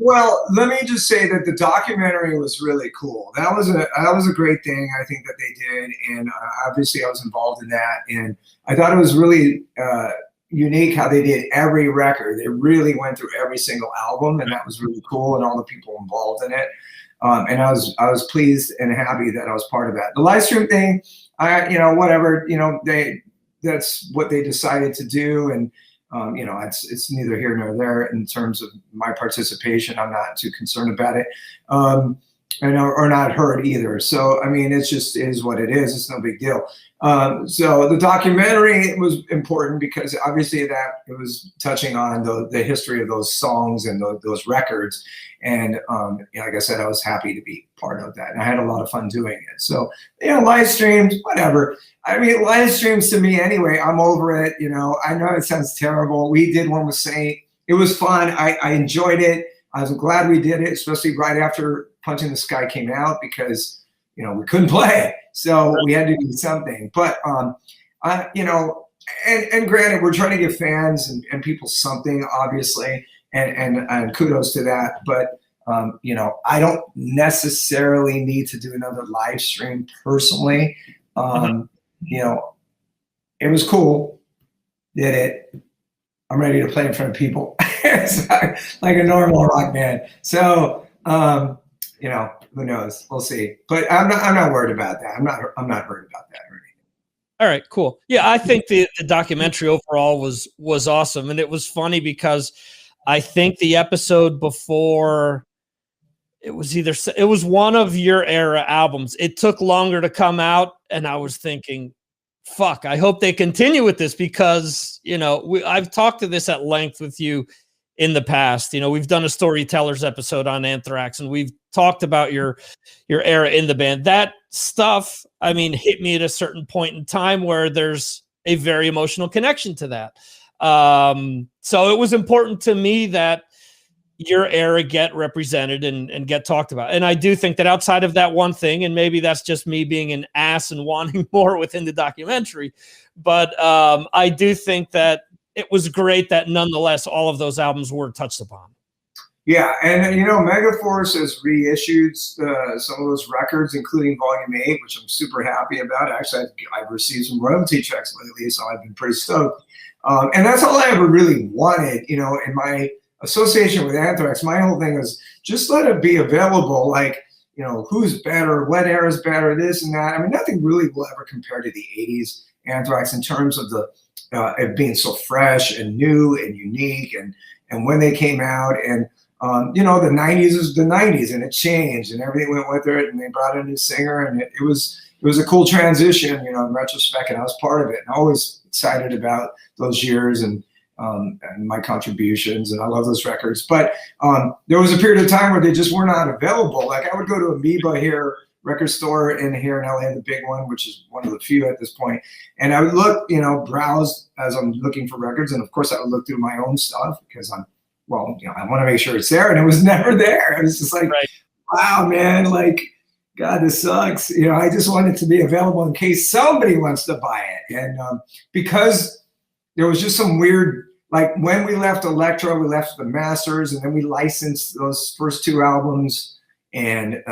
Well, let me just say that the documentary was really cool. That was a great thing I think that they did, and obviously I was involved in that, and I thought it was really unique how they did every record. They really went through every single album, and that was really cool, and all the people involved in it. And I was pleased and happy that I was part of that. The live stream thing, whatever, that's what they decided to do, and it's neither here nor there in terms of my participation. I'm not too concerned about it, or not hurt either. So I mean, it's just is what it is. It's no big deal. So the documentary was important because obviously that it was touching on the history of those songs and those records. And like I said, I was happy to be part of that, and I had a lot of fun doing it. So live streams, whatever. I mean, live streams to me anyway. I'm over it. I know it sounds terrible. We did one with Saint. It was fun. I enjoyed it. I was glad we did it, especially right after Punch in the Sky came out, because we couldn't play it, so we had to do something. But and granted, we're trying to give fans and people something, obviously, and kudos to that. But I don't necessarily need to do another live stream personally. It was cool. Did it. I'm ready to play in front of people. It's like a normal rock band. So, who knows? We'll see. But I'm not worried about that. I'm not worried about that or anything. All right, cool. Yeah, I think the documentary overall was awesome, and it was funny because I think the episode before it was one of your era albums. It took longer to come out, and I was thinking, fuck, I hope they continue with this because, I've talked to this at length with you in the past. We've done a storytellers episode on Anthrax, and we've talked about your era in the band. That stuff, I mean, hit me at a certain point in time where there's a very emotional connection to that. So it was important to me that your era get represented and get talked about. And I do think that outside of that one thing, and maybe that's just me being an ass and wanting more within the documentary, but I do think that it was great that nonetheless all of those albums were touched upon. Yeah, and Megaforce has reissued some of those records, including Volume 8, which I'm super happy about. Actually, I've received some royalty checks lately, so I've been pretty stoked. And that's all I ever really wanted, in my association with Anthrax. My whole thing was just let it be available, like, who's better, what era is better, this and that. I mean, nothing really will ever compare to the 80s Anthrax in terms of it being so fresh and new and unique, and when they came out. And the 90s is the 90s, and it changed, and everything went with it, and they brought in a new singer, and it was a cool transition, in retrospect, and I was part of it, and always excited about those years and my contributions, and I love those records. But there was a period of time where they just were not available. Like, I would go to Amoeba here, record store here in LA, the big one, which is one of the few at this point, and I would look, browse as I'm looking for records, and of course I would look through my own stuff because I want to make sure it's there, and it was never there. It was just like, right. Wow, man, like, God, this sucks. I just want it to be available in case somebody wants to buy it. And because there was just some weird, like, when we left Elektra, we left the masters, and then we licensed those first two albums, and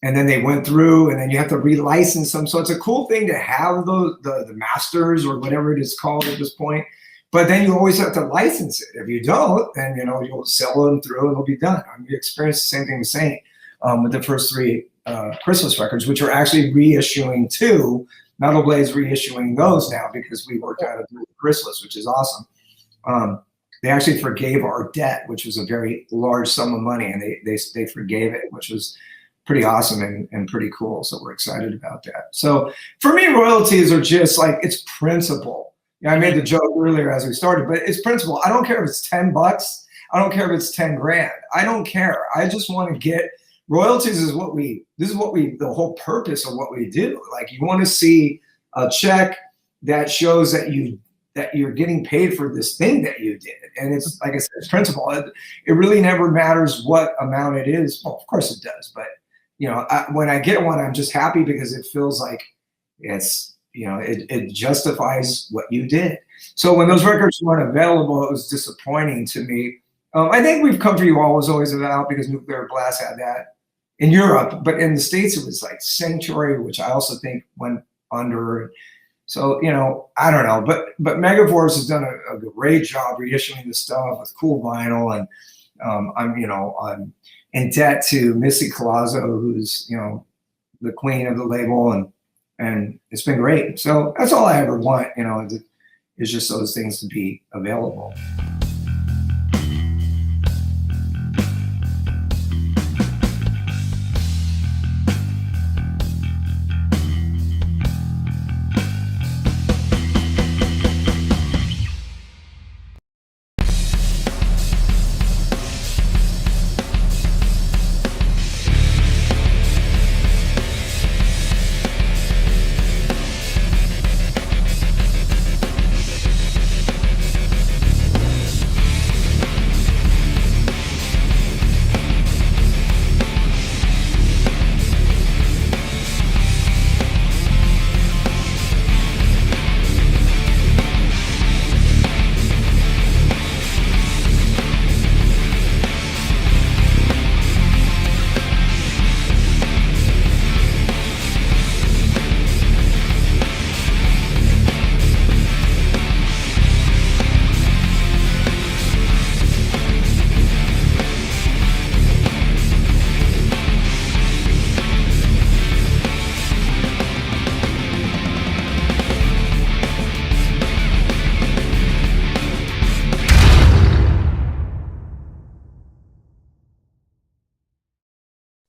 then they went through, and then you have to relicense them. So it's a cool thing to have the masters or whatever it is called at this point. But then you always have to license it. If you don't, then you'll sell them through and it'll be done. I mean, you experience the same thing with Saint with the first three Christmas records, which are actually reissuing too. Metal Blade's reissuing those now because we worked out a deal with Chrysalis, which is awesome. They actually forgave our debt, which was a very large sum of money, and they forgave it, which was pretty awesome and pretty cool. So we're excited about that. So for me, royalties are just like, it's principle. I made the joke earlier as we started, but it's principle. I don't care if it's $10. I don't care if it's 10 grand. I don't care. I just want to get royalties the whole purpose of what we do. Like, you want to see a check that shows that you're getting paid for this thing that you did. And it's, like I said, it's principle. It really never matters what amount it is. Well, of course it does. But, when I get one, I'm just happy because it feels like it justifies what you did. So when those records weren't available, it was disappointing to me. I think We've Come For You All was always about because Nuclear Blast had that in Europe, but in the States it was like Sanctuary, which I also think went under. So, I don't know, but Megaforce has done a great job reissuing the stuff with cool vinyl, and I'm in debt to Missy Collazo, who's the queen of the label, and it's been great. So that's all I ever want, is just those things to be available.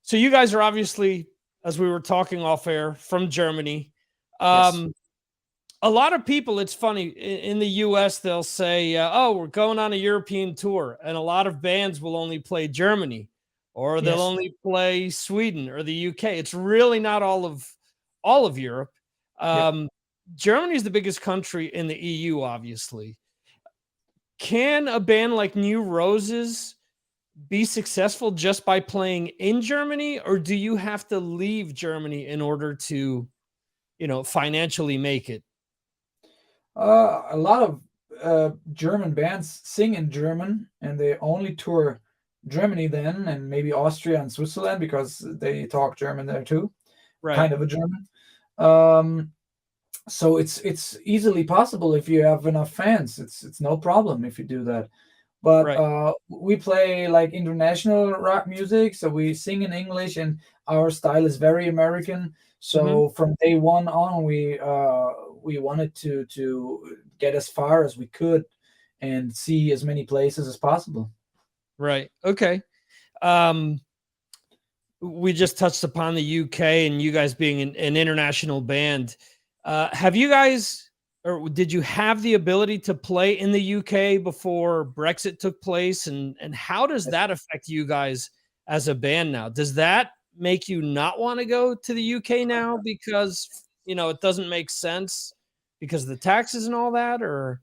So you guys are obviously, as we were talking off air, from Germany. Yes. A lot of people, it's funny, in the US, they'll say, oh, we're going on a European tour. And a lot of bands will only play Germany, or they'll Yes. only play Sweden or the UK. It's really not all of Europe. Yep. Germany is the biggest country in the EU, obviously. Can a band like New Roses be successful just by playing in Germany, or do you have to leave Germany in order to, financially make it? A lot of German bands sing in German, and they only tour Germany then, and maybe Austria and Switzerland because they talk German there too, Right. kind of a German. Um, so it's easily possible if you have enough fans. It's no problem if you do that. But Right. we play like international rock music, so we sing in English, and our style is very American. Mhm. So from day one on, we wanted to get as far as we could and see as many places as possible. Right. Okay. Um, we just touched upon the UK and you guys being an international band. Have you guys, or did you have the ability to play in the UK before Brexit took place? And how does Yes. that affect you guys as a band now? Does that make you not want to go to the UK now because, it doesn't make sense because of the taxes and all that? Or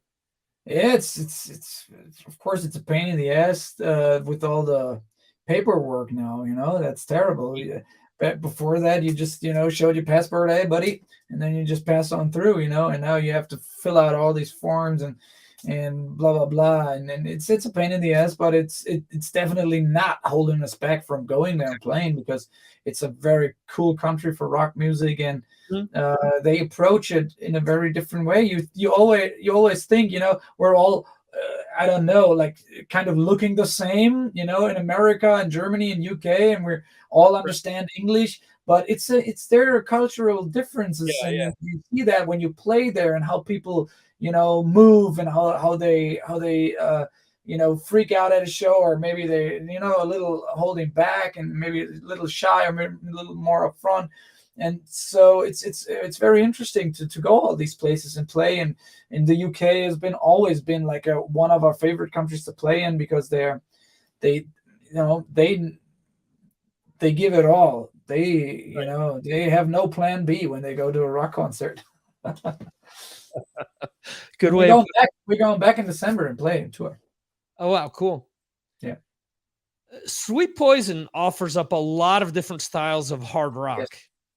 Yeah, it's of course it's a pain in the ass with all the paperwork now. That's terrible. Yeah. But before that, you just showed your passport, hey buddy, and then you just pass on through. And now you have to fill out all these forms and blah blah blah, and it's a pain in the ass, but it's definitely not holding us back from going there and playing because it's a very cool country for rock music, and Mhm. they approach it in a very different way. You always think we're all I don't know, like kind of looking the same, in America and Germany and UK, and we're all understand English, but it's their cultural differences, Yeah, and yeah. you see that when you play there and how people move and how they freak out at a show, or maybe they a little holding back and maybe a little shy or maybe a little more upfront. And so it's very interesting to go all these places and play. And in the UK has been always been like one of our favorite countries to play in because they they give it all. They have no plan B when they go to a rock concert. Good And way of we're going back in December and play and tour. Oh, wow, cool. Yeah. Sweet Poison offers up a lot of different styles of hard Yes. rock.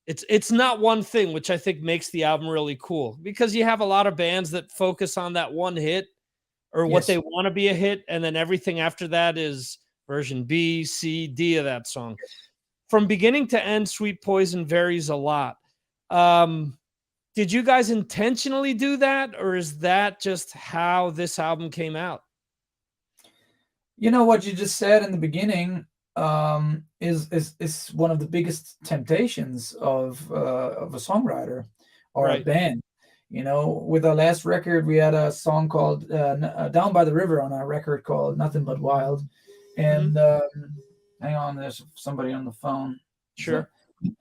It's not one thing, which I think makes the album really cool because you have a lot of bands that focus on that one hit or what Yes. they want to be a hit, and then everything after that is version B, C, D of that song. From beginning to end, Sweet Poison varies a lot. Did you guys intentionally do that, or is that just how this album came out? You know what you just said in the beginning is one of the biggest temptations of a songwriter or a Right. band. You know, with our last record, we had a song called "Down by the River" on our record called "Nothing But Wild." And hang on, there's somebody on the phone. Sure.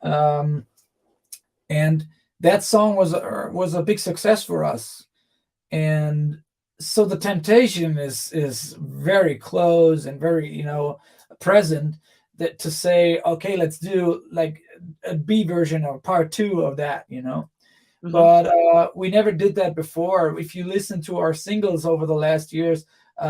Um, and that song was a big success for us, and so the temptation is very close and very, you know, present, that to say, okay, let's do like a B version or part two of that, you know. Mhm. But we never did that before. If you listen to our singles over the last years,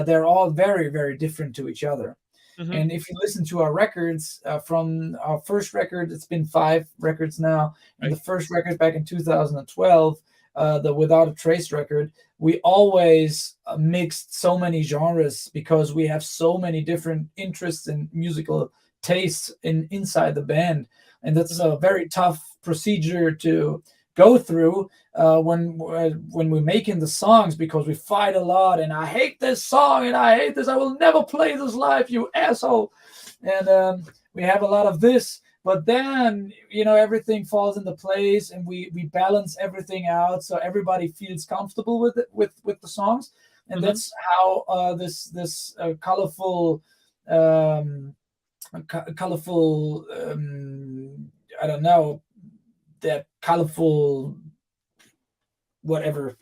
they're all very, very different to each other. Mhm. And if you listen to our records, from our first record, it's been 5 records now, and Right. the first record back in 2012, the Without a Trace record, we always mixed so many genres because we have so many different interests and musical tastes inside the band, and that's a very tough procedure to go through when we're making the songs, because we fight a lot, and I hate this song and I hate this, I will never play this live, you asshole. And we have a lot of this, but then, you know, everything falls into place, and we balance everything out so everybody feels comfortable with it, with the songs. And Mhm. that's how this colorful colorful I don't know, that colorful whatever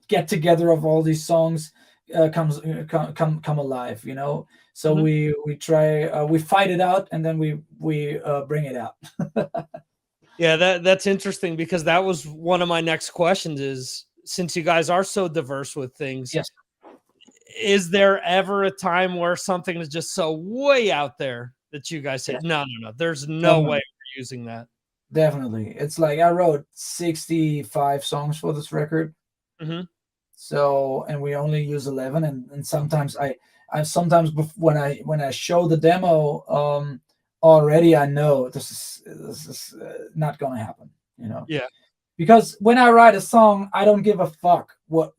get together of all these songs come alive, you know. So Mhm. we try, we fight it out, and then we bring it out. Yeah, that's interesting because that was one of my next questions is, since you guys are so diverse with things, Yes, is there ever a time where something is just so way out there that you guys yes, said, no, no, no, there's no way definitely, we're using that? definitely. It's like I wrote 65 songs for this record, Mhm. so, and we only use 11, and sometimes I sometimes when I show the demo, already I know this is not gonna happen, you know. Yeah. Because when I write a song, I don't give a fuck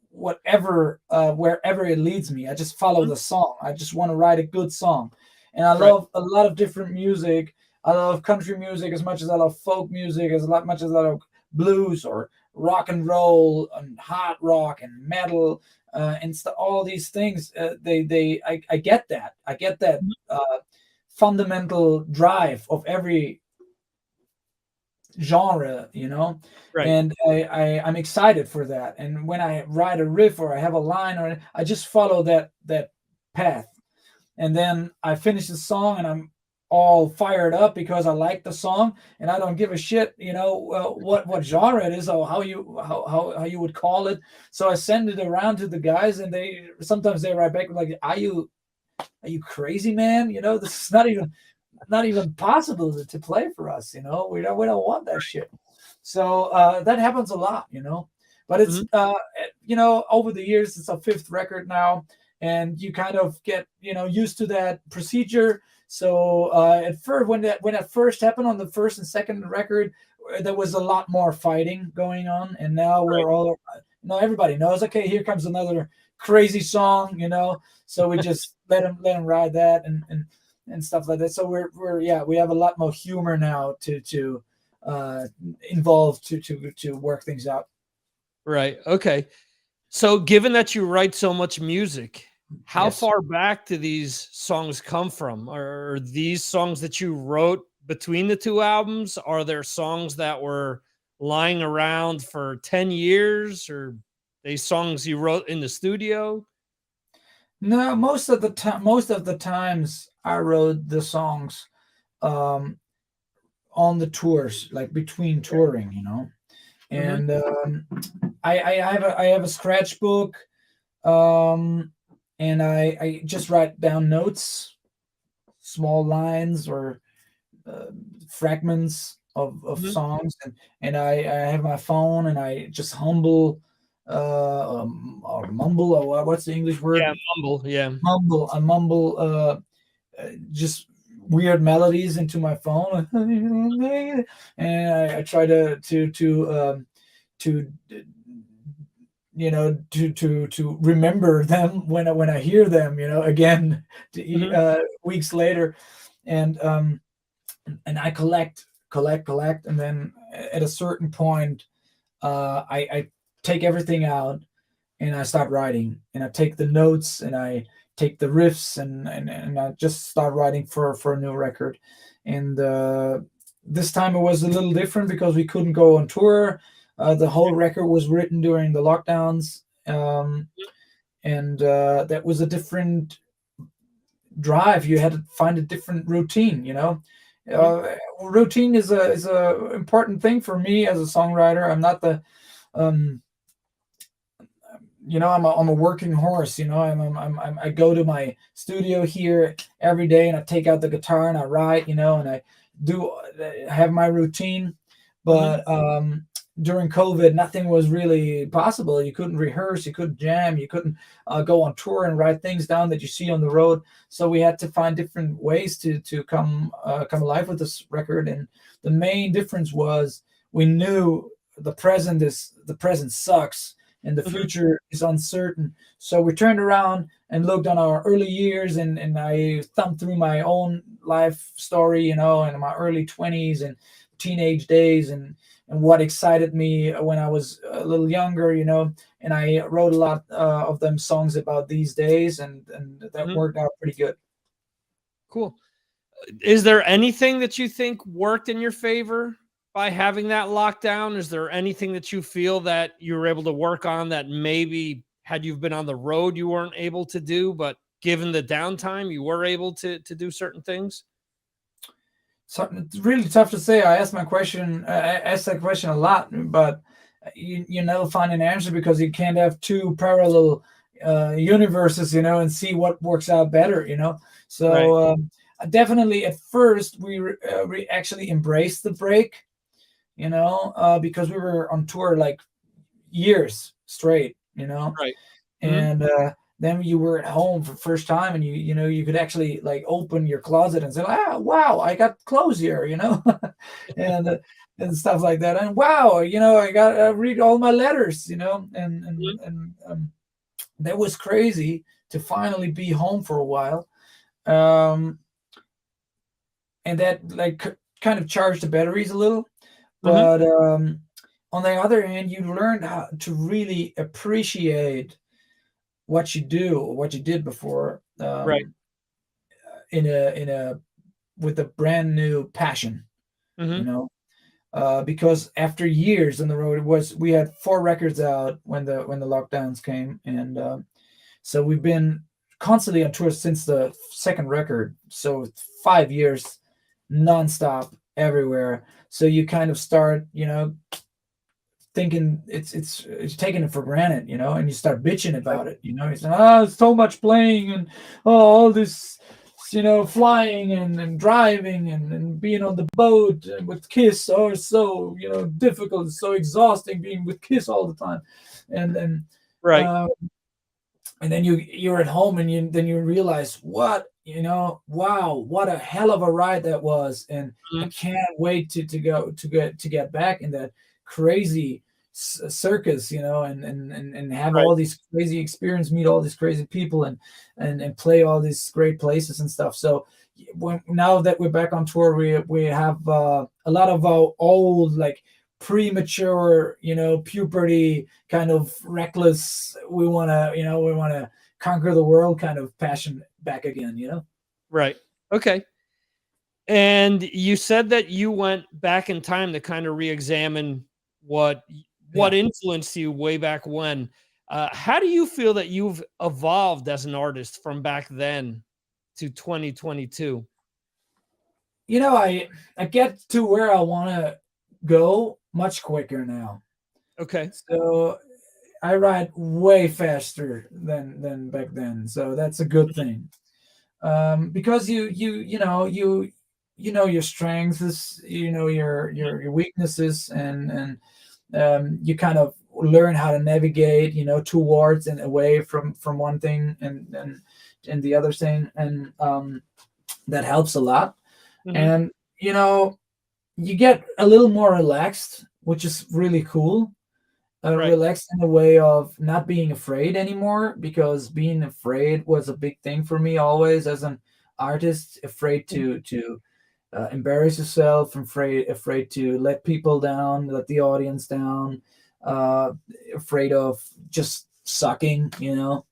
whatever wherever it leads me. I just follow Mhm. the song. I just want to write a good song, and I Right. love a lot of different music. I love country music as much as I love folk music, much as I love blues or rock and roll and hard rock and metal, and all these things. I get that. I get that Mhm. fundamental drive of every genre, you know. Right. And I'm excited for that. And when I write a riff or I have a line, or I just follow that path, and then I finish the song and I'm all fired up because I like the song, and I don't give a shit, you know, what genre it is or how you would call it. So I send it around to the guys, and they sometimes they write back like, are you crazy, man? You know, this is not even possible to play for us. You know, we don't want that shit. So that happens a lot, you know. But it's Mhm. you know, over the years, it's our 5th record now, and you kind of get, you know, used to that procedure. So at first, when that first happened on the first and second record, there was a lot more fighting going on, and now Right. we're all, you know, everybody knows. Okay, here comes another crazy song, you know. So we just let him ride that, and stuff like that. So we're yeah, we have a lot more humor now to uh, involve to work things out. Right. Okay. So, given that you write so much music, how Yes. far back do these songs come from? Are these songs that you wrote between the 2 albums? Are there songs that were lying around for 10 years, or they songs you wrote in the studio? No, most of the times I wrote the songs um, on the tours, like between touring, you know. Mhm. And I have a scratch book, um, and I just write down notes, small lines or uh, fragments of Mhm. songs, and I have my phone, and I just humble or mumble, or what's the English word? Yeah, mumble. Yeah. Mumble, just weird melodies into my phone, and I try to to remember them when I hear them, again, weeks later, and I collect, and then at a certain point, I take everything out and I start writing, and I take the notes and I take the riffs, and I just start writing for a new record. And this time it was a little different because we couldn't go on tour. The whole record was written during the lockdowns, and that was a different drive. You had to find a different routine. Routine is a important thing for me as a songwriter. I'm not the I'm a working horse. I go to my studio here every day, and I take out the guitar and I write. And I have my routine. But during COVID, nothing was really possible. You couldn't rehearse, you couldn't jam, you couldn't go on tour and write things down that you see on the road. So we had to find different ways to come alive with this record. And the main difference was we knew the present sucks and the future is uncertain. So we turned around and looked on our early years, and I thumbed through my own life story, and my early 20s and teenage days, and what excited me when I was a little younger, and I wrote a lot of them songs about these days, and that worked out pretty good. Cool. Is there anything that you think worked in your favor by having that lockdown? Is there anything that you feel that you were able to work on that maybe had you been on the road you weren't able to do, but given the downtime you were able to do certain things? So it's really tough to say. I ask that question a lot, but you never find an answer because you can't have two parallel universes, and see what works out better, So right. Definitely at first we actually embraced the break, because we were on tour like years straight, Right. And then you were at home for the first time, and you could actually like open your closet and say, wow, I got clothes here, and stuff like that. And wow, I got read all my letters, and that was crazy to finally be home for a while. And that like kind of charged the batteries a little, but on the other hand, you learned how to really appreciate what you did before, right, with a brand new passion, because after years on the road, we had 4 records out when the lockdowns came, and so we've been constantly on tour since the second record, so 5 years nonstop everywhere. So you kind of start, thinking it's taking it for granted, and you start bitching about it, you say, so much playing, and all this, flying and driving and being on the boat with Kiss are so, difficult, so exhausting being with Kiss all the time. And then right. And then you're at home, and then you realize wow, what a hell of a ride that was, and I can't wait to get back in that crazy circus, and have all these crazy experiences, meet all these crazy people, and play all these great places and stuff. So now that we're back on tour, we have a lot of our old, like, premature, puberty kind of reckless, we want to conquer the world kind of passion back again. Right. Okay. And you said that you went back in time to kind of re-examine what influenced you way back when. How do you feel that you've evolved as an artist from back then to 2022? I get to where I want to go much quicker now. Okay. So I write way faster than back then. So that's a good thing. Because you know your strengths, your weaknesses, and you kind of learn how to navigate, towards and away from one thing and the other thing, and that helps a lot. Mhm. And you get a little more relaxed, which is really cool. Right. Relaxed in a way of not being afraid anymore, because being afraid was a big thing for me always as an artist. Afraid to embarrass yourself, afraid to let people down, let the audience down, uh, afraid of just sucking, and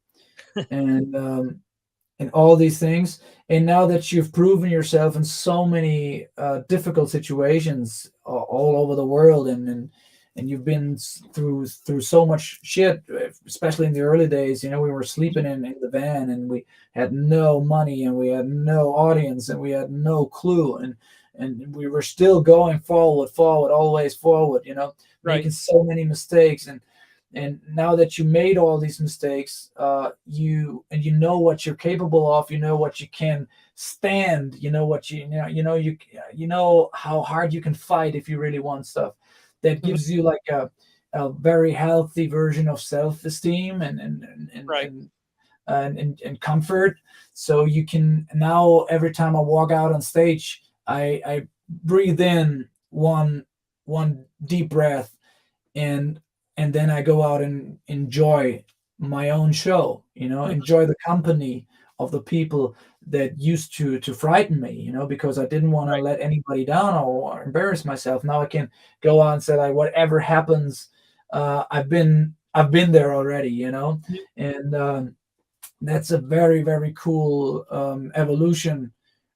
all these things. And now that you've proven yourself in so many difficult situations all over the world, and you've been through so much shit, especially in the early days. We were sleeping in the van, and we had no money, and we had no audience, and we had no clue, and we were still going forward, always forward. Right. Making so many mistakes, and now that you made all these mistakes, you know what you're capable of, you know what you can stand, you know what you know how hard you can fight if you really want stuff. That Mhm. gives you like a very healthy version of self-esteem Right. and comfort. So you can now, every time I walk out on stage, I breathe in one deep breath, and then I go out and enjoy my own show, Mhm. enjoy the company of the people that used to frighten me, because I didn't want to Right. let anybody down or embarrass myself. Now I can go out and say, like, whatever happens, I've been there already, Mhm. and that's a very, very cool evolution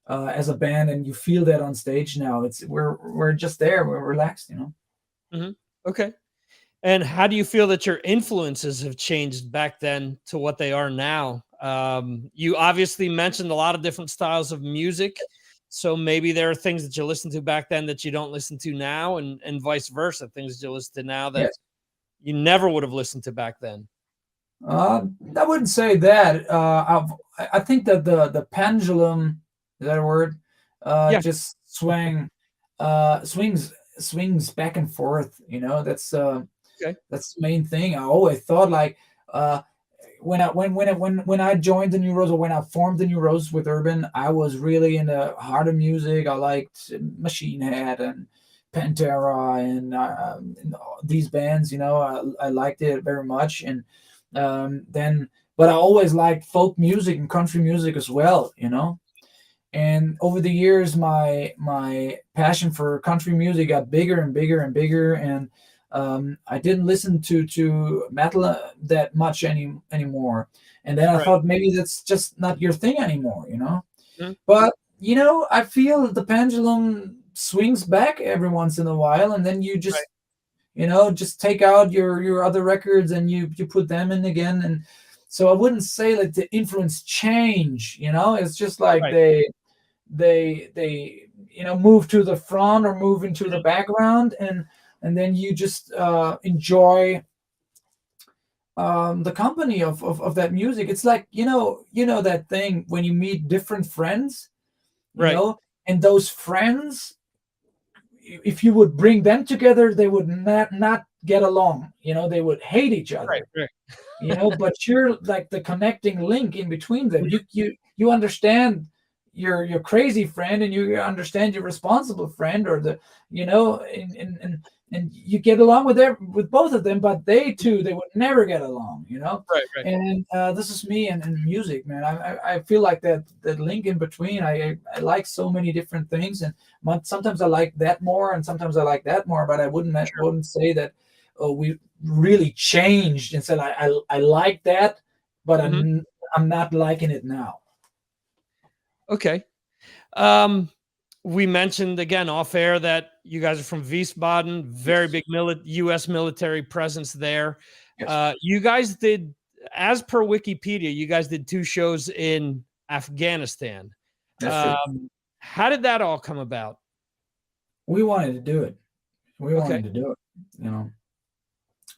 as a band, and you feel that on stage now. We're just there, we're relaxed, Mhm. Okay. And how do you feel that your influences have changed back then to what they are now? You obviously mentioned a lot of different styles of music. So maybe there are things that you listened to back then that you don't listen to now, and vice versa, things that you listen to now that Yes. you never would have listened to back then. I wouldn't say that. I think that the pendulum, is that a word? Yeah. Just swings back and forth. Okay. That's the main thing. I always thought, like, uh, when I joined the New Rose, or when I formed the New Rose with Urban, I was really into harder music. I liked Machine Head and Pantera and these bands. I liked it very much, and then but I always liked folk music and country music as well. And over the years, my passion for country music got bigger and bigger and bigger, and I didn't listen to metal that much anymore. And then I Right. thought, maybe that's just not your thing anymore. Mhm. But I feel the pendulum swings back every once in a while, and then you Right. just take out your other records and you put them in again. And so I wouldn't say like the influence change. It's just like Right. they move to the front or move into the Mhm. background, and then you just enjoy the company of that music. It's like, that thing when you meet different friends, Right. and those friends, if you would bring them together, they would not get along. They would hate each Right. other. Right. But you're like the connecting link in between them. Mhm. You understand your crazy friend, and you understand your responsible friend, or and you get along with both of them. But they would never get along. Right. Right. And this is me and music, man. I feel like that link in between. I like so many different things, and sometimes I like that more, and sometimes I like that more. But I wouldn't say that, oh, we really changed and said, I like that, but Mhm. I'm not liking it now. Okay. Um, we mentioned again off air that you guys are from Wiesbaden, very Yes. big U.S. military presence there. Yes. You guys did, as per Wikipedia, you guys did 2 shows in Afghanistan. That's true. How did that all come about? We wanted to do it. We Okay. wanted to do it. You know,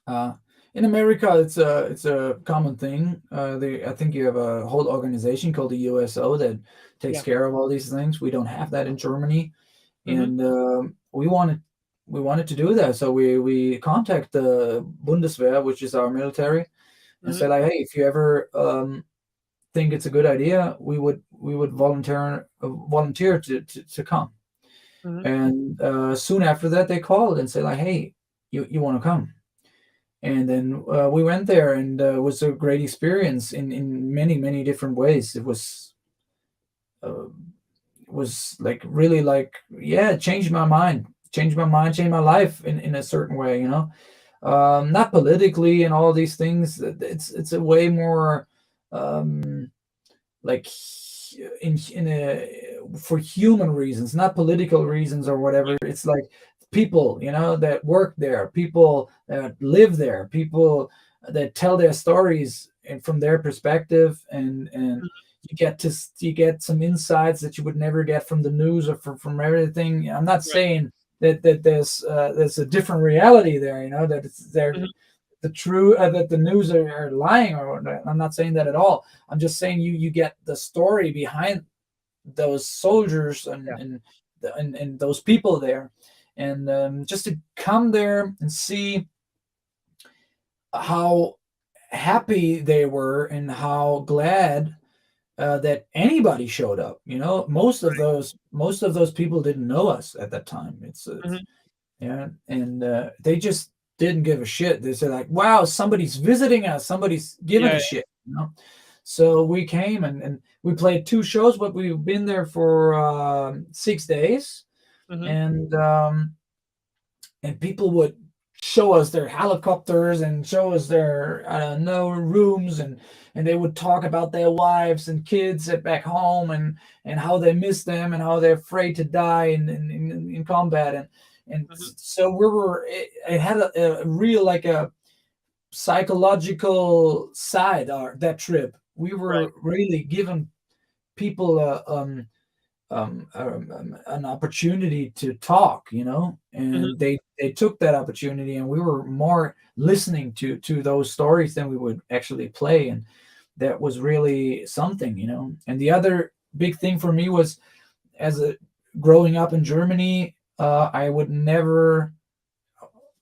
uh, in America, it's a common thing. I think you have a whole organization called the USO that takes Yeah. care of all these things. We don't have that in Germany, Mhm. and we wanted. wanted to do that. So we contact the Bundeswehr, which is our military, and say like, hey, if you ever think it's a good idea, we would volunteer to come. Mhm. And soon after that, they called and said like, hey, you want to come? And then we went there, and it was a great experience in many different ways. It uh, was like really like, yeah, it changed my mind, changed my life in a certain way, you know. Not politically and all these things. It's a way more like in a for human reasons, not political reasons or whatever. It's like people, you know, that work there, people that live there, people that tell their stories and from their perspective, and you get some insights that you would never get from the news or from everything. I'm not Right. saying that there's a different reality there, you know, that it's there Mhm. the true that the news are lying, or I'm not saying that at all. I'm just saying you get the story behind those soldiers Yeah. and those people there, and just to come there and see how happy they were and how glad that anybody showed up. You know, most of those people didn't know us at that time. It's Mhm. yeah, and they just didn't give a shit. They said like, "Wow, somebody's visiting us. Somebody's giving Yeah. a shit." You know, so we came and we played two shows, but we've been there for 6 days, Mhm. and people would show us their helicopters and show us their I don't know rooms, and they would talk about their wives and kids at back home, and how they miss them and how they're afraid to die in combat, and Mhm. so we were it had a real like a psychological side that trip. We Right. were really giving people an opportunity to talk, you know, Mhm. and they took that opportunity, and we were more listening to those stories than we would actually play, and that was really something, you know. And the other big thing for me was as a growing up in Germany, I would never,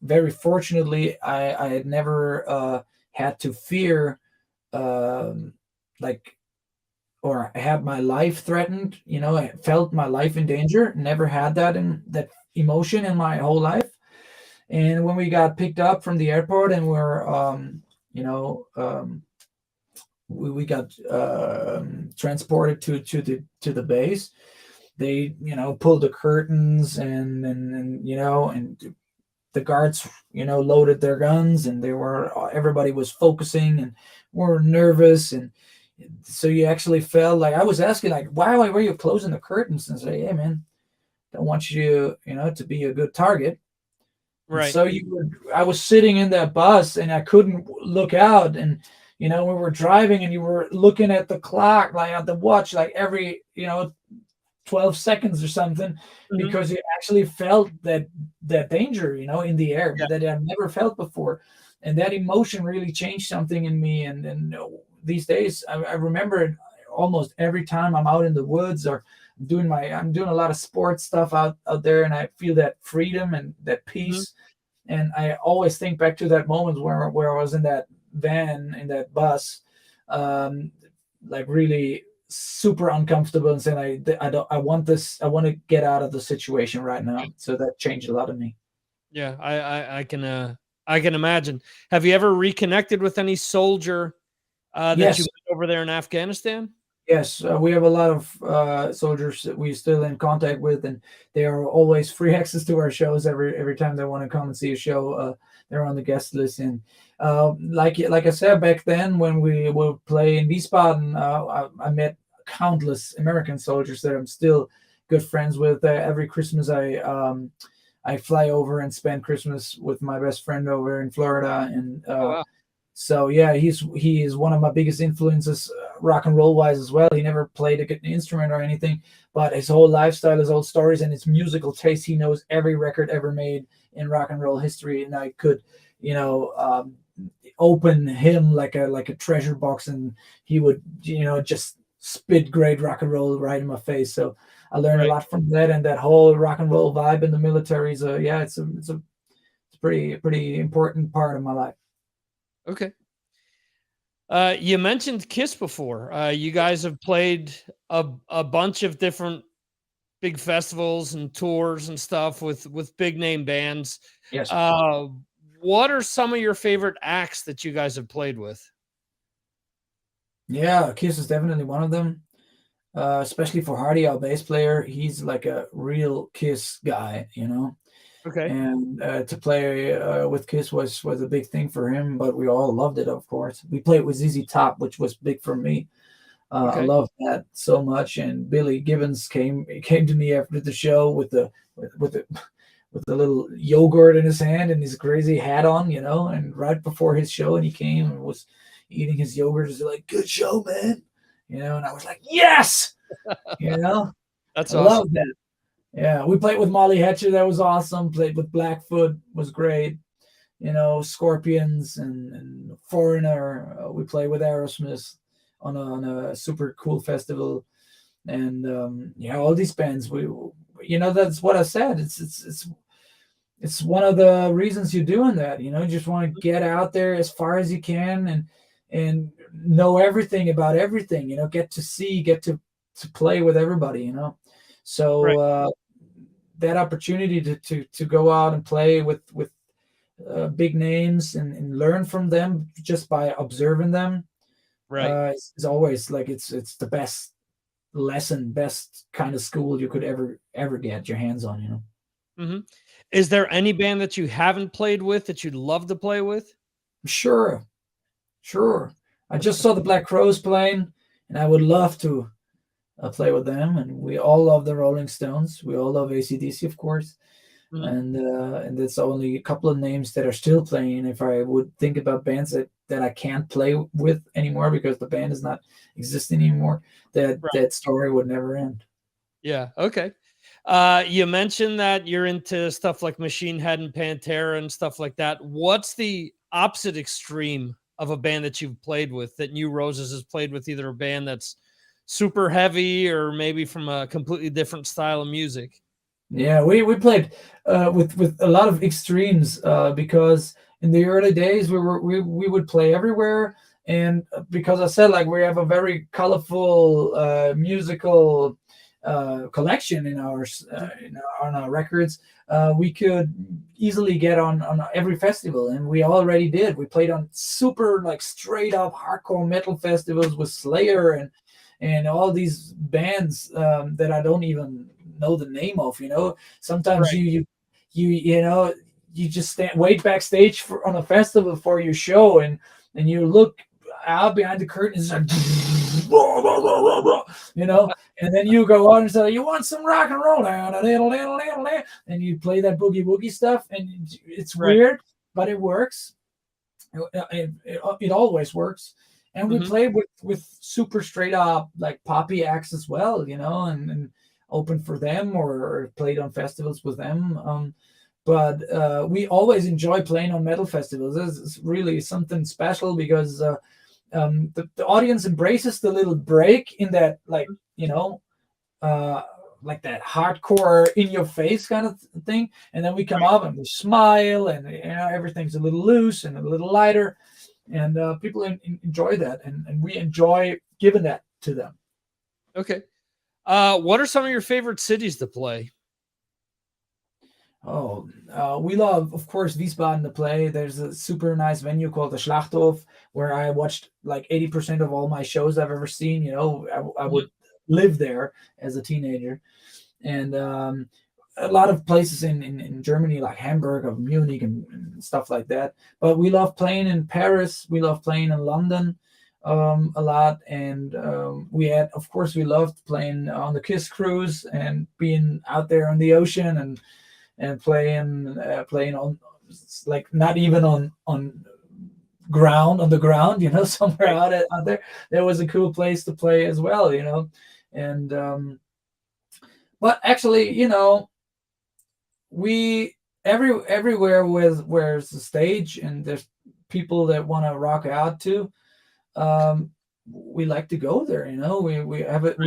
very fortunately, I had never had to fear um, like or had my life threatened, you know, I felt my life in danger. Never had that emotion in my whole life. And when we got picked up from the airport and we're, you know, we got transported to the base, they, you know, pulled the curtains and you know, and the guards, you know, loaded their guns, and they were everybody was focusing and were nervous, and so you actually felt like I was asking like, why were you closing the curtains? And say, hey man, don't want you, you know, to be a good target. And Right. so I was sitting in that bus and I couldn't look out, and you know we were driving and you were looking at the clock like at the watch like every, you know, 12 seconds or something, Mhm. because you actually felt that danger, you know, in the air, Yeah. but that I've never felt before. And that emotion really changed something in me. And these days I remember it almost every time I'm out in the woods or I'm doing a lot of sports stuff out there, and I feel that freedom and that Mhm. peace. And I always think back to that moment where I was in that van, in that bus, um, like really super uncomfortable, and saying, I don't, I want this, I want to get out of the situation right now. So that changed a lot of me. Yeah. I can imagine. Have you ever reconnected with any soldier that you Yes, met over there in Afghanistan? yes, we have a lot of soldiers that we still in contact with, and they are always free access to our shows every time they want to come and see a show. They're on the guest list, and like I said back then when we would play in Wiesbaden, I met countless American soldiers that I'm still good friends with. Every Christmas, I fly over and spend Christmas with my best friend over in Florida, and Oh wow. so yeah, he is one of my biggest influences, rock and roll wise as well. He never played an instrument or anything, but his whole lifestyle, his whole stories, and his musical taste. He knows every record ever made in rock and roll history, and I could, you know, open him like a treasure box, and he would, you know, just spit great rock and roll right in my face. So I learned a Right. lot from that, and that whole rock and roll vibe in the military is it's a pretty important part of my life. Okay. You mentioned Kiss before. You guys have played a bunch of different big festivals and tours and stuff with big name bands. Yes. Uh, what are some of your favorite acts that you guys have played with? Yeah, Kiss is definitely one of them. Especially for Hardy, our bass player, he's like a real Kiss guy, you know. Okay. And to play with Kiss was a big thing for him, but we all loved it, of course. We played with ZZ Top, which was big for me. I Okay. loved that so much. And Billy Gibbons came to me after the show with the with the little yogurt in his hand and his crazy hat on, you know. And right before his show, and he came and was eating his yogurt. He's like, "Good show, man," you know. And I was like, "Yes," you know. That's I awesome. love that. Yeah, we played with Molly Hatchet. That was awesome. Played with Blackfoot. Was great. You know, Scorpions and Foreigner. We played with Aerosmith on a super cool festival. And yeah, all these bands. That's what I said. It's one of the reasons you're doing that. You know, you just want to get out there as far as you can and know everything about everything. You know, get to play with everybody. You know, so Right. that opportunity to go out and play with big names and learn from them just by observing them Right. is always like it's the best lesson, best kind of school you could ever get your hands on. You know. Hmm. Is there any band that you haven't played with that you'd love to play with? Sure, sure. I just saw the Black Crows playing, and I would love to play with them. And we all love the Rolling Stones. We all love AC/DC, of course. Mhm. And there's only a couple of names that are still playing. If I would think about bands that I can't play with anymore because the band is not existing anymore, Right. that story would never end. Yeah. Okay. You mentioned that you're into stuff like Machine Head and Pantera and stuff like that. What's the opposite extreme of a band that you've played with that New Roses has played with, either a band that's super heavy or maybe from a completely different style of music? Yeah, we played with a lot of extremes because in the early days we would play everywhere, and because I said like we have a very colorful musical collection on our records, we could easily get on every festival, and we already did. We played on super like straight up hardcore metal festivals with Slayer and all these bands that I don't even know the name of. You know, sometimes Right. you know you just wait backstage on a festival for your show, and you look out behind the curtain. It's like you know, and then you go on and say, "You want some rock and roll?" And you play that boogie woogie stuff, and it's Right. weird, but it works. It always works. And we Hmm. played with super straight up like poppy acts as well, you know, and opened for them or played on festivals with them. But we always enjoy playing on metal festivals. It's really something special because the audience embraces the little break in that, like, you know, uh, like that hardcore in your face kind of thing. And then we come Right. up and we smile, and everything's a little loose and a little lighter, and people enjoy that, and we enjoy giving that to them. Okay. What are some of your favorite cities to play? Oh, we love, of course, Wiesbaden to play. There's a super nice venue called the Schlachthof where I watched like 80% of all my shows I've ever seen. You know, I Mhm. would live there as a teenager. And a lot of places in Germany, like Hamburg or Munich and stuff like that. But we love playing in Paris. We love playing in London a lot. And of course, we loved playing on the Kiss cruise and being out there on the ocean and playing on like not even on ground on the ground, you know, somewhere Right. out there. There was a cool place to play as well, you know, and but actually, you know, we everywhere with where's the stage and there's people that want to rock out to, um we like to go there. We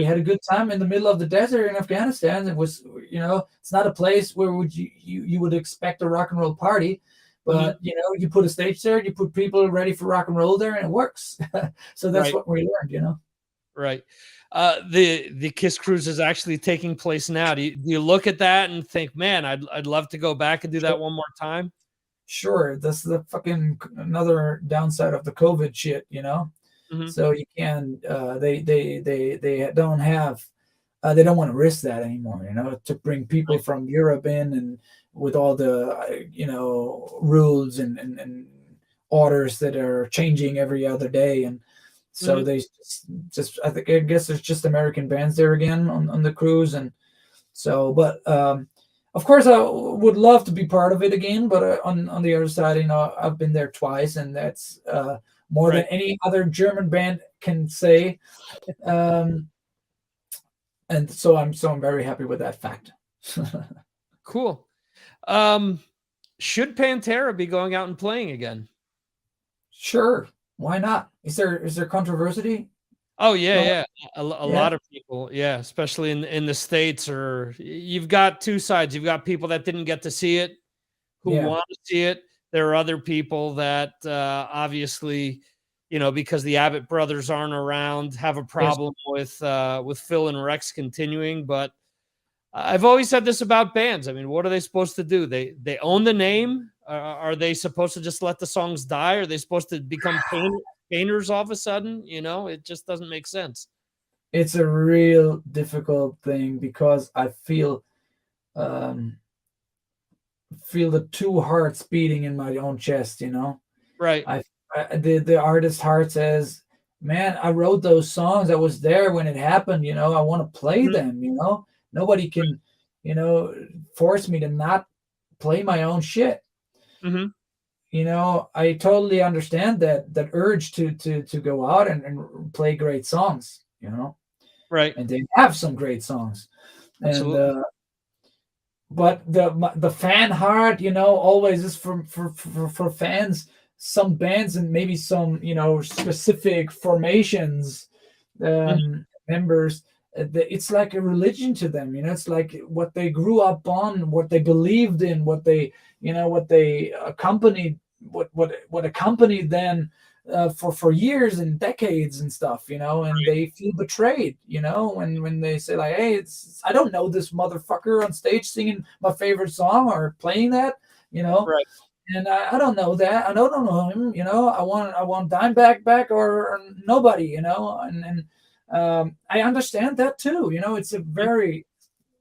had a good time in the middle of the desert in Afghanistan. It was, it's not a place where would you would expect a rock and roll party, but you put a stage there, you put people ready for rock and roll there, and it works. So that's Right. what we learned. Right. The Kiss Cruise is actually taking place now. Do you look at that and think, man, I'd love to go back and do that one more time? Sure, that's the fucking another downside of the COVID shit. So you can they don't have they don't want to risk that anymore, to bring people from Europe in, and with all the rules and orders that are changing every other day. And so they just I guess there's just American bands there again on the cruise. And so, but of course I would love to be part of it again, but on the other side, I've been there twice, and that's more than any other German band can say. And so I'm very happy with that fact. Cool. Should Pantera be going out and playing again? Sure. Why not? Is there controversy? Oh yeah. A lot of people, especially in the States, or you've got two sides. You've got people that didn't get to see it, who want to see it. There are other people that obviously, because the Abbott brothers aren't around, have a problem with Phil and Rex continuing. But I've always said this about bands. I mean, what are they supposed to do? They own the name. Are they supposed to just let the songs die? Are they supposed to become painters all of a sudden? It just doesn't make sense. It's a real difficult thing, because I feel the two hearts beating in my own chest. Right. The artist heart says, man, I wrote those songs. I was there when it happened. I want to play them. Nobody can force me to not play my own shit. I totally understand that urge to go out and play great songs. Right. And they have some great songs. Absolutely. And but the fan heart, always is for fans. Some bands and maybe some specific formations, members. It's like a religion to them. It's like what they grew up on, what they believed in, what they accompanied, what accompanied them for years and decades and stuff, and they feel betrayed, when they say like, hey, I don't know this motherfucker on stage singing my favorite song or playing that, Right. And I don't know that. I don't know him, I want Dimebag back or nobody, and I understand that too. It's a very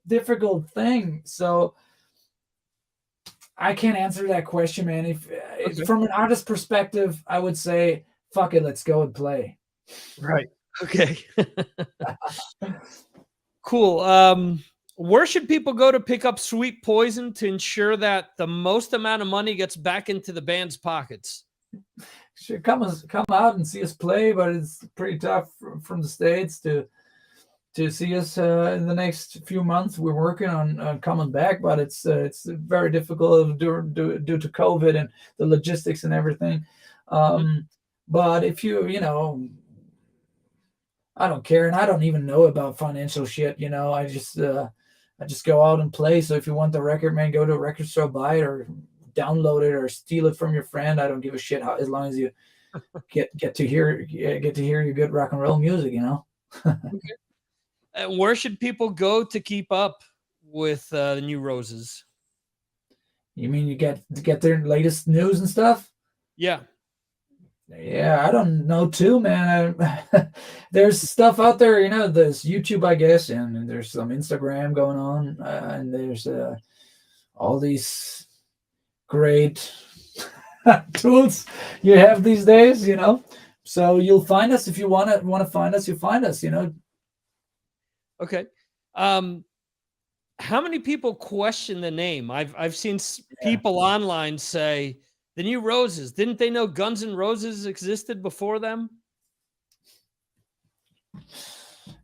difficult thing. So I can't answer that question, man. If from an artist perspective, I would say, fuck it, let's go and play. Right. Okay. Cool. Where should people go to pick up Sweet Poison to ensure that the most amount of money gets back into the band's pockets? Should come out and see us play, but it's pretty tough from the States to see us in the next few months. We're working on coming back, but it's very difficult due to COVID and the logistics and everything. But if I don't care, and I don't even know about financial shit. I just go out and play. So if you want the record, man, go to a record store, buy it, or download it, or steal it from your friend. I don't give a shit as long as you get to hear your good rock and roll music. And where should people go to keep up with the New Roses? You mean you get their latest news and stuff? Yeah. Yeah, I don't know too, man. There's stuff out there, there's YouTube, I guess, and there's some Instagram going on, and there's all these great tools you have these days, So you'll find us if you want to find us. You find us, Okay. How many people question the name? I've seen people online say the New Roses. Didn't they know Guns N' Roses existed before them?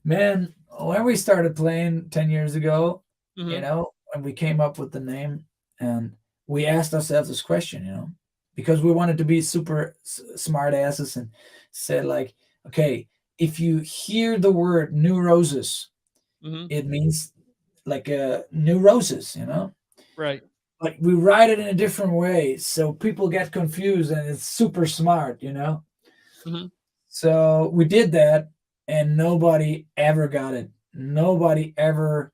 Man, when we started playing 10 years ago, when we came up with the name, and we asked ourselves this question, because we wanted to be super smart asses and said like, okay, if you hear the word New Roses, Hmm. it means like new roses, Right. But we write it in a different way, so people get confused, and it's super smart, Hmm. So we did that, and nobody ever got it. Nobody ever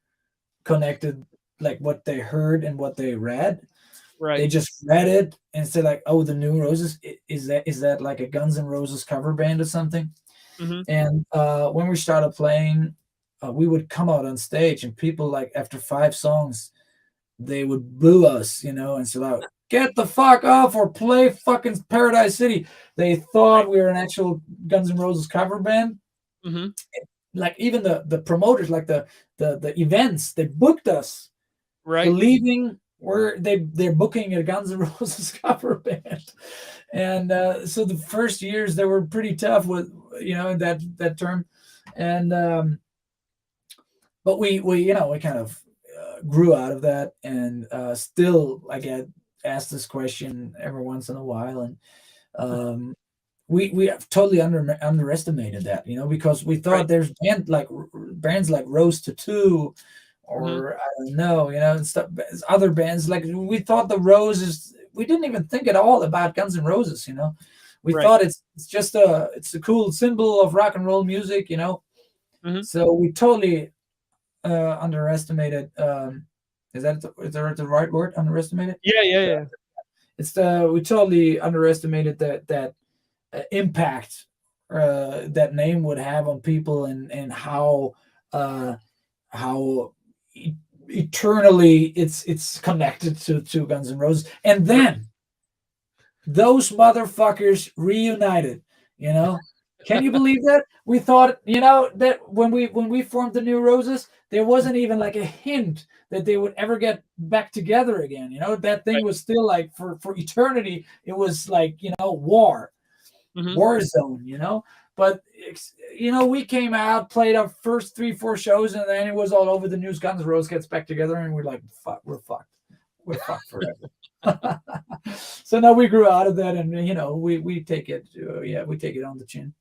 connected like what they heard and what they read. They Right. just read it and said like, "Oh, the New Roses, is that like a Guns N' Roses cover band or something?" Hmm. And when we started playing, we would come out on stage, and people like after 5 songs, they would boo us, and so like, get the fuck off or play fucking Paradise City. They thought we were an actual Guns N' Roses cover band. Hmm. Like even the promoters, like the events, they booked us Right. believing they're booking a Guns N' Roses cover band. And so the first years they were pretty tough with that term, and but we kind of grew out of that, and still I get asked this question every once in a while, and we have totally underestimated that, because we thought Right. there's bands like Rose Tattoo, Hmm. or I don't know, and stuff. Other bands, like we thought the Roses. We didn't even think at all about Guns N' Roses. We Right. thought it's just it's a cool symbol of rock and roll music. Hmm. So we totally underestimated. Is that the right word? Underestimated. Yeah. Yeah. Yeah. We totally underestimated that impact that name would have on people, and how eternally it's connected to Guns N' Roses. And then those motherfuckers reunited. Can you believe that? We thought, that when we formed the New Roses, there wasn't even like a hint that they would ever get back together again. That thing Right. was still like for eternity. It was like war Hmm. zone. But we came out, played our first 3-4 shows, and then it was all over the news. Guns N' Roses gets back together, and we're like, fuck, we're fucked. We're fucked forever. So now we grew out of that, and we take it. We take it on the chin.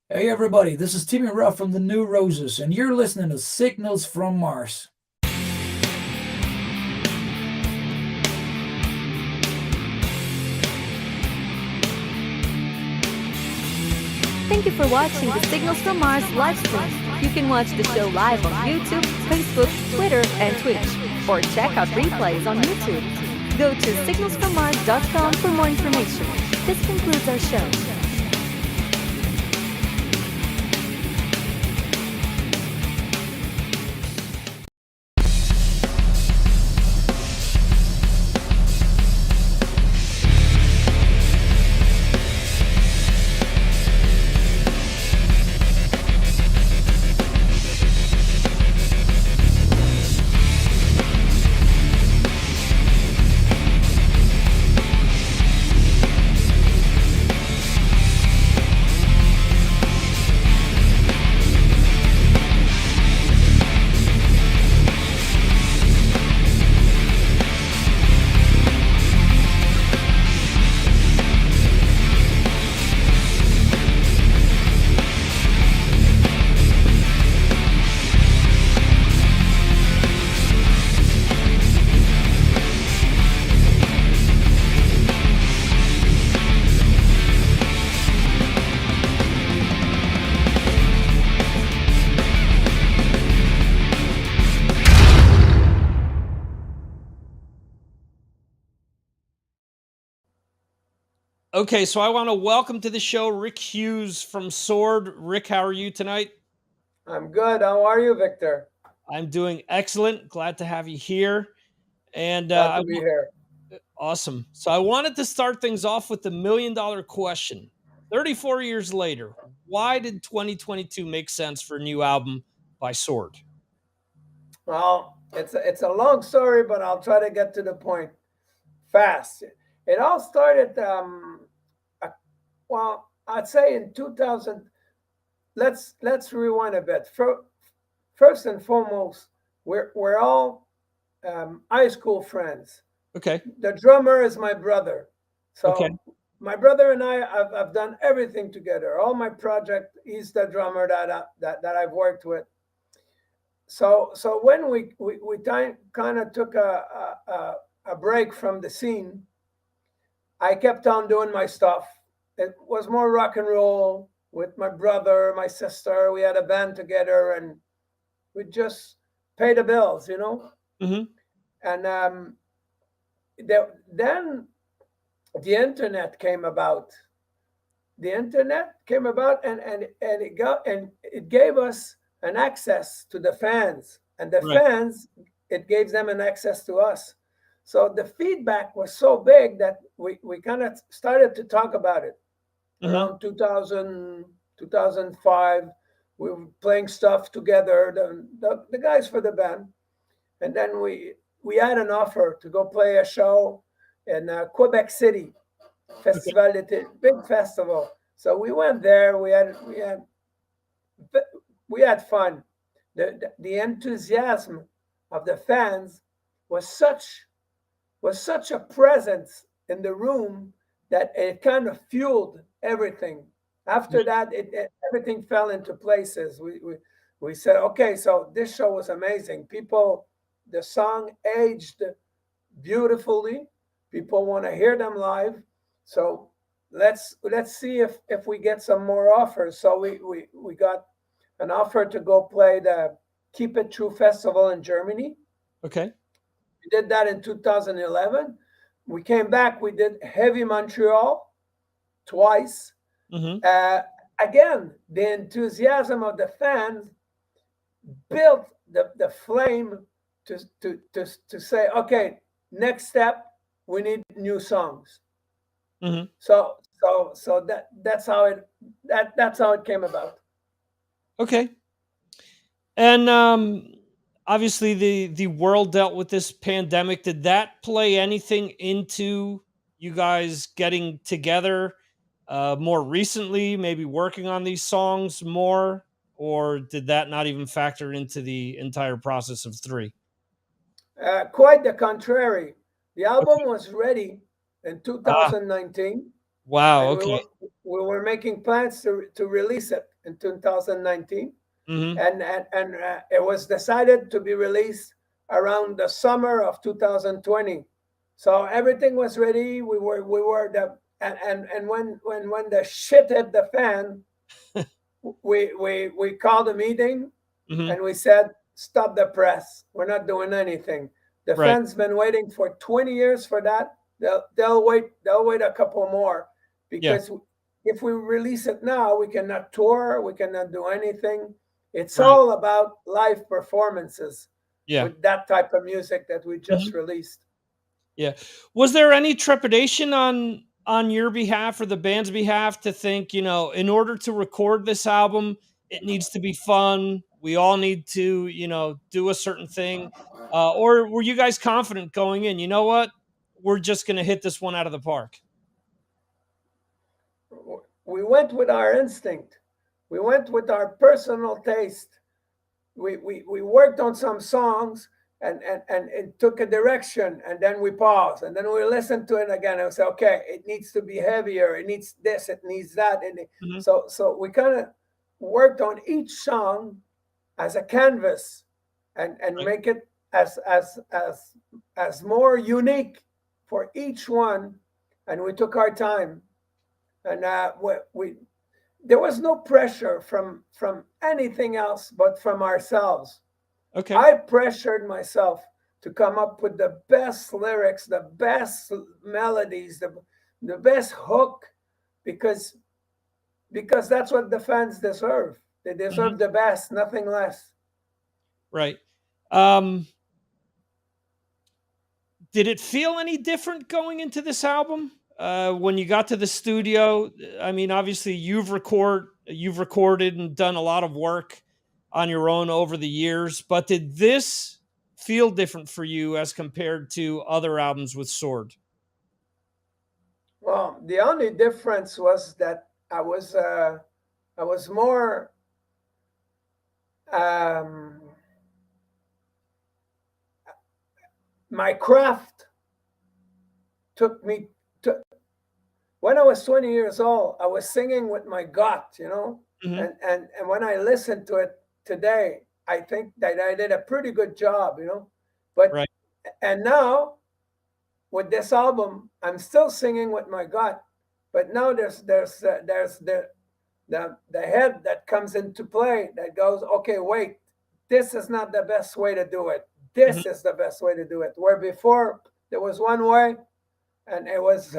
Hey everybody, this is Timmy Ruff from the New Roses, and you're listening to Signals from Mars. Thank you for watching the Signals from Mars live stream. You can watch the show live on YouTube, Facebook, Twitter, and Twitch, or check out replays on YouTube. Go to signalsfrommars.com for more information. This concludes our show. Okay, so I want to welcome to the show Rick Hughes from Sword. Rick, how are you tonight? I'm good. How are you, Victor? I'm doing excellent. Glad to have you here. And Glad to be here. awesome. So I wanted to start things off with the $1,000,000 question. 34 years later, why did 2022 make sense for a new album by Sword? Well, it's a long story, but I'll try to get to the point fast. It all started, well, I'd say in 2000. Let's rewind a bit. First and foremost, we're all high school friends. Okay. The drummer is my brother, Okay. so my brother and I have done everything together. All my project, he's the drummer that I've worked with. So when we kind of took a break from the scene, I kept on doing my stuff. It was more rock and roll with my brother, my sister. We had a band together, and we just pay the bills, you know. Hmm. And then the internet came about. The internet came about, and it gave us an access to the fans, and the Right. fans, it gave them an access to us. So the feedback was so big that we kind of started to talk about it Hmm. around 2000, 2005. We were playing stuff together, the guys for the band, and then we had an offer to go play a show in Quebec City Festival d'été, big festival. So we went there. We had fun. The enthusiasm of the fans was such a presence in the room that it kind of fueled everything. After that, everything fell into places. We said, okay, so this show was amazing. The song aged beautifully. People want to hear them live. So let's see if we get some more offers. So we got an offer to go play the Keep It True Festival in Germany. Okay. We did that in 2011. We came back. We did Heavy Montreal twice. Hmm. Again, the enthusiasm of the fans built the flame to say, okay, next step, we need new songs. Hmm. So that's how it came about. Okay. And obviously the world dealt with this pandemic. Did that play anything into you guys getting together more recently, maybe working on these songs more, or did that not even factor into the entire process of three? Quite the contrary. The album Okay. was ready in Ah, 2019, wow. and Okay. we were making plans to release it in 2019, Hmm. and it was decided to be released around the summer of 2020. So everything was ready. We were the and when the shit hit the fan, we called a meeting Hmm. and we said, stop the press. We're not doing anything. The Right. fans been waiting for 20 years for that. They'll wait a couple more, Yeah. because if we release it now, we cannot tour, we cannot do anything. It's Right. all about live performances Yeah. with that type of music that we just Mhm. released. Yeah. Was there any trepidation on your behalf or the band's behalf to think, in order to record this album, it needs to be fun. We all need to, do a certain thing. Or were you guys confident going in? You know what? We're just going to hit this one out of the park. We went with our instinct. We went with our personal taste. We worked on some songs, and it took a direction, and then we paused, and then we listened to it again, and we said, okay, it needs to be heavier, it needs this, it needs that, and Mhm. so we kind of worked on each song as a canvas, and Right. make it as more unique for each one, and we took our time, and we there was no pressure from anything else but from ourselves. Okay. I pressured myself to come up with the best lyrics, the best melodies, the best hook, because that's what the fans deserve. They Mhm. deserve the best, nothing less. Right. Um, did it feel any different going into this album? When you got to the studio, I mean, obviously you've recorded and done a lot of work on your own over the years, but did this feel different for you as compared to other albums with Sword? Well, the only difference was that I was more um, my craft took me when I was 20 years old, I was singing with my gut, you know, Mhm. and when I listen to it today, I think that I did a pretty good job, you know. But Right. and now with this album, I'm still singing with my gut, but now there's the head that comes into play that goes, okay, wait, this is not the best way to do it. Mhm. This is the best way to do it. Where before there was one way, and it was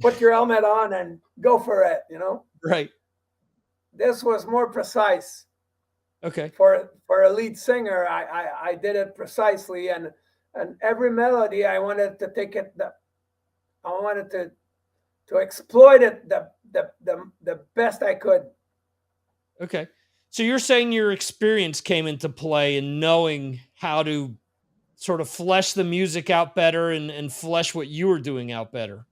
put your helmet on and go for it. You know, Right. this was more precise Okay. for a lead singer. I did it precisely, and every melody I wanted to take it. I wanted to exploit it the best I could. Okay. So you're saying your experience came into play in knowing how to sort of flesh the music out better and flesh what you were doing out better.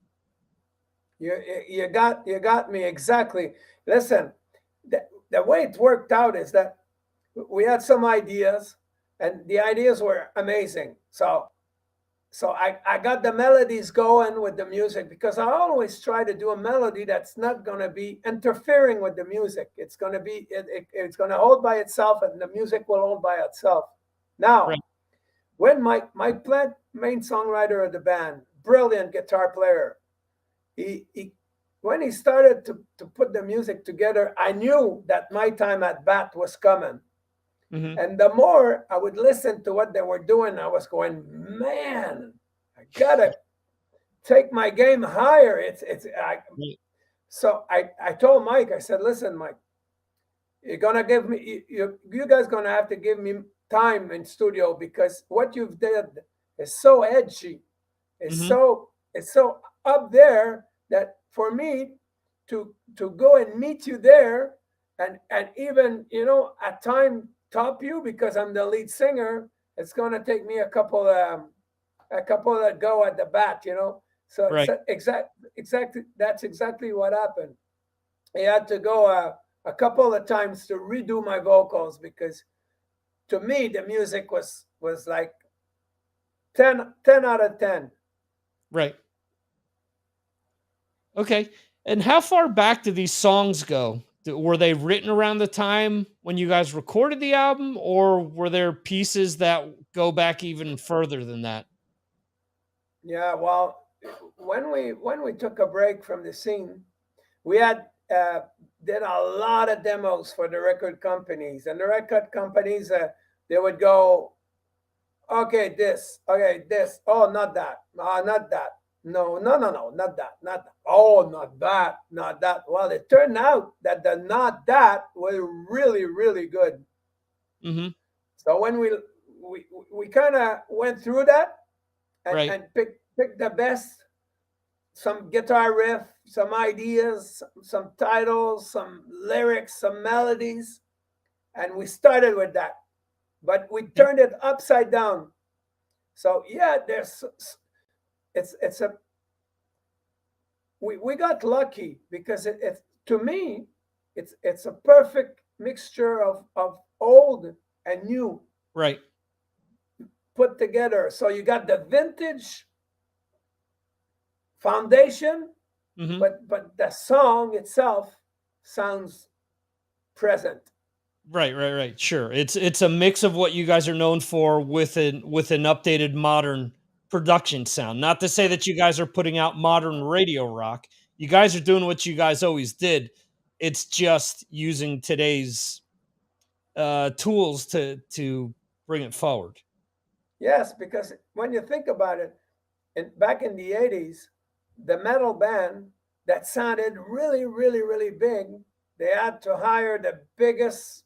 You got me exactly. Listen, the way it worked out is that we had some ideas, and the ideas were amazing. So I got the melodies going with the music, because I always try to do a melody that's not going to be interfering with the music. It's going to be it's going to hold by itself, and the music will hold by itself. Right. Now, when Mike Plant, main songwriter of the band, brilliant guitar player, he when he started to put the music together, I knew that my time at bat was coming. Mhm. And the more I would listen to what they were doing, I was going, man, I gotta take my game higher. Right. So I told Mike, I said, listen, Mike, you're gonna give me you guys gonna have to give me time in studio, because what you've did is so edgy. Mhm. It's so up there that for me to go and meet you there, and even, you know, at time top you, because I'm the lead singer, it's gonna take me a couple that go at the bat, you know. So Right. exactly that's exactly what happened. I had to go a couple of times to redo my vocals, because to me the music was like 10 out of 10. Right. Okay. And how far back do these songs go? Were they written around the time when you guys recorded the album, or were there pieces that go back even further than that? Yeah, well, when we took a break from the scene, we had did a lot of demos for the record companies, and the record companies, they would go, okay, this, oh, not that, not that, no, no, no, no, not that, not that, oh, not that, not that. Well, it turned out that the not that was really, really good. Mhm. So when we kind of went through that, Right. and picked the best, some guitar riff, some ideas, some titles, some lyrics, some melodies, and we started with that. But we Okay. turned it upside down. So yeah, there's it's a we got lucky, because it to me it's a perfect mixture of old and new Right. put together. So you got the vintage foundation, Mhm. but the song itself sounds present. Right. Sure. It's a mix of what you guys are known for with an updated modern production sound. Not to say that you guys are putting out modern radio rock. You guys are doing what you guys always did. It's just using today's tools to bring it forward. Yes, because when you think about it, back in the 80s, the metal band that sounded really, really, really big, they had to hire the biggest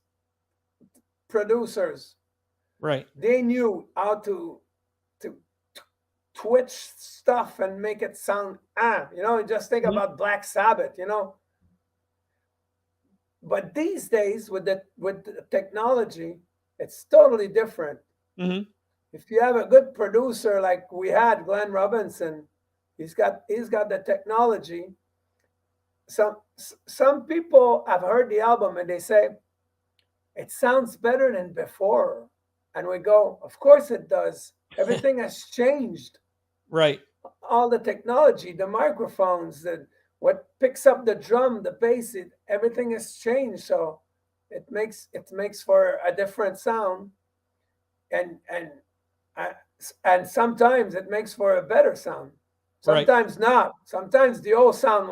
producers. Right. They knew how to twitch stuff and make it sound you know, just think Mhm. about Black Sabbath, you know. But these days with the technology, it's totally different. Mhm. If you have a good producer like we had, Glenn Robinson, he's got the technology. Some people have heard the album and they say it sounds better than before, and we go, of course it does. Everything has changed. Right. all the technology, the microphones, the what picks up the drum, the bass, everything has changed. So it makes for a different sound, and uh, and sometimes it makes for a better sound. Right. Sometimes not. Sometimes the old sound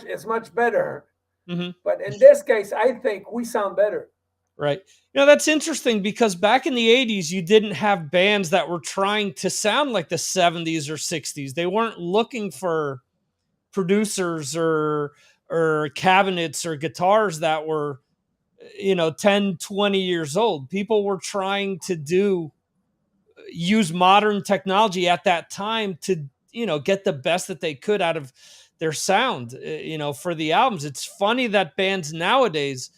is much better. Hmm. But in this case, I think we sound better. Right. That's interesting because back in the 80s, you didn't have bands that were trying to sound like the 70s or 60s. They weren't looking for producers or cabinets or guitars that were 10, 20 years old. People were trying to use modern technology at that time to get the best that they could out of their sound, for the albums. It's funny that bands nowadays,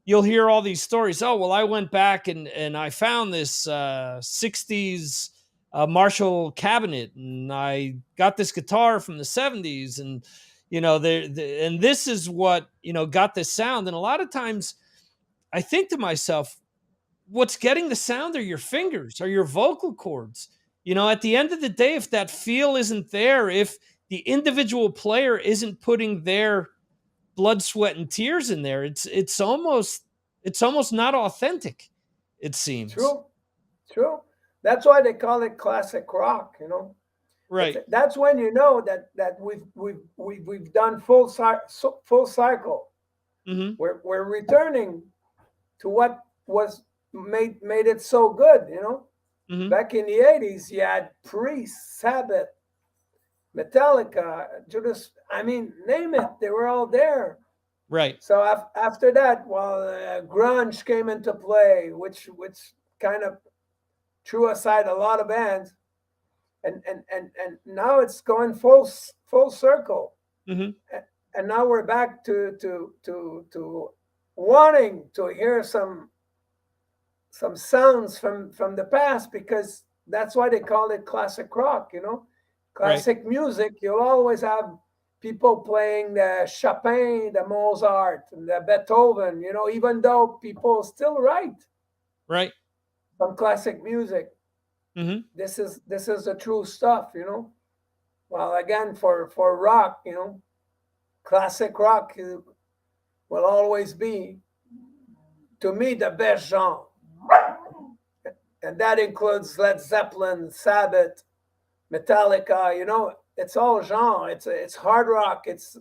you'll hear all these stories. Oh, well, I went back and I found this 60s Marshall cabinet, and I got this guitar from the 70s, and and this is what got this sound. And a lot of times I think to myself, what's getting the sound are your fingers, are your vocal cords. At the end of the day, if that feel isn't there, if the individual player isn't putting their blood, sweat, and tears in there, it's almost not authentic, it seems. True, true. That's why they call it classic rock. Right. That's when you know that we've done full cycle. Hmm. We're returning to what was made it so good. Hmm. Back in the 80s, you had Priest, Sabbath, Metallica, Judas. I mean, name it. They were all there. Right. So after that, well, grunge came into play, which kind of threw aside a lot of bands, and now it's going full circle, Hmm. and now we're back to wanting to hear some sounds from the past, because that's why they call it classic rock. Right. Classic music. You'll always have people playing the Chopin, the Mozart, and the Beethoven. Even though people still write Right. some classic music, Hmm. this is the true stuff. Well, again, for rock, classic rock will always be, to me, the best genre, and that includes Led Zeppelin, Sabbath, Metallica. It's all genre. It's hard rock. It's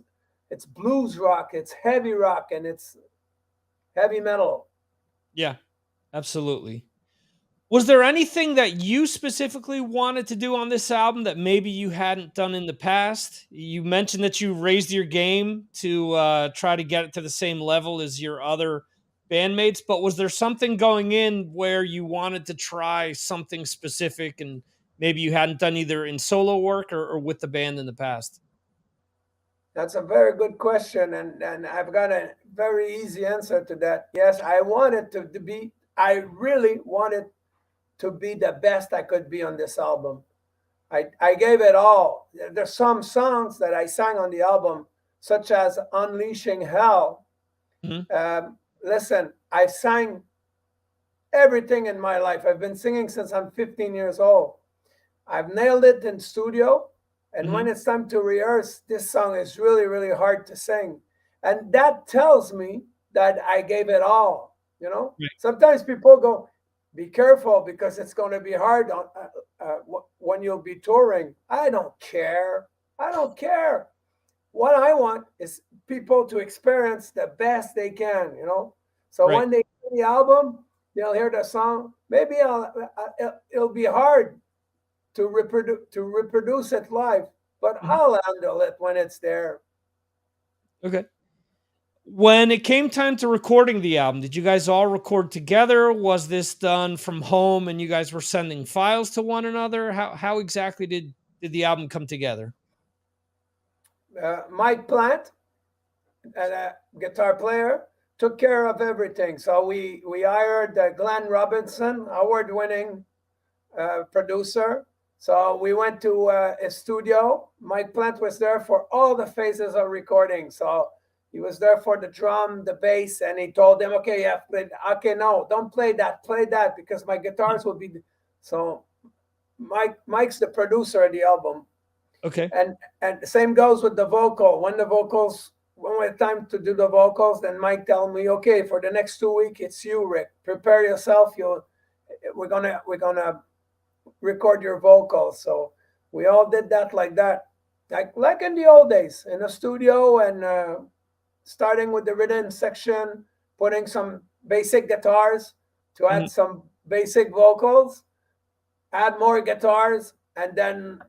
blues rock. It's heavy rock, and it's heavy metal. Yeah, absolutely. Was there anything that you specifically wanted to do on this album that maybe you hadn't done in the past? You mentioned that you raised your game to try to get it to the same level as your other bandmates, but was there something going in where you wanted to try something specific and maybe you hadn't done either in solo work or with the band in the past? That's a very good question, and I've got a very easy answer to that. Yes, I wanted to be. I really wanted to be the best I could be on this album. I gave it all. There's some songs that I sang on the album, such as Unleashing Hell. Hmm. Listen, I sang everything in my life. I've been singing since I'm 15 years old. I've nailed it in studio. And Hmm. when it's time to rehearse, this song is really, really hard to sing. And that tells me that I gave it all. Right. Sometimes people go, be careful because it's going to be hard when you'll be touring. I don't care. I don't care. What I want is people to experience the best they can. So Right. when they hear the album, they'll hear the song. Maybe it'll be hard to reproduce it live, but Mhm. I'll handle it when it's there. Okay. When it came time to recording the album, did you guys all record together? Was this done from home and you guys were sending files to one another? How exactly did the album come together? Mike Plant, a guitar player, took care of everything. So we hired Glenn Robinson, award-winning producer. So we went to a studio. Mike Plant was there for all the phases of recording. So he was there for the drum, the bass, and he told them, "Okay, yeah, okay, no, don't play that because my guitars will be." So Mike's the producer of the album, Okay. And the same goes with the vocal. When it's time to do the vocals, then Mike tell me, okay, for the next 2 weeks, it's you, Rick. Prepare yourself. We're gonna record your vocals. So we all did that like that, like in the old days in the studio, and starting with the rhythm section, putting some basic guitars to add some basic vocals, add more guitars, and then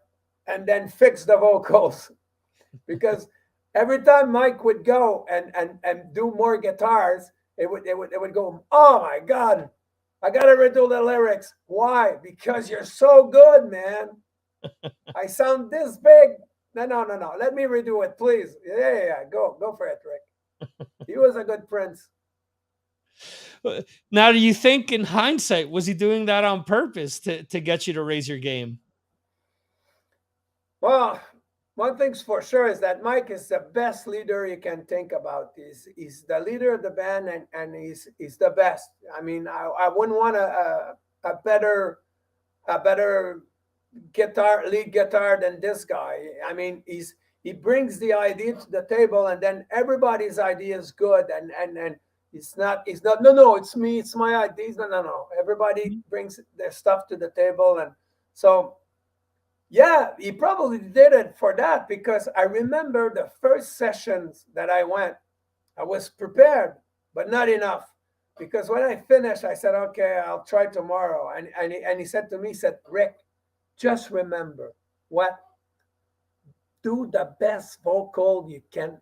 fix the vocals. Because every time Mike would go and do more guitars, it would go, oh my God, I gotta redo the lyrics. Why? Because you're so good, man. I sound this big. No. Let me redo it, please. Yeah. Go for it, Rick. He was a good prince. Now, do you think in hindsight, was he doing that on purpose to get you to raise your game? Well, one thing's for sure is that Mike is the best leader you can think about. He's the leader of the band, and he's the best. I mean, I wouldn't want a better lead guitar than this guy. I mean, he brings the idea to the table, and then everybody's idea is good, and he's not no, it's me, it's my ideas. No. Everybody brings their stuff to the table, and so yeah, he probably did it for that, because I remember the first sessions that I went, I was prepared, but not enough. Because when I finished, I said, okay, I'll try tomorrow. And he said to me, Rick, just remember what? Do the best vocal you can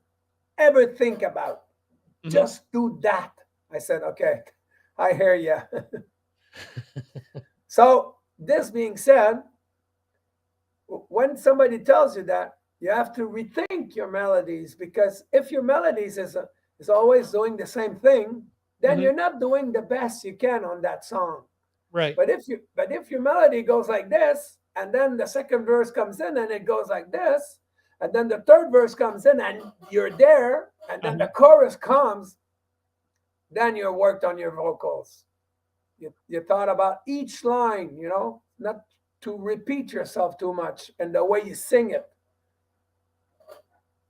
ever think about. Just do that. I said, okay, I hear you. So this being said, when somebody tells you that, you have to rethink your melodies, because if your melodies is always doing the same thing, then you're not doing the best you can on that song. Right. But if your melody goes like this, and then the second verse comes in and it goes like this, and then the third verse comes in and you're there, and then the chorus comes, then you worked on your vocals. You thought about each line, not to repeat yourself too much and the way you sing it.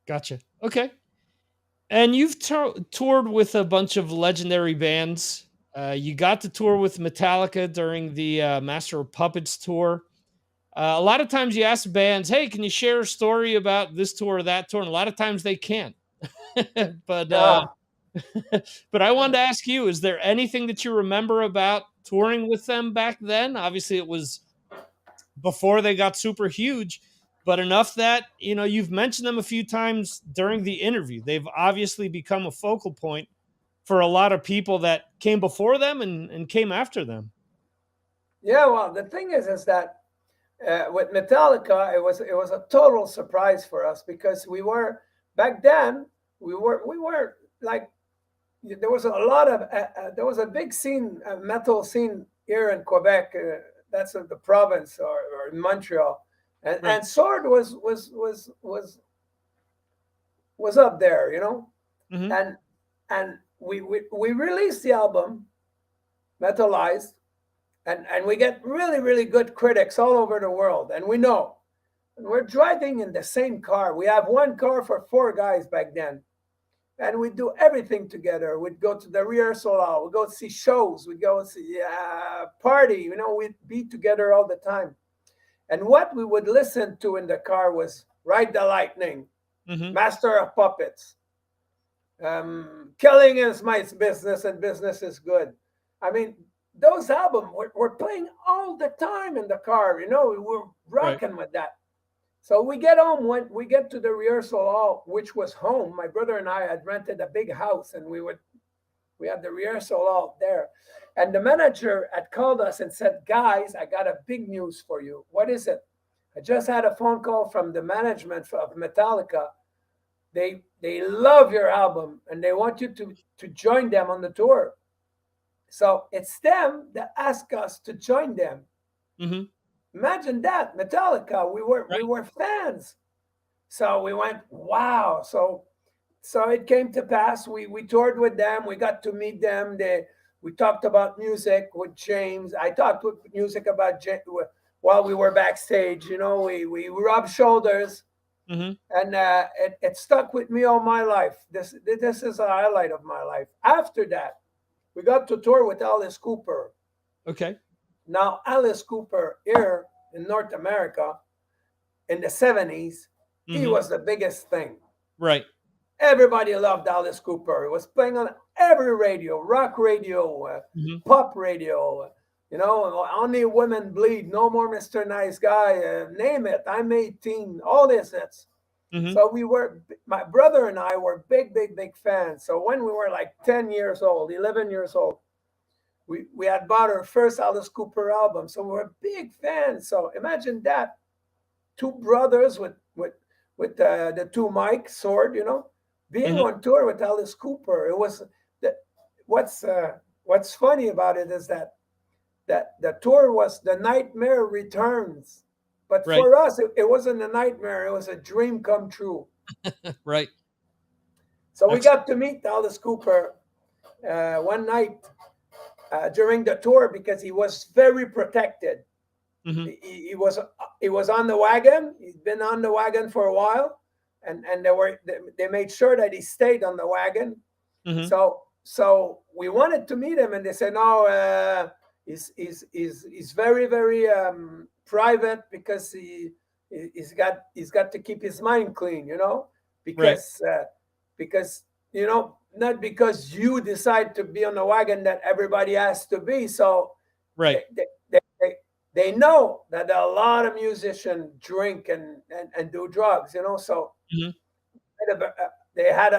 Gotcha. Okay. And you've toured with a bunch of legendary bands. You got to tour with Metallica during the Master of Puppets tour. A lot of times you ask bands, hey, can you share a story about this tour or that tour? And a lot of times they can't. But I wanted to ask you, is there anything that you remember about touring with them back then? Obviously, it was before they got super huge, but enough that, you've mentioned them a few times during the interview. They've obviously become a focal point for a lot of people that came before them and came after them. Yeah, well, the thing is that with Metallica, it was a total surprise for us, because back then we were like, there was a big scene, a metal scene here in Quebec. That's the province, or in Montreal, and Sword was up there, and we released the album Metalized, and we get really, really good critics all over the world, and we're driving in the same car. We have one car for 4 guys back then, and we do everything together. We'd go to the rehearsal hall, we'd go see shows, we'd go see party, we'd be together all the time. And what we would listen to in the car was Ride the Lightning, Master of Puppets, Killing is My Business and Business is Good. I mean, those albums we're playing all the time in the car, we're rocking with that. So we get home, when we get to the rehearsal hall, which was home. My brother and I had rented a big house, and we had the rehearsal hall there. And the manager had called us and said, guys, I got a big news for you. What is it? I just had a phone call from the management of Metallica. They love your album, and they want you to join them on the tour. So it's them that ask us to join them. Imagine that, Metallica. We were fans. So we went, wow. So it came to pass. We toured with them. We got to meet them. We talked about music with James. I talked with music about while we were backstage. You know, we rubbed shoulders, Mhm. and it stuck with me all my life. This is a highlight of my life. After that, we got to tour with Alice Cooper. Okay. Now, Alice Cooper here in North America in the 70s, he Mhm. was the biggest thing. Right. Everybody loved Alice Cooper. It was playing on every radio, rock radio, Mhm. pop radio. You know, Only Women Bleed, No More Mr. Nice Guy, name it. I'm 18, all this. Mhm. So my brother and I were big, big, big fans. So when we were like 10 years old, 11 years old, we had bought our first Alice Cooper album. So we were big fans. So imagine that. Two brothers with the two Mike sword, you know, being Mhm. on tour with Alice Cooper. It was the, what's funny about it is that the tour was The Nightmare Returns, but Right. for us it wasn't a nightmare, it was a dream come true. Right. So we Excellent. got to meet Alice Cooper one night during the tour because he was very protected. Mhm. He was on the wagon. He'd been on the wagon for a while, and they made sure that he stayed on the wagon. Mhm. So we wanted to meet him, and they said no. He's very very private because he's got to keep his mind clean, you know, Right. because you know, not because you decide to be on the wagon that everybody has to be. So Right. they know that a lot of musicians drink and do drugs, you know. So Mhm. they had they had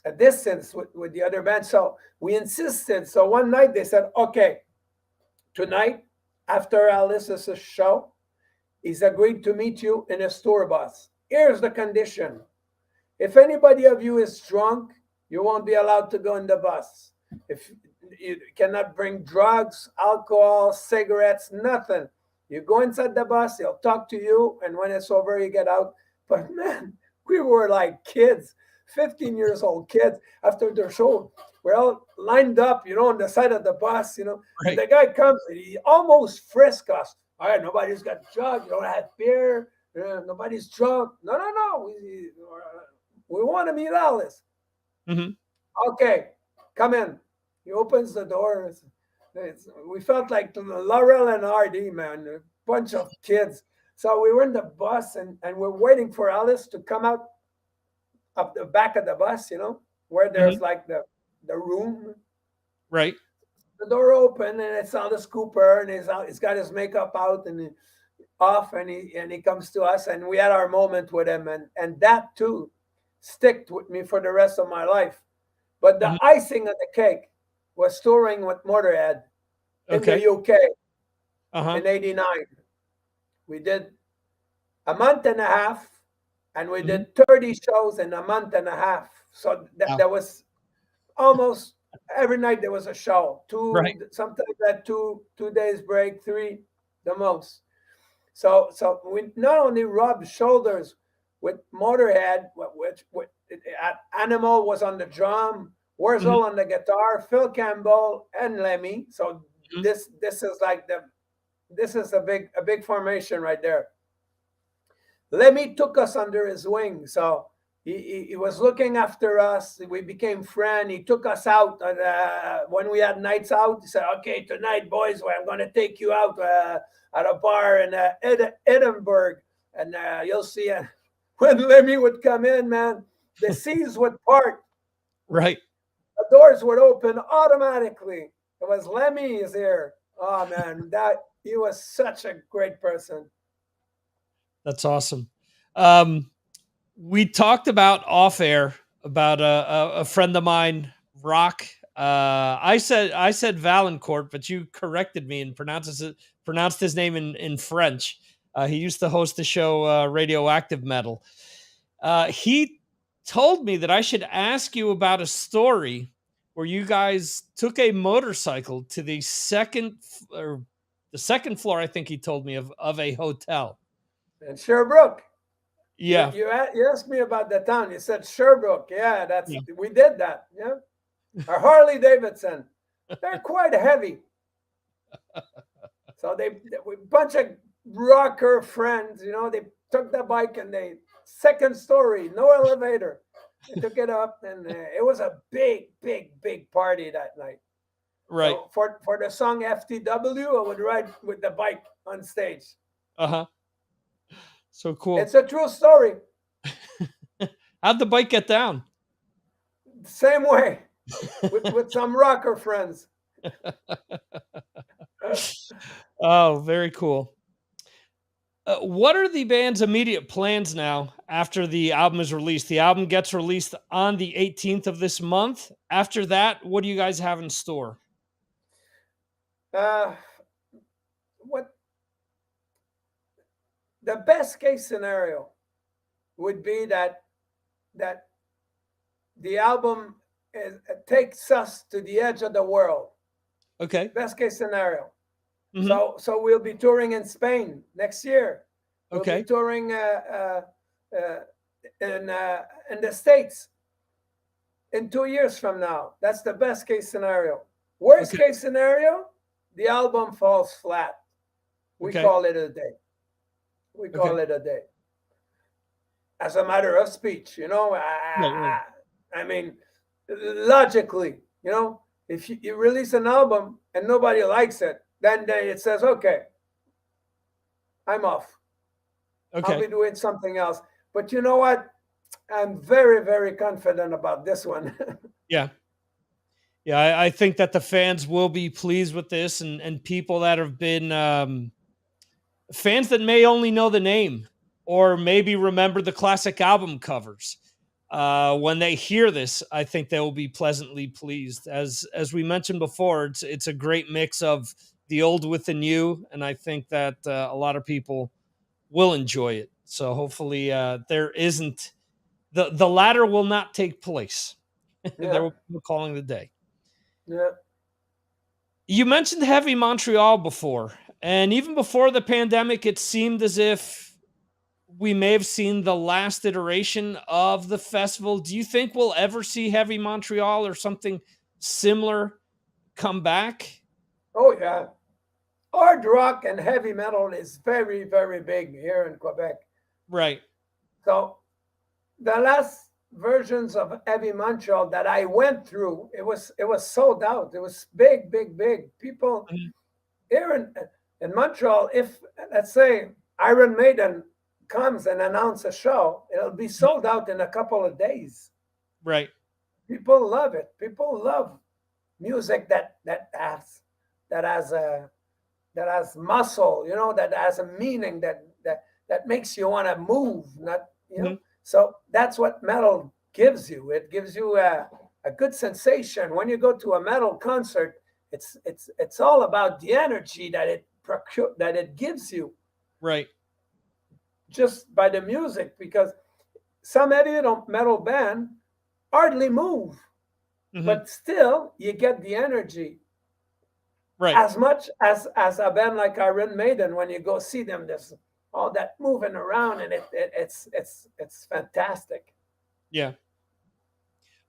a distance with the other band. So we insisted. So one night they said, okay, tonight after Alice's show, he's agreed to meet you in a tour bus. Here's the condition: if anybody of you is drunk, you won't be allowed to go in the bus. If you cannot bring drugs, alcohol, cigarettes, nothing. You go inside the bus, he'll talk to you, and when it's over, you get out. But man, we were like kids, 15 years old kids after their show. We're all lined up, you know, on the side of the bus, you know, and Right. the guy comes and he almost frisks us. All right, nobody's got drugs, you don't have beer, nobody's drunk. No. We want to meet Alice. Mhm. Okay, come in. He opens the door. We felt like Laurel and Hardy, man, a bunch of kids. So we were in the bus and we're waiting for Alice to come out of the back of the bus, you know, where there's Mhm. like the room. Right. The door open and it's Alice Cooper and he's got his makeup out and off and he comes to us and we had our moment with him and that too sticked with me for the rest of my life. But the Mhm. icing on the cake was touring with Motorhead in the Okay. UK Uh-huh. in '89. We did a month and a half, and we Mhm. did 30 shows in a month and a half. So Wow. there was almost every night there was a show. Right. Sometimes that 2 days break, three the most. So we not only rubbed shoulders with Motorhead, which Animal was on the drum, Mhm. Wurzel on the guitar, Phil Campbell and Lemmy. So Mhm. this is like this is a big formation right there. Lemmy took us under his wing, so he was looking after us. We became friends. He took us out when we had nights out. He said, "Okay, tonight, boys, I'm going to take you out at a bar in Edinburgh, and you'll see." When Lemmy would come in, man, the seas would part, Right. the doors would open automatically. It was Lemmy is here. Oh man, that he was such a great person. That's awesome. Um, we talked about off air about a friend of mine, Rock. I said Valancourt, but you corrected me and pronounced his name in French. He used to host the show Radioactive Metal. He told me that I should ask you about a story where you guys took a motorcycle to the second floor. I think he told me of a hotel. And Sherbrooke. Yeah. You asked me about the town. You said Sherbrooke. Yeah, Yeah. we did that. Yeah, our Harley Davidson. They're quite heavy. So they were a bunch of rocker friends, you know, they took the bike and they second story, no elevator. They took it up, and it was a big, big, big party that night. Right. So for the song FTW, I would ride with the bike on stage. Uh-huh. So cool. It's a true story. How'd the bike get down? Same way with some rocker friends. Oh, very cool. What are the band's immediate plans now after the album is released? The album gets released on the 18th of this month. After that, what do you guys have in store? What the best case scenario would be that the album takes us to the edge of the world. Okay. Best case scenario. Mhm. So we'll be touring in Spain next year. We'll Okay. be touring in the States in 2 years from now. That's the best case scenario. Worst Okay. case scenario, the album falls flat. We Okay. call it a day. We call Okay. it a day. As a matter of speech, you know, Right. I mean, logically, you know, if you release an album and nobody likes it, then it says, okay, I'm off. I'll be Okay. doing something else. But you know what? I'm very, very confident about this one. Yeah. Yeah. I think that the fans will be pleased with this, and people that have been fans that may only know the name or maybe remember the classic album covers. When they hear this, I think they will be pleasantly pleased. As we mentioned before, it's a great mix of the old with the new, and I think that a lot of people will enjoy it. So hopefully, there isn't the latter will not take place. There Yeah, will be people calling the day. yeah. You mentioned Heavy Montreal before, and even before the pandemic, it seemed as if we may have seen the last iteration of the festival. Do you think we'll ever see Heavy Montreal or something similar come back? Oh, yeah. Hard rock and heavy metal is very, very big here in Quebec. Right. So the last versions of Heavy Montreal that I went through, it was sold out. It was big, big, big. People Mhm. here in Montreal, if let's say Iron Maiden comes and announce a show, it'll be sold out in a couple of days. Right. People love it. People love music that has muscle, you know, that has a meaning that makes you want to move, not you know. Mhm. So that's what metal gives you. It gives you a good sensation when you go to a metal concert. It's all about the energy that it gives you Right. just by the music, because some heavy metal band hardly move, Mhm. but still you get the energy Right. as much as a band like Iron Maiden. When you go see them, there's all that moving around, and it's fantastic. Yeah.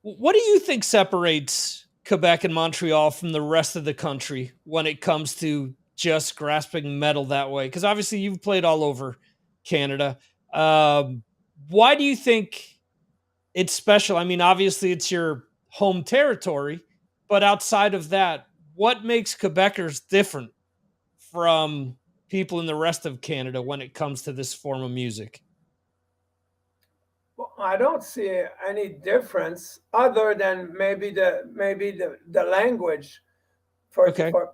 What do you think separates Quebec and Montreal from the rest of the country when it comes to just grasping metal that way? Because obviously you've played all over Canada. Why do you think it's special? I mean, obviously it's your home territory, but outside of that, what makes Quebecers different from people in the rest of Canada when it comes to this form of music? Well, I don't see any difference other than maybe the language, for Okay. for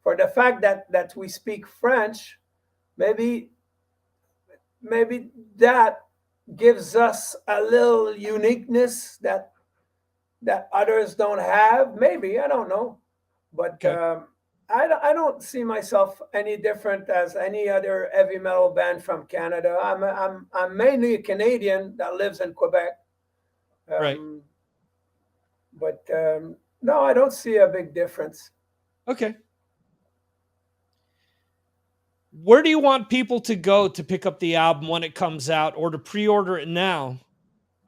for the fact that we speak French. Maybe maybe that gives us a little uniqueness that others don't have. Maybe, I don't know, but Okay. I don't see myself any different as any other heavy metal band from Canada. I'm mainly a Canadian that lives in Quebec, Right. um, but no, I don't see a big difference. Okay. Where do you want people to go to pick up the album when it comes out or to pre-order it now?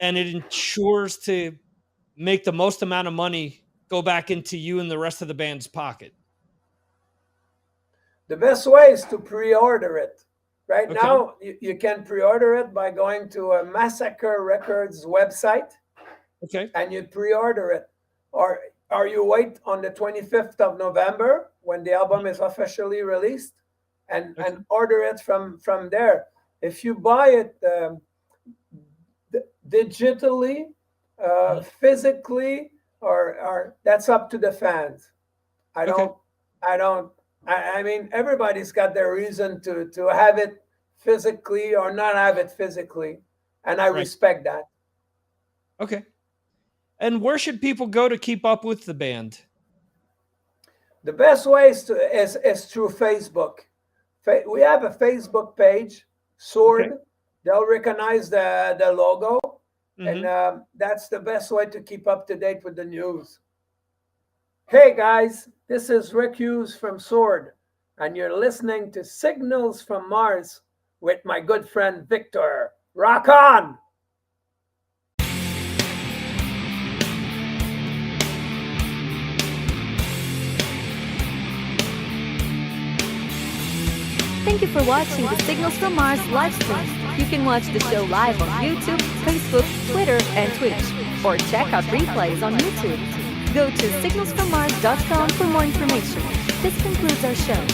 And it ensures to make the most amount of money go back into you and the rest of the band's pocket. The best way is to pre-order it. Right Okay. now, you can pre-order it by going to a Massacre Records website Okay. and you pre-order it, or you wait on the 25th of November when the album is officially released, and order it from there. If you buy it digitally, physically, or that's up to the fans. I mean, everybody's got their reason to have it physically or not have it physically, and I respect that. Okay. And where should people go to keep up with the band? The best way is through Facebook. We have a Facebook page, Sword. Okay. They'll recognize the logo, Mhm. and that's the best way to keep up to date with the news. Hey guys, this is Rick Hughes from Sword, and you're listening to Signals from Mars with my good friend Victor. Rock on! Thank you for watching the Signals from Mars live stream. You can watch the show live on YouTube, Facebook, Twitter, and Twitch, or check out replays on YouTube. Go to signalsfrommars.com for more information. This concludes our show.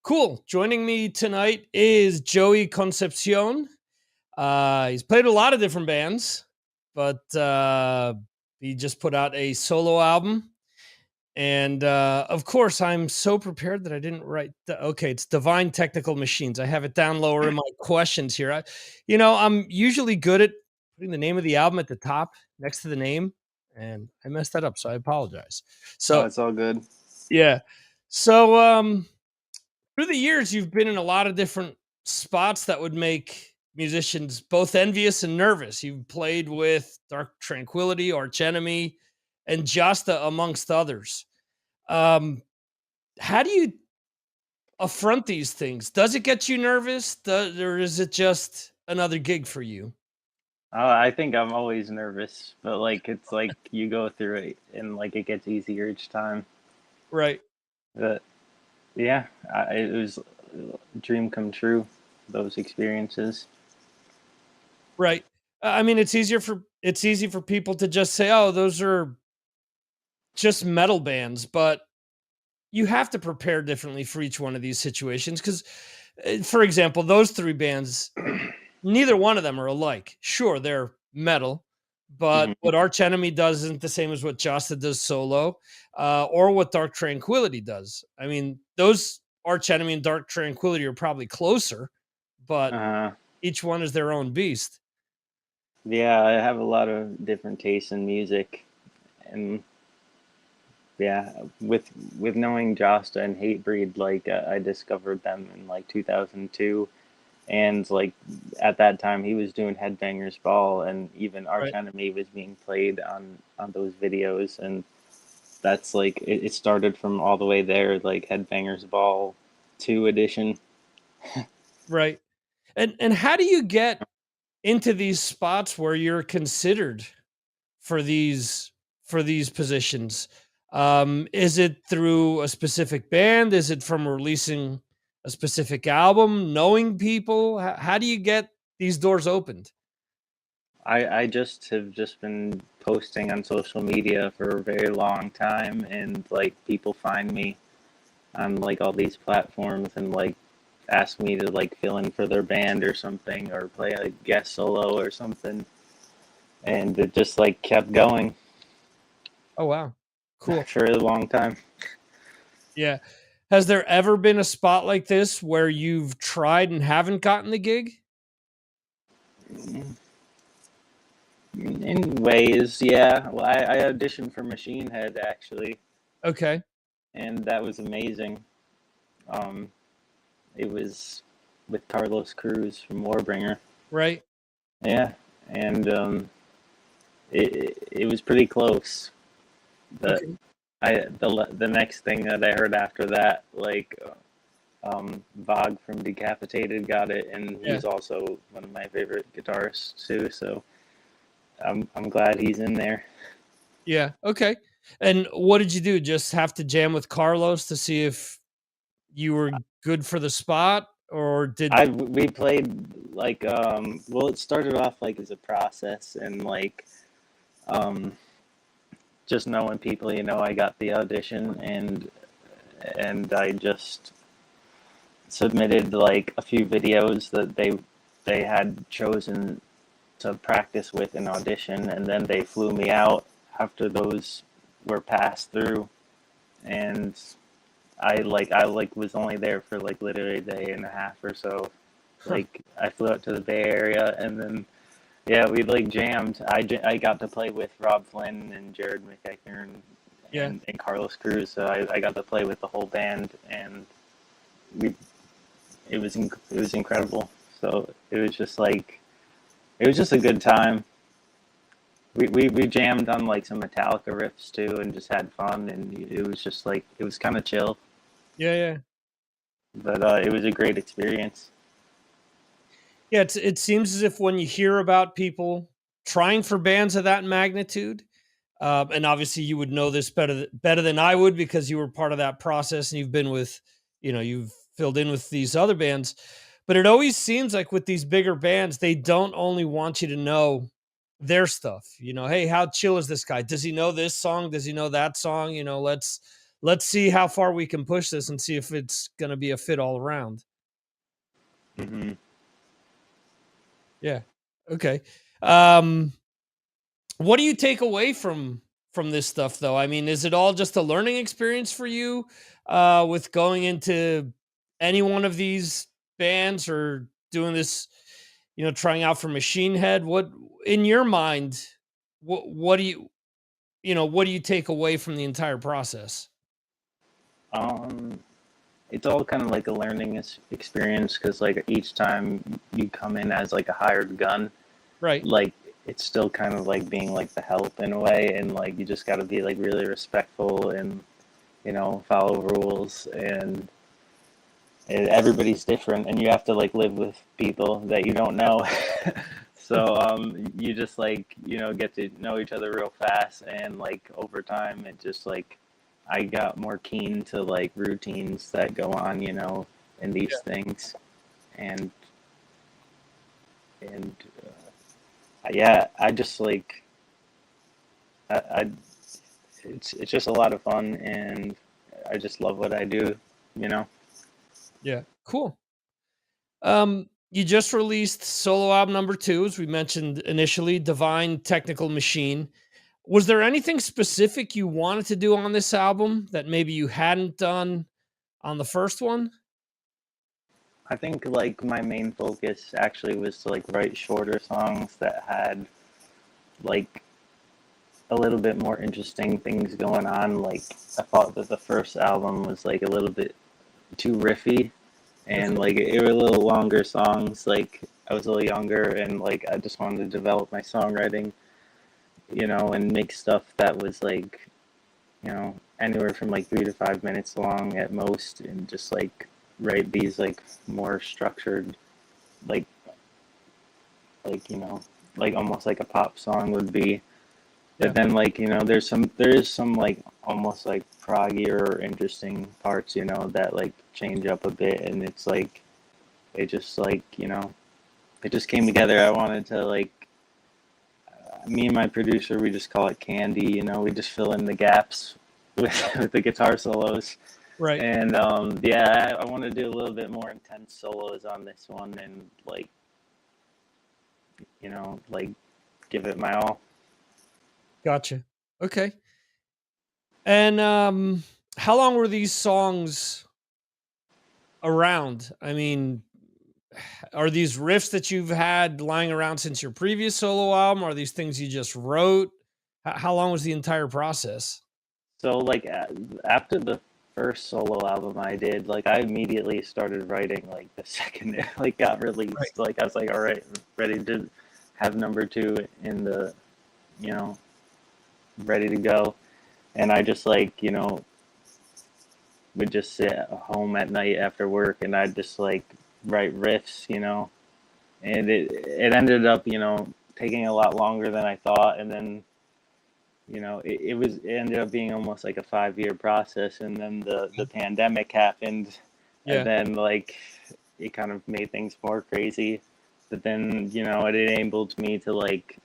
Cool. Joining me tonight is Joey Concepcion. He's played a lot of different bands, but he just put out a solo album. And of course, I'm so prepared that I didn't write. Okay, it's Divine Technical Machines. I have it down lower in my questions here. I'm usually good at putting the name of the album at the top next to the name, and I messed that up, so I apologize. So it's all good. yeah. So through the years, you've been in a lot of different spots that would make musicians both envious and nervous. You've played with Dark Tranquillity, Arch Enemy, and Jasta, amongst others. How do you affront these things? Does it get you nervous, or is it just another gig for you? I think I'm always nervous, but like it's like you go through it and like it gets easier each time. Right. But yeah, it was a dream come true, those experiences. Right. I mean, it's easy for people to just say, "Oh, those are just metal bands," but you have to prepare differently for each one of these situations. Because, for example, those three bands, neither one of them are alike. Sure, they're metal, but Mhm. what Arch Enemy does isn't the same as what Jasta does solo, or what Dark Tranquillity does. I mean, those Arch Enemy and Dark Tranquillity are probably closer, but each one is their own beast. Yeah, I have a lot of different tastes in music, and yeah, with knowing Jasta and Hatebreed, like I discovered them in like 2002, and like at that time he was doing Headbangers Ball, and even Arch Enemy was being played on those videos, and that's like it started from all the way there, like Headbangers Ball 2 edition. Right. And how do you get into these spots where you're considered for these positions? Is it through a specific band? Is it from releasing a a specific album, knowing people? How do you get these doors opened? I just have just been posting on social media for a very long time, and like people find me on like all these platforms and like ask me to like fill in for their band or something, or play a guest solo or something, and it just like kept going Oh wow, cool. for a long time. Yeah. Has there ever been a spot like this where you've tried and haven't gotten the gig? In ways, yeah. Well, I auditioned for Machine Head actually, Okay. and that was amazing. Um, it was with Carlos Cruz from Warbringer. Right. Yeah, and it was pretty close. But the next thing that I heard after that, like Vog from Decapitated got it, and he's also one of my favorite guitarists too. So I'm glad he's in there. Yeah. Okay. And what did you do? Just have to jam with Carlos to see if you were good for the spot, or did We played like well, it started off like as a process, and like just knowing people, you know, I got the audition, and I just submitted like a few videos that they had chosen to practice with an audition, and then they flew me out after those were passed through, and I was only there for like literally a day and a half or so. Like I flew out to the Bay Area, and then we like jammed. I got to play with Rob Flynn and Jared McEachern and Carlos Cruz, so I got to play with the whole band, and it was incredible. So it was just a good time. We jammed on like some Metallica riffs too, and just had fun, and it was just like, it was kind of chill, Yeah. but it was a great experience. Yeah. It seems as if when you hear about people trying for bands of that magnitude, and obviously you would know this better than I would, because you were part of that process and you've been with, you've filled in with these other bands. But it always seems like with these bigger bands, they don't only want you to know their stuff. Hey, how chill is this guy? Does he know this song? Does he know that song? Let's see how far we can push this and see if it's going to be a fit all around. Mm-hmm. Yeah. Okay. What do you take away from this stuff, though? I mean, is it all just a learning experience for you with going into any one of these bands or doing this, trying out for Machine Head? What, in your mind, what do you take away from the entire process? It's all kind of like a learning experience, because like each time you come in as like a hired gun, right? Like it's still kind of like being like the help in a way, and like you just got to be like really respectful and follow rules, and everybody's different, and you have to like live with people that you don't know. So you just like get to know each other real fast, and like over time it just like I got more keen to like routines that go on in these things, and I just like I it's just a lot of fun, and I just love what I do. Yeah, cool. You just released solo album number 2, as we mentioned initially, Divine Technical Machine. Was there anything specific you wanted to do on this album that maybe you hadn't done on the first one? I think like my main focus actually was to like write shorter songs that had like a little bit more interesting things going on. Like I thought that the first album was like a little bit too riffy, and like it were a little longer songs. Like I was a little younger, and like I just wanted to develop my songwriting, and make stuff that was like, anywhere from like 3 to 5 minutes long at most, and just like write these like more structured, like like almost like a pop song would be. But then like, there is some like almost like proggier or interesting parts, that like change up a bit, and it's like it just like, it just came together. I wanted to like me and my producer, we just call it candy, we just fill in the gaps with the guitar solos. Right. And I want to do a little bit more intense solos on this one, and like, like give it my all. Gotcha. Okay. And how long were these songs around? I mean, are these riffs that you've had lying around since your previous solo album? Are these things you just wrote? How long was the entire process? So like after the first solo album I did, like I immediately started writing like the second it like got released. Right. Like I was like, all right, ready to have number 2 in the, ready to go. And I just like, would just sit at home at night after work, and I'd just like write riffs, and it ended up, taking a lot longer than I thought. And then, it ended up being almost like a 5-year process. And then the pandemic happened, Yeah. and then like it kind of made things more crazy. But then, it enabled me to like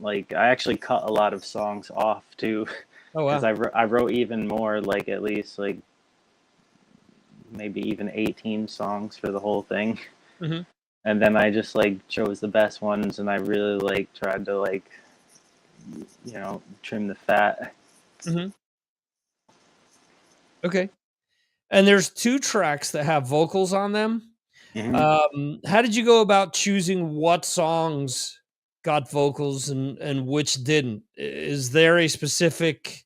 I actually cut a lot of songs off too. Oh wow. Because I wrote even more, like at least like maybe even 18 songs for the whole thing. Mhm. And then I just like chose the best ones, and I really like tried to like, trim the fat. Mhm. Okay. And there's 2 tracks that have vocals on them. How did you go about choosing what songs got vocals and which didn't? Is there a specific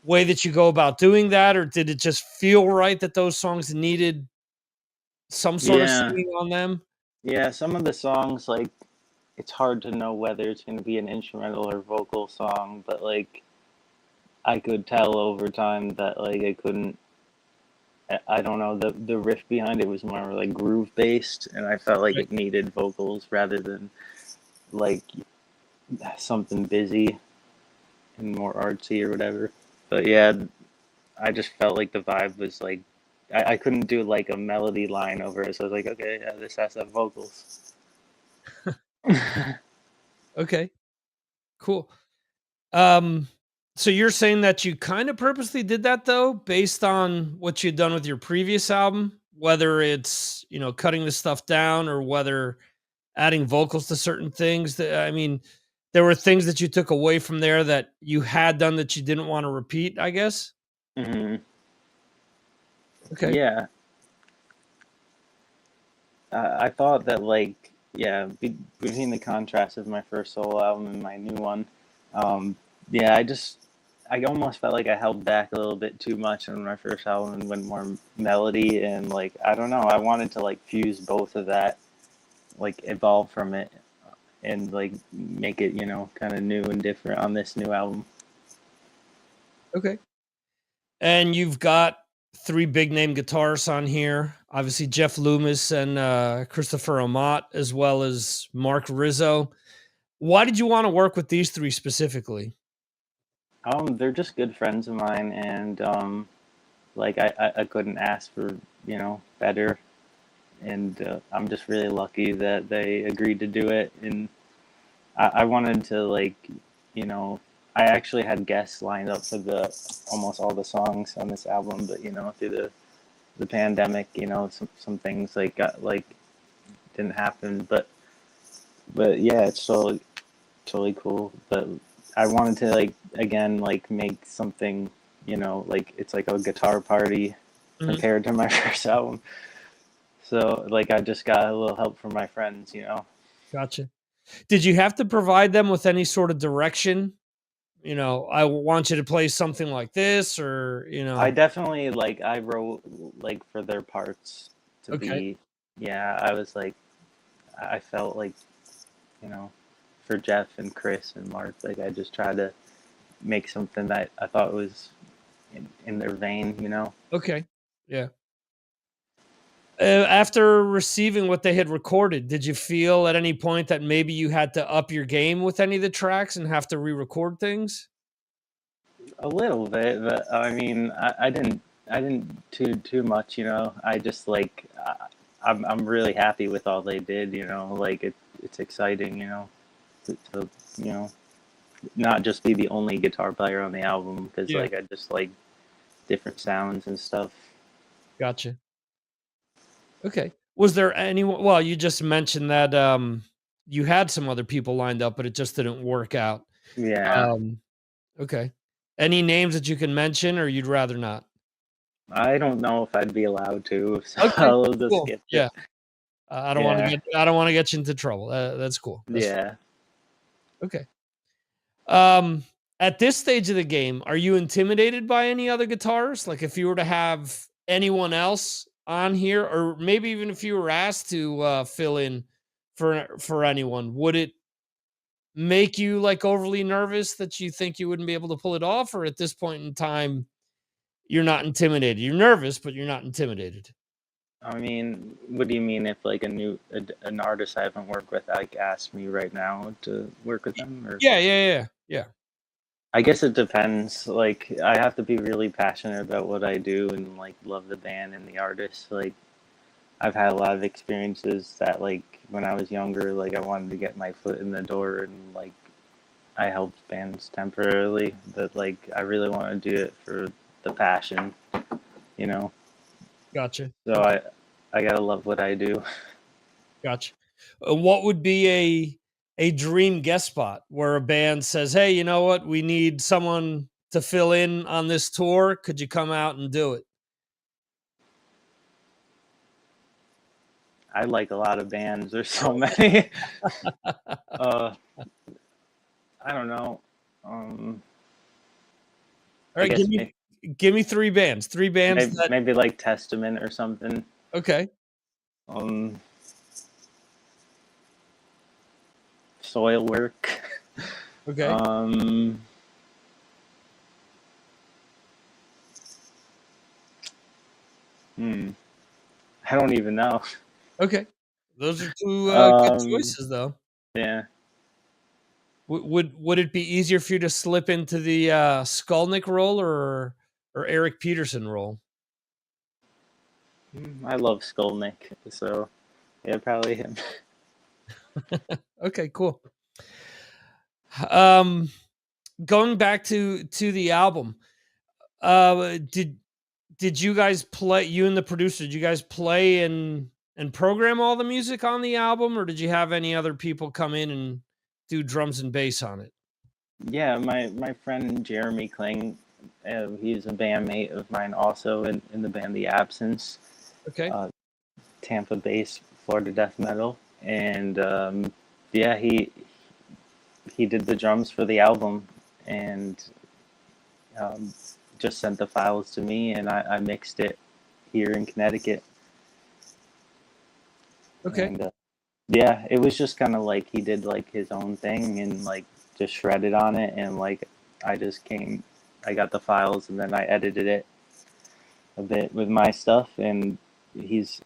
way that you go about doing that, or did it just feel right that those songs needed some sort of Yeah. singing on them? Yeah, some of the songs, like, it's hard to know whether it's going to be an instrumental or vocal song, but like I could tell over time that like I couldn't. I don't know, the riff behind it was more like groove based, and I felt like Right. it needed vocals rather than like something busy and more artsy or whatever. But yeah, I just felt like the vibe was like I couldn't do like a melody line over it, so I was like, okay, yeah, this has to have vocals. Okay, cool. Um, so you're saying that you kind of purposely did that though, based on what you'd done with your previous album, whether it's, cutting the stuff down or whether adding vocals to certain things that, I mean, there were things that you took away from there that you had done that you didn't want to repeat, I guess. hmm Okay. Yeah, I thought that like yeah, between the contrast of my first solo album and my new one, yeah, I almost felt like I held back a little bit too much on my first album and went more melody, and like I don't know, I wanted to like fuse both of that, like evolve from it, and like make it kind of new and different on this new album. Okay. And you've got 3 big name guitarists on here. Obviously, Jeff Loomis and Christopher Amat, as well as Mark Rizzo. Why did you want to work with these 3 specifically? They're just good friends of mine, and like I couldn't ask for better, and I'm just really lucky that they agreed to do it. And I wanted to like I actually had guests lined up for the almost all the songs on this album, but through the pandemic, some things like got like didn't happen, but yeah, it's totally cool. But I wanted to like again like make something like it's like a guitar party Mhm. compared to my first album. So like I just got a little help from my friends. Gotcha. Did you have to provide them with any sort of direction? I want you to play something like this, or I definitely like I wrote like for their parts to Okay. be. Yeah, I was like I felt like for Jeff and Chris and Mark, like I just tried to make something that I thought was in their vein. Okay. Yeah. After receiving what they had recorded, did you feel at any point that maybe you had to up your game with any of the tracks and have to re-record things? A little bit, but I mean, I didn't too much, you know. I just like I'm really happy with all they did, you know. Like it's exciting, you know, to you know not just be the only guitar player on the album because Yeah. like I just like different sounds and stuff. Gotcha. Okay. Was there anyone? Well, you just mentioned that you had some other people lined up, but it just didn't work out. Yeah, Um, okay. Any names that you can mention, or you'd rather not? I don't know if I'd be allowed to, so Okay. I'll just Cool. skip Yeah. it. I don't want to Yeah, get. I don't want to get you into trouble. That's cool. That's fine. yeah. Okay. Um, at this stage of the game, are you intimidated by any other guitarists? Like if you were to have anyone else on here, or maybe even if you were asked to fill in for anyone, would it make you like overly nervous that you think you wouldn't be able to pull it off? Or at this point in time, you're not intimidated? You're nervous, but you're not intimidated. I mean, what do you mean if like an artist I haven't worked with like asked me right now to work with them or? Yeah. I guess it depends. Like, I have to be really passionate about what I do and like love the band and the artist. Like, I've had a lot of experiences that like when I was younger, like I wanted to get my foot in the door and like I helped bands temporarily, but like I really want to do it for the passion, you know. Gotcha. So I gotta love what I do. Gotcha. What would be a dream guest spot where a band says, "Hey, you know what? We need someone to fill in on this tour. Could you come out and do it?" I like a lot of bands. There's so many. uh, I don't know. All I right, guess give me three bands. Three bands that maybe like Testament or something. okay. Um, Soil Work. Okay. I don't even know. Okay. Those are two good Um, choices though. yeah. Would it be easier for you to slip into the Skolnick role or Eric Peterson role? I love Skolnick, so yeah, probably him. Okay, cool. Um, going back to the album, did you guys play? You and the producer, did you guys play and program all the music on the album, or did you have any other people come in and do drums and bass on it? Yeah, my friend Jeremy Kling, he's a bandmate of mine also in the band The Absence, Okay. Tampa based Florida death metal, and yeah, he did the drums for the album and um, just sent the files to me, and I mixed it here in Connecticut. Okay. And yeah, it was just kind of like he did like his own thing and like just shredded on it, and like I got the files and then I edited it a bit with my stuff, and he's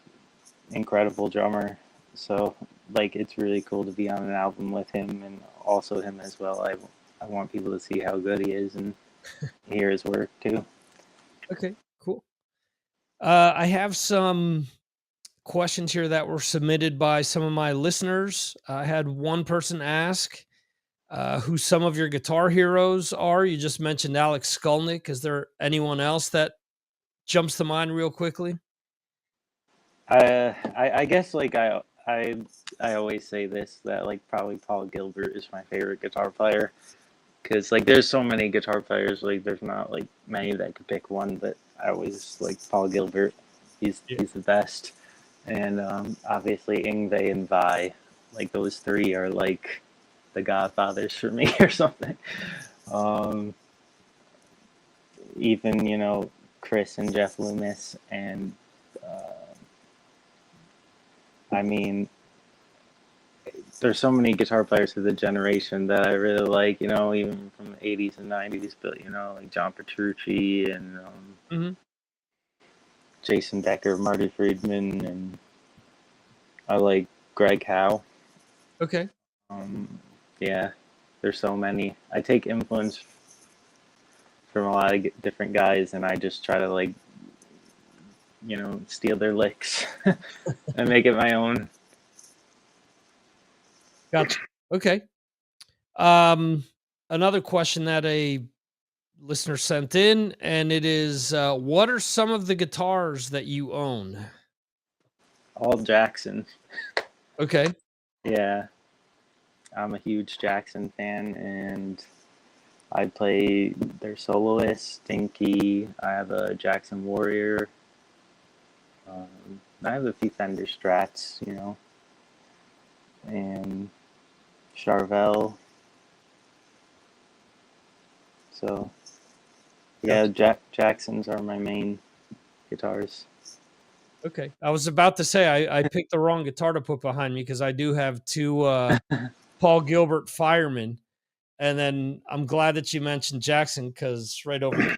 incredible drummer. So like it's really cool to be on an album with him and also him as well. I want people to see how good he is and hear his work too. Okay, cool. I have some questions here that were submitted by some of my listeners. I had one person ask who some of your guitar heroes are. You just mentioned Alex Skolnick. Is there anyone else that jumps to mind real quickly? I guess like I always say this, that like probably Paul Gilbert is my favorite guitar player, because like there's so many guitar players, like there's not like many that could pick one, but I always like Paul Gilbert. He's the best, and obviously Yngwie and Vai, like those three are like the godfathers for me or something. Even you know Chris and Jeff Loomis, and I mean there's so many guitar players of the generation that I really like, you know, even from the 80s and 90s, but, you know, like John Petrucci and Mhm. Jason Becker, Marty Friedman, and I like Greg Howe. Okay. Yeah, there's so many. I take influence from a lot of different guys, and I just try to like, steal their licks and make it my own. Gotcha. Okay. Another question that a listener sent in, and it is, what are some of the guitars that you own? All Jackson. Okay. Yeah, I'm a huge Jackson fan, and I play their soloist, Stinky. I have a Jackson Warrior. I have a few Fender Strats, and Charvel. So, yeah, Jacksons are my main guitars. Okay. I was about to say I picked the wrong guitar to put behind me because I do have two Paul Gilbert Firemen. And then I'm glad that you mentioned Jackson because right over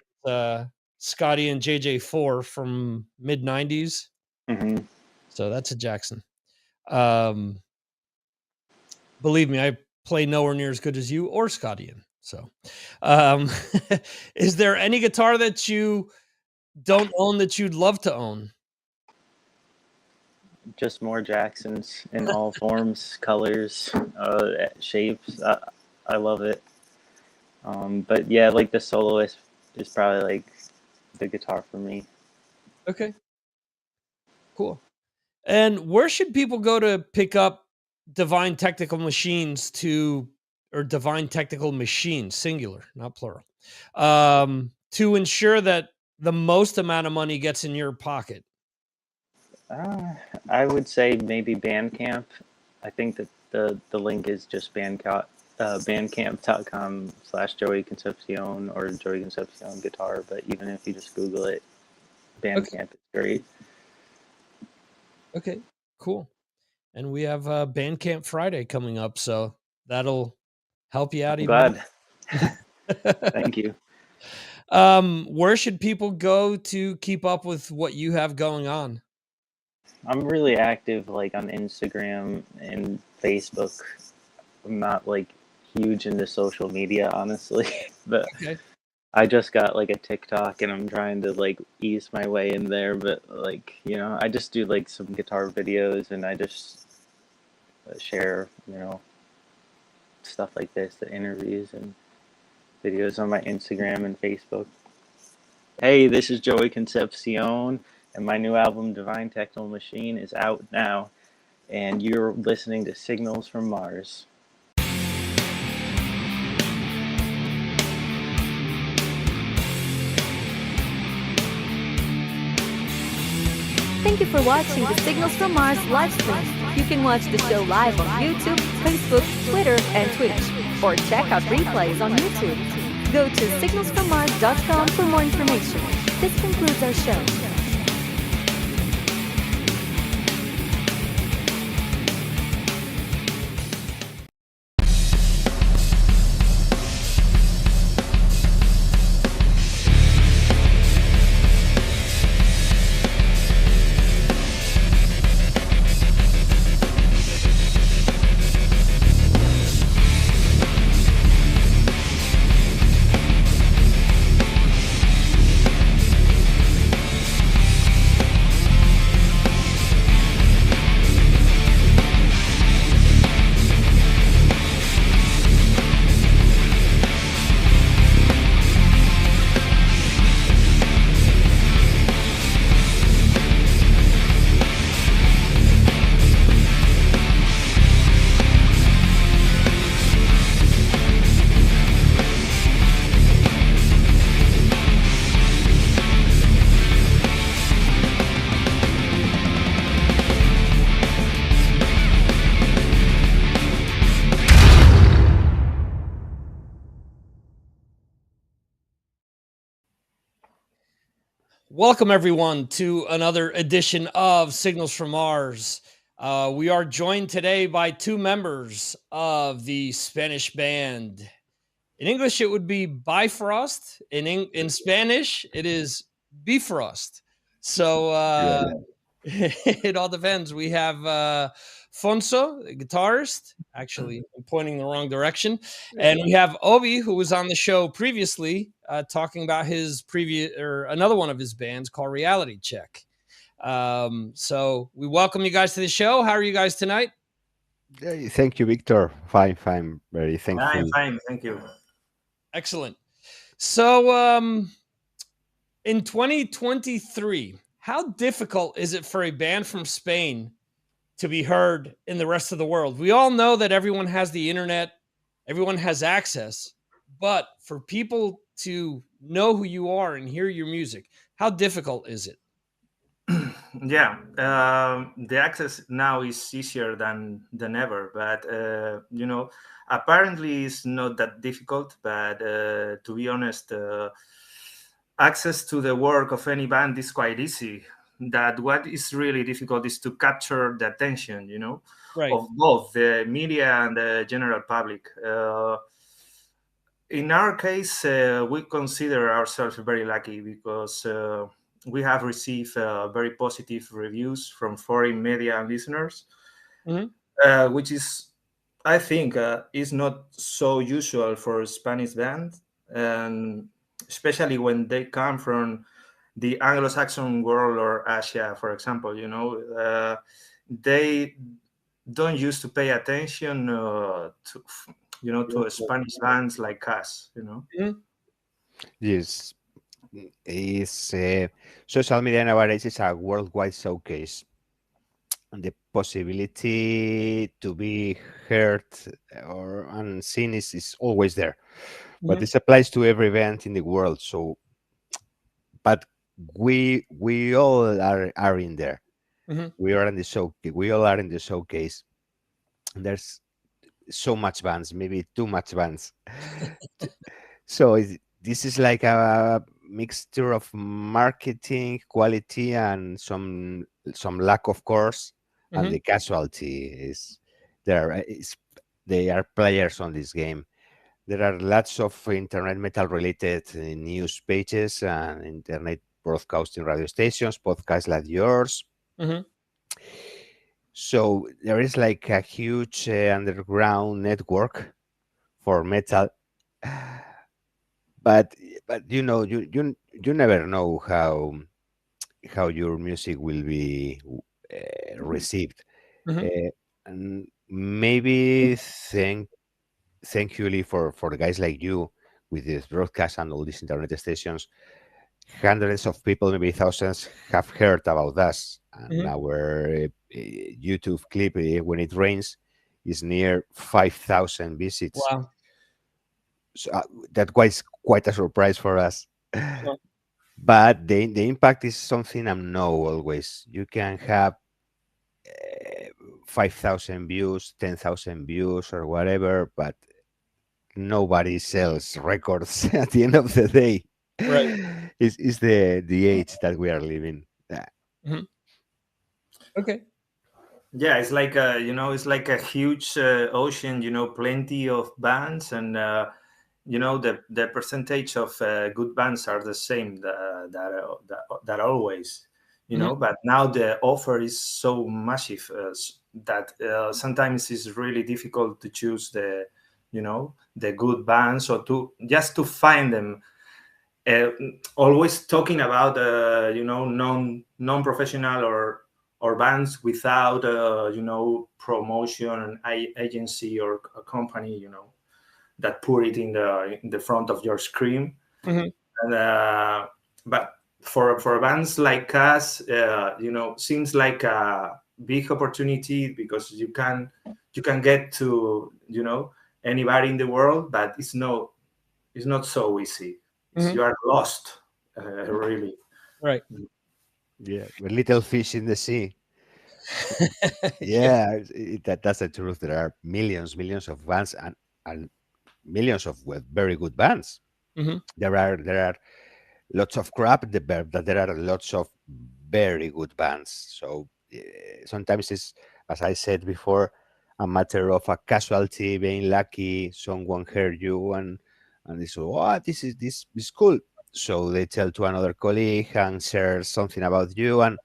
Scotty and JJ4 from mid 90s. Mm-hmm. So that's a Jackson. Believe me, I play nowhere near as good as you or Scotty in. So is there any guitar that you don't own that you'd love to own? Just more Jacksons in all forms, colors, shapes. I love it. But yeah, like the soloist is probably like the guitar for me. Okay. Cool. And where should people go to pick up Divine Technical Machines or Divine Technical Machines, singular, not plural, to ensure that the most amount of money gets in your pocket? I would say maybe Bandcamp. I think that the link is just bandcamp.com/Joey Concepcion or Joey Concepcion guitar. But even if you just Google it, Bandcamp is great. Okay, cool. And we have Bandcamp Friday coming up, so that'll help you out even Glad. more. Thank you. Where should people go to keep up with what you have going on? I'm really active like on Instagram and Facebook. I'm not like huge into social media, honestly, but Okay. I just got like a TikTok and I'm trying to like ease my way in there, but like, I just do like some guitar videos and I just share, stuff like this, the interviews and videos on my Instagram and Facebook. Hey, this is Joey Concepcion, and my new album, Divine Technical Machine, is out now, and you're listening to Signals from Mars. Thank you for watching the Signals from Mars live stream. You can watch the show live on YouTube, Facebook, Twitter, and Twitch, or check out replays on YouTube. Go to signalsfrommars.com for more information. This concludes our show. Welcome, everyone, to another edition of Signals from Mars. We are joined today by two members of the Spanish band. In English, it would be Bifrost. In Spanish, it is Bifrost. So Yeah. it all depends. We have Fonso, the guitarist. Actually, I'm pointing the wrong direction. And we have Obi, who was on the show previously, talking about his previous or another one of his bands called Reality Check. So we welcome you guys to the show. How are you guys tonight? Thank you, Victor. Fine, fine. Very Fine, thankful. fine. Thank you. Excellent. So in 2023, how difficult is it for a band from Spain to be heard in the rest of the world? We all know that everyone has the internet, everyone has access, but for people to know who you are and hear your music, how difficult is it? Yeah, the access now is easier than ever, but apparently it's not that difficult. But to be honest, access to the work of any band is quite easy. That what is really difficult is to capture the attention, Right. of both the media and the general public. In our case, we consider ourselves very lucky because we have received very positive reviews from foreign media and listeners, Mhm. which is, I think, is not so usual for a Spanish band, and especially when they come from the Anglo-Saxon world or Asia, for example. They don't used to pay attention to Spanish bands like us. Yes, is social media nowadays is a worldwide showcase. And the possibility to be heard or unseen is always there. But Mhm. this applies to every event in the world. So, but we all are in there. Mhm. We are in the show. We all are in the showcase. And there's so much bands, maybe too much bands. So this is like a mixture of marketing, quality, and some lack, of course. And Mhm. the casualty is there. They are players on this game. There are lots of internet metal related news pages and internet broadcasting radio stations, podcasts like yours. Mhm. So there is like a huge underground network for metal. But you never know how your music will be received. Mhm. And maybe thankfully for the guys like you with this broadcast and all these internet stations, hundreds of people, maybe thousands, have heard about us. And Mhm. our YouTube clip, When It Rains, is near 5,000 visits. Wow. So that was quite a surprise for us. Sure. But the impact is something I know always. You can have 5,000 views, 10,000 views, or whatever, but nobody sells records at the end of the day. Right. Is the age that we are living. Mhm. Okay. Yeah, it's like a huge ocean. Plenty of bands, and the percentage of good bands are the same that always. Mhm. But now the offer is so massive that sometimes it's really difficult to choose the good bands, or to find them. Always talking about non-professional or bands without promotion and agency or a company that put it in the front of your screen. Mhm. And but for bands like us, seems like a big opportunity, because you can get to anybody in the world, but it's not so easy. Mhm. You are lost, really. Right. Yeah, with little fish in the sea. Yeah, that's the truth. There are millions of bands and millions of very good bands. Mhm. There are lots of crap, but there are lots of very good bands. So sometimes it's, as I said before, a matter of a casualty, being lucky, someone heard you and they say, "Oh, this is cool." so they tell to another colleague and share something about you, and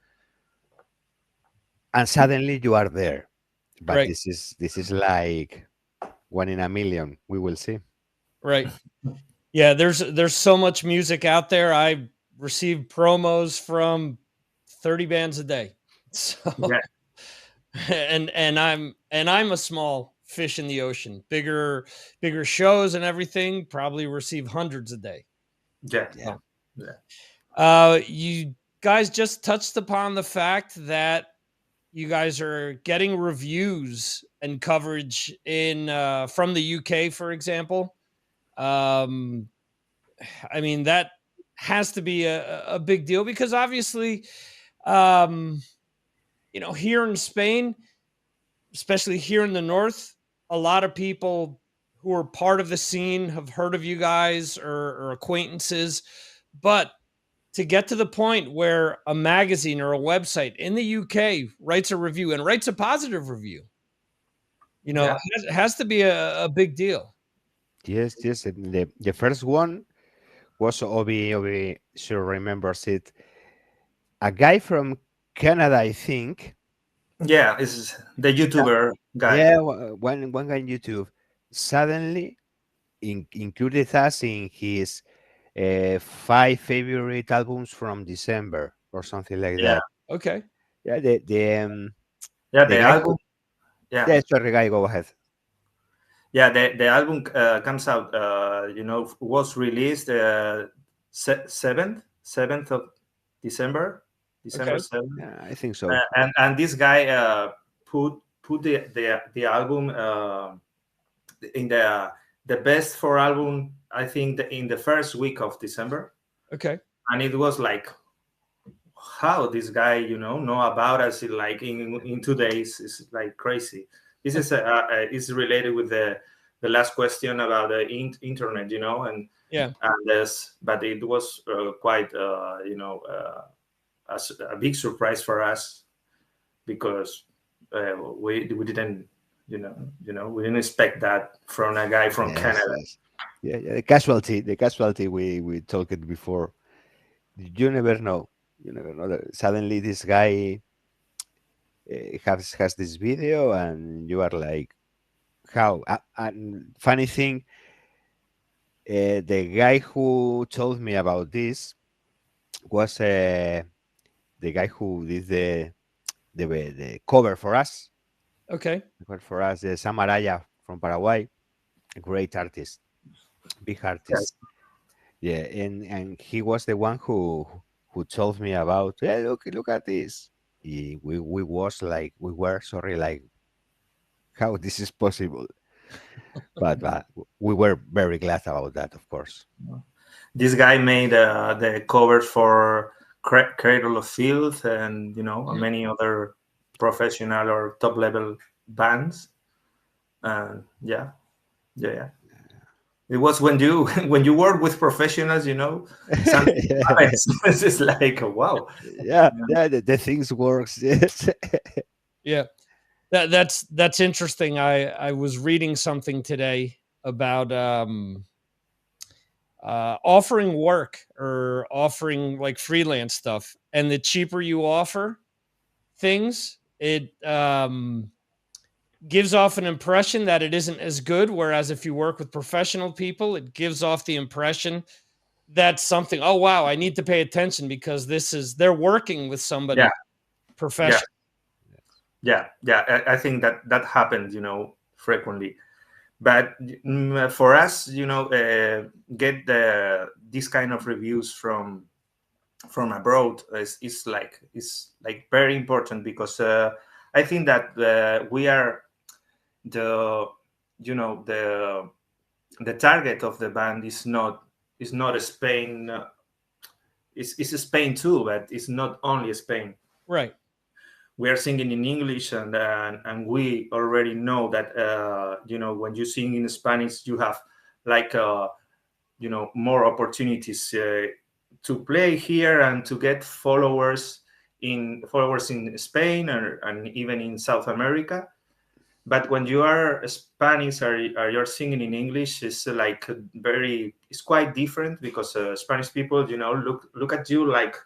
suddenly you are there. But Right. this is like 1 in a million. We will see. Right. Yeah, there's so much music out there. I receive promos from 30 bands a day. So Yeah. and I'm a small fish in the ocean. Bigger shows and everything probably receive hundreds a day. Yeah. Yeah. You guys just touched upon the fact that you guys are getting reviews and coverage in from the UK, for example. I mean, that has to be a big deal because obviously, here in Spain, especially here in the north, a lot of people who are part of the scene have heard of you guys or acquaintances. But to get to the point where a magazine or a website in the UK writes a review and writes a positive review, it has to be a big deal. Yes. The first one was Obi sure remembers it. A guy from Canada, I think. Yeah, it's the YouTuber guy. Yeah, one guy on YouTube suddenly included us in his 5 favorite albums from December or something like Yeah. that. Okay. Yeah, The guy album. yeah, sorry, guy, go ahead. Yeah, the album comes out. Was released 7th of December. December Okay. 7th. Yeah, I think so. And this guy put the album in the best for album, I think, in the first week of December. Okay. And it was like, how this guy know about us in 2 days is like crazy. This is related with the last question about the internet, and yeah, and this, but it was quite a big surprise for us because we didn't we didn't expect that from a guy from Canada. Yes. Yeah, the casualty we talked before. You never know that suddenly this guy has this video and you are like, how? And funny thing, the guy who told me about this was the guy who did the cover for us. Okay. For us, Samaraya from Paraguay, a great artist, big artist. Yeah, and he was the one who told me about. Hey, look at this. We were sorry, like how this is possible. but we were very glad about that, of course. This guy made the covers for Cradle of Filth and many other professional or top level bands. Yeah. It was when you work with professionals, something happens. It's like, wow. Yeah, the things works. Yes. Yeah. That's interesting. I was reading something today about offering work or offering like freelance stuff, and the cheaper you offer things, it gives off an impression that it isn't as good, whereas if you work with professional people, it gives off the impression that something, oh wow, I need to pay attention because they're working with somebody professional. Yeah, I think that happens, frequently. But for us, get this kind of reviews from abroad is like very important because I think that we are the target of the band is not Spain. It's Spain too, but it's not only Spain. Right. We are singing in English, and we already know that when you sing in Spanish, you have like more opportunities to play here and to get followers in Spain and even in South America. but when you are Spanish or you're singing in English, it's like it's quite different because Spanish people, look at you like,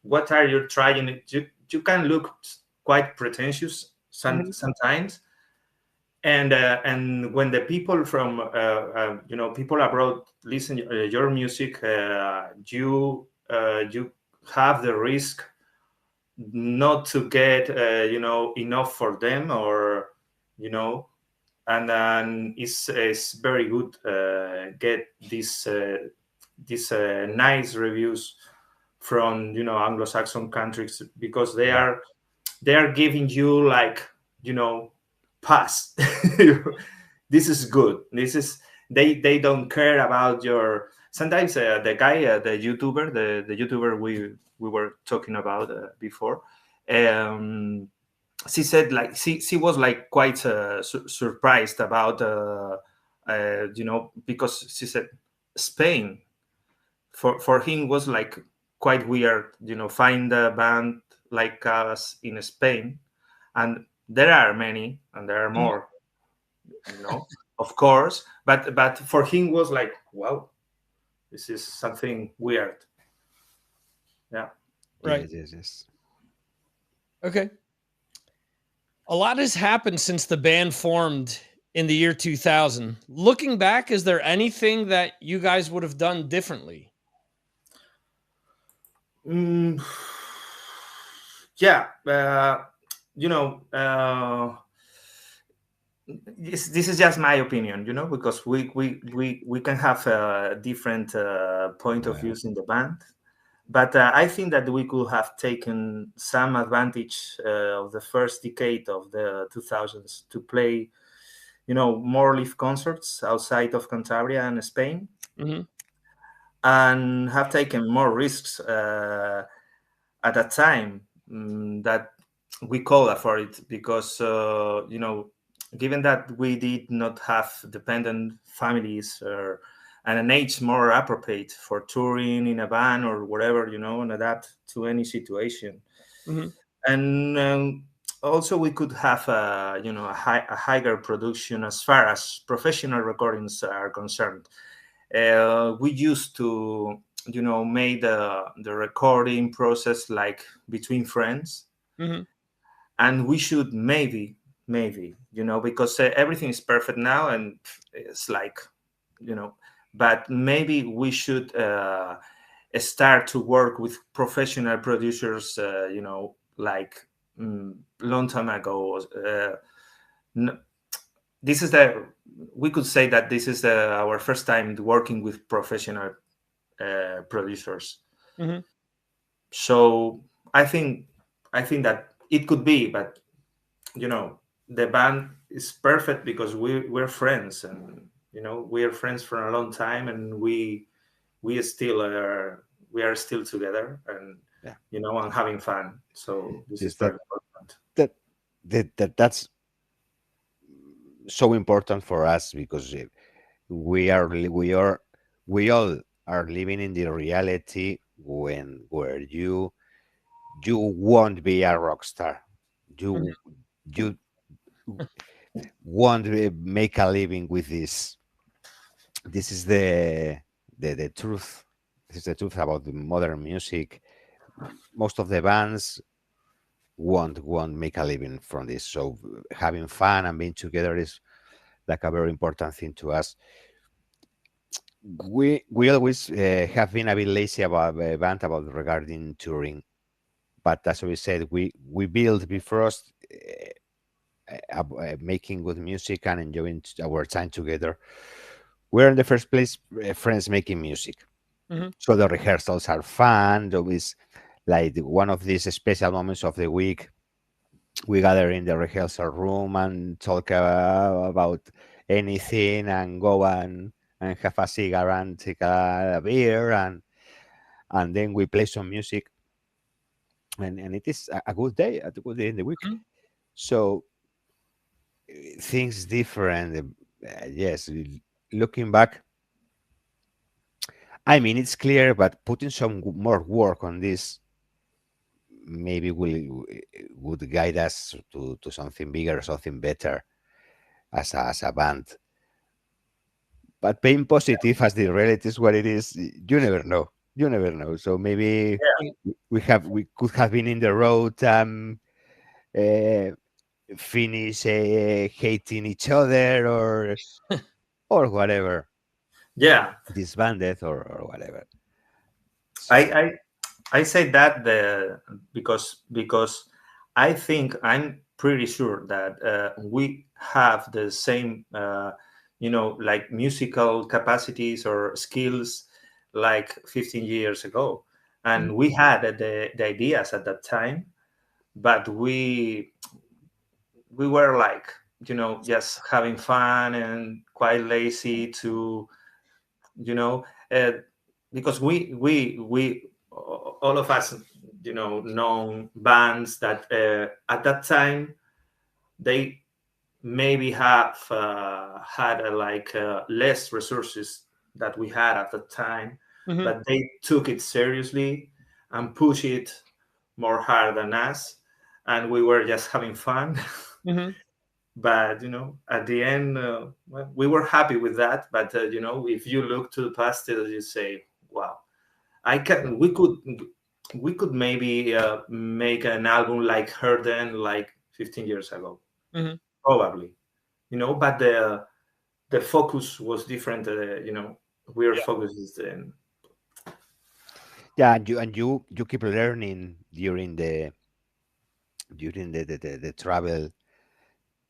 what are you trying? You can look quite pretentious sometimes, and when the people from people abroad listen your music, you have the risk not to get enough for them, or and then it's very good get these nice reviews from Anglo-Saxon countries, because they are giving you like pass. This is good. This is they don't care about your. Sometimes the guy, the YouTuber we were talking about before, she said like she was like quite surprised about because she said Spain for him was like quite weird, find a band like us in Spain, and there are many and there are more, of course, but for him was like, wow, this is something weird. Yeah. Right. Yes. Okay. A lot has happened since the band formed in the year 2000. Looking back, is there anything that you guys would have done differently? Yeah. This is just my opinion, because we can have a different point of views in the band. But I think that we could have taken some advantage of the first decade of the 2000s to play, more live concerts outside of Cantabria and Spain, and have taken more risks at a time that we could afford it, because, given that we did not have dependent families and an age more appropriate for touring in a van or whatever, and adapt to any situation. And also we could have a higher production as far as professional recordings are concerned. We used to, make the recording process like between friends, and we should maybe, because everything is perfect now, and it's like, but maybe we should start to work with professional producers, like long time ago. We could say that this is our first time working with professional producers. So I think that it could be, but the band is perfect because we're friends, and we are friends for a long time, and we still are still together, and and having fun. So this is very important. That's so important for us, because we all are living in the reality where you won't be a rock star. You won't make a living with this. This is the truth. This is the truth about the modern music. Most of the bands won't make a living from this. So having fun and being together is like a very important thing to us. We always have been a bit lazy about the band regarding touring, but as we said, we build Bifrost making good music and enjoying our time together. We're in the first place friends making music, so the rehearsals are fun. Always like one of these special moments of the week. We gather in the rehearsal room and talk about anything, and go and have a cigarette and take a beer, and then we play some music, and it is a good day in the week. So things different. Yes, looking back, I mean, it's clear, but putting some more work on this maybe would guide us to something bigger, something better. as a band. But being positive as the reality is what it is, you never know. You never know. So maybe we could have been in the road, finish hating each other or whatever, Yeah, disbanded or whatever. I say that because I think I'm pretty sure that we have the same like musical capacities or skills like 15 years ago, and we had the ideas at that time, but we were like just having fun and quite lazy to uh, because we all of us known bands that at that time they maybe have had less resources that we had at the time, but they took it seriously and push it more hard than us, and we were just having fun. But at the end, well, we were happy with that. But if you look to the past, you say, "Wow, we could maybe make an album like Herden like 15 years ago, probably." But the focus was different. We are focused in. Yeah, and you keep learning during the travel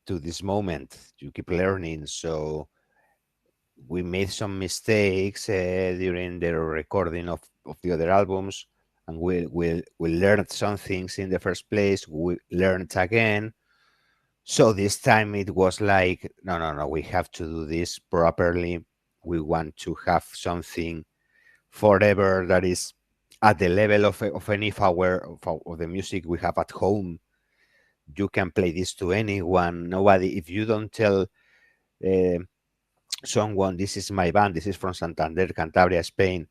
to this moment. You keep learning. So we made some mistakes during the recording of the other albums, and we learned some things in the first place. We learned again. So this time it was like, no, we have to do this properly. We want to have something forever that is at the level of any of the music we have at home. You can play this to anyone. Nobody, if you don't tell someone this is my band, this is from Santander, Cantabria, Spain,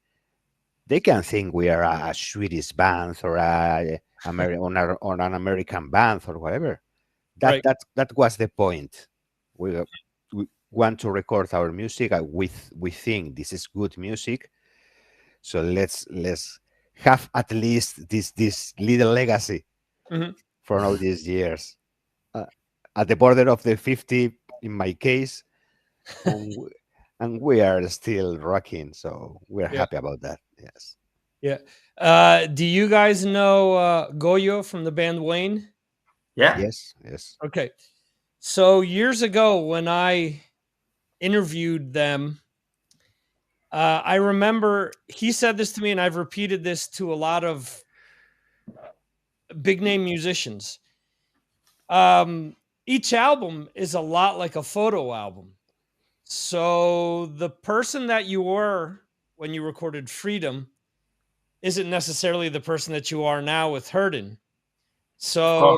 they can think we are a Swedish band or or an American band or whatever. That was the point. We want to record our music. We think this is good music, so let's have at least this little legacy for all these years. At the border of the 50, in my case, and we are still rocking, so we're happy about that. Yes. Yeah. Do you guys know Goyo from the band Wayne? Yeah. Yes. Okay. So years ago when I interviewed them, I remember he said this to me, and I've repeated this to a lot of big name musicians. Each album is a lot like a photo album. So the person that you were when you recorded Freedom isn't necessarily the person that you are now with Herden. So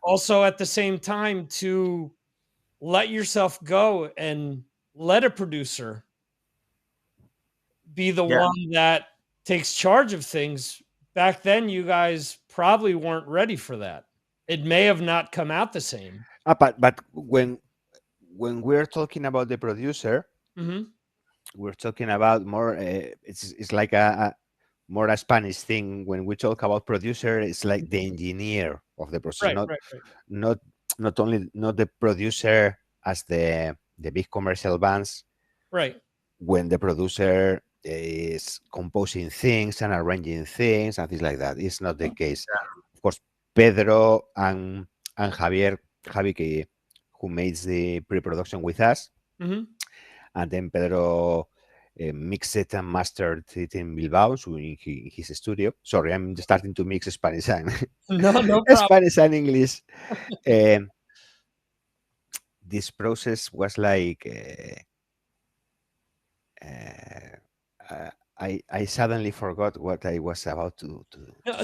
also at the same time, to let yourself go and let a producer be the one that takes charge of things. Back then, you guys probably weren't ready for that. It may have not come out the same. But when we're talking about the producer, we're talking about more. It's like a more a Spanish thing. When we talk about producer, it's like the engineer of the process, not only the producer as the big commercial bands. Right. When the producer is composing things and arranging things and things like that, it's not the case. Of course, Pedro and Javi, who makes the pre-production with us, and then Pedro mixed it and mastered it in Bilbao, so in his studio. Sorry, I'm starting to mix Spanish and no problem. Spanish and English. This process was like I suddenly forgot what I was about to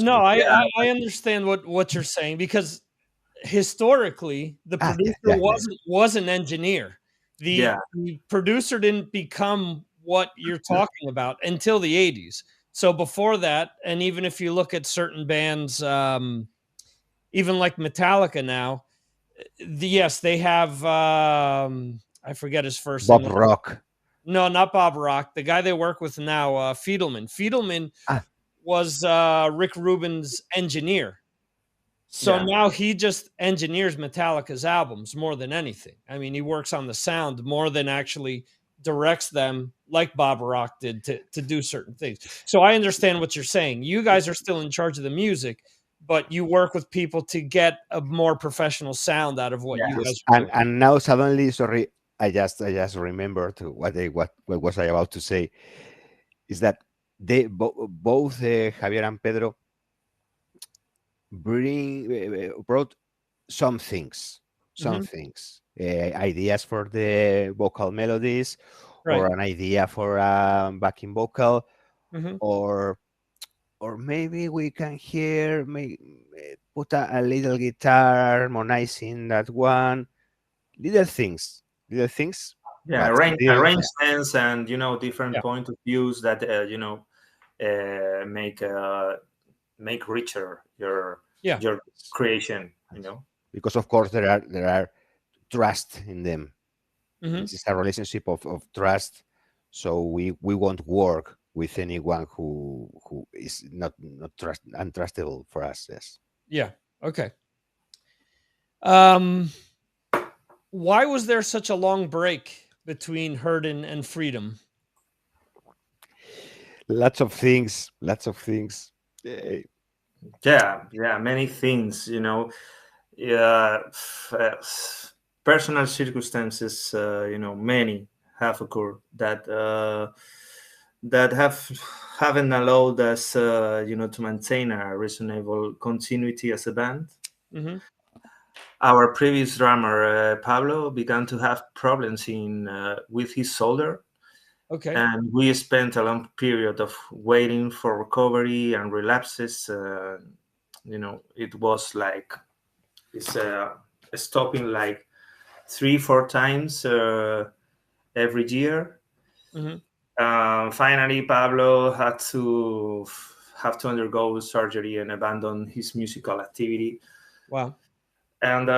no, I understand what you're saying, because historically the producer was an engineer. The producer didn't become what you're talking about until the 80s. So before that, and even if you look at certain bands, even like Metallica now, Yes, they have. I forget his first Bob name. Rock. No, not Bob Rock. The guy they work with now, Fiedelman. Fiedelman Ah. was Rick Rubin's engineer. So Yeah. now he just engineers Metallica's albums more than anything. I mean, he works on the sound more than actually directs them like Bob Rock did to do certain things. So I understand what you're saying. You guys are still in charge of the music, but you work with people to get a more professional sound out of what you Yeah. guys are doing. And now suddenly, sorry, I just remembered what was I about to say, is that they both Javier and Pedro brought some things, ideas for the vocal melodies, Right. or an idea for a backing vocal, Mhm. or maybe we can hear, put a little guitar harmonizing that one, little things, Yeah, but still, arrangements and different Yeah. point of views that make richer your Yeah. your creation. because of course there are trust in them. Mhm. This is a relationship of trust, so we won't work with anyone who is not untrustable for us. Yes. Yeah. Okay. Why was there such a long break between Hurt and Freedom? Lots of things. Yeah, many things. Yeah, personal circumstances. Many have occurred that haven't allowed us, to maintain a reasonable continuity as a band. Mhm. Our previous drummer, Pablo, began to have problems with his shoulder, Okay. and we spent a long period of waiting for recovery and relapses. It was like it's stopping like 3-4 times every year. Mhm. Finally, Pablo had to undergo surgery and abandon his musical activity. Wow. And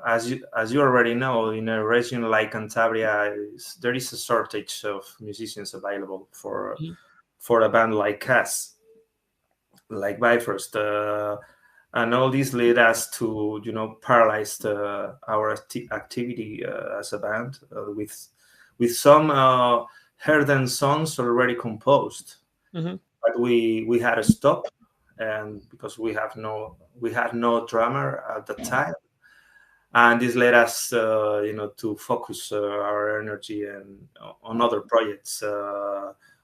as you already know, in a region like Cantabria, there is a shortage of musicians available for Mhm. a band like us, like Bifrost. And all this led us to paralyze our activity as a band, with some heard songs already composed. Mhm. But we had to stop, and because we had no drummer at the time, and this led us to focus our energy on other projects,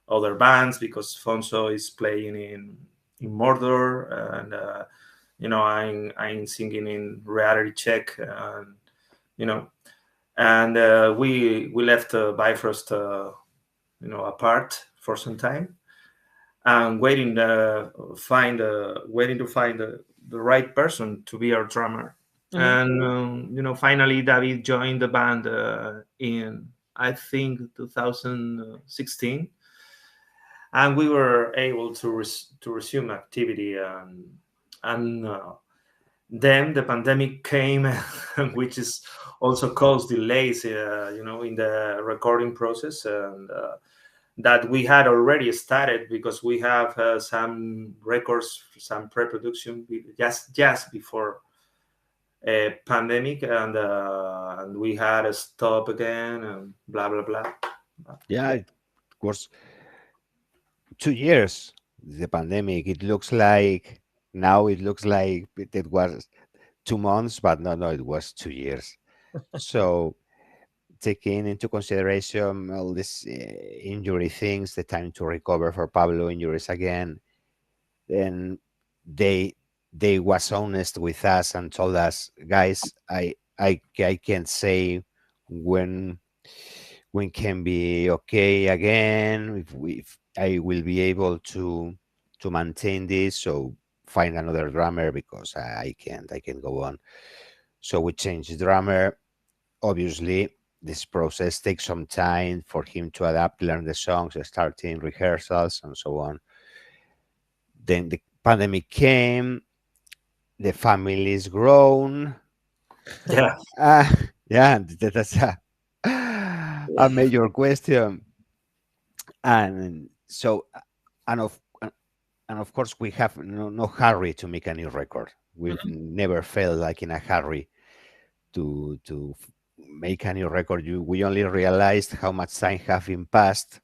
other bands, because Fonso is playing in Mordor, and I'm singing in Reality Check, and we left Bifrost apart for some time, and waiting to find the right person to be our drummer. Mhm. And finally David joined the band in, I think, 2016, and we were able to resume activity, and then the pandemic came, which is also caused delays in the recording process, and that we had already started, because we have some records, some pre-production just before pandemic, and we had to stop again, and blah blah blah. Yeah, it was 2 years. The pandemic. It looks like now. It looks like it was 2 months, but no, it was 2 years. So taking into consideration all these injury things, the time to recover for Pablo injuries again, then they was honest with us and told us, guys, I can't say when can be okay again, if I will be able to maintain this, so find another drummer, because I can't go on. So we changed drummer. Obviously this process takes some time for him to adapt, learn the songs, starting rehearsals and so on. Then the pandemic came. the family is grown. Yeah. Yeah, that's a major question. And so, and of and of course, we have no hurry to make a new record. We've never felt like in a hurry to make a new record. We only realized how much time have been passed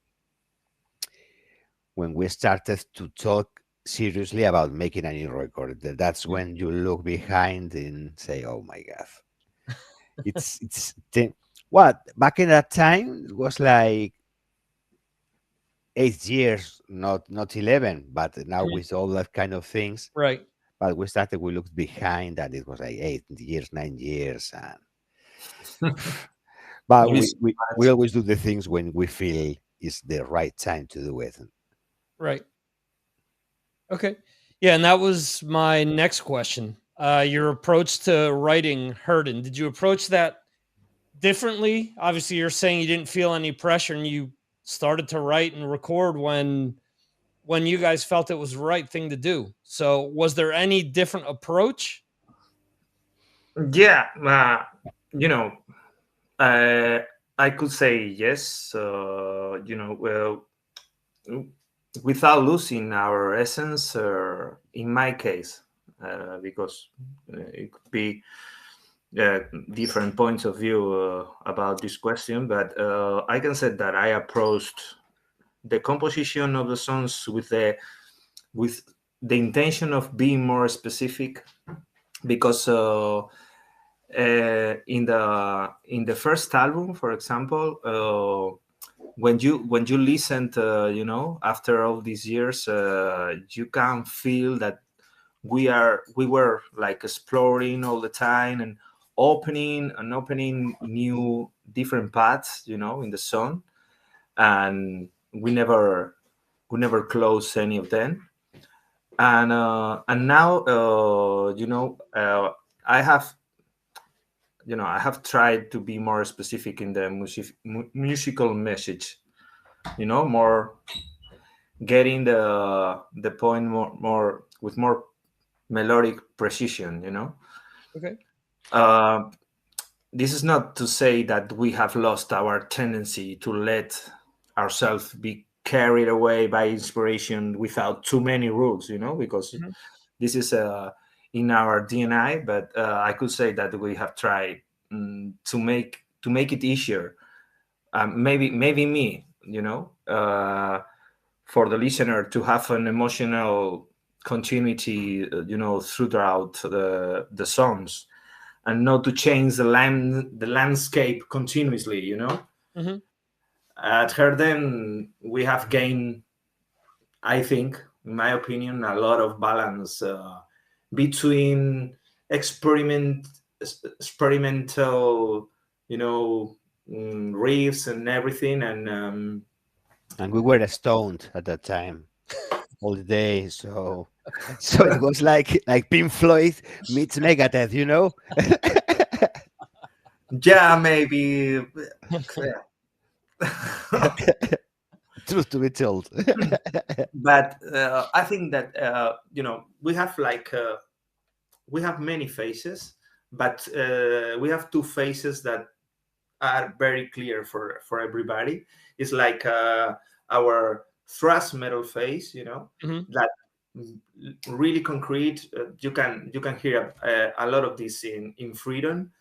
when we started to talk seriously about making a new record. That's when you look behind and say, "Oh my God!" What back in that time it was like 8 years, not 11. But now with all that kind of things, Right. but we looked behind and it was like 8 years, 9 years, and but Maybe we always do the things when we feel is the right time to do it. Right. Okay. Yeah, and that was my next question. Your approach to writing Herden. Did you approach that differently? Obviously, you're saying you didn't feel any pressure and you started to write and record when you guys felt it was the right thing to do. So, was there any different approach? Yeah, you know, I could say yes. Well, without losing our essence, in my case, because it could be different points of view about this question, but I can say that I approached the composition of the songs with the intention of being more specific, because in the first album, for example, when you listen to, after all these years, you can feel that we were like exploring all the time and opening new different paths, in the song, and we never close any of them. And now, I have tried to be more specific in the musical message, more getting the point more with more melodic precision. Okay. This is not to say that we have lost our tendency to let ourselves be carried away by inspiration without too many rules, because this is in our DNA. But I could say that we have tried to make it easier. Maybe me, for the listener to have an emotional continuity, throughout the songs, and not to change the landscape continuously. At Herden, we have gained, I think, in my opinion, a lot of balance between experimental, riffs and everything, and we were stoned at that time all day, so it was like Pink Floyd meets Megadeth, yeah, maybe. Truth to be told. But I think that we have many faces, but we have two faces that are very clear for everybody. It's like our thrash metal face, that really concrete. You can hear a lot of this in Freedom,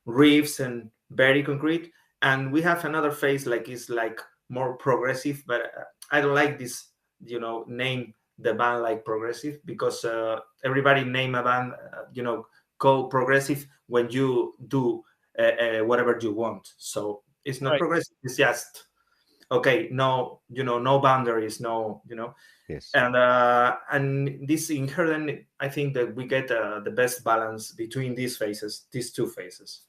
riffs and very concrete. And we have another face is like more progressive, but I don't like this, name the band like progressive, because everybody name a band, called progressive when you do whatever you want. So it's not Right. progressive. It's just okay. No, no boundaries. No, Yes. and this in Herden, I think that we get the best balance between these two faces.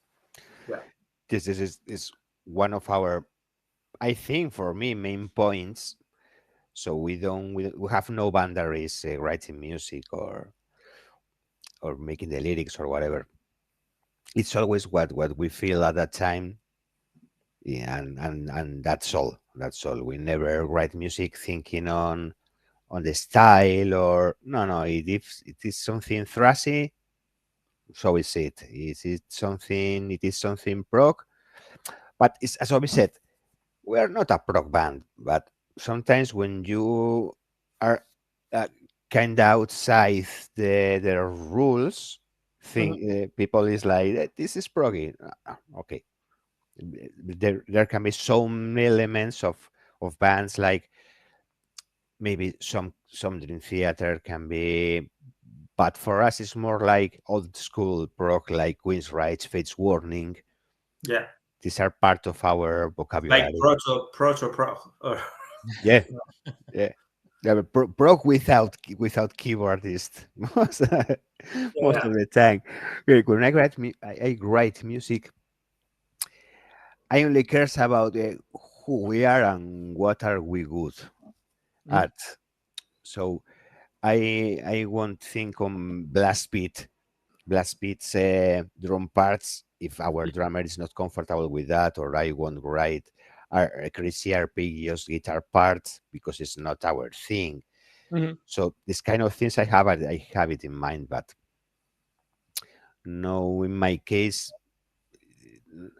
Yeah. This is one of our, I think, for me, main points. So we have no boundaries writing music or making the lyrics or whatever. It's always what we feel at that time. Yeah, and that's all. We never write music thinking on on the style, or no. It is something thrashy, so is it. Is it something? It is something prog, but it's, as Obi said, we are not a prog band. But sometimes when you are uh, kind of outside the rules, think people is like, this is proggy. Okay, there can be some elements of bands, like maybe some Dream Theater can be, but for us it's more like old school prog, like Queensryche, Fates Warning. Yeah, These are part of our like vocabulary. proto pro. Yeah, yeah. Yeah, but prog without keyboardist most most of the time. Okay, when I write music, I only cares about who we are and what are we good at. So I won't think on blast beats, drum parts if our drummer is not comfortable with that, or I won't write crazy arpeggios guitar parts because it's not our thing. Mhm. So this kind of things I have it in mind, but no, in my case,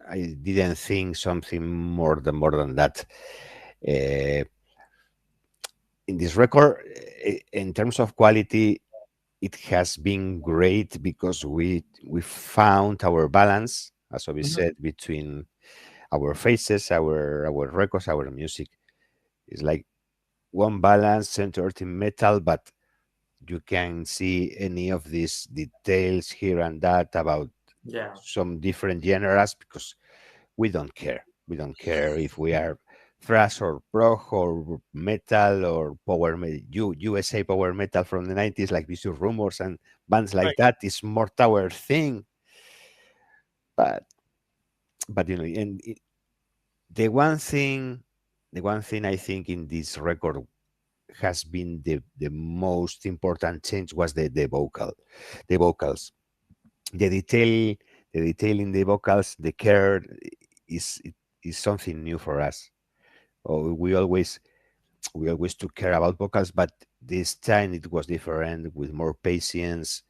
I didn't think something more than that. Uh, in this record, in terms of quality, it has been great because we found our balance, as we said, between our faces, our records, our music. It's like one balance centered in metal, but you can see any of these details here and that about Yeah, some different genres, because we don't care. We don't care if we are thrash or prog or metal or USA power metal from the 90s, like Vicious Rumors and bands like Right. that is more our thing. But and the one thing, I think in this record has been the most important change was the vocals, the detail, in the vocals, the care is is something new for us. Oh, we always took care about vocals, but this time it was different, with more patience,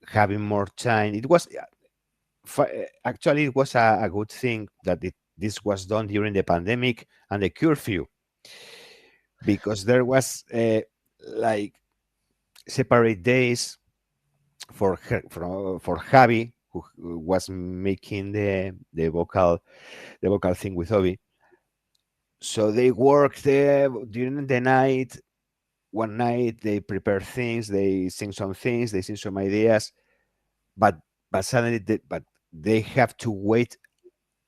having more time. It was actually it was a good thing that this was done during the pandemic and the curfew, because there was like separate days for Javi, who was making the vocal thing with Obi. So they worked during the night. One night they prepare things, they sing some things, they sing some ideas, but suddenly they have to wait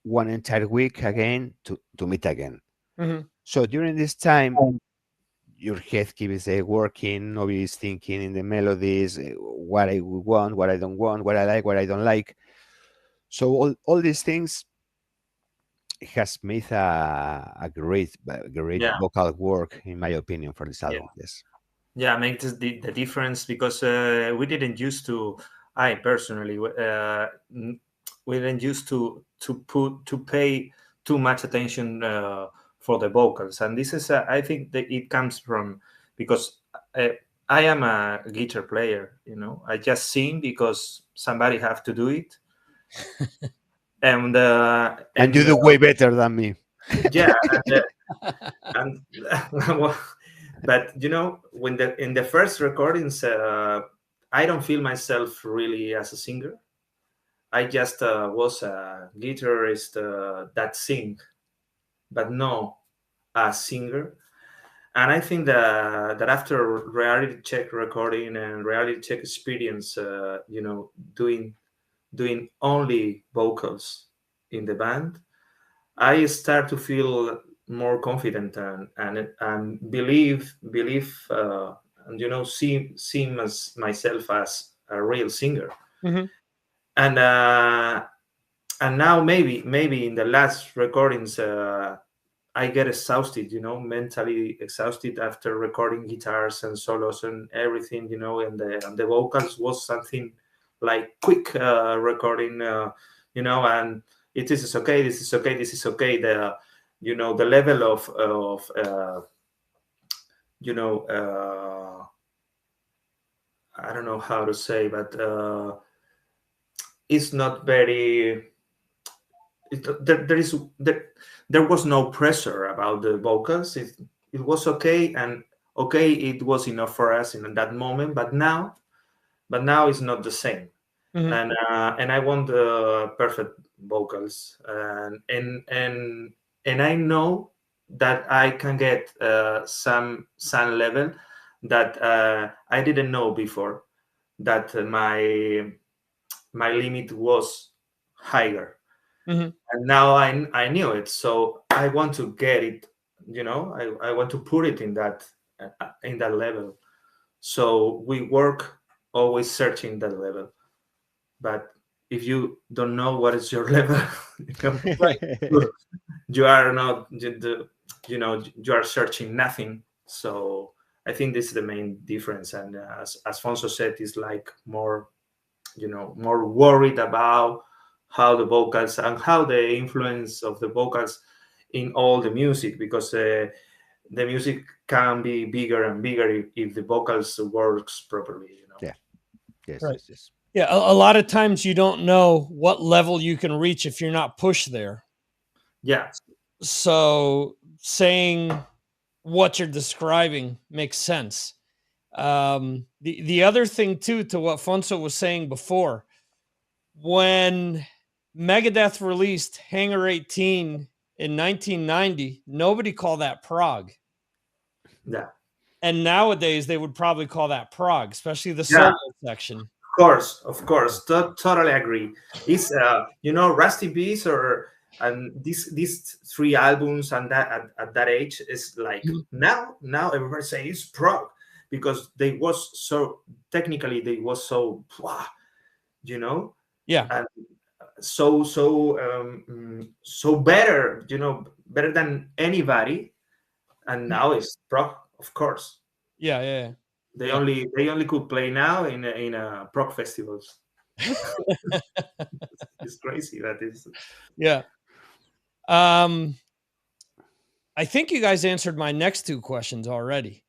one entire week again to meet again. Mhm. So during this time, your head keeps working, nobody's thinking in the melodies, what I want, what I don't want, what I like, what I don't like. So all these things has made a great yeah, vocal work, in my opinion, for this yeah, album. Yes. yeah. Makes the difference because we didn't used to. I personally, we didn't used to pay too much attention for the vocals, and this is I think that it comes from because uh, I am a guitar player. I just sing because somebody have to do it, and And you do way better than me. yeah, and well, but when in the first recordings, I don't feel myself really as a singer. I just was a guitarist that sing, but no a singer. And I think that after reality check recording and reality check experience, doing only vocals in the band, I start to feel more confident and and see myself as a real singer. Mhm. And and now maybe in the last recordings I get exhausted, mentally exhausted after recording guitars and solos and everything, and the vocals was something like quick recording, and this is okay, this is okay, this is okay. The level of you know, I don't know how to say, but it's not very. There was no pressure about the vocals. It was okay, and okay, it was enough for us in that moment. But now it's not the same. Mhm. And I want the perfect vocals, and I know that I can get some level that I didn't know before, that my limit was higher, Mhm. and now I knew it, so I want to get it, you know, I want to put it in that level. So we work always searching that level. But if you don't know what is your level, you are not you know, you are searching nothing. So I think this is the main difference. And as Alfonso said, is like more, you know, more worried about how the vocals and how the influence of the vocals in all the music, because the music can be bigger and bigger if the vocals works properly, you know. Yeah. Yes, Right. yes, yes. Yeah, a lot of times you don't know what level you can reach if you're not pushed there. Yeah. So saying what you're describing makes sense. The other thing too, to what Fonso was saying before, when Megadeth released Hangar 18 in 1990, nobody called that prog. Yeah. And nowadays they would probably call that prog, especially the Yeah. solo section. Of course, totally agree. It's you know, Rusty Beast and these three albums and that at that age is like now everybody say it's prog, because they was so technically, they was so you know, Yeah. and so better, you know, better than anybody, and now it's prog, of course. Yeah. They Yeah. only could play now in prog festivals. It's crazy, that is. Yeah. I think you guys answered my next two questions already.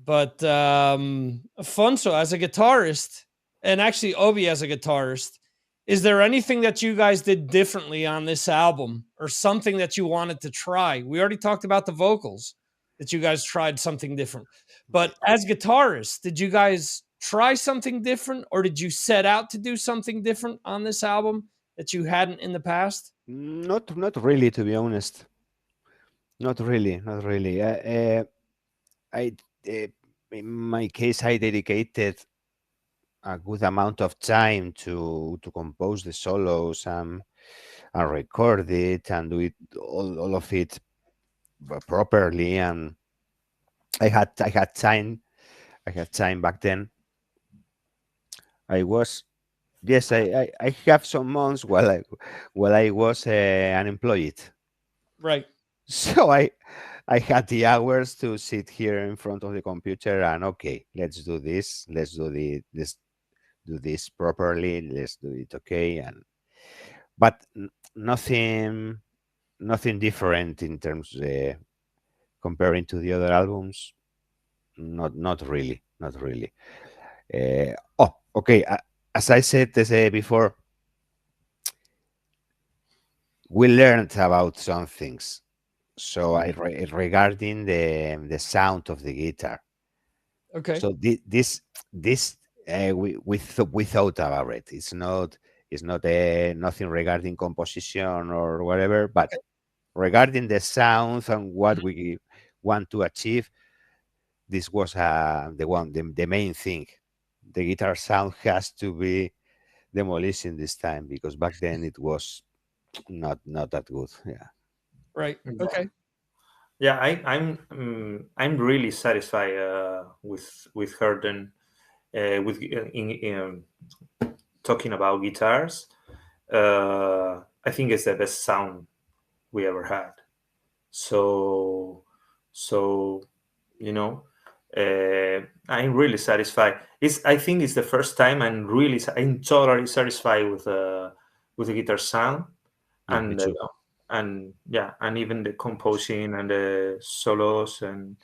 But Fonso, as a guitarist, and actually Obi as a guitarist, is there anything that you guys did differently on this album, or something that you wanted to try? We already talked about the vocals, that you guys tried something different. But as guitarists, did you guys try something different, or did you set out to do something different on this album that you hadn't in the past? Not really, to be honest. Not really. I in my case, I dedicated a good amount of time to compose the solos and record it and do it all of it properly. And I had time. I had time back then. I was, yes, I have some months while I was unemployed. Right. So I had the hours to sit here in front of the computer and, okay, let's do this. Let's do this properly. Let's do it okay. But nothing different in terms comparing to the other albums. Not really. Okay. As I said before, we learned about some things. So regarding the sound of the guitar. Okay. So this we thought about it. It's not nothing regarding composition or whatever, but regarding the sound and what we want to achieve, this was the main thing. The guitar sound has to be demolishing this time, because back then it was not that good. Yeah. Right. Okay. Yeah, I'm really satisfied with Herden, with in talking about guitars. I think it's the best sound we ever had. So you know, I'm really satisfied. I think it's the first time I'm totally satisfied with the guitar sound. Yeah, me too. And yeah, and even the composing and the solos, and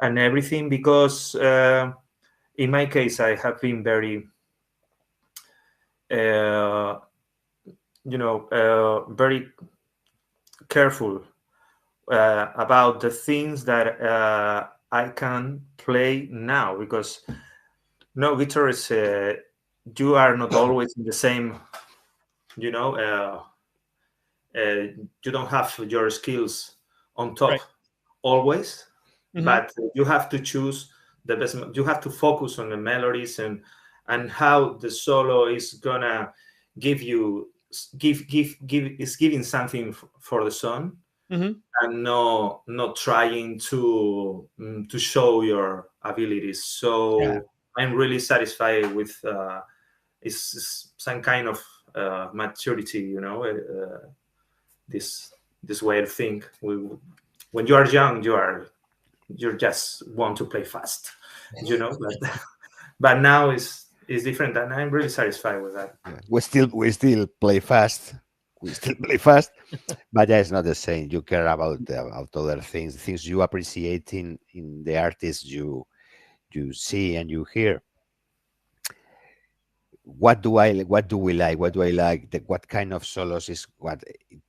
and everything, because in my case I have been very very careful about the things that I can play now, because no guitarists, you are not always in the same, you know, you don't have your skills on top Right. always, Mhm. but you have to choose the best. You have to focus on the melodies and how the solo is gonna give you give is giving something for the song, Mhm. and not trying to show your abilities. So Yeah. I'm really satisfied with it's some kind of maturity, this way of think. When you are young, you just want to play fast, but now is different, and I'm really satisfied with that. Yeah. We still play fast. We still play fast, but that's not the same. You care about other things you appreciate in the artists you see and you hear. What do we like? What do I like? What kind of solos is what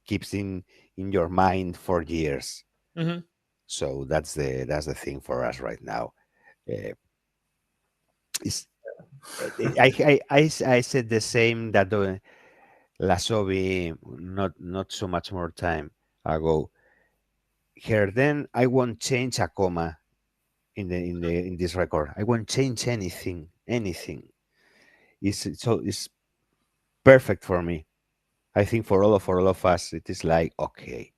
keeps in your mind for years? Mhm. So that's the thing for us right now. Uh, it's, I said the same that Lasobi not so much more time ago. Here then I won't change a comma in this record. I won't change anything. It's perfect for me. I think for all of us it is like, okay,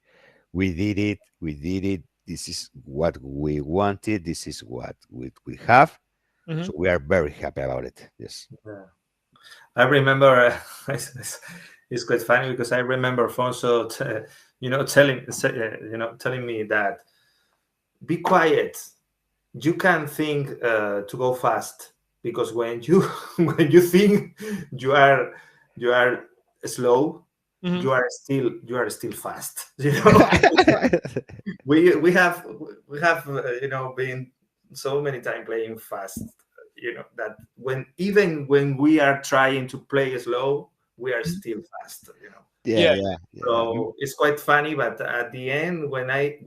we did it. This is what we wanted. This is what we have. Mhm. So we are very happy about it. Yes. Yeah. I remember it's quite funny because I remember Fonso, telling me that be quiet. You can think to go fast, because when you when you think you are slow, Mhm. you are still fast. We have been so many times playing fast, that even when we are trying to play slow, we are still fast. Yeah, Yeah. yeah, yeah. So it's quite funny, but at the end, when I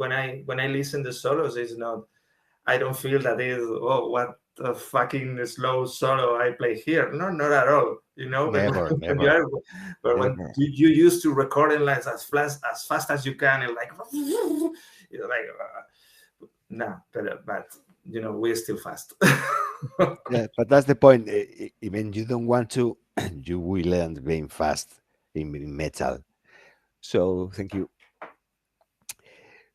listen to solos, it's not. I don't feel that is, oh, what a fucking slow solo I play here. No, not at all. But Never, when you never, are, but when never. you used to recording lines as fast as you can, and like, like, no, but we're still fast. Yeah, but that's the point. Even you don't want to, you will end being fast in metal. So thank you.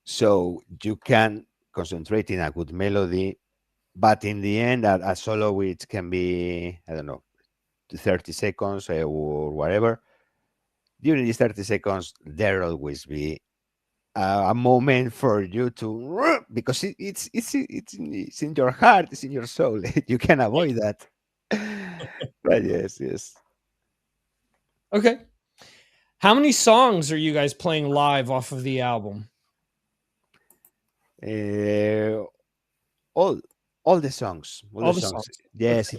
So you can concentrate in a good melody, but in the end, a solo which can be, I don't know, 30 seconds or whatever. During these 30 seconds, there always be a moment for you to, because it's in your heart, it's in your soul. You can avoid that. But yes, yes. Okay. How many songs are you guys playing live off of the album? Uh, all all the songs, all All the the songs. songs. Okay. Yes,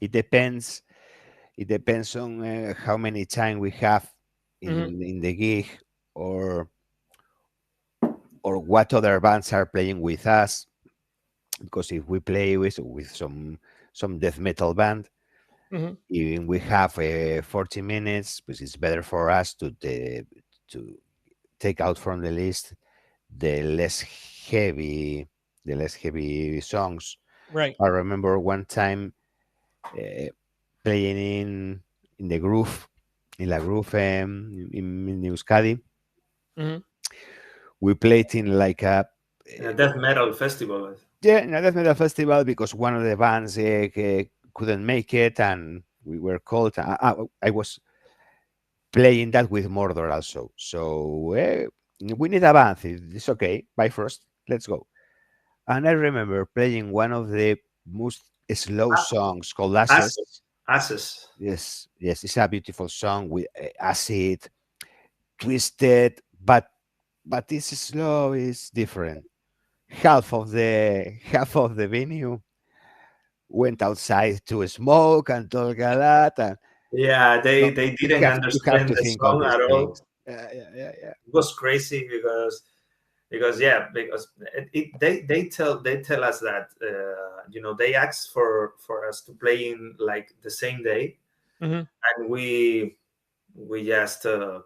it depends. It depends on how many time we have Mhm. in the gig, or what other bands are playing with us. Because if we play with some death metal band, Mhm. even we have 40 minutes, because it's better for us to take out from the list the less heavy songs. Right. I remember one time uh, playing in the groove, in La Groove, in Euskadi. Mhm. We played in like a In a death metal festival. yeah, in a death metal festival, because one of the bands couldn't make it, and we were called. I was playing that with Mordor also. So we need a band. It's okay. Bye first. Let's go. And I remember playing one of the most slow songs called Ashes. Asses. Yes, yes, it's a beautiful song with acid, twisted, but this slow is different. half of the venue went outside to smoke and talk a lot. And Yeah, they no, they you didn't have understand to the think of song these at all. things. Yeah. It was crazy because yeah, because they tell us that they asked for us to play in like the same day, Mhm. and we just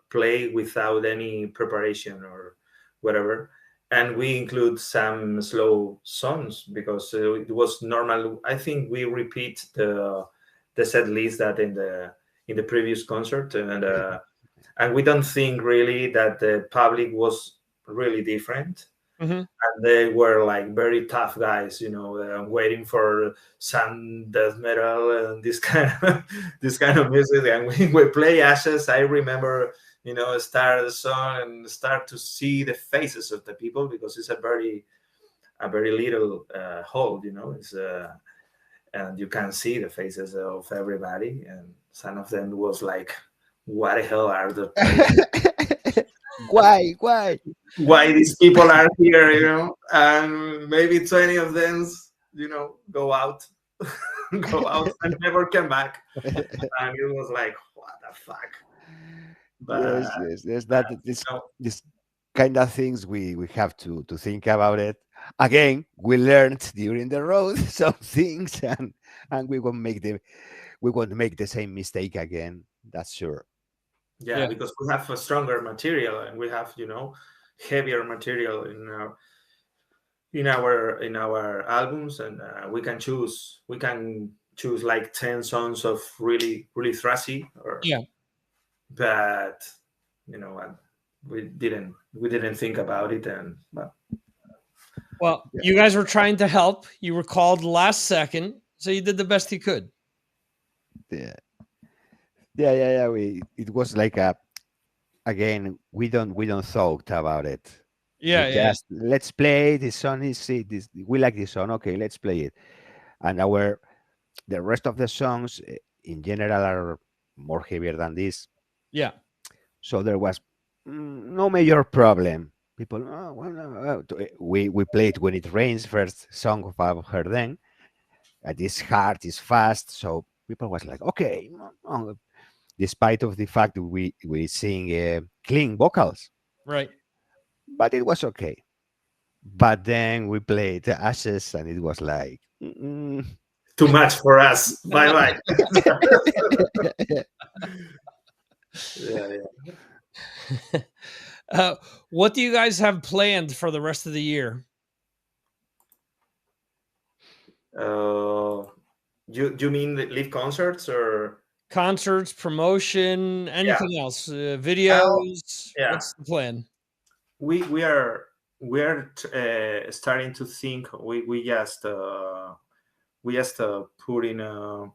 play without any preparation or whatever, and we include some slow songs because it was normal. I think we repeat the set list that in the previous concert, and we don't think really that the public was really different, Mhm. and they were like very tough guys, waiting for some death metal and this kind of this kind of music. And we play Ashes. I remember, start the song and start to see the faces of the people because it's a very little hall, It's and you can see the faces of everybody, and some of them was like, "What the hell are they playing? Why? Why these people are here, and maybe 20 of them, go out go out and never come back, and it was like, what the fuck. But Yes. There's that. This no, this kind of things we have to think about it. Again, we learned during the road some things, and we won't make the same mistake again. That's sure. yeah, Yeah. because we have a stronger material, and we have heavier material in our albums, and we can choose like 10 songs of really really thrashy, Yeah. but and we didn't think about it, and but Well, you guys were trying to help. You were called last second, so you did the best you could. Yeah. Yeah. It was like again, we don't thought about it. Yeah. We Yeah. just let's play this song. We like this song. Okay, let's play it. And the rest of the songs in general are more heavier than this. Yeah. So there was no major problem. People, oh, well, no, we played When It Rains, first song of I've heard then. It's hard, it's fast. So people was like, okay, no, despite of the fact that we sing clean vocals, Right. but it was okay. But then we played Ashes, and it was like, too much for us. Bye bye. Yeah. What do you guys have planned for the rest of the year? You mean the live concerts or? Concerts, promotion, anything else? Videos? Yeah. What's the plan? We are starting to think. We just put in the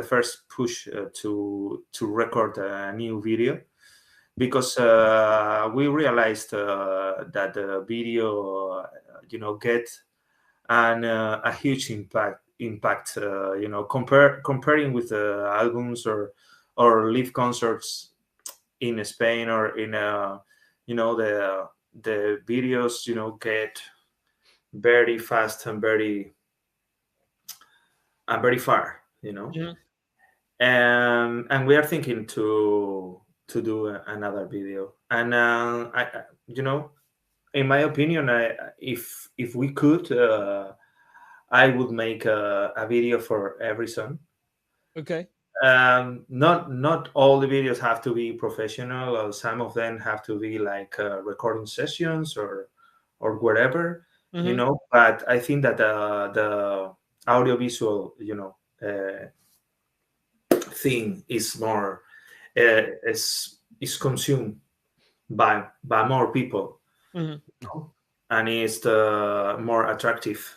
first push to record a new video, because we realized that the video get a huge impact, comparing with the albums or live concerts in Spain, or in the videos get very fast and very far, Mhm. and we are thinking to do another video. And in my opinion, if we could, I would make a video for every song. Okay. Not all the videos have to be professional, or some of them have to be like recording sessions or whatever, Mhm. but I think that the audiovisual thing is more is consumed by more people, Mhm. and is more attractive.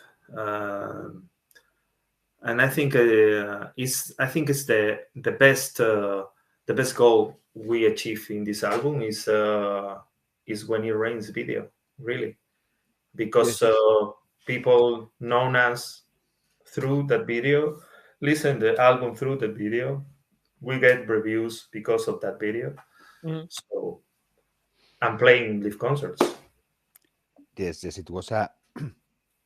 And I think it's the best goal we achieve in this album is When It Rains video, really, because Yes. people known us through that video, listen the album through the video. We get reviews because of that video. Mhm. So I'm playing live concerts. Yes, it was a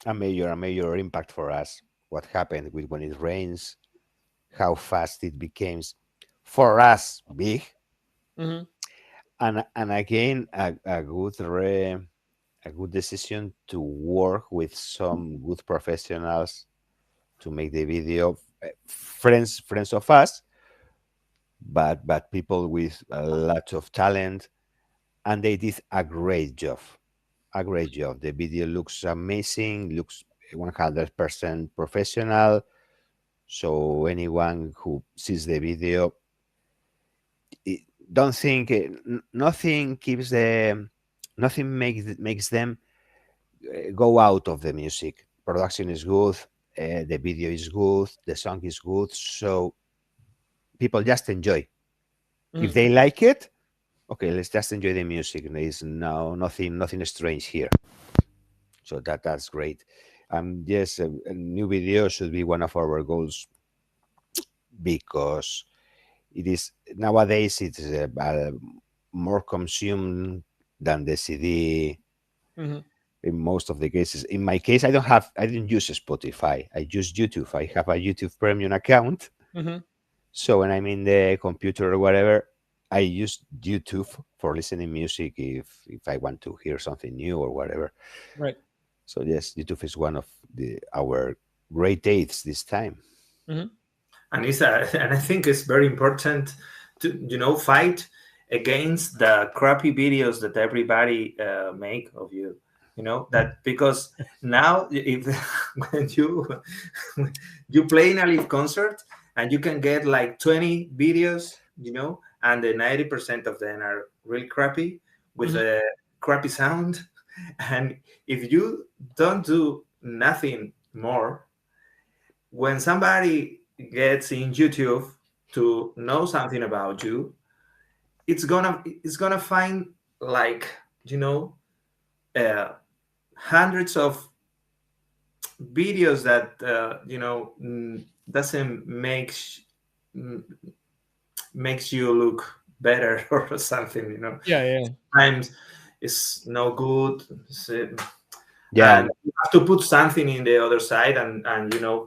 a major impact for us. What happened with when it rains, how fast it becomes for us big, Hmm. and again a good decision to work with some good professionals to make the video, friends of us, but people with a lot of talent, and they did a great job. A great job. The video looks amazing, looks 100% professional. So anyone who sees the video, don't think nothing keeps the nothing makes them go out of the music. Production is good, the video is good, the song is good, so people just enjoy. If they like it, okay, let's just enjoy the music. There is nothing strange here. So that's great. Yes, a new video should be one of our goals because it is nowadays it's more consumed than the CD Hmm. in most of the cases. In my case, I didn't use Spotify. I use YouTube. I have a YouTube Premium account. Hmm. So when I'm in the computer or whatever, I use YouTube for listening music if I want to hear something new or whatever. Right. So yes, YouTube is one of our great aids this time. Hmm. And and I think it's very important to fight against the crappy videos that everybody make of you. That because now if when you play in a live concert and you can get like 20 videos, and the 90% of them are really crappy with a crappy sound, and if you don't do nothing more, when somebody gets in YouTube to know something about you, it's gonna find like hundreds of videos that doesn't makes you look better or something. Yeah. Sometimes it's no good. Yeah, And you have to put something in the other side and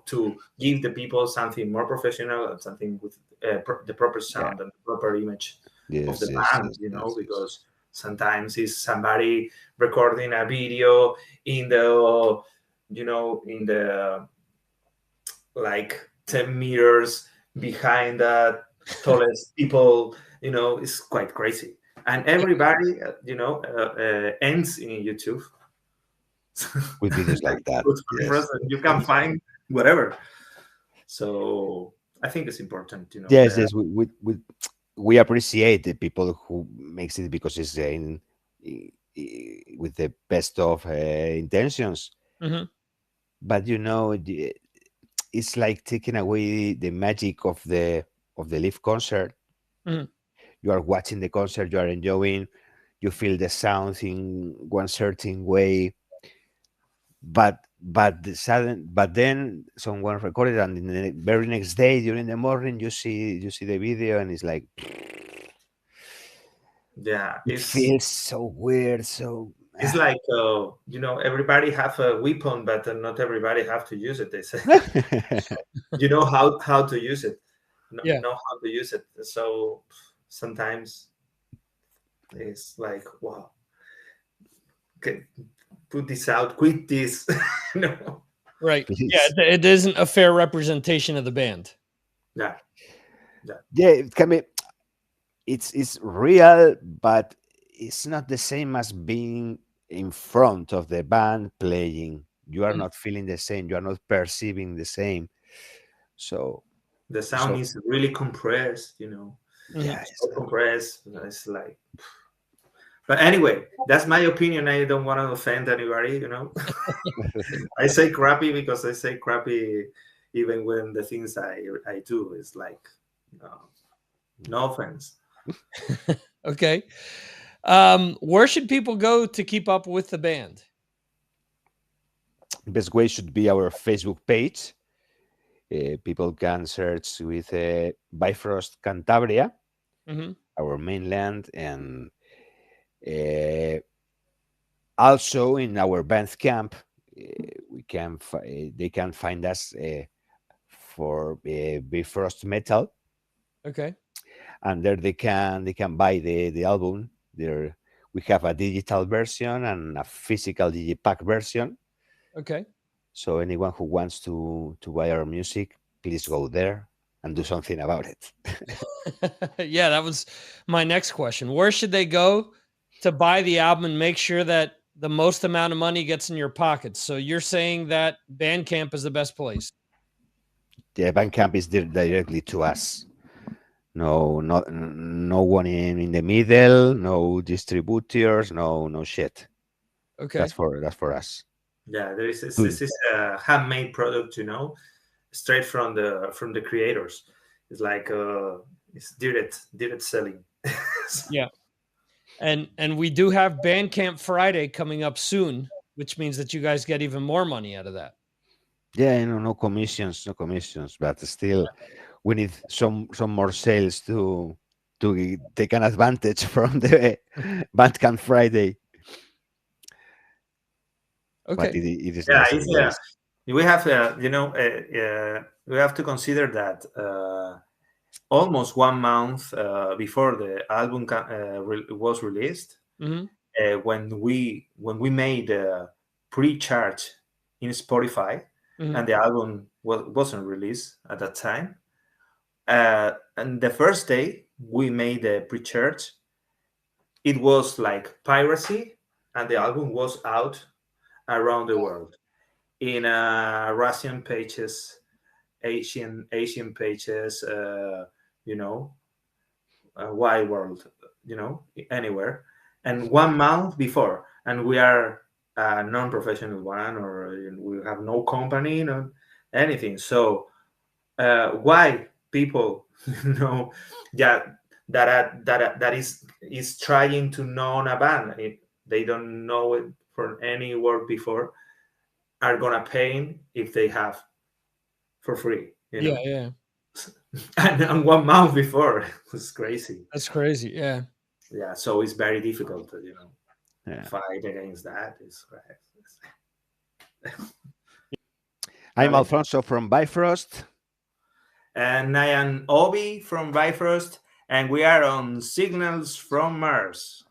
to give the people something more professional and something with the proper sound and the proper image of the band, because sometimes it's somebody recording a video in the like 10 meters behind the tallest people. It's quite crazy, and everybody ends in YouTube with videos like that. Yes. you can find whatever. So I think it's important, Yes, yes. We appreciate the people who makes it because it's with the best of intentions. Hmm. But it's like taking away the magic of the live concert. Mhm. You are watching the concert, you are enjoying, you feel the sound in one certain way, but then someone recorded, and in the very next day during the morning you see the video, and it's like yeah, it feels so weird. So it's like everybody have a weapon, but not everybody have to use it. They say how to use it, know how to use it. So sometimes it's like, wow, okay, put this out, quit this. Right. Yeah, it isn't a fair representation of the band. Yeah. It can be. It's real, but it's not the same as being in front of the band playing. You are not feeling the same. You are not perceiving the same. So the sound is really compressed. Yeah, so compressed. It's like. But anyway, that's my opinion. I don't want to offend anybody. I say crappy because I say crappy, even when the things I do is like, no offense. Okay. Where should people go to keep up with the band? Best way should be our Facebook page. People can search with Bifrost Cantabria, our mainland, and also in our Bandcamp. we can they can find us for Bifrost Metal, Okay. and there they can buy the album. There we have a digital version and a physical digipack version. Okay. So anyone who wants to buy our music, please go there and do something about it. Yeah, that was my next question. Where should they go to buy the album and make sure that the most amount of money gets in your pockets? So you're saying that Bandcamp is the best place. The Bandcamp is directly to us. No one in the middle, no distributors, no shit. Okay. That's for us. Yeah, this is a handmade product, straight from the creators. It's like it's direct selling. Yeah. And we do have Bandcamp Friday coming up soon, which means that you guys get even more money out of that. Yeah, no commissions, but still we need some more sales to take an advantage from the Bandcamp Friday. Okay. But it is Yeah, nice. We have we have to consider that almost 1 month before the album was released, when we made a pre-charge in Spotify, and the album wasn't released at that time, and the first day we made a pre-charge, it was like piracy, and the album was out around the world in Russian pages, Asian pages, wide world, anywhere. And 1 month before, and we are a non-professional one, or we have no company, no anything. So why people, that is trying to know a band, they don't know it from any work before, are gonna pay if they have for free. Yeah. And 1 month before, it was crazy. That's crazy. Yeah. Yeah, so it's very difficult to Yeah. fight against that. I'm Alfonso from Bifrost. And I am Obi from Bifrost, and we are on Signals from Mars.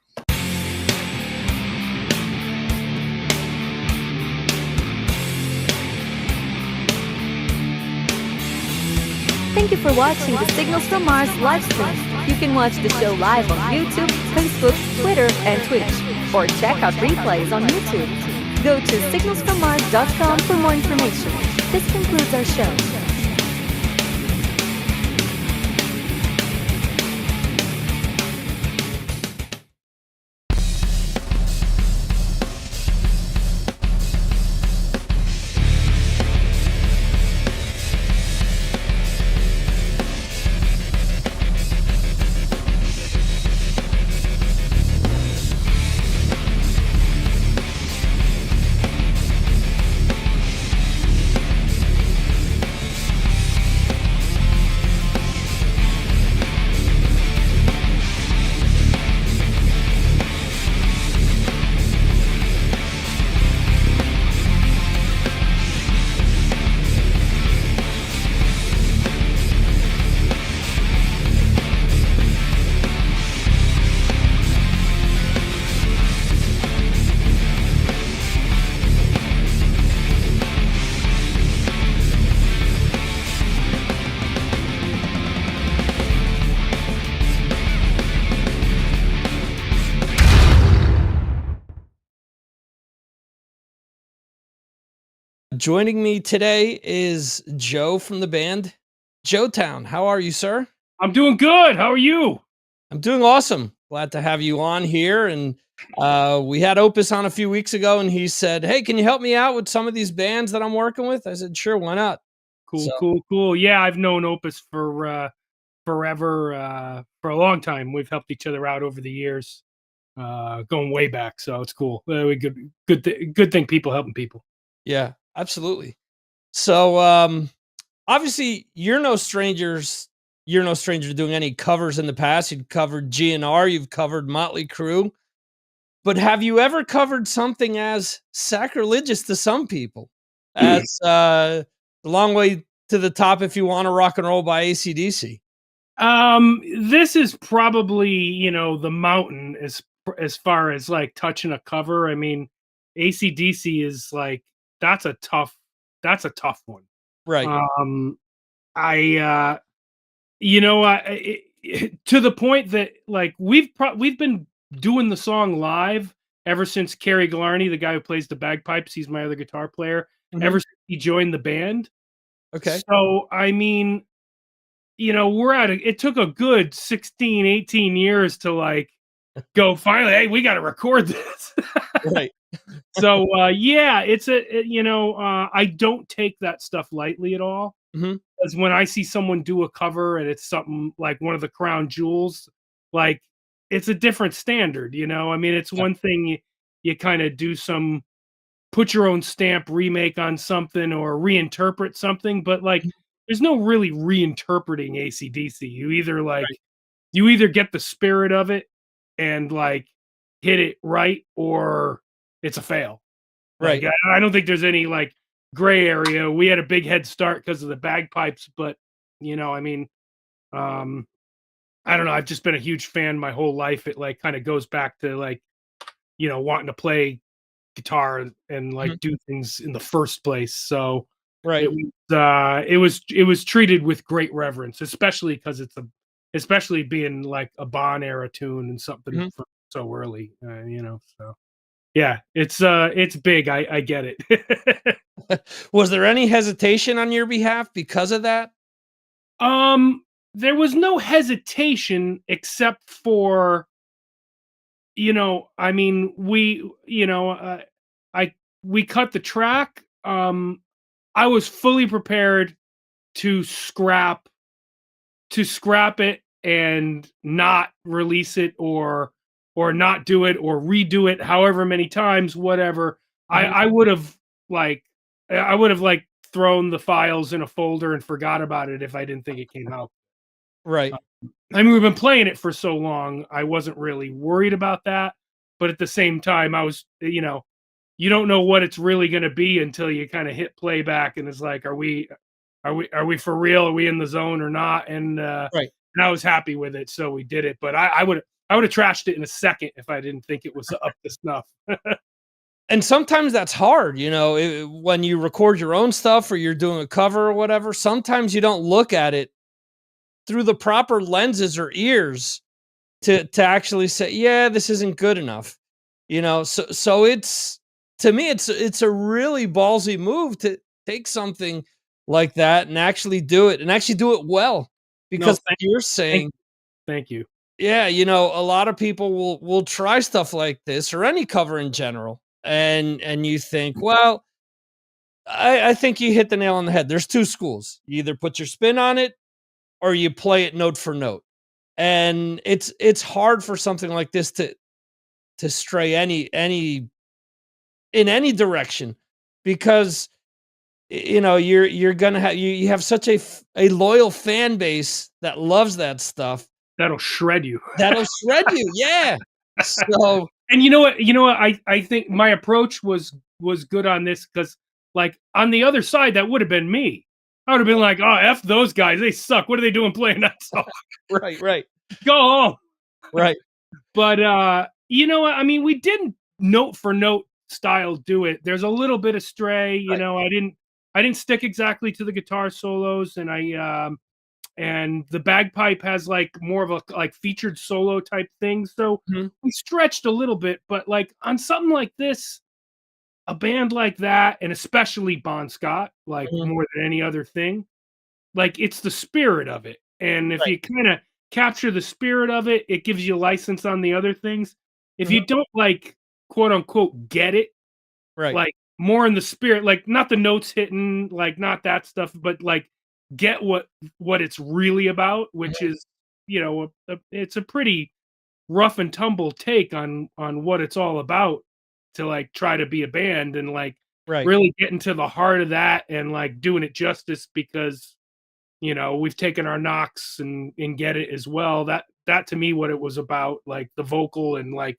Thank you for watching the Signals from Mars live stream. You can watch the show live on YouTube, Facebook, Twitter, and Twitch, or check out replays on YouTube. Go to signalsfrommars.com for more information. This concludes our show. Joining me today is Joe from the band Joetown. How are you, sir? I'm doing good. How are you? I'm doing awesome. Glad to have you on here. And we had Opus on a few weeks ago, and he said, "Hey, can you help me out with some of these bands that I'm working with?" I said, "Sure, why not?" Cool. Yeah, I've known Opus for forever, for a long time. We've helped each other out over the years, going way back. So it's cool. Good thing people helping people. Yeah, absolutely. So obviously you're no stranger to doing any covers in the past. You've covered GNR, you've covered Motley Crue. But have you ever covered something as sacrilegious to some people as The Long Way to the Top, If You Want to Rock and Roll by AC/DC? This is probably, you know, the mountain as far as like touching a cover. I mean, AC/DC is like that's a tough one. Right. I you know, to the point that like we've been doing the song live ever since Kerry Glarney, the guy who plays the bagpipes, he's my other guitar player, ever since he joined the band. Okay. So, I mean, you know, it took a good 16, 18 years to like go finally, hey, we got to record this. Right. So, yeah, you know, I don't take that stuff lightly at all. Mhm. Because when I see someone do a cover and it's something like one of the crown jewels, like it's a different standard, you know? I mean, it's one thing you kind of do put your own stamp remake on something or reinterpret something, but like there's no really reinterpreting AC/DC. You either get the spirit of it and like hit it right, or it's a fail. Right. Like, I don't think there's any like gray area. We had a big head start because of the bagpipes, but you know, I mean, I don't know. I've just been a huge fan my whole life. It like kind of goes back to like, you know, wanting to play guitar and like do things in the first place. So Right. it was treated with great reverence, especially because especially being like a Bon era tune and something from so early, you know. So yeah, it's big. I get it. Was there any hesitation on your behalf because of that? There was no hesitation except for, you know, I mean, we cut the track. I was fully prepared to scrap it and not release it or not do it or redo it however many times, whatever. I would have like thrown the files in a folder and forgot about it if I didn't think it came out. Right. I mean, we've been playing it for so long, I wasn't really worried about that. But at the same time, I was, you know, you don't know what it's really going to be until you kind of hit playback and it's like, are we for real? Are we in the zone or not? And Right. and I was happy with it, so we did it. But I would have trashed it in a second if I didn't think it was up to snuff. And sometimes that's hard, you know, when you record your own stuff or you're doing a cover or whatever. Sometimes you don't look at it through the proper lenses or ears to actually say, yeah, this isn't good enough, you know. So it's, to me, it's a really ballsy move to take something like that and actually do it well, because like you're saying, Thank you. yeah, you know, a lot of people will try stuff like this or any cover in general, and you think, well, I think you hit the nail on the head. There's two schools. You either put your spin on it or you play it note for note. And it's hard for something like this to stray in any direction, because you know you're gonna have you have such a loyal fan base that loves that stuff. That'll shred you. That'll shred you. Yeah. So, and you know what? I think my approach was good on this, because like on the other side, that would have been me. I would have been like, oh, F those guys. They suck. What are they doing playing that song? Right. Go home. Right. But you know what? I mean, we didn't note for note style do it. There's a little bit of stray, you know. I didn't stick exactly to the guitar solos, and and the bagpipe has like more of a like featured solo type thing. So we stretched a little bit, but like on something like this, a band like that, and especially Bon Scott, like more than any other thing, like it's the spirit of it. And if you kind of capture the spirit of it, it gives you license on the other things. If you don't like quote unquote get it, like more in the spirit, like not the notes hitting, like not that stuff, but like get what it's really about, which is, you know, it's a pretty rough and tumble take on what it's all about, to like try to be a band and like really get into the heart of that and like doing it justice, because you know we've taken our knocks and get it as well. That to me what it was about, like the vocal and like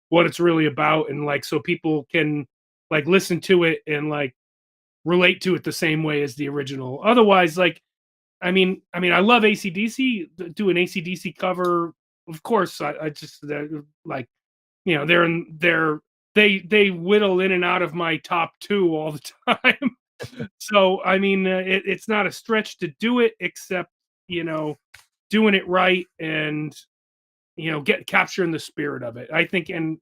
what it's really about, and like so people can like listen to it and like relate to it the same way as the original. Otherwise, like I love ACDC. Do an ACDC cover, of course. I just like they whittle in and out of my top two all the time. So I mean, it's not a stretch to do it, except doing it right and get capturing the spirit of it. I think, and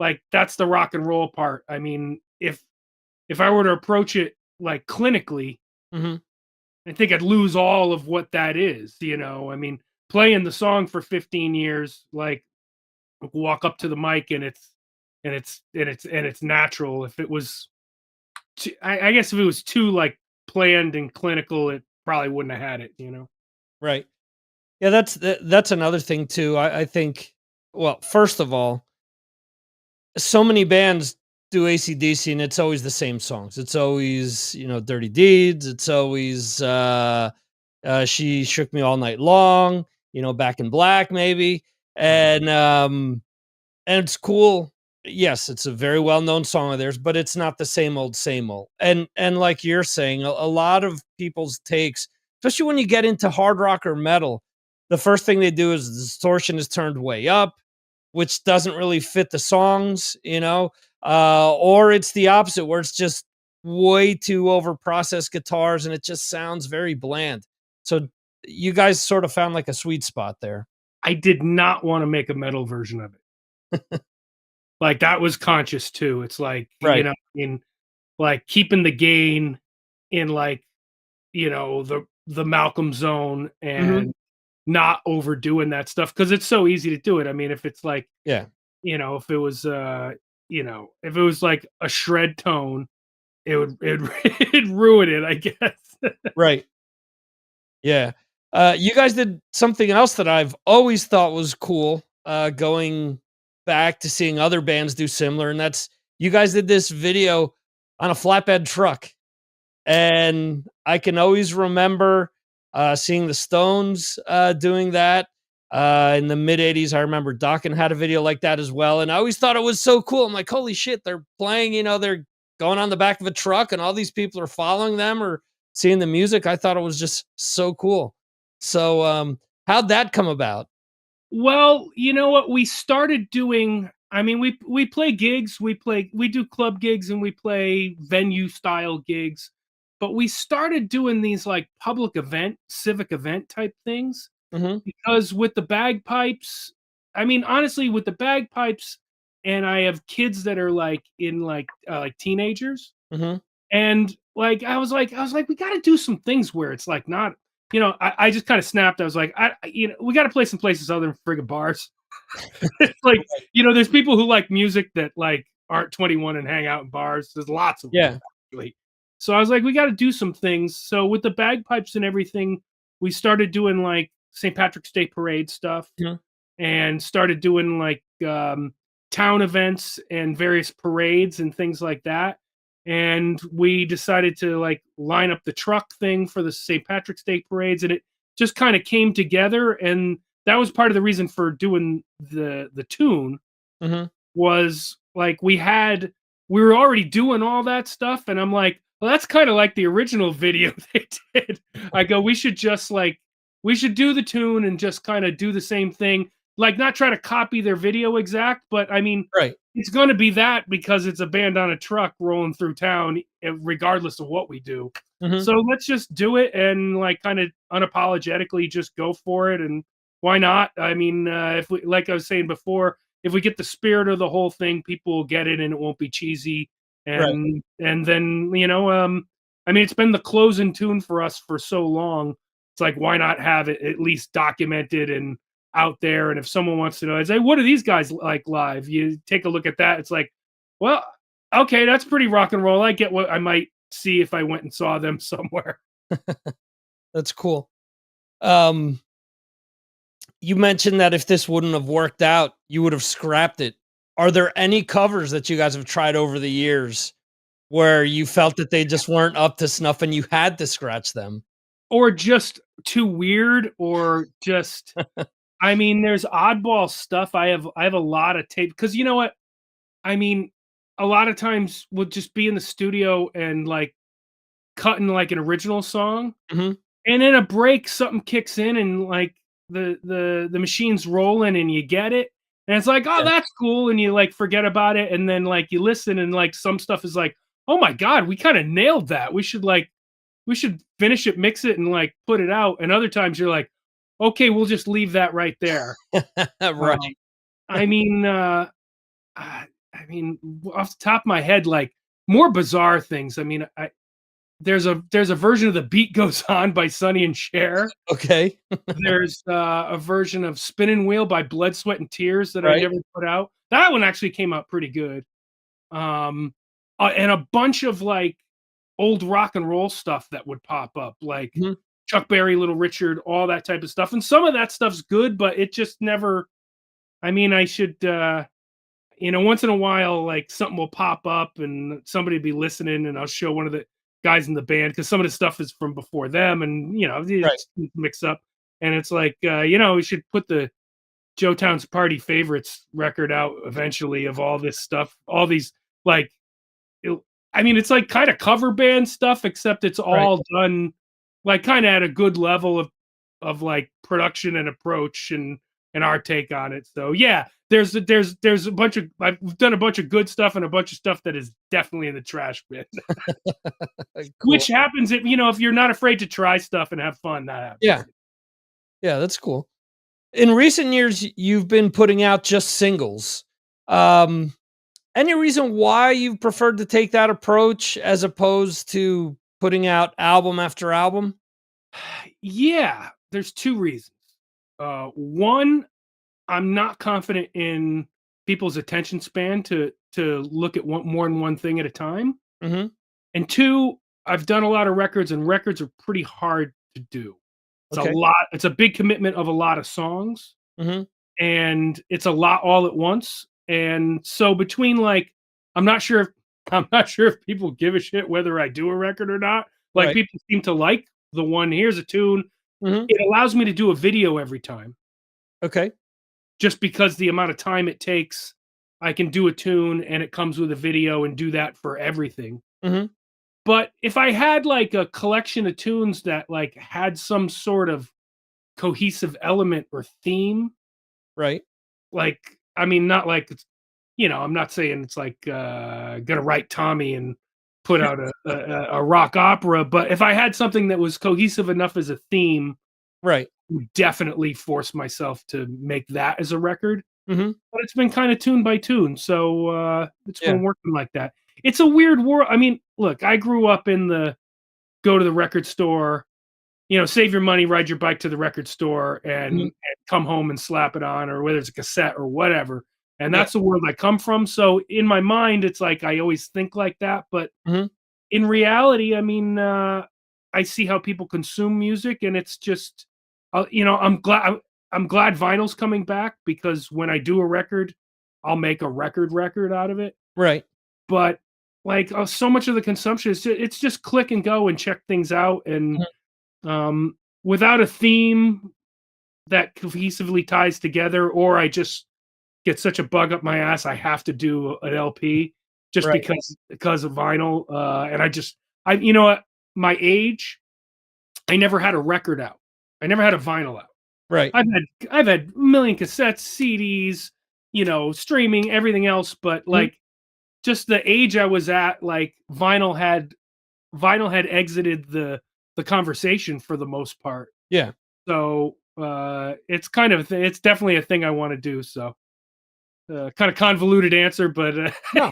like that's the rock and roll part. I mean, if I were to approach it like clinically, Mhm. I think I'd lose all of what that is. I mean, playing the song for 15 years, like walk up to the mic and it's natural. If it was, I guess if it was too like planned and clinical, it probably wouldn't have had it. Right. Yeah, that's another thing too. I think, well, first of all, so many bands do AC/DC and it's always the same songs. It's always, Dirty Deeds. It's always She Shook Me All Night Long, Back in Black maybe. And it's cool. Yes, it's a very well-known song of theirs, but it's not the same old, same old. And like you're saying, a lot of people's takes, especially when you get into hard rock or metal, the first thing they do is the distortion is turned way up, which doesn't really fit the songs, or it's the opposite where it's just way too over processed guitars and it just sounds very bland. So you guys sort of found like a sweet spot there. I did not want to make a metal version of it. Like that was conscious too. It's like, Right. in like keeping the gain in like, the Malcolm zone and not overdoing that stuff. Cause it's so easy to do it. I mean, if it's like, Yeah. if it was, if it was like a shred tone, it'd ruin it, I guess. Right. Yeah. You guys did something else that I've always thought was cool, going back to seeing other bands do similar, and that's you guys did this video on a flatbed truck. And I can always remember seeing the Stones doing that in the mid 80s. I remember Dokken had a video like that as well. And I always thought it was so cool. I'm like, holy shit, they're playing, they're going on the back of a truck and all these people are following them or seeing the music. I thought it was just so cool. So how'd that come about? Well, you know what? We started doing, I mean, we play gigs, we do club gigs and we play venue style gigs, but we started doing these like civic event type things Mhm. because with the bagpipes, I mean, honestly, with the bagpipes, and I have kids that are like in like teenagers, Mhm. and like I was like, we got to do some things where it's like not, I just kind of snapped. I was like, we got to play some places other than friggin' bars. It's like, there's people who like music that like aren't 21 and hang out in bars. There's lots of them, Yeah. actually. So I was like, we got to do some things. So with the bagpipes and everything, we started doing like St. Patrick's Day parade stuff, Mhm. and started doing like town events and various parades and things like that. And we decided to like line up the truck thing for the St. Patrick's Day parades, and it just kind of came together. And that was part of the reason for doing the tune, Mhm. was like we were already doing all that stuff, and I'm like, well, that's kind of like the original video they did. I go, we should do the tune and just kind of do the same thing, like not try to copy their video exact, but I mean, Right. it's going to be that because it's a band on a truck rolling through town, regardless of what we do. Mhm. So let's just do it and like kind of unapologetically just go for it. And why not? I mean, if we, like I was saying before, if we get the spirit of the whole thing, people will get it and it won't be cheesy. And then, I mean, it's been the closing tune for us for so long. It's like, why not have it at least documented and out there? And if someone wants to know, I say, what are these guys like live? You take a look at that. It's like, well, okay, that's pretty rock and roll. I get what I might see if I went and saw them somewhere. That's cool. You mentioned that if this wouldn't have worked out, you would have scrapped it. Are there any covers that you guys have tried over the years where you felt that they just weren't up to snuff and you had to scratch them? Or just too weird, or just I mean, there's oddball stuff. I have a lot of tape because you know what? I mean, a lot of times we'll just be in the studio and like cutting like an original song, Mhm. and in a break something kicks in and like the machine's rolling and you get it. And it's like, oh, Yeah. that's cool, and you like forget about it, and then like you listen and like some stuff is like, oh my god, we kind of nailed that. We should finish it, mix it, and like put it out. And other times you're like, okay, we'll just leave that right there. Right. I mean, I mean, off the top of my head, like more bizarre things. I mean, there's a version of The Beat Goes On by Sonny and Cher. Okay. There's a version of Spinning Wheel by Blood, Sweat, and Tears that I Right. never put out. That one actually came out pretty good. And a bunch of like old rock and roll stuff that would pop up, like Mhm. Chuck Berry, Little Richard, all that type of stuff. And some of that stuff's good, but it just never. I mean, I should, once in a while, like something will pop up and somebody will be listening, and I'll show one of the guys in the band because some of the stuff is from before them, and you Right. just mix up. And it's like, we should put the Joe Town's Party Favorites record out eventually of all this stuff, all these like, I mean, it's like kind of cover band stuff, except it's Right. all done like kind of at a good level of like production and approach and our take on it. So yeah, there's a bunch of I've done a bunch of good stuff and a bunch of stuff that is definitely in the trash bin. Cool. Which happens if you're not afraid to try stuff and have fun, that happens. Yeah. Yeah, that's cool. In recent years, you've been putting out just singles. Any reason why you've preferred to take that approach as opposed to putting out album after album? Yeah, there's two reasons. One, I'm not confident in people's attention span to look at more than one thing at a time. Mhm. And two, I've done a lot of records, and records are pretty hard to do. It's Okay. a lot. It's a big commitment of a lot of songs, Mhm. and it's a lot all at once. And so between like, I'm not sure if I'm not sure if people give a shit whether I do a record or not. Like Right. people seem to like the one. Here's a tune. Mhm. It allows me to do a video every time, Okay. just because the amount of time it takes. I can do a tune and it comes with a video and do that for everything. Mhm. But if I had like a collection of tunes that like had some sort of cohesive element or theme, Right. like I mean, not like it's I'm not saying it's like gonna write Tommy and put out a rock opera, but if I had something that was cohesive enough as a theme, Right. I would definitely force myself to make that as a record. Mhm. But it's been kind of tune by tune, so it's Yeah. been working like that. It's a weird world. I mean, look, I grew up in the go to the record store, save your money, ride your bike to the record store, and, Mhm. and come home and slap it on, or whether it's a cassette or whatever. And Yeah. that's the world I come from. So in my mind, it's like I always think like that. But Mhm. in reality, I mean, I see how people consume music, and it's just, I'm glad vinyl's coming back because when I do a record, I'll make a record out of it. Right. But like so much of the consumption is it's just click and go and check things out, and without a theme that cohesively ties together, or I just get such a bug up my ass I have to do an LP just Right. because of vinyl. And I you know what, my age, I never had a record out. I never had a vinyl out. Right. I've had a million cassettes, CDs, streaming, everything else, but like just the age I was at, like vinyl had exited the conversation for the most part. Yeah. So it's kind of it's definitely a thing I want to do. So kind of convoluted answer, but No.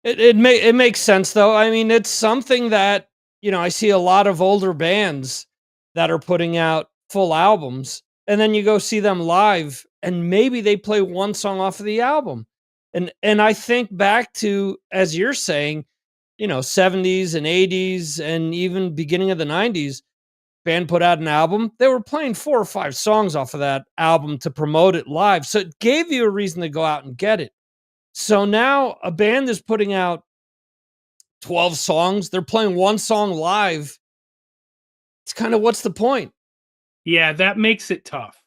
It makes sense though. I mean, it's something that, I see a lot of older bands that are putting out full albums, and then you go see them live and maybe they play one song off of the album. And I think back to, as you're saying, 70s and 80s and even beginning of the 90s, band put out an album, they were playing 4 or 5 songs off of that album to promote it live. So it gave you a reason to go out and get it. So now a band is putting out 12 songs, they're playing one song live. It's kind of, what's the point? yeah, that makes it tough.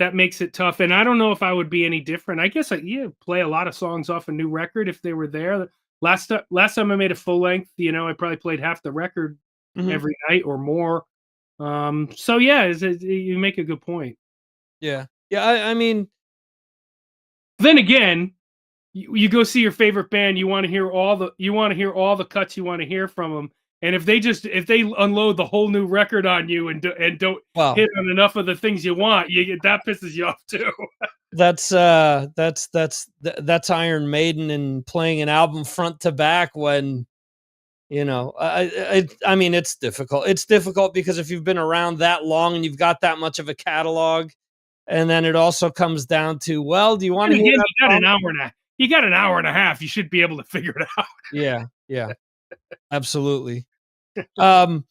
that makes it tough. And I don't know if I would be any different. I guess play a lot of songs off a new record if they were there. Last time I made a full length, I probably played half the record Mhm. every night or more. So yeah, you make a good point. Yeah. Yeah. I mean, Then again, you go see your favorite band, you want to hear all the cuts you want to hear from them. And if they unload the whole new record on you and don't well, hit on enough of the things you want, that pisses you off too. that's Iron Maiden and playing an album front to back when, I mean, it's difficult. It's difficult because if you've been around that long and you've got that much of a catalog, and then it also comes down to, well, do you want to And hear again, that you got an hour and a half. You should be able to figure it out. Yeah, yeah, absolutely. Do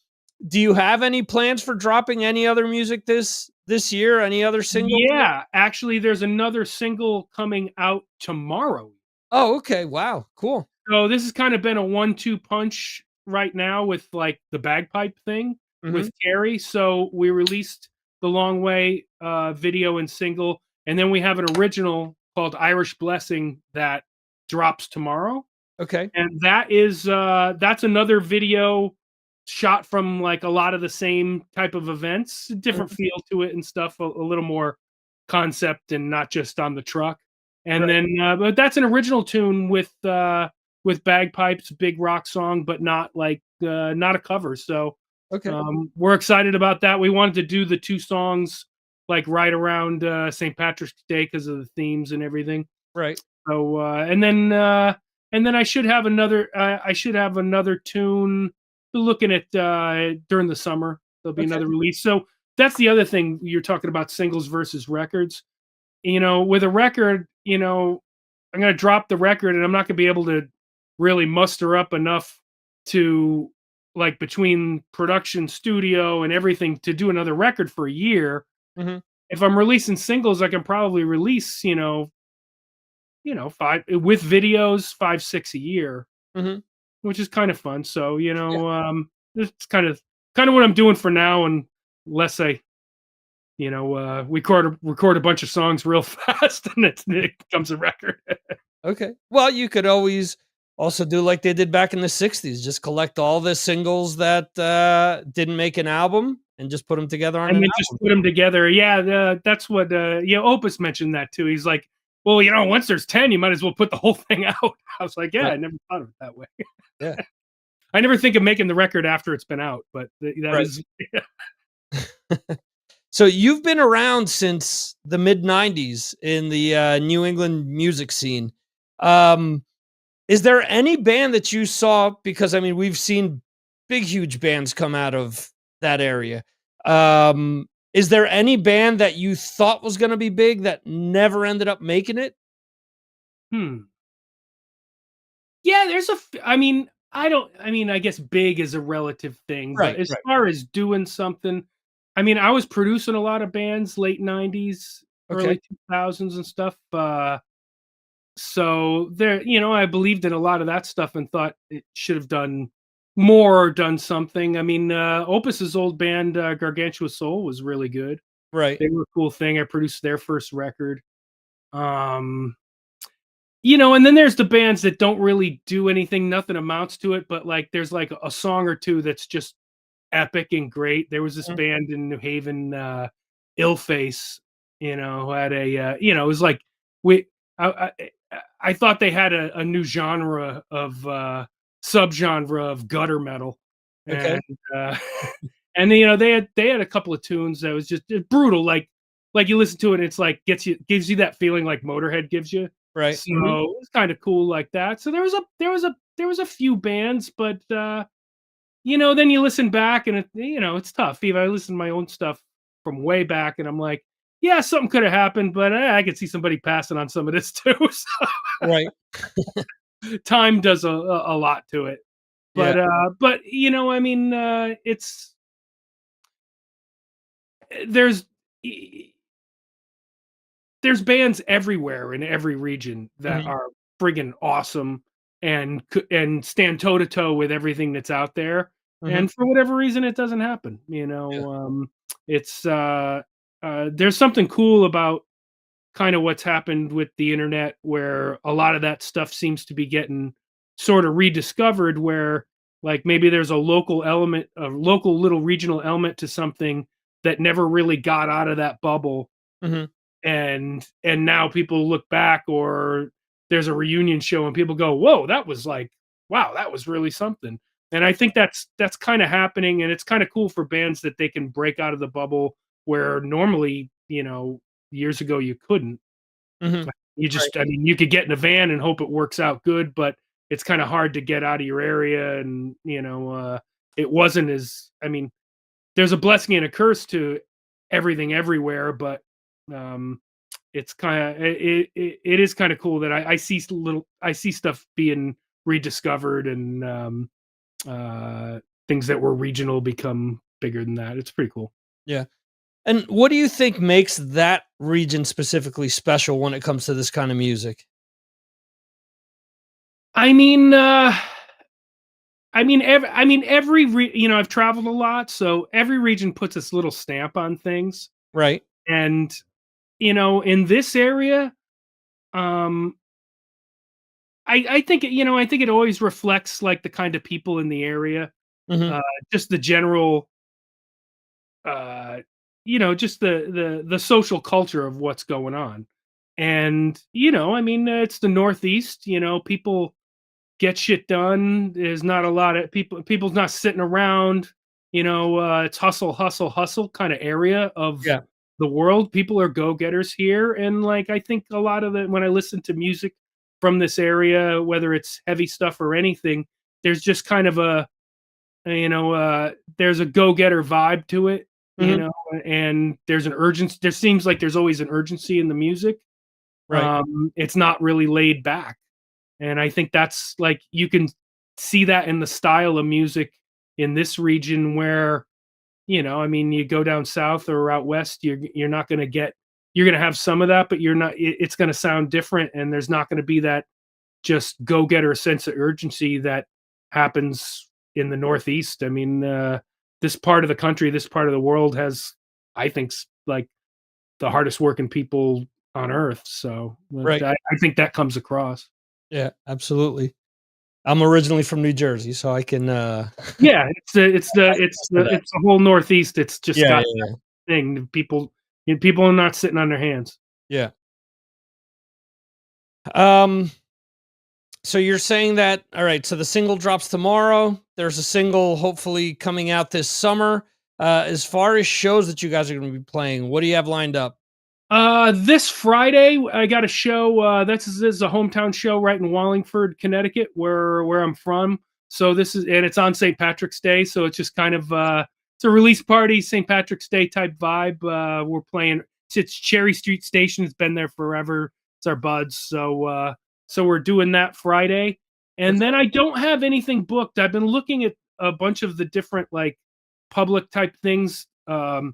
you have any plans for dropping any other music this year? Any other singles? Yeah, actually, there's another single coming out tomorrow. Oh, okay. Wow, cool. So this has kind of been a 1-2 punch right now with like the bagpipe thing with Terry. So we released the Long Way video and single, and then we have an original called Irish Blessing that drops tomorrow. Okay. And that's another video shot from like a lot of the same type of events, different feel to it and stuff, a little more concept and not just on the truck. And then but that's an original tune with bagpipes, big rock song, but not like not a cover. So Okay. we're excited about that. We wanted to do the two songs like right around St. Patrick's Day because of the themes and everything. Right. So and then I should have another tune. We're looking at during the summer. There'll be another release. So that's the other thing you're talking about, singles versus records. With a record, I'm going to drop the record and I'm not going to be able to really muster up enough to like between production, studio, and everything to do another record for a year. Mhm. If I'm releasing singles, I can probably release, 5 with videos, 5-6 a year, Mhm. which is kind of fun. So, it's kind of what I'm doing for now, unless I, record a bunch of songs real fast and it becomes a record. Okay. Well, you could always also do like they did back in the 60s, just collect all the singles that didn't make an album and just put them together on And an then album. just put them together. Yeah, that's what Opus mentioned that too. He's like, well, once there's 10, you might as well put the whole thing out. I was like, yeah, Right. I never thought of it that way. Yeah. I never think of making the record after it's been out, but that Right. is So you've been around since the mid 90s in the New England music scene. Is there any band that you saw? Because I mean, we've seen big, huge bands come out of that area. Is there any band that you thought was going to be big that never ended up making it? Yeah, I guess big is a relative thing, Right, but as right. far as doing something, I was producing a lot of bands late 90s, Okay. early 2000s and stuff. So there, I believed in a lot of that stuff and thought it should have done more or done something. Opus's old band, Gargantua Soul, was really good. Right. They were a cool thing. I produced their first record. And then there's the bands that don't really do anything, nothing amounts to it, but like there's like a song or two that's just epic and great. There was this band in New Haven, Illface, who had it was like I thought they had a new genre of subgenre of gutter metal. Okay. And and they had a couple of tunes that was just brutal, like you listen to it and it's like gives you that feeling like Motorhead gives you. Right. So it was kind of cool like that. So there was a few bands, but then you listen back and it's tough. Even I listen to my own stuff from way back and I'm like, yeah, something could have happened, but I could see somebody passing on some of this too. So Right. time does a lot to it. But it's there's bands everywhere in every region that are friggin' awesome and stand toe to toe with everything that's out there. And for whatever reason, it doesn't happen. It's there's something cool about kind of what's happened with the internet, where a lot of that stuff seems to be getting sort of rediscovered, where like maybe there's a local element, a local little regional element to something that never really got out of that bubble. Mhm. And now people look back, or there's a reunion show and people go, whoa, that was like, wow, that was really something. And I think that's kind of happening, and it's kind of cool for bands that they can break out of the bubble where normally, years ago you couldn't. Mhm. You just, I mean, you could get in a van and hope it works out good, but it's kind of hard to get out of your area. And, it wasn't as, I mean, there's a blessing and a curse to everything everywhere, but it's kind of, it is kind of cool that I see stuff being rediscovered, and things that were regional become bigger than that. It's pretty cool. Yeah. And what do you think makes that region specifically special when it comes to this kind of music? I mean, I've traveled a lot, so every region puts its little stamp on things. Right. And, in this area, um, I think, I think it always reflects like the kind of people in the area, Mhm. just the general, just the social culture of what's going on. And, it's the Northeast, people get shit done. There's not a lot of people's not sitting around, it's hustle, hustle, hustle kind of area of Yeah. the world. People are go-getters here. And like, I think a lot of it, when I listen to music from this area, whether it's heavy stuff or anything, there's just kind of there's a go-getter vibe to it, Mhm. and there's an urgency. There seems like there's always an urgency in the music. Right. It's not really laid back. And I think that's like, you can see that in the style of music in this region where, you go down south or out west, you're not going to get, you're going to have some of that, but it's going to sound different. And there's not going to be that just go-getter sense of urgency that happens in the Northeast. I mean, this part of the country, this part of the world has, I think, like the hardest working people on earth. So Right. I think that comes across. Yeah, absolutely. I'm originally from New Jersey, so I can Yeah, it's attest to that. the whole Northeast. It's just Yeah, got yeah, that thing. People are not sitting on their hands. yeah. Yeah. So you're saying that, all right, so the single drops tomorrow. There's a single hopefully coming out this summer. As far as shows that you guys are going to be playing, what do you have lined up? This Friday I got a show. This is a hometown show right in Wallingford, Connecticut, where I'm from. So it's on St. Patrick's Day. So it's just kind of it's a release party, St. Patrick's Day type vibe. We're playing. It's Cherry Street Station. It's been there forever. It's our buds. So we're doing that Friday, and then I don't have anything booked. I've been looking at a bunch of the different like public type things. A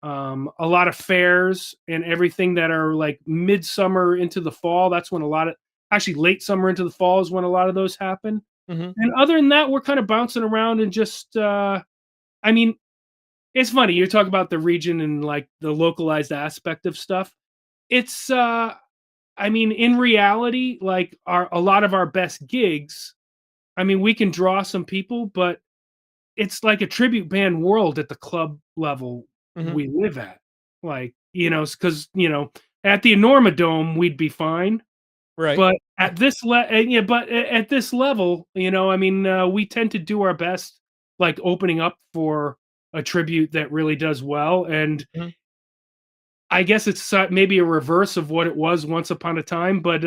lot of fairs and everything that are like midsummer into the fall. That's when actually late summer into the fall is when a lot of those happen. Mhm. And other than that, we're kind of bouncing around and just, I mean, it's funny. You talk about the region and like the localized aspect of stuff. It's, I mean, in reality, like a lot of our best gigs, I mean, we can draw some people, but it's like a tribute band world at the club level Mhm. we live at. Like, because, at the Enorma Dome, we'd be fine. Right. But at this at this level, I mean, we tend to do our best, like opening up for a tribute that really does well. And Mhm. I guess it's maybe a reverse of what it was once upon a time, but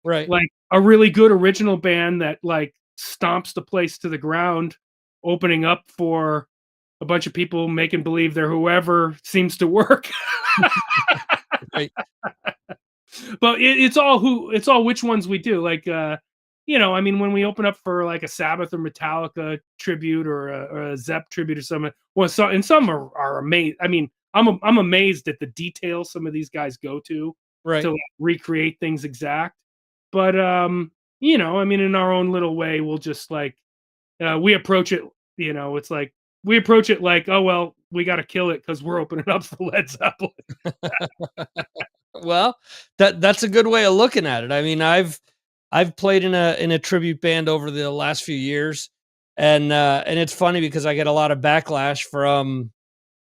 Right. like a really good original band that like stomps the place to the ground, opening up for a bunch of people making believe they're whoever seems to work. Right. But it's all which ones we do. Like, I mean, when we open up for like a Sabbath or Metallica tribute or a Zepp tribute or something, well, some are amazing. I mean, I'm amazed at the detail some of these guys go to Right. like, recreate things exact. But I mean, in our own little way, we'll just like we approach it. It's like we approach it like, oh well, we got to kill it because we're opening up for Led Zeppelin. Well, that's a good way of looking at it. I mean, I've played in a tribute band over the last few years, and it's funny because I get a lot of backlash from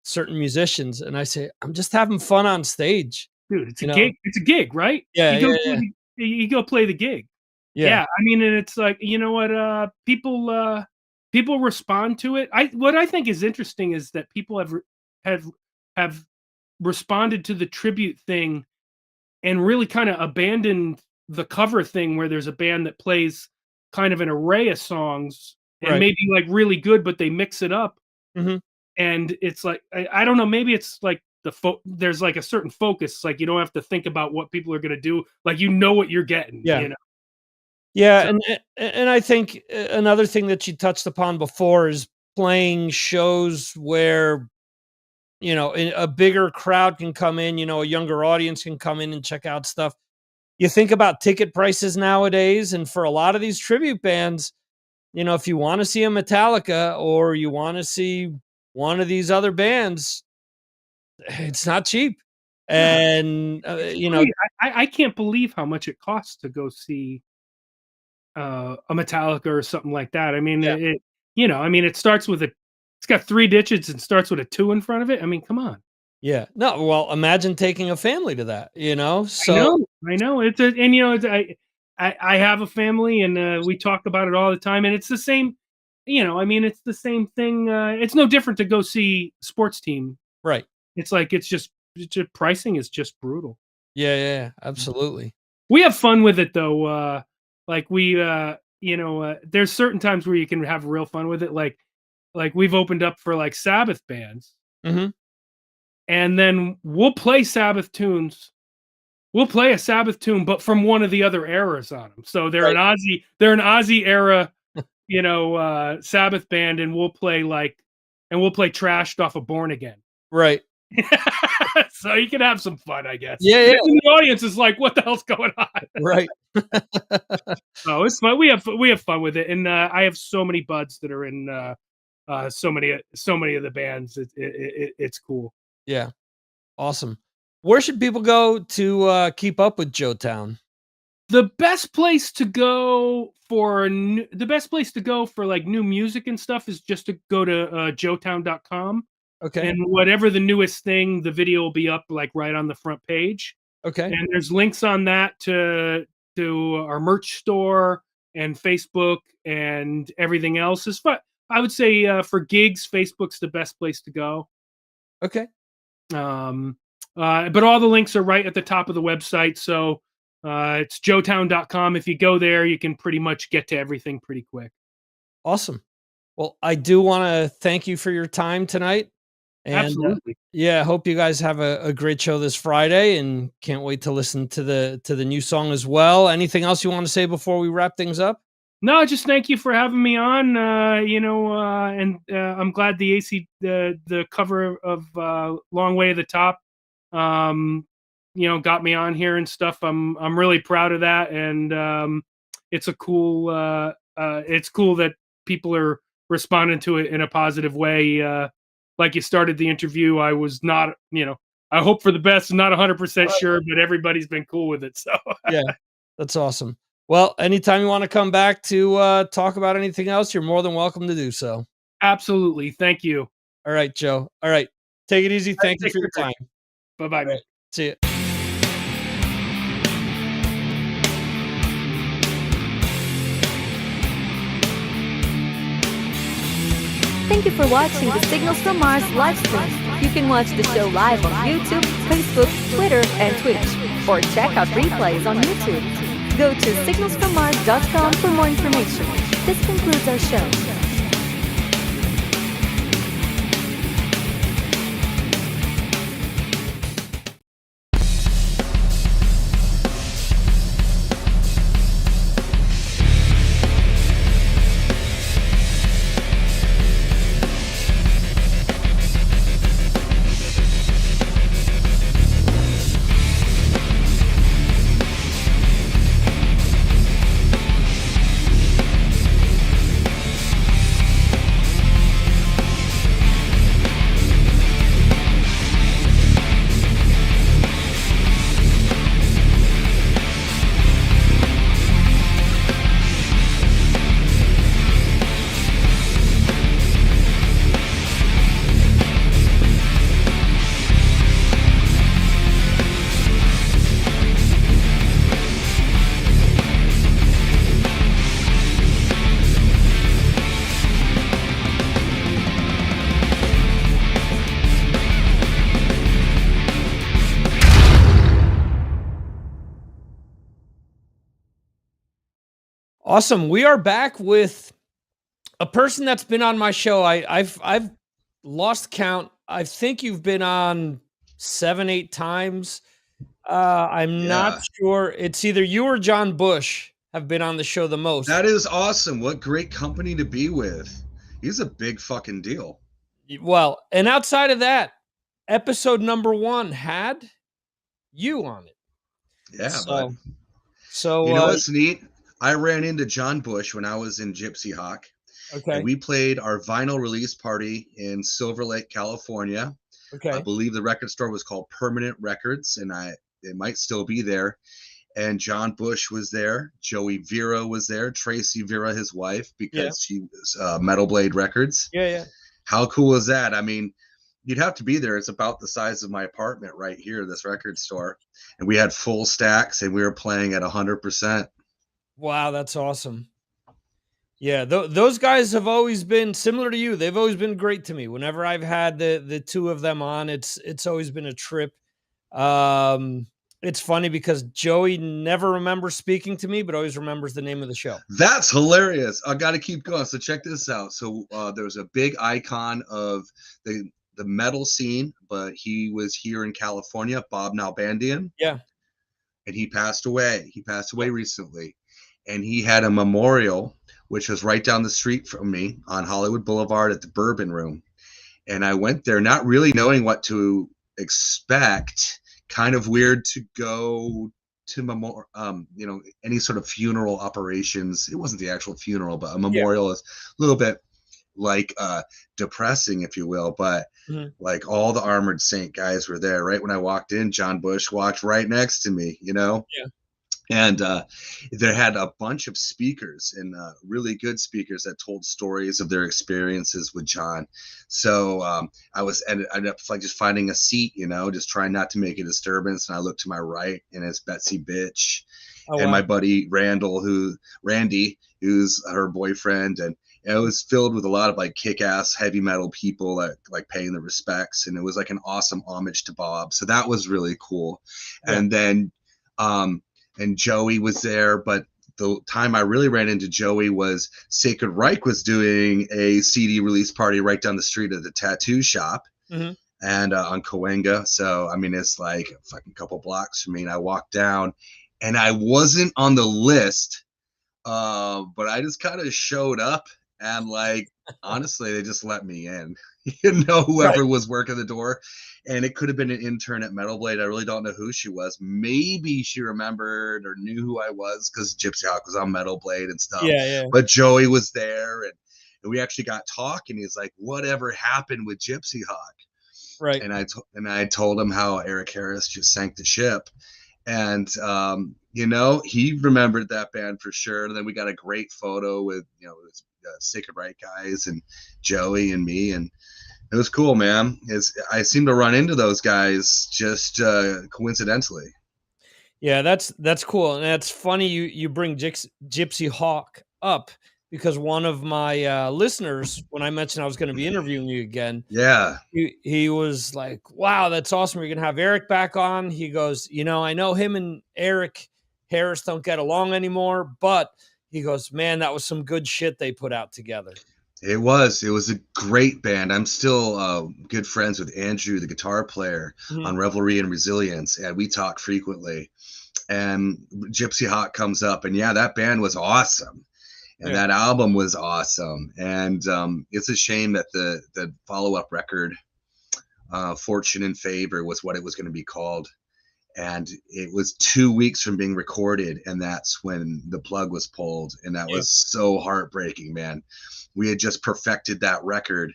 certain musicians, and I say I'm just having fun on stage. Dude, it's a You know? gig. It's a gig, right? Yeah, you go, yeah, you go play the gig. Yeah. I mean, and it's like, you know what? People respond to it. What I think is interesting is that people have responded to the tribute thing and really kind of abandoned the cover thing, where there's a band that plays kind of an array of songs and Right. maybe like really good, but they mix it up. Mhm. And it's like, I don't know, maybe it's like there's like a certain focus. Like you don't have to think about what people are going to do. Like, you know what you're getting. Yeah. You know? Yeah, So- and I think another thing that you touched upon before is playing shows where, you know, a bigger crowd can come in, you know, a younger audience can come in and check out stuff. You think about ticket prices nowadays, and for a lot of these tribute bands, you know, if you want to see a Metallica or you want to see one of these other bands, it's not cheap. And you know, I can't believe how much it costs to go see a Metallica or something like that. I mean, Yeah. it starts with it's got 3 digits and starts with a 2 in front of it. I mean, come on. yeah, no, well, imagine taking a family to that, you know? So I know. I have a family, and we talk about it all the time, and it's the same. It's the same thing. It's no different to go see sports team. right. It's like it's just pricing is just brutal. Yeah, absolutely. We have fun with it though. Like there's certain times where you can have real fun with it. Like we've opened up for like Sabbath bands, Mhm. and then we'll play Sabbath tunes. We'll play a Sabbath tune, but from one of the other eras on them. So they're an Ozzy era, Sabbath band, and we'll play Trashed off of Born Again. Right. So you can have some fun, I guess. Yeah. And the audience is like, "What the hell's going on?" Right. Oh, it's fun. We have fun with it, and I have so many buds that are in so many of the bands. It's cool. Yeah. Awesome. Where should people go to keep up with Joetown? The best place to go for like new music and stuff is just to go to joetown.com. Okay. And whatever the newest thing, the video will be up like right on the front page. Okay. And there's links on that to our merch store and Facebook and everything else. Is fun. I would say for gigs, Facebook's the best place to go. Okay. But all the links are right at the top of the website. So it's joetown.com. If you go there, you can pretty much get to everything pretty quick. Awesome. Well, I do want to thank you for your time tonight. And Absolutely. I hope you guys have a great show this Friday, and can't wait to listen to the new song as well. Anything else you want to say before we wrap things up? No, just thank you for having me on. And I'm glad the cover of Long Way to the Top, got me on here and stuff. I'm really proud of that, and it's cool that people are responding to it in a positive way. Like you started the interview, I was not, I hope for the best, not 100% sure, but everybody's been cool with it. So Yeah, that's awesome. Well, anytime you want to come back to talk about anything else, you're more than welcome to do so. Absolutely. Thank you. All right, Joe. All right. Take it easy. Thank you for your time. Bye-bye. Right. See you. Thank you for watching the Signals from Mars live stream. You can watch the show live on YouTube, Facebook, Twitter, and Twitch, or check out replays on YouTube. Go to signalsfrommars.com for more information. This concludes our show. Awesome. We are back with a person that's been on my show. I've lost count. I think you've been on 7-8 times. I'm not sure. It's either you or John Bush have been on the show the most. That is awesome. What great company to be with. He's a big fucking deal. Well, and outside of that, episode number 1 had you on it. Yeah, but so you know what's neat? I ran into John Bush when I was in Gypsy Hawk. Okay. And we played our vinyl release party in Silver Lake, California. Okay. I believe the record store was called Permanent Records, and it might still be there. And John Bush was there. Joey Vera was there. Tracy Vera, his wife, because she was Metal Blade Records. Yeah. How cool is that? I mean, you'd have to be there. It's about the size of my apartment right here, this record store. And we had full stacks, and we were playing at 100%. Wow, that's awesome. Yeah, those guys have always been similar to you. They've always been great to me. Whenever I've had the two of them on, it's always been a trip. It's funny because Joey never remembers speaking to me, but always remembers the name of the show. That's hilarious. I got to keep going. So check this out. So there's a big icon of the metal scene, but he was here in California, Bob Nalbandian. Yeah. And he passed away. He passed away recently. And he had a memorial, which was right down the street from me on Hollywood Boulevard at the Bourbon Room. And I went there not really knowing what to expect. Kind of weird to go to any sort of funeral operations. It wasn't the actual funeral, but a memorial is a little bit like depressing, if you will. But like all the Armored Saint guys were there. Right when I walked in, John Bush walked right next to me, Yeah. And they had a bunch of speakers and really good speakers that told stories of their experiences with John. So I ended up like just finding a seat, just trying not to make a disturbance. And I looked to my right, and it's Betsy Bitch and my buddy Randy, who's her boyfriend. And it was filled with a lot of like kick-ass heavy metal people that like paying the respects. And it was like an awesome homage to Bob. So that was really cool. Yeah. And then and Joey was there, but the time I really ran into Joey was Sacred Reich was doing a CD release party right down the street at the tattoo shop and on Cahuenga. So, I mean, it's like a fucking couple blocks from me. And I walked down and I wasn't on the list, but I just kind of showed up and like, honestly, they just let me in, whoever was working the door. And it could have been an intern at Metal Blade. I really don't know who she was. Maybe she remembered or knew who I was because Gypsy Hawk was on Metal Blade and stuff. Yeah. But Joey was there, and we actually got talking. He's like, "Whatever happened with Gypsy Hawk?" Right. And I told him how Eric Harris just sank the ship, and he remembered that band for sure. And then we got a great photo with Sacred Reich guys and Joey and me, and it was cool, man. I seem to run into those guys just coincidentally. Yeah, that's cool. And that's funny you bring Gypsy Hawk up because one of my listeners, when I mentioned I was going to be interviewing you again, he was like, wow, that's awesome. We're going to have Eric back on. He goes, I know him and Eric Harris don't get along anymore, but he goes, man, that was some good shit they put out together. It was a great band. I'm still good friends with Andrew, the guitar player on Revelry and Resilience, and we talk frequently. And Gypsy Hawk comes up, and that band was awesome, and that album was awesome. And it's a shame that the follow-up record, Fortune and Favor, was what it was going to be called. And it was 2 weeks from being recorded, and that's when the plug was pulled, and that was so heartbreaking, man. We had just perfected that record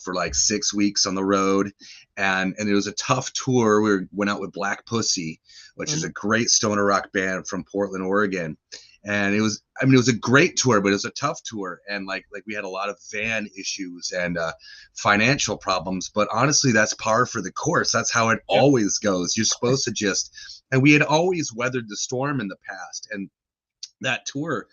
for like 6 weeks on the road, and it was a tough tour. We went out with Black Pussy, which is a great stoner rock band from Portland, Oregon, and it was a great tour, but it was a tough tour, and like we had a lot of van issues and financial problems. But honestly, that's par for the course. That's how it always goes. You're supposed to and we had always weathered the storm in the past, and that tour,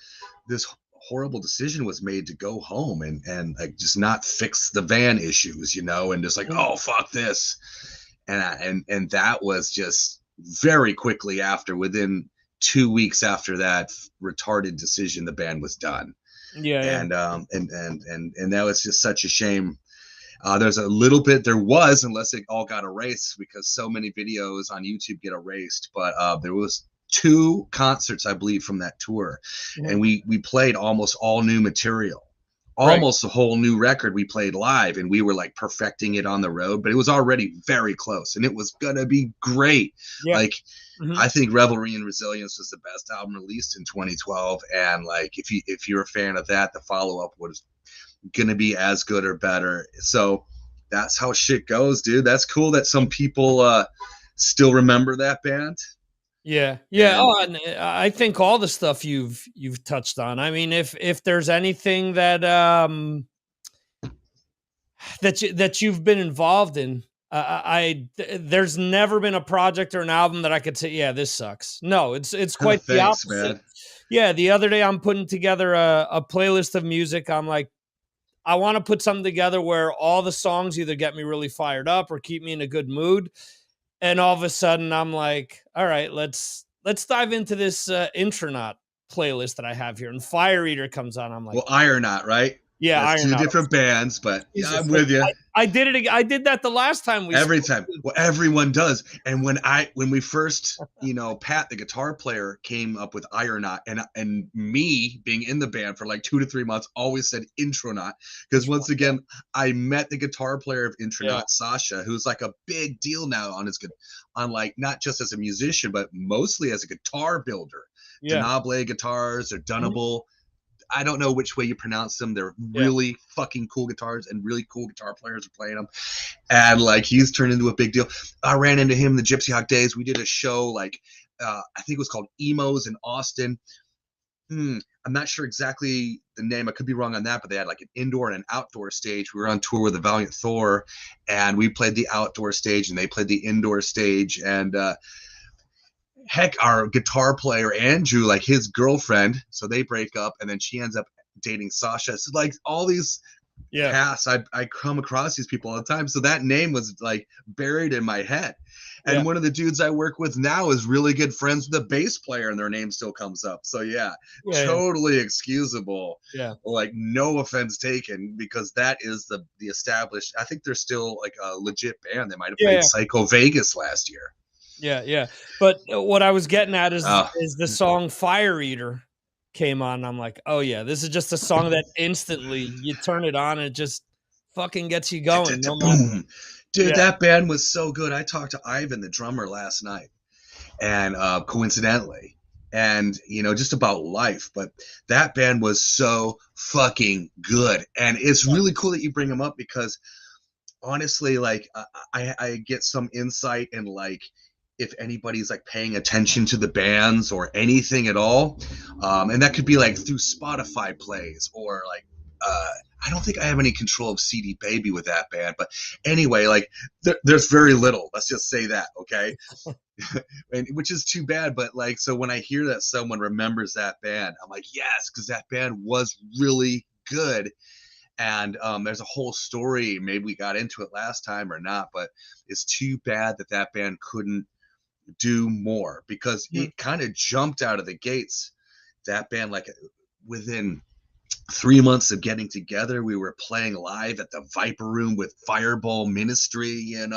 this horrible decision was made to go home and like just not fix the van issues, and just like, oh, fuck this. And that was just very quickly after, within 2 weeks after that retarded decision, the band was done. Yeah. And that was just such a shame. There's a little bit, there was, unless it all got erased, because so many videos on YouTube get erased. But there was 2 concerts, I believe, from that tour, and we played almost all new material. Almost a whole new record we played live, and we were like perfecting it on the road, but it was already very close and it was gonna be great. Like I think Revelry and Resilience was the best album released in 2012, and like if you're a fan of that, the follow-up was gonna be as good or better. So that's how shit goes, dude. That's cool that some people still remember that band. Yeah. And I think all the stuff you've touched on. I mean, if there's anything that that you've been involved in, there's never been a project or an album that I could say, yeah, this sucks. No, it's quite the opposite. Man. Yeah, the other day I'm putting together a playlist of music. I'm like, I want to put something together where all the songs either get me really fired up or keep me in a good mood. And all of a sudden, I'm like, all right, let's dive into this Intronaut playlist that I have here. And Fire Eater comes on. I'm like, well, Ironaut, right? Yeah, that's Ironaut. 2 different bands, but yeah, I'm with you. I did it. I did that the last time we. Every time, well, everyone does. And when we first, Pat, the guitar player, came up with Ironaut, and me being in the band for like 2 to 3 months, always said Intronaut, because once again, I met the guitar player of Intronaut, Sasha, who's like a big deal now on like not just as a musician, but mostly as a guitar builder. Denable guitars or Dunable. I don't know which way you pronounce them. They're really fucking cool guitars, and really cool guitar players are playing them. And like, he's turned into a big deal. I ran into him in the Gypsy Hawk days. We did a show like, I think it was called Emos in Austin. I'm not sure exactly the name. I could be wrong on that, but they had like an indoor and an outdoor stage. We were on tour with the Valiant Thor, and we played the outdoor stage and they played the indoor stage. And, heck, our guitar player Andrew, like his girlfriend, so they break up, and then she ends up dating Sasha. So like all these paths, I come across these people all the time. So that name was like buried in my head. And one of the dudes I work with now is really good friends with the bass player, and their name still comes up. So totally excusable. Like no offense taken, because that is the established. I think they're still like a legit band. They might have played Psycho Vegas last year. Yeah. But what I was getting at is the song Fire Eater came on. And I'm like, oh yeah, this is just a song that instantly you turn it on and it just fucking gets you going. Boom. Dude, that band was so good. I talked to Ivan, the drummer, last night, and coincidentally, and just about life. But that band was so fucking good. And it's really cool that you bring them up, because honestly, like I get some insight in like, if anybody's like paying attention to the bands or anything at all. And that could be like through Spotify plays, or like, I don't think I have any control of CD Baby with that band, but anyway, like there's very little, let's just say that. Okay. And which is too bad. But like, so when I hear that someone remembers that band, I'm like, yes, because that band was really good. And there's a whole story. Maybe we got into it last time or not, but it's too bad that band couldn't do more, because it kind of jumped out of the gates. That band, like within 3 months of getting together, we were playing live at the Viper Room with Fireball Ministry, and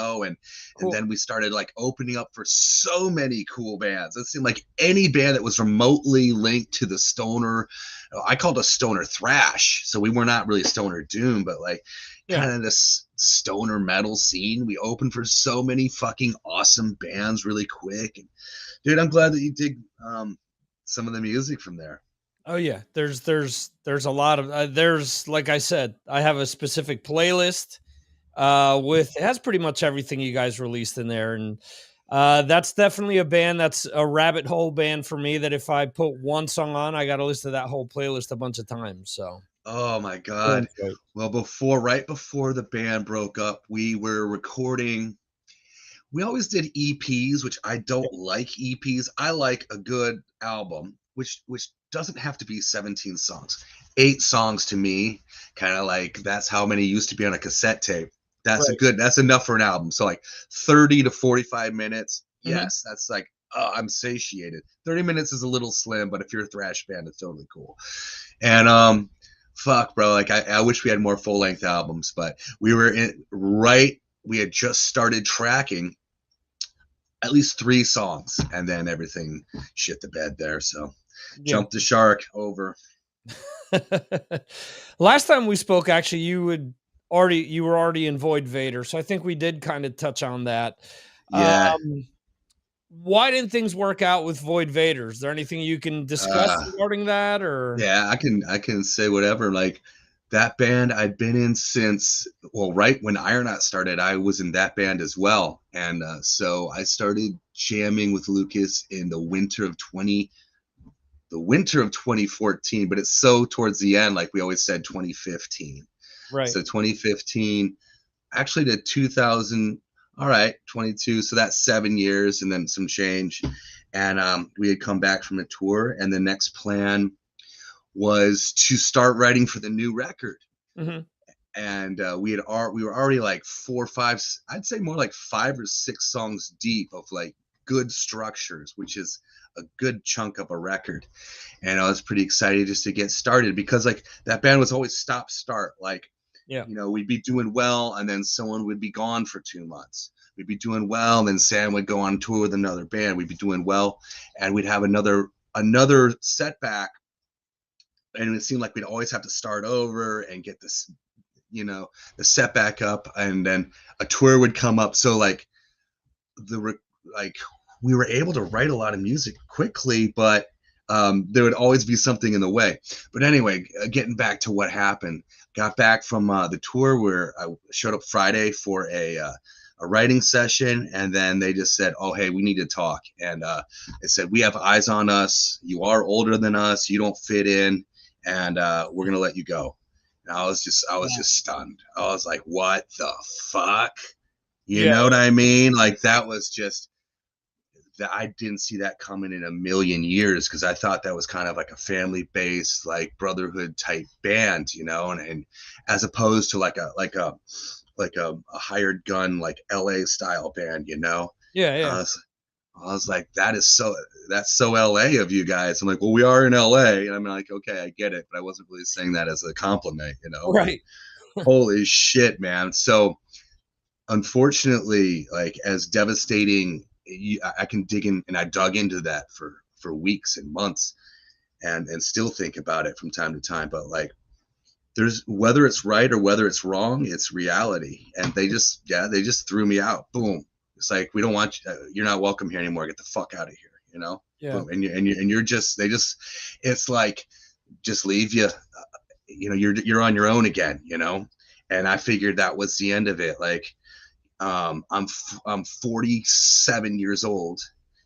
then we started like opening up for so many cool bands. It seemed like any band that was remotely linked to the stoner, I called it stoner thrash, so we were not really stoner doom, but like kind of this stoner metal scene. We opened for so many fucking awesome bands really quick. And dude, I'm glad that you dig some of the music from there. Oh yeah, there's a lot of there's, like I said, I have a specific playlist with, it has pretty much everything you guys released in there, and that's definitely a band that's a rabbit hole band for me, that if I put one song on, I got to listen to that whole playlist a bunch of times. So oh my god. Well, right before the band broke up, we were recording. We always did EPs, which I don't like EPs. I like a good album, which doesn't have to be 17 songs. 8 songs to me, kind of like that's how many used to be on a cassette tape. That's that's enough for an album. So like 30 to 45 minutes. Yes, that's like I'm satiated. 30 minutes is a little slim, but if you're a thrash band, it's totally cool. And fuck, bro, like I wish we had more full length albums, but we were we had just started tracking at least 3 songs, and then everything shit the bed there. So jump the shark over. Last time we spoke, actually, you were already in Void Vader, so I think we did kind of touch on that. Yeah. Why didn't things work out with Void Vader? Is there anything you can discuss regarding that? Or yeah, I can say whatever. Like that band I'd been in since, well, right when Ironaut started, I was in that band as well, and so I started jamming with Lucas in the winter of 2014, but it's so towards the end, like we always said, 2015. Right. So 2015, actually to 2000. All right, 22. So that's 7 years and then some change. And we had come back from a tour, and the next plan was to start writing for the new record. Mm-hmm. And we were already like 4 or 5, I'd say more like 5 or 6 songs deep of like good structures, which is a good chunk of a record. And I was pretty excited just to get started, because like that band was always stop start. Like, yeah, you know, we'd be doing well, and then someone would be gone for 2 months. We'd be doing well, and then Sam would go on tour with another band. We'd be doing well, and we'd have another setback, and it seemed like we'd always have to start over and get this, you know, the setback up, and then a tour would come up. So like we were able to write a lot of music quickly, but there would always be something in the way. But anyway, getting back to what happened, got back from the tour where I showed up Friday for a writing session, and then they just said, oh, hey, we need to talk. And they said, we have eyes on us. You are older than us. You don't fit in, and we're going to let you go. And I was just stunned. I was like, what the fuck? You know what I mean? Like that was just, that I didn't see that coming in a million years, because I thought that was kind of like a family-based, like brotherhood type band, you know, and as opposed to like a hired gun, like LA style band, you know. Yeah. I was like, that's so LA of you guys. I'm like, well, we are in LA, and I'm like, okay, I get it, but I wasn't really saying that as a compliment, you know. Right. Holy shit, man. So unfortunately, like as devastating, I can dig in, and I dug into that for weeks and months, and still think about it from time to time. But like, there's, whether it's right or whether it's wrong, it's reality. And they just threw me out. Boom. It's like, we don't want you. You're not welcome here anymore. Get the fuck out of here. You know. Yeah. Boom. And you're just, it's like, just leave you. You know, you're on your own again. You know. And I figured that was the end of it. Like, I'm 47 years old,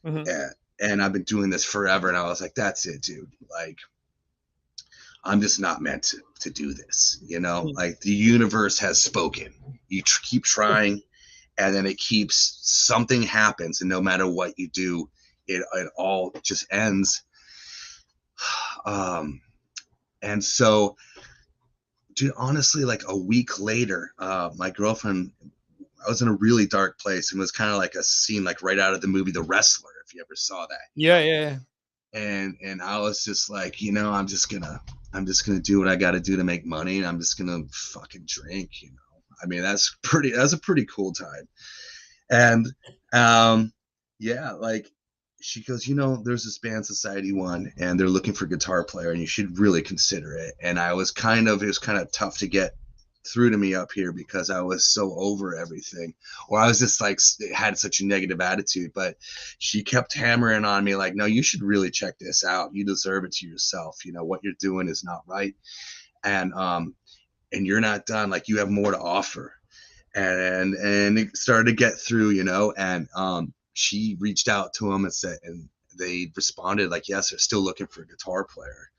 and I've been doing this forever. And I was like, that's it, dude. Like, I'm just not meant to do this, you know. Like, the universe has spoken. You keep trying, and then something happens, and no matter what you do, it all just ends. And so, dude, honestly, like a week later, my girlfriend, I was in a really dark place, and it was kind of like a scene like right out of the movie The Wrestler, if you ever saw that. Yeah. And I was just like, you know, I'm just gonna do what I got to do to make money, and I'm just gonna fucking drink, you know. I mean, that's a pretty cool time. And yeah, like, she goes, you know, there's this band, Society One, and they're looking for a guitar player, and you should really consider it. And it was kind of tough to get through to me up here, because I was so over everything, or I was just like, had such a negative attitude. But she kept hammering on me like, no, you should really check this out. You deserve it to yourself. You know, what you're doing is not right. And you're not done. Like, you have more to offer. And it started to get through, you know, and she reached out to him and said, and they responded like, yes, they're still looking for a guitar player.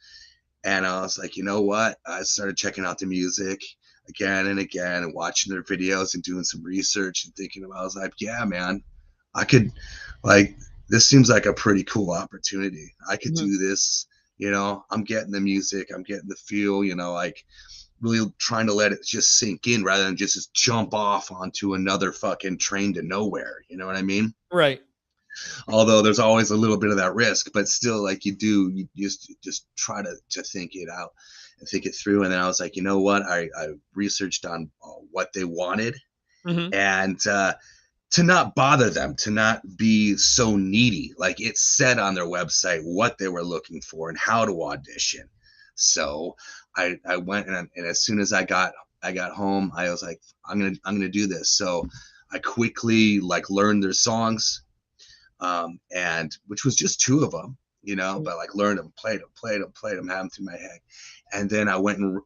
And I was like, you know what? I started checking out the music again and again, and watching their videos and doing some research and thinking about, I was like, yeah, man, I could, like, this seems like a pretty cool opportunity. I could do this, you know. I'm getting the music, I'm getting the feel, you know, like really trying to let it just sink in rather than just jump off onto another fucking train to nowhere. You know what I mean? Right. Although there's always a little bit of that risk, but still, like, you just try to think it out and think it through. And then I was like, you know what? I researched on what they wanted, and to not bother them, to not be so needy. Like, it said on their website what they were looking for and how to audition. So I went, and as soon as I got home, I was like, I'm gonna do this. So I quickly like learned their songs, and which was just 2 of them, you know, but like learned them, played them, had them through my head. And then I went and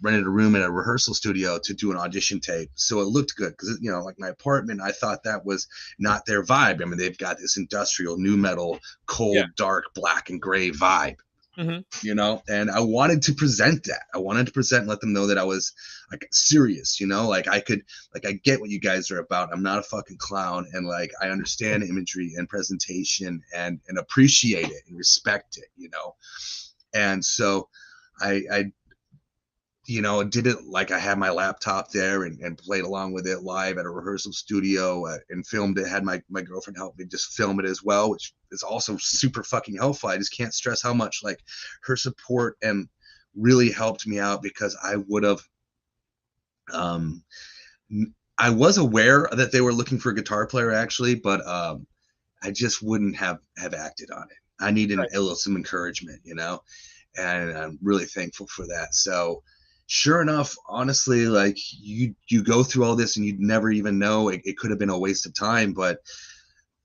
rented a room in a rehearsal studio to do an audition tape. So it looked good because, you know, like my apartment, I thought that was not their vibe. I mean, they've got this industrial new metal, cold, dark, black and gray vibe. You know, and I wanted to present that. I wanted to present and let them know that I was like serious, you know, like I get what you guys are about. I'm not a fucking clown, and like I understand imagery and presentation and appreciate it and respect it, you know. And so I you know, did it like I had my laptop there and played along with it live at a rehearsal studio, and filmed it. Had my girlfriend help me just film it as well, which is also super fucking helpful. I just can't stress how much like her support and really helped me out, because I would have I was aware that they were looking for a guitar player actually, but I just wouldn't have acted on it. I needed some encouragement, you know, and I'm really thankful for that. So sure enough, honestly, like you go through all this and you'd never even know it could have been a waste of time. But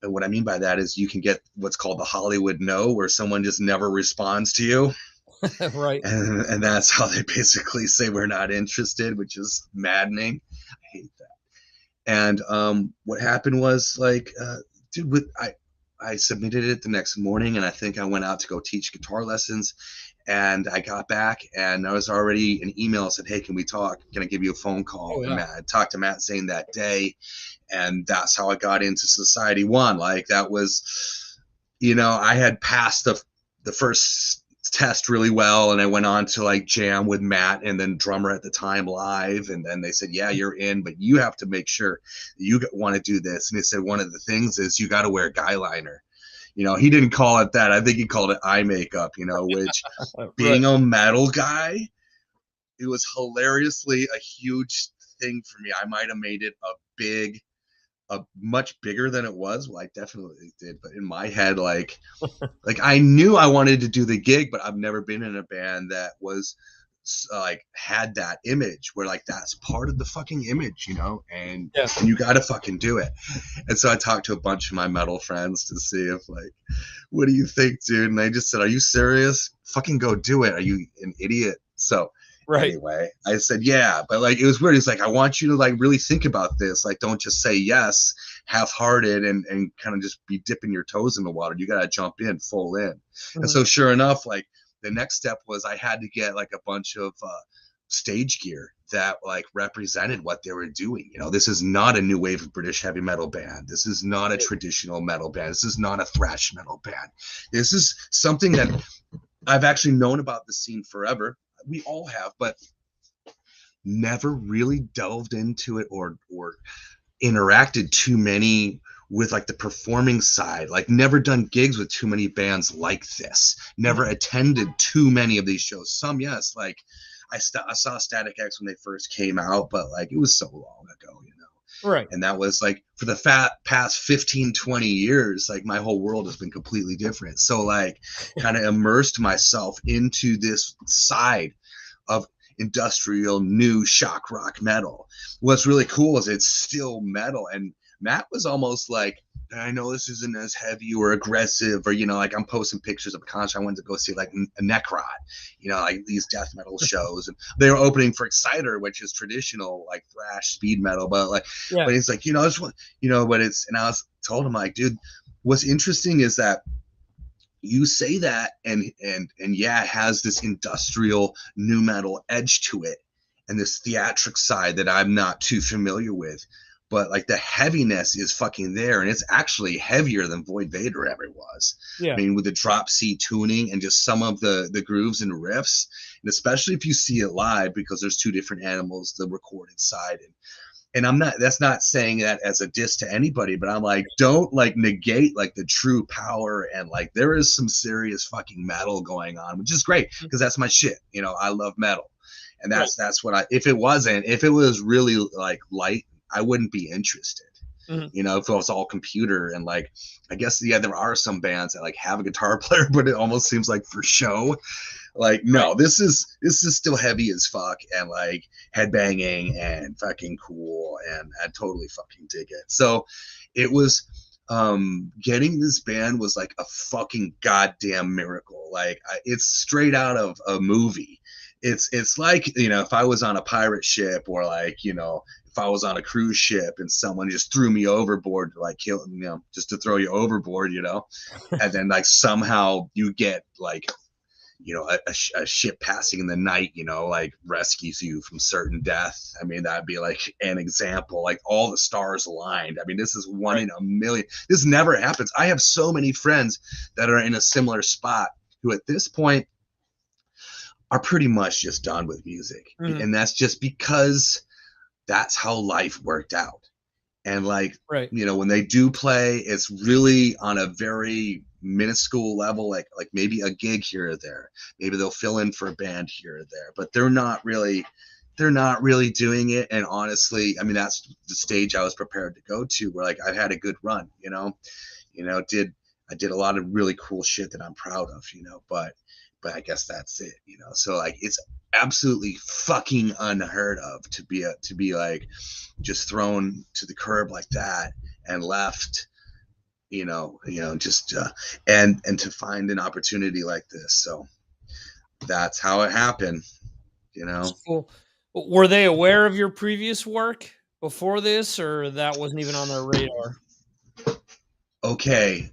what I mean by that is you can get what's called the Hollywood no, where someone just never responds to you. Right. And that's how they basically say we're not interested, which is maddening. I hate that. And what happened was like, dude, I submitted it the next morning, and I think I went out to go teach guitar lessons. And I got back, and there was already an email that said, hey, can we talk? Can I give you a phone call? And I talked to Matt Zane that day, and that's how I got into Society One. Like, that was, you know, I had passed the first test really well, and I went on to like jam with Matt and then drummer at the time live, and then they said, yeah, you're in, but you have to make sure you want to do this. And they said one of the things is you got to wear guy liner. You know, he didn't call it that. I think he called it eye makeup, you know, which being a metal guy, it was hilariously a huge thing for me. I might have made it much bigger than it was. Well, I definitely did. But in my head, like I knew I wanted to do the gig, but I've never been in a band that was like had that image where like that's part of the fucking image, you know, and you gotta fucking do it. And so I talked to a bunch of my metal friends to see if like, what do you think, dude? And they just said, are you serious? Fucking go do it. Are you an idiot? So anyway, I said, yeah, but like, it was weird. It's like, I want you to like really think about this. Like, don't just say yes half-hearted and kind of just be dipping your toes in the water. You gotta jump in full in. And so sure enough, like, the next step was I had to get like a bunch of stage gear that like represented what they were doing. You know, this is not a new wave of British heavy metal band. This is not a traditional metal band. This is not a thrash metal band. This is something that I've actually known about the scene forever. We all have, but never really delved into it or interacted too many with like the performing side, like never done gigs with too many bands like this, never attended too many of these shows. Some, yes, like I saw Static X when they first came out, but like it was so long ago, you know? Right. And that was like for the past 15, 20 years, like my whole world has been completely different. So like kind of immersed myself into this side of industrial new shock rock metal. What's really cool is it's still metal, and Matt was almost like, I know this isn't as heavy or aggressive, or, you know, like I'm posting pictures of a concert I went to go see, like a Necrot, you know, like these death metal shows. And they were opening for Exciter, which is traditional, like thrash speed metal. But like, but it's like, you know, it's, you know, but it's, and I told him like, dude, what's interesting is that you say that and yeah, it has this industrial new metal edge to it and this theatric side that I'm not too familiar with. But like the heaviness is fucking there, and it's actually heavier than Void Vader ever was. I mean, with the drop C tuning and just some of the grooves and riffs, and especially if you see it live, because there's two different animals, the recorded side and that's not saying that as a diss to anybody, but I'm like, don't like negate like the true power, and like there is some serious fucking metal going on, which is great because that's my shit. You know, I love metal, and that's what if it was really like light, I wouldn't be interested. You know, if it was all computer, and like, I guess, yeah, there are some bands that like have a guitar player, but it almost seems like for show. Like, no, this is still heavy as fuck, and like headbanging and fucking cool, and I totally fucking dig it. So it was, getting this band was like a fucking goddamn miracle. Like, it's straight out of a movie. It's like, you know, if I was on a pirate ship, or like, you know, if I was on a cruise ship and someone just threw me overboard to like kill, you know, just to throw you overboard, you know, and then like somehow you get like, you know, a ship passing in the night, you know, like rescues you from certain death. I mean, that'd be like an example, like all the stars aligned. I mean, this is one in a million. This never happens. I have so many friends that are in a similar spot who at this point are pretty much just done with music. And that's just because that's how life worked out. And like, you know, when they do play, it's really on a very minuscule level, like maybe a gig here or there. Maybe they'll fill in for a band here or there, but they're not really doing it. And honestly, I mean, that's the stage I was prepared to go to, where like I've had a good run, you know, I did a lot of really cool shit that I'm proud of, you know, but I guess that's it, you know. So like, it's absolutely fucking unheard of to be like just thrown to the curb like that and left, you know, just and to find an opportunity like this. So that's how it happened, you know. Cool. Were they aware of your previous work before this, or that wasn't even on their radar? Okay,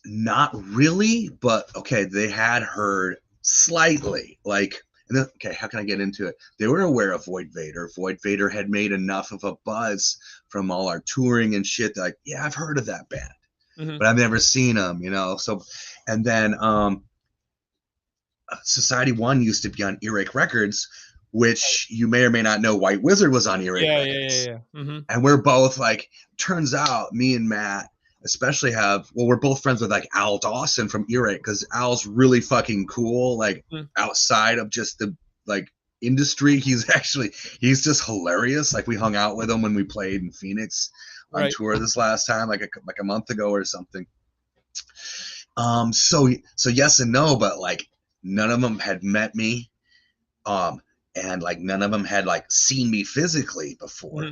not really, but okay, they had heard slightly, like, and then, okay, how can I get into it? They were aware of Void Vader. Void Vader had made enough of a buzz from all our touring and shit that, like, yeah, I've heard of that band, but I've never seen them, you know. So, and then Society One used to be on Earache Records, which you may or may not know, White Wizard was on Earache Records. And we're both like, turns out me and Matt especially we're both friends with like Al Dawson from Earache, because Al's really fucking cool, like outside of just the like industry. He's just hilarious. Like, we hung out with him when we played in Phoenix on tour this last time, like a month ago or something. So yes and no, but like none of them had met me, and like none of them had like seen me physically before.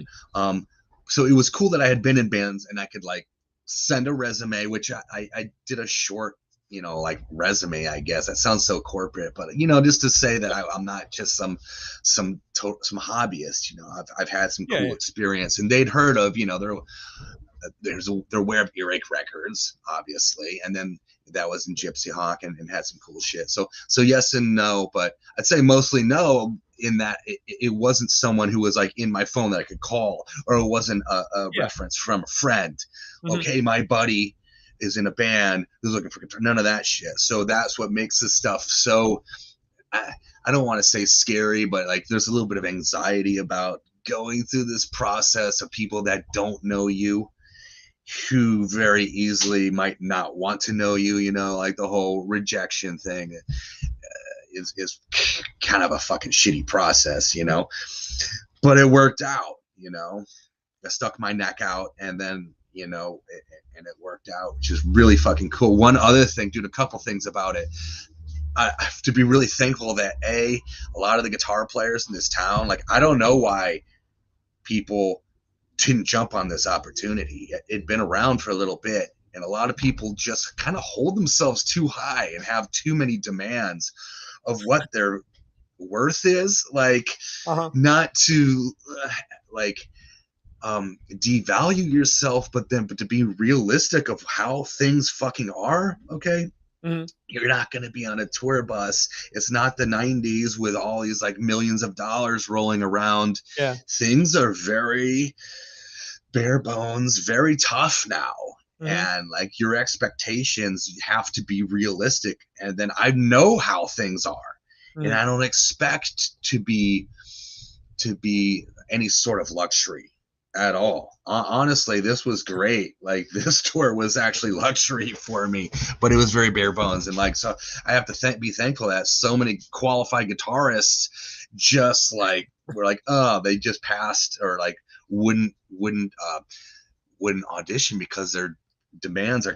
So it was cool that I had been in bands and I could like send a resume, which I did a short, you know, like resume, I guess. That sounds so corporate, but you know, just to say that I'm not just some hobbyist. You know, I've had some cool experience, and they'd heard of, you know, they're aware of Earache Records, obviously, and then that was in Gypsy Hawk and had some cool shit. So yes and no, but I'd say mostly no, in that it wasn't someone who was like in my phone that I could call, or it wasn't a reference from a friend. Okay, my buddy is in a band who's looking for guitar. None of that shit. So that's what makes this stuff so, I don't want to say scary, but like there's a little bit of anxiety about going through this process of people that don't know you, who very easily might not want to know you, you know, like the whole rejection thing is kind of a fucking shitty process, you know, but it worked out, you know. I stuck my neck out, and then, you know, and it worked out, which is really fucking cool. One other thing, dude, a couple things about it. I have to be really thankful that a lot of the guitar players in this town, like, I don't know why people didn't jump on this opportunity. It'd been around for a little bit, and a lot of people just kind of hold themselves too high and have too many demands of what their worth is, like not to like devalue yourself, but to be realistic of how things fucking are. Okay, you're not going to be on a tour bus. It's not the 90s with all these like millions of dollars rolling around. Things are very bare bones, very tough now. And like your expectations have to be realistic. And then I know how things are, and I don't expect to be any sort of luxury at all. Honestly, this was great. Like this tour was actually luxury for me, but it was very bare bones. And like, so I have to be thankful that so many qualified guitarists just like were like, oh, they just passed or like wouldn't audition because their demands are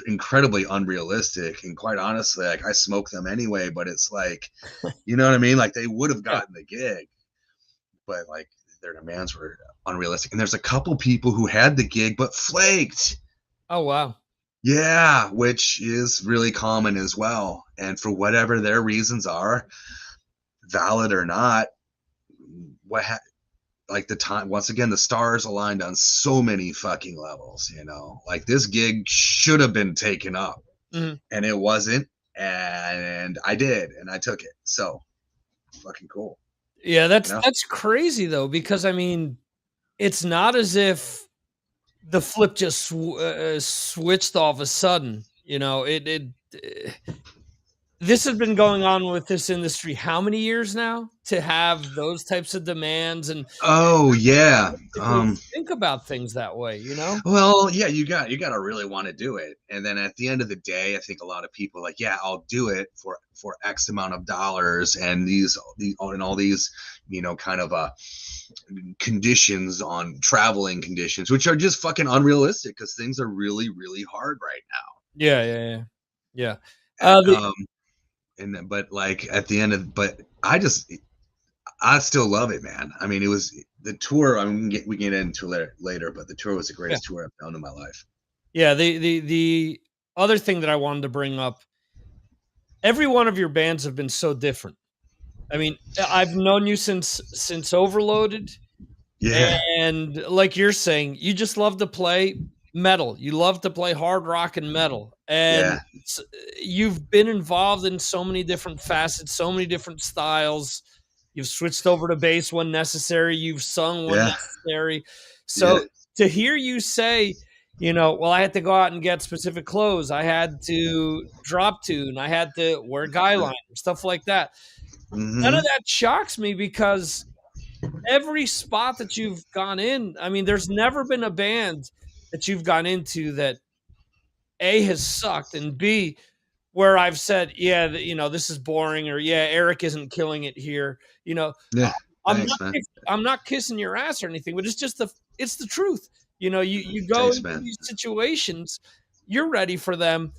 incredibly unrealistic. And quite honestly, like I smoke them anyway, but it's like, you know what I mean? Like they would have gotten the gig, but like their demands were unrealistic. And there's a couple people who had the gig but flaked. Oh wow. Yeah, which is really common as well. And for whatever their reasons are, valid or not, like the time, once again, the stars aligned on so many fucking levels, you know, like this gig should have been taken up and it wasn't. And I did, and I took it. So fucking cool. Yeah, that's crazy though, because I mean, it's not as if the flip just switched all of a sudden. You know, this has been going on with this industry how many years now to have those types of demands and think about things that way, you know? Well, yeah, you got to really want to do it. And then at the end of the day, I think a lot of people like, yeah, I'll do it for X amount of dollars and all these, you know, kind of conditions on traveling conditions, which are just fucking unrealistic because things are really, really hard right now. Yeah. But like at the end of, but I still love it, man. I mean, it was the tour. I mean, we can get into it later, but the tour was the greatest tour I've done in my life. Yeah. The other thing that I wanted to bring up, every one of your bands have been so different. I mean, I've known you since Overloaded. Yeah. And like you're saying, you just love to play metal. You love to play hard rock and metal. And you've been involved in so many different facets, so many different styles. You've switched over to bass when necessary. You've sung when necessary. So to hear you say, you know, well, I had to go out and get specific clothes. I had to drop tune. I had to wear guy liner, stuff like that. None of that shocks me because every spot that you've gone in, I mean, there's never been a band that you've gone into that A, has sucked, and B, where I've said, yeah, you know, this is boring, or yeah, Eric isn't killing it here. You know, I'm not kissing your ass or anything, but it's just it's the truth. You know, you go into these situations, you're ready for them,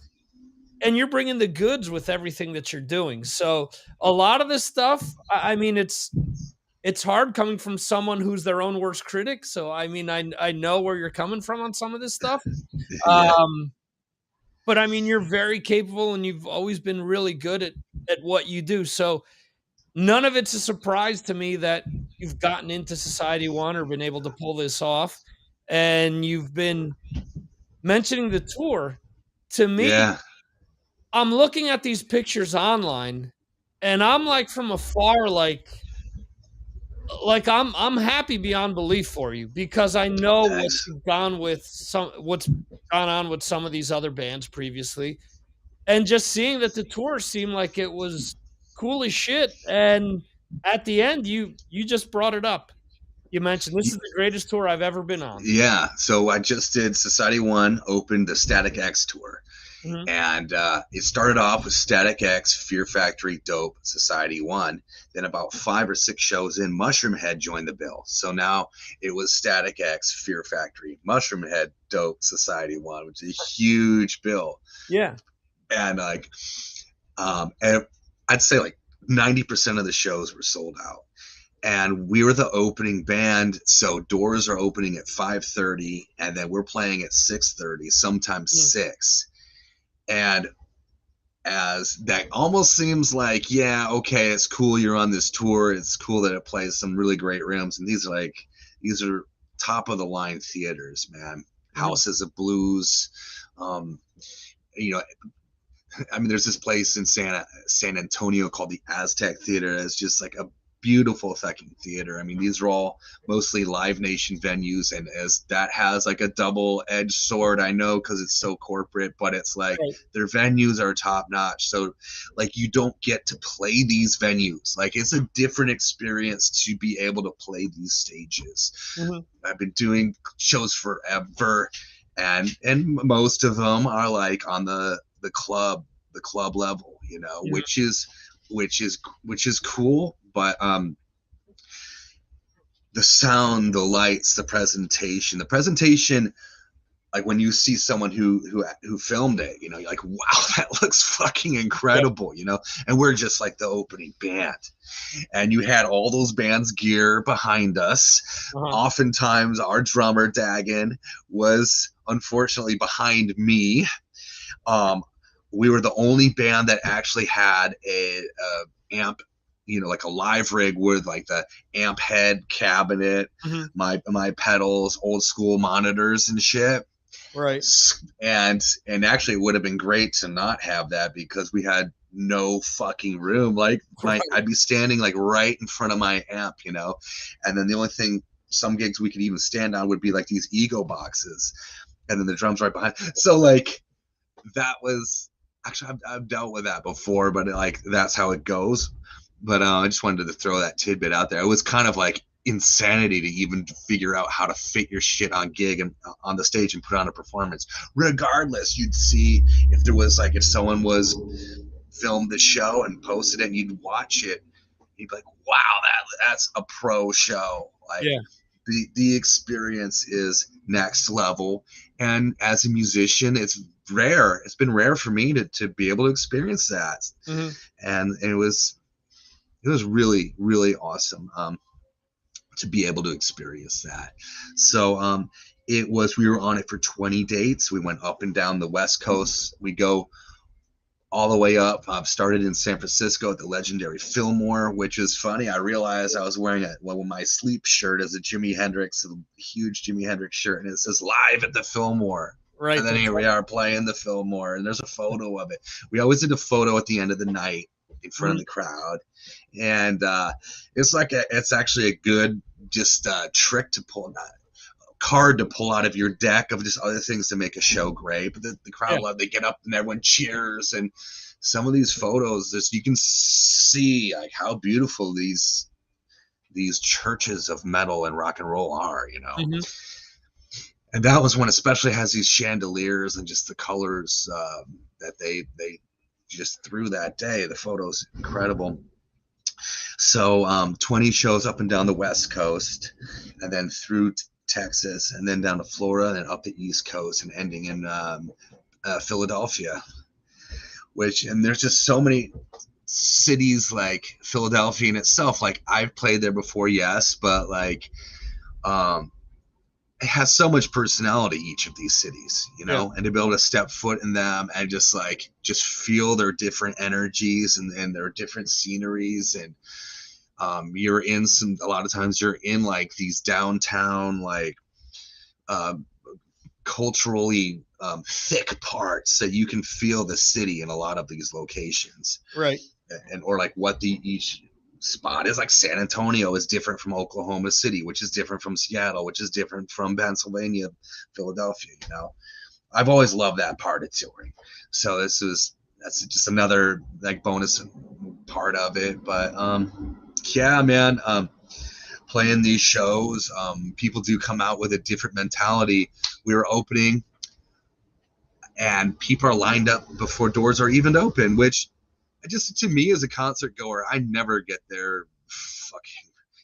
and you're bringing the goods with everything that you're doing. So a lot of this stuff, I mean, it's hard coming from someone who's their own worst critic. So, I mean, I know where you're coming from on some of this stuff. But I mean, you're very capable and you've always been really good at what you do. So none of it's a surprise to me that you've gotten into Society One or been able to pull this off. And you've been mentioning the tour. To me, I'm looking at these pictures online and I'm like from afar, like I'm happy beyond belief for you because I know what's gone on with some of these other bands previously, and just seeing that the tour seemed like it was cool as shit. And at the end, you just brought it up. You mentioned this is the greatest tour I've ever been on. Yeah. So I just did Society One, opened the Static X tour. And it started off with Static X, Fear Factory, Dope, Society One. Then about 5 or 6 shows in, Mushroom Head joined the bill. So now it was Static X, Fear Factory, Mushroom Head, Dope, Society One, which is a huge bill. Yeah. And like, and I'd say like 90% of the shows were sold out. And we were the opening band, so doors are opening at 5:30, and then we're playing at 6:30, sometimes 6. And as that almost seems like, yeah, okay, it's cool you're on this tour. It's cool that it plays some really great rooms. And these are top of the line theaters, man. Houses of Blues. You know, I mean, there's this place in San Antonio called the Aztec Theater. It's just like a beautiful fucking theater. I mean, these are all mostly Live Nation venues, and as that has like a double-edged sword, I know, because it's so corporate, but it's like their venues are top notch. So like you don't get to play these venues. Like it's a different experience to be able to play these stages. I've been doing shows forever, and most of them are like on the club level, you know, which is cool. But the sound, the lights, the presentation, like when you see someone who filmed it, you know, you're like, wow, that looks fucking incredible, you know. And we're just like the opening band, and you had all those bands' gear behind us. Oftentimes our drummer Dagan was unfortunately behind me. We were the only band that actually had a amp, you know, like a live rig with like the amp head cabinet, my pedals, old school monitors and shit. Right. And actually it would have been great to not have that, because we had no fucking room. Like I'd be standing like right in front of my amp, you know, and then the only thing, some gigs we could even stand on would be like these ego boxes, and then the drums right behind. So like that was actually, I've dealt with that before, but like that's how it goes. But I just wanted to throw that tidbit out there. It was kind of like insanity to even figure out how to fit your shit on gig and on the stage and put on a performance. Regardless, you'd see if there was like, if someone was filmed the show and posted it and you'd watch it, you'd be like, wow, that's a pro show. Like the experience is next level. And as a musician, it's rare. It's been rare for me to be able to experience that. And it was really, really awesome to be able to experience that. So we were on it for 20 dates. We went up and down the West Coast. We go all the way up. Started in San Francisco at the legendary Fillmore, which is funny. I realized I was wearing my sleep shirt as a Jimi Hendrix, a huge Jimi Hendrix shirt, and it says "Live at the Fillmore." Right. And then here we are playing the Fillmore, and there's a photo of it. We always did a photo at the end of the night in front of the crowd, and it's actually a good just trick to pull, card to pull out of your deck of just other things to make a show great. But the crowd love, they get up and everyone cheers, and some of these photos, you can see like how beautiful these churches of metal and rock and roll are, you know. And that was one, especially has these chandeliers and just the colors that they just threw that day. The photos incredible. So 20 shows up and down the West Coast, and then through Texas, and then down to Florida, and then up the East Coast, and ending in Philadelphia. And there's just so many cities like Philadelphia in itself. Like I've played there before, yes, but like it has so much personality, each of these cities, you know, and to be able to step foot in them and just feel their different energies and their different sceneries. And you're in a lot of times you're in like these downtown, like culturally thick parts that you can feel the city in a lot of these locations. Right. Or like what each spot is. Like San Antonio is different from Oklahoma City, which is different from Seattle, which is different from Pennsylvania, Philadelphia, you know. I've always loved that part of touring. So that's just another like bonus part of it. But yeah, man, playing these shows, people do come out with a different mentality. We were opening and people are lined up before doors are even open, which just, to me as a concert goer, I never get there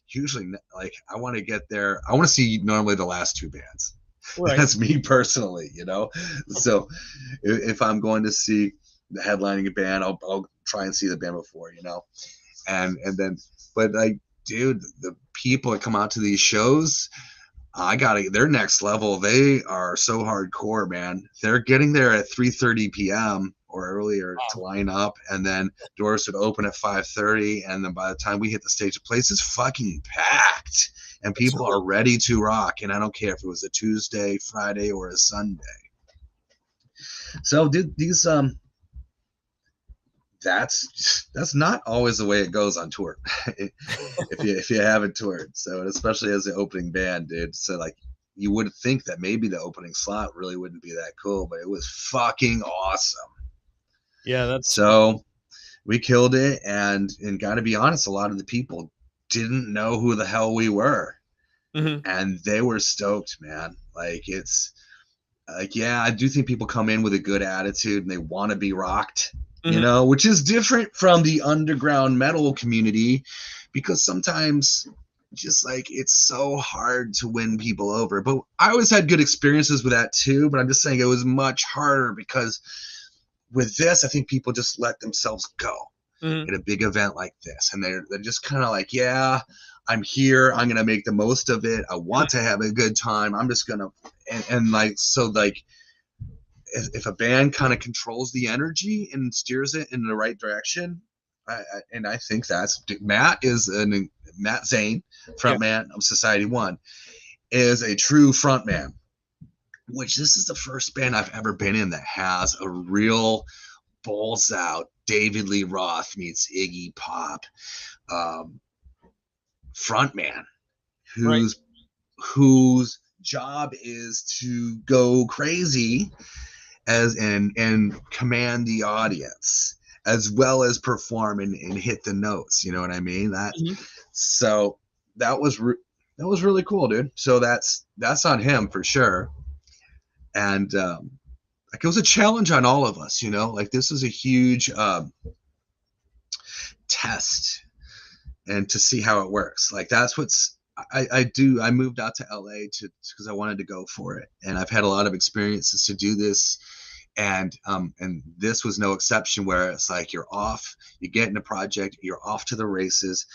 usually. Like I want to get there, I want to see normally the last two bands. Right. That's me personally, you know. So if I'm going to see the headlining band, I'll try and see the band before, you know. And then, but like, dude, the people that come out to these shows, they're next level. They are so hardcore, man. They're getting there at 3:30 p.m. or earlier to line up, and then doors would open at 5:30, and then by the time we hit the stage, the place is fucking packed, and people are ready to rock. And I don't care if it was a Tuesday, Friday, or a Sunday. So, dude, these that's not always the way it goes on tour. if you haven't toured, so especially as the opening band, dude. So like you would think that maybe the opening slot really wouldn't be that cool, but it was fucking awesome. Yeah, that's so we killed it, and gotta be honest, a lot of the people didn't know who the hell we were. And they were stoked, man. Like it's like, yeah, I do think people come in with a good attitude and they want to be rocked, you know, which is different from the underground metal community, because sometimes just like it's so hard to win people over. But I always had good experiences with that too, but I'm just saying it was much harder because with this, I think people just let themselves go at a big event like this, and they're just kind of like, yeah, I'm here, I'm gonna make the most of it, I want to have a good time, I'm just gonna, and like, so like if a band kind of controls the energy and steers it in the right direction, I think that's Matt Zane, frontman of Society One, is a true frontman, which this is the first band I've ever been in that has a real balls out David Lee Roth meets Iggy Pop frontman whose job is to go crazy and command the audience as well as perform and hit the notes, you know what I mean? So that was really cool, dude. So that's on him for sure. And like it was a challenge on all of us, you know, like this is a huge test, and to see how it works. Like that's what's I moved out to LA because I wanted to go for it, and I've had a lot of experiences to do this, and this was no exception, where it's like you're off, you get in a project, you're off to the races,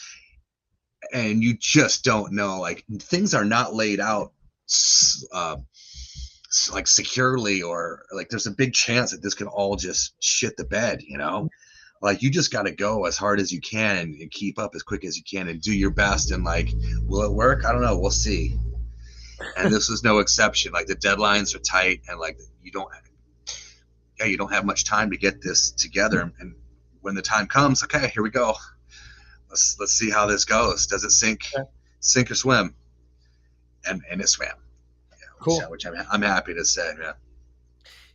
and you just don't know, like things are not laid out like securely, or like there's a big chance that this could all just shit the bed, you know. Like you just got to go as hard as you can and keep up as quick as you can and do your best, and like, will it work? I don't know, we'll see. And this was no exception. Like the deadlines are tight, and like you don't have much time to get this together, and when the time comes, okay, here we go, let's see how this goes. Does it sink or swim? And it swam. Cool. Which I'm happy to say, man.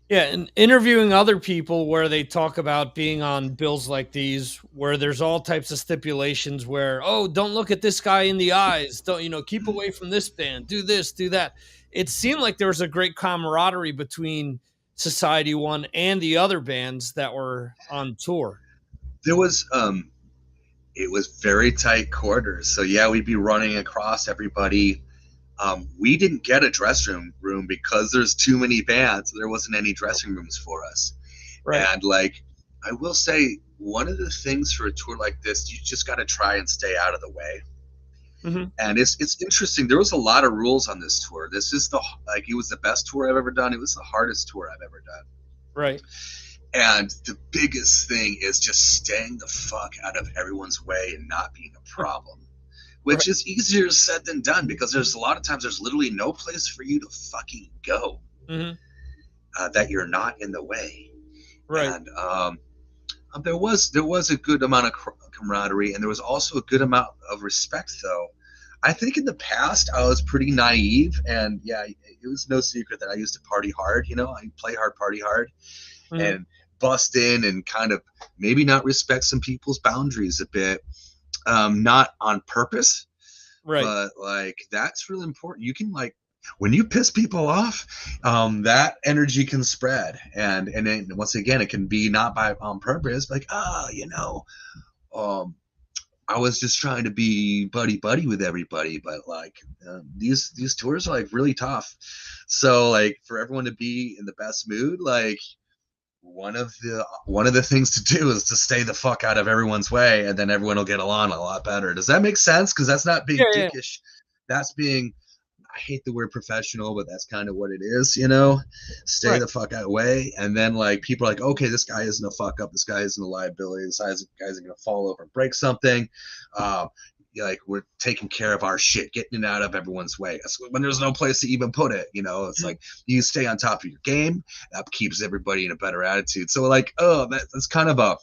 Yeah, and interviewing other people where they talk about being on bills like these, where there's all types of stipulations where, oh, don't look at this guy in the eyes, don't, keep away from this band, do this, do that. It seemed like there was a great camaraderie between Society One and the other bands that were on tour. There was it was very tight quarters. So yeah, we'd be running across everybody. We didn't get a dressing room because there's too many bands. There wasn't any dressing rooms for us. Right. And like, I will say, one of the things for a tour like this, you just got to try and stay out of the way. And it's interesting. There was a lot of rules on this tour. This is it was the best tour I've ever done. It was the hardest tour I've ever done. Right. And the biggest thing is just staying the fuck out of everyone's way and not being a problem. Which is easier said than done, because there's a lot of times there's literally no place for you to fucking go that you're not in the way. Right. And there was a good amount of camaraderie, and there was also a good amount of respect, though. I think in the past I was pretty naive, and yeah, it was no secret that I used to party hard. You know, I play hard, party hard, and bust in and kind of maybe not respect some people's boundaries a bit. Not on purpose, right? But like that's really important. You can, like, when you piss people off, that energy can spread, and then once again, it can be not on purpose. Like, I was just trying to be buddy with everybody, but like these tours are like really tough. So like for everyone to be in the best mood, like. One of the things to do is to stay the fuck out of everyone's way, and then everyone will get along a lot better. Does that make sense? Because that's not being dickish. That's being, I hate the word professional, but that's kind of what it is, you know? Stay the fuck out of the way. And then like people are like, okay, this guy isn't a fuck up. This guy isn't a liability. This guy isn't going to fall over and break something. Like we're taking care of our shit, getting it out of everyone's way. That's when there's no place to even put it, you know. It's like you stay on top of your game. That keeps everybody in a better attitude. So like, that's kind of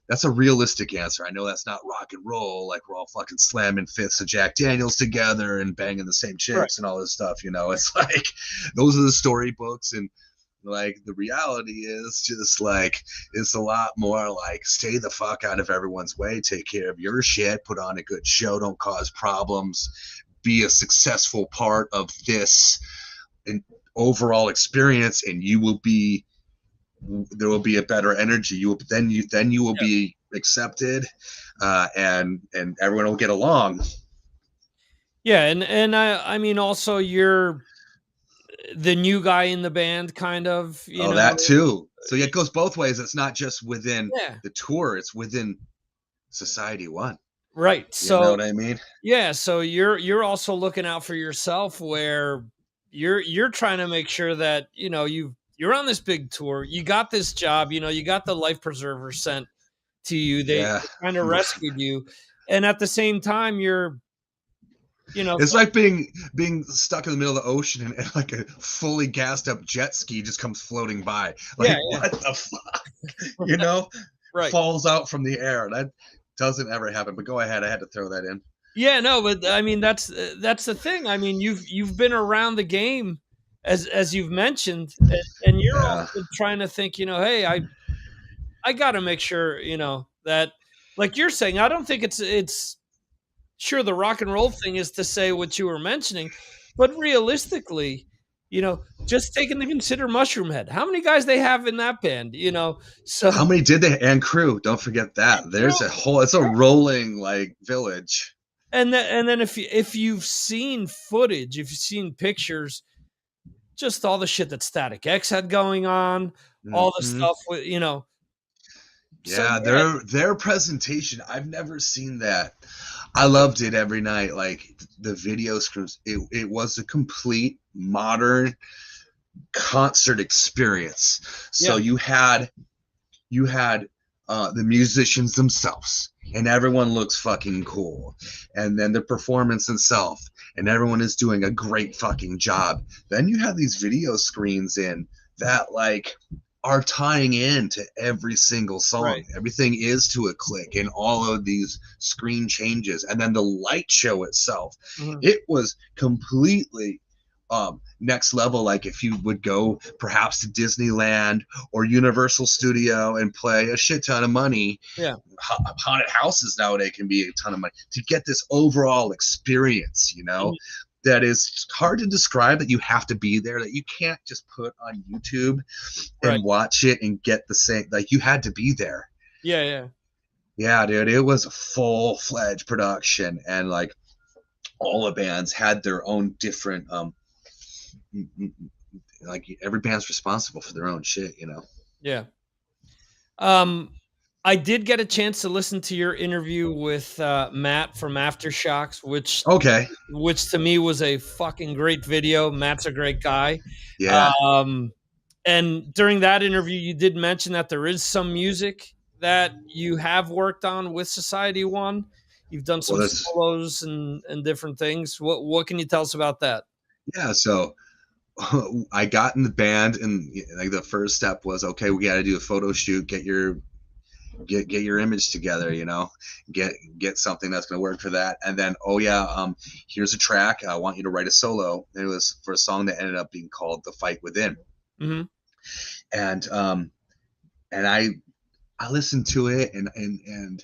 That's a realistic answer. I know that's not rock and roll, like we're all fucking slamming fifths of Jack Daniels together and banging the same chicks Right. and all this stuff. You know, it's like those are the storybooks, and like the reality is just like it's a lot more like stay the fuck out of everyone's way, take care of your shit, put on a good show, don't cause problems, be a successful part of this overall experience, and there will be a better energy. You will be accepted, and everyone will get along. Yeah, and I mean also you're the new guy in the band, kind of. You know that too. So yeah, it goes both ways. It's not just within Yeah. the tour; it's within Society One. Right. You So know what I mean? yeah, so you're also looking out for yourself, where you're trying to make sure that you're on this big tour, you got this job, you got the life preserver sent to you, they Yeah. kind of rescued you, and at the same time you're It's like being stuck in the middle of the ocean and like a fully gassed up jet ski just comes floating by. Like, Yeah. what the fuck? Right. Falls out from the air. That doesn't ever happen. But go ahead. I had to throw that in. Yeah, no, but I mean that's the thing. I mean you've been around the game as you've mentioned, and you're also trying to think, hey, I got to make sure that, like you're saying, I don't think it's sure the rock and roll thing is to say what you were mentioning, but realistically, just take into consider Mushroomhead. How many guys they have in that band? So How many did they? And crew. Don't forget that. There's it's a rolling like village. And then if you've seen footage, if you've seen pictures, just all the shit that Static X had going on, all the stuff with Yeah, their presentation. I've never seen that. I loved it every night. Like the video screens, it was a complete modern concert experience. So you had the musicians themselves, and everyone looks fucking cool, and then the performance itself, and everyone is doing a great fucking job. Then you have these video screens in that like are tying in to every single song. Right. Everything is to a click, and all of these screen changes, and then the light show itself. It was completely next level. Like if you would go perhaps to Disneyland or Universal Studio and play a shit ton of money, haunted houses nowadays can be a ton of money to get this overall experience, that is hard to describe, that you have to be there, that you can't just put on YouTube and watch it and get the same, like you had to be there. Yeah, dude, it was a full-fledged production, and like all the bands had their own different like every band's responsible for their own shit, Yeah. I did get a chance to listen to your interview with Matt from Aftershocks, which to me was a fucking great video. Matt's a great guy. Yeah. And during that interview, you did mention that there is some music that you have worked on with Society One. You've done some solos and different things. What can you tell us about that? Yeah, so I got in the band, and like the first step was, okay, we got to do a photo shoot, get your image together, get something that's going to work for that. And then, here's a track. I want you to write a solo. And it was for a song that ended up being called The Fight Within. Mm-hmm. And I listened to it, and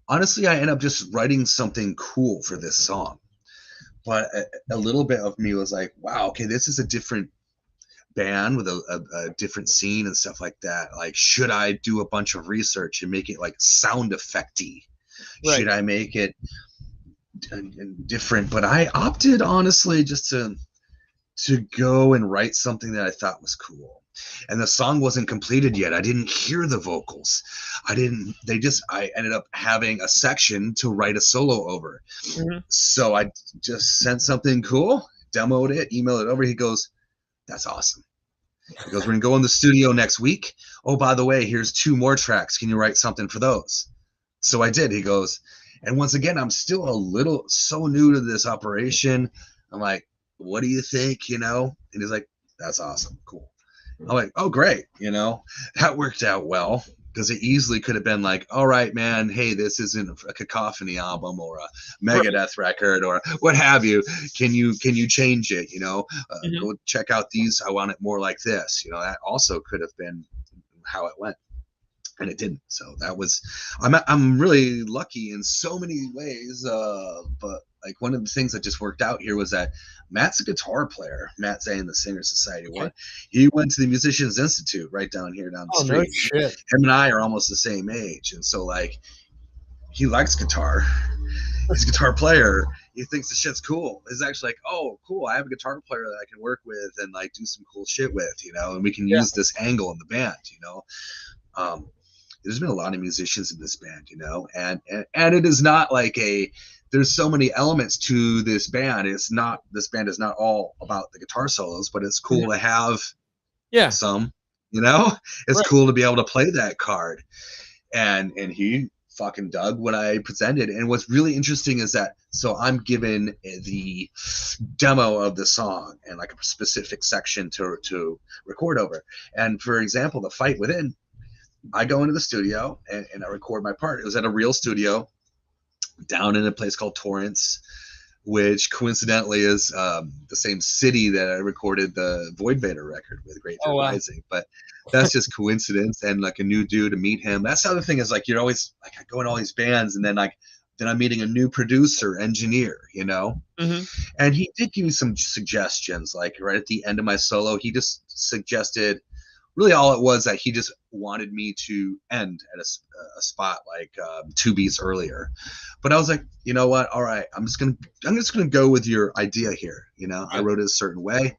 honestly, I ended up just writing something cool for this song. But a little bit of me was like, wow, okay, this is a different band with a different scene and stuff like that. Like, should I do a bunch of research and make it like sound effecty? Right. Should I make it different? But I opted honestly just to go and write something that I thought was cool. And the song wasn't completed yet. I didn't hear the vocals. I ended up having a section to write a solo over. Mm-hmm. So I just sent something cool, demoed it, emailed it over. He goes, that's awesome. He goes, we're going to go in the studio next week. Oh, by the way, here's 2 more tracks. Can you write something for those? So I did. He goes, and once again, I'm still so new to this operation. I'm like, what do you think? And he's like, that's awesome. Cool. I'm like, oh, great. That worked out well. because it easily could have been like, all right, man, hey, this isn't a Cacophony album or a Megadeth record or what have you. Can you change it? Go check out these. I want it more like this. That also could have been how it went, and it didn't. So that was, I'm really lucky in so many ways. But like one of the things that just worked out here was that Matt's a guitar player. Matt Zane, the Singer Society one. He went to the Musicians Institute right down the street. No shit. Him and I are almost the same age, and so like he likes guitar. He's a guitar player. He thinks the shit's cool. He's actually like, oh, cool. I have a guitar player that I can work with and like do some cool shit with, and we can use this angle in the band, There's been a lot of musicians in this band, and it is not like there's so many elements to this band. This band is not all about the guitar solos, but it's cool to have some, it's cool to be able to play that card. And he fucking dug what I presented. And what's really interesting is that, so I'm given the demo of the song and like a specific section to record over. And for example, The Fight Within, I go into the studio and I record my part. It was at a real studio down in a place called Torrance, which coincidentally is the same city that I recorded the Void Vader record with, Great Fear Rising. But that's just coincidence, and like a new dude to meet him. That's the other thing is like you're always like I go in all these bands and then I'm meeting a new producer, engineer, And he did give me some suggestions, like right at the end of my solo, he just suggested. Really, all it was that he just wanted me to end at a spot like 2 beats earlier, but I was like, you know what? All right, I'm just gonna go with your idea here. I wrote it a certain way.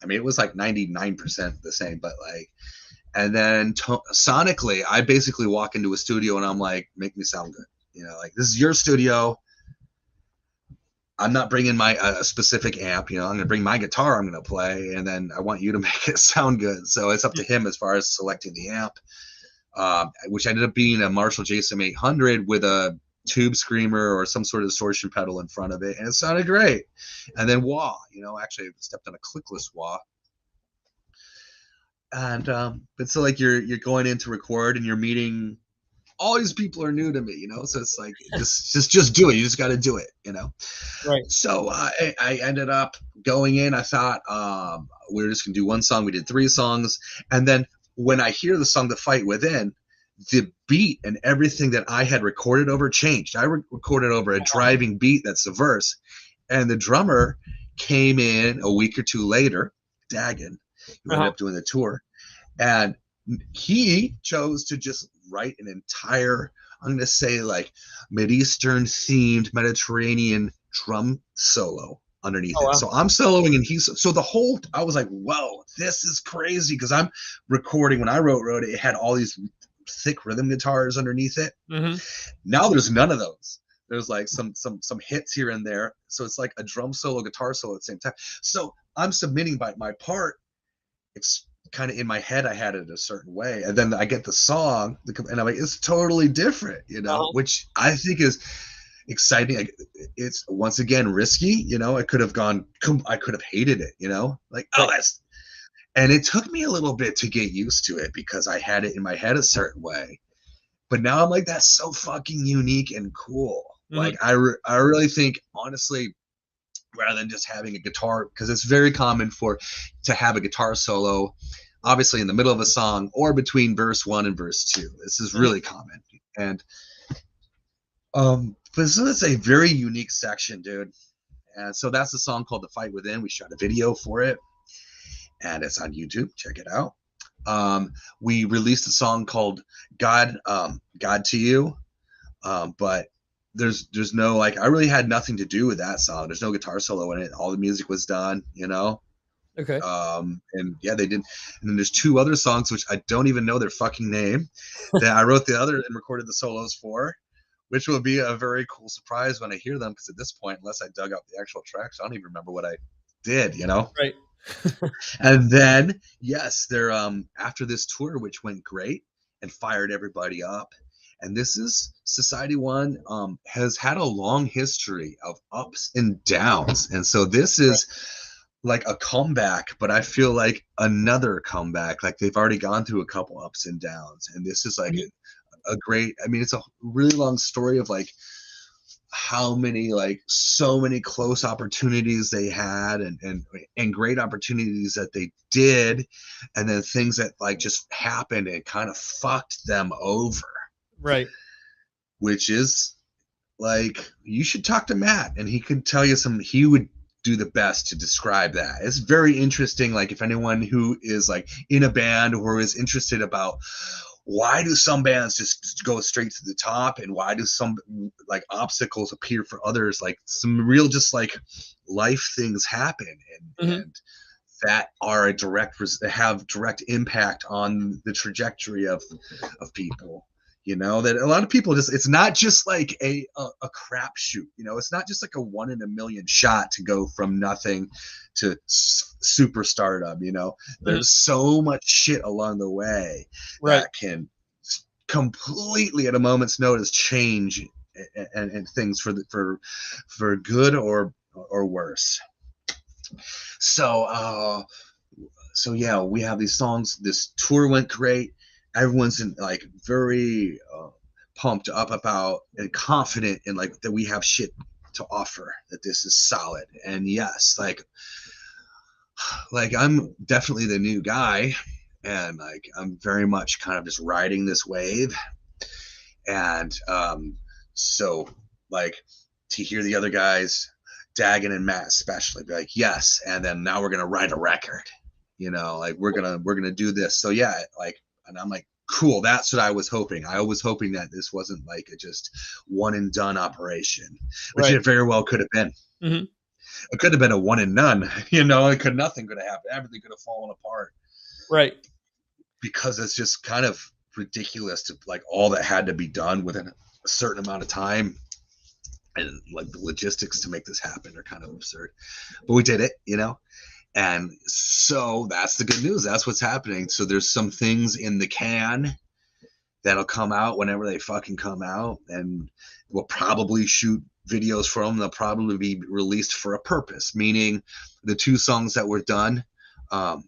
I mean, it was like 99% the same, but like, and then sonically, I basically walk into a studio and I'm like, make me sound good. Like this is your studio. I'm not bringing my specific amp, I'm going to bring my guitar I'm going to play, and then I want you to make it sound good. So it's up to him as far as selecting the amp, which ended up being a Marshall JSM 800 with a tube screamer or some sort of distortion pedal in front of it, and it sounded great. And then wah, actually I stepped on a clickless wah. And but so like you're going in to record and you're meeting. All these people are new to me, so it's like just do it. You just got to do it, Right. So I ended up going in. I thought we were just gonna do one song. We did 3 songs, and then when I hear the song "The Fight Within," the beat and everything that I had recorded over changed. I recorded over a driving beat that's the verse, and the drummer came in a week or 2 later, Dagan, who ended up doing the tour, and he chose to just write an entire, I'm going to say like Mideastern themed Mediterranean drum solo underneath it. So I'm soloing and I was like, whoa, this is crazy. Cause I'm recording when I wrote it had all these thick rhythm guitars underneath it. Now there's none of those. There's like some hits here and there. So it's like a drum solo, guitar solo at the same time. So I'm submitting by my part. It's kind of in my head, I had it a certain way, and then I get the song, and I'm like, it's totally different, which I think is exciting. It's once again risky, I could have hated it, like that's, and it took me a little bit to get used to it because I had it in my head a certain way, but now I'm like, that's so fucking unique and cool. Like I really think honestly, rather than just having a guitar, because it's very common to have a guitar solo obviously in the middle of a song or between verse 1 and verse 2. This is really common. And but so that's a very unique section, dude. And so that's a song called "The Fight Within." We shot a video for it and it's on YouTube. Check it out. We released a song called God to You, but there's no, like, I really had nothing to do with that song. There's no guitar solo in it. All the music was done, Okay. And yeah, they did. And then there's 2 other songs which I don't even know their fucking name that I wrote the other and recorded the solos for, which will be a very cool surprise when I hear them, because at this point, unless I dug up the actual tracks, I don't even remember what I did, Right. And then yes, they're after this tour, which went great and fired everybody up. And this is Society One has had a long history of ups and downs. And so this is like a comeback, but I feel like another comeback. Like they've already gone through a couple ups and downs, and this is like a great. I mean, it's a really long story of like how many, like so many close opportunities they had, and great opportunities that they did, and then things that like just happened and kind of fucked them over. Right. Which is like, you should talk to Matt, and he could tell you he would do the best to describe that. It's very interesting. Like if anyone who is like in a band or is interested about why do some bands just go straight to the top, and why do some like obstacles appear for others, like some real just like life things happen, and that are have direct impact on the trajectory of people. You know, that a lot of people it's not just like a crapshoot. You know, it's not just like a 1 in a million shot to go from nothing to superstardom. You know, there's so much shit along the way that can completely at a moment's notice change and things for good or worse. So yeah, we have these songs. This tour went great. Everyone's like very pumped up about and confident in like that we have shit to offer, that this is solid. And yes, like I'm definitely the new guy, and like I'm very much kind of just riding this wave. And so like to hear the other guys, Dagan and Matt especially, be like, yes, and then now we're gonna write a record, you know, like we're gonna do this. So yeah, like, and I'm like, cool, that's what I was hoping. I was hoping that this wasn't like a just one and done operation, which it very well could have been. It could have been a one and none, you know, nothing could have happened. Everything could have fallen apart. Right. Because it's just kind of ridiculous to like all that had to be done within a certain amount of time. And like the logistics to make this happen are kind of absurd, but we did it, you know? And so that's the good news. That's what's happening. So there's some things in the can that'll come out whenever they fucking come out, and we'll probably shoot videos for them. They'll probably be released for a purpose, meaning the 2 songs that were done, the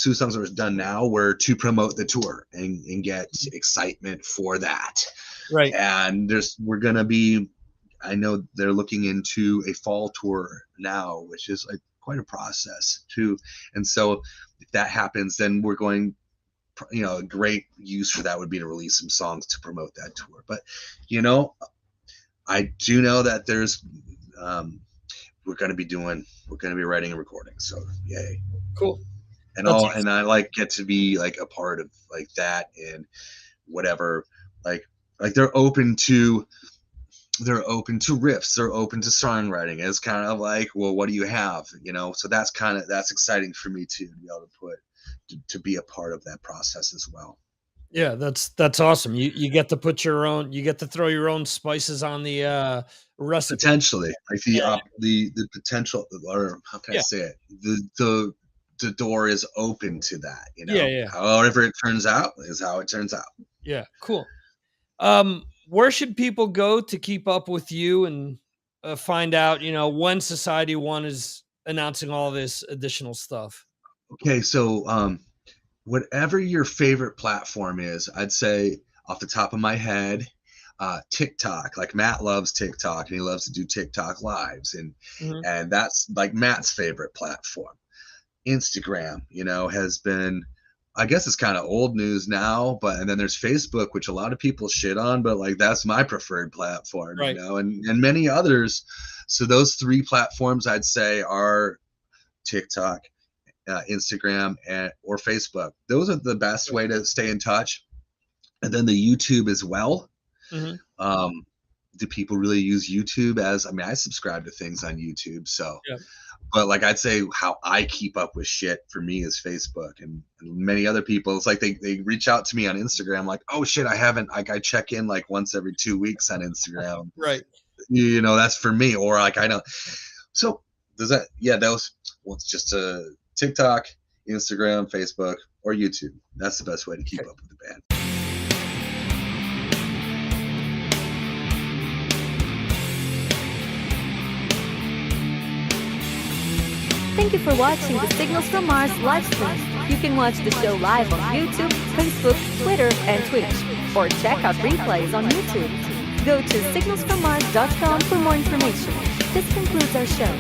2 songs that were done now were to promote the tour and get excitement for that. Right. And we're going to be, I know they're looking into a fall tour now, which is like quite a process too. And so if that happens, then we're going, you know, a great use for that would be to release some songs to promote that tour. But, you know, I do know that there's, we're going to be writing and recording. So yay. Cool. And and I like get to be like a part of like that, and whatever, like they're open to riffs, they're open to songwriting. It's kind of like, well, what do you have, you know? So that's exciting for me too, to be able to be a part of that process as well. Yeah, that's awesome. You get to put you get to throw your own spices on the recipe. Potentially, like the potential, or how can I say it? The door is open to that, you know. Yeah. However it turns out is how it turns out. Yeah, cool. Where should people go to keep up with you and find out, you know, when Society One is announcing all this additional stuff? Okay, so whatever your favorite platform is, I'd say off the top of my head, TikTok. Like Matt loves TikTok, and he loves to do TikTok lives, and that's like Matt's favorite platform. Instagram, you know, has been, I guess it's kind of old news now, and then there's Facebook, which a lot of people shit on, but like that's my preferred platform, right. You know, and many others. So those 3 platforms I'd say are TikTok, Instagram, or Facebook. Those are the best way to stay in touch. And then the YouTube as well. Do people really use YouTube I subscribe to things on YouTube, so but like I'd say how I keep up with shit for me is Facebook, and many other people, it's like they reach out to me on Instagram like, oh shit, I check in like once every 2 weeks on Instagram. Right. You know, that's for me. Or like I know. So does that, it's just TikTok, Instagram, Facebook, or YouTube. That's the best way to keep up with the band. Thank you for watching the Signals from Mars live stream. You can watch the show live on YouTube, Facebook, Twitter, and Twitch, or check out replays on YouTube. Go to signalsfrommars.com for more information. This concludes our show.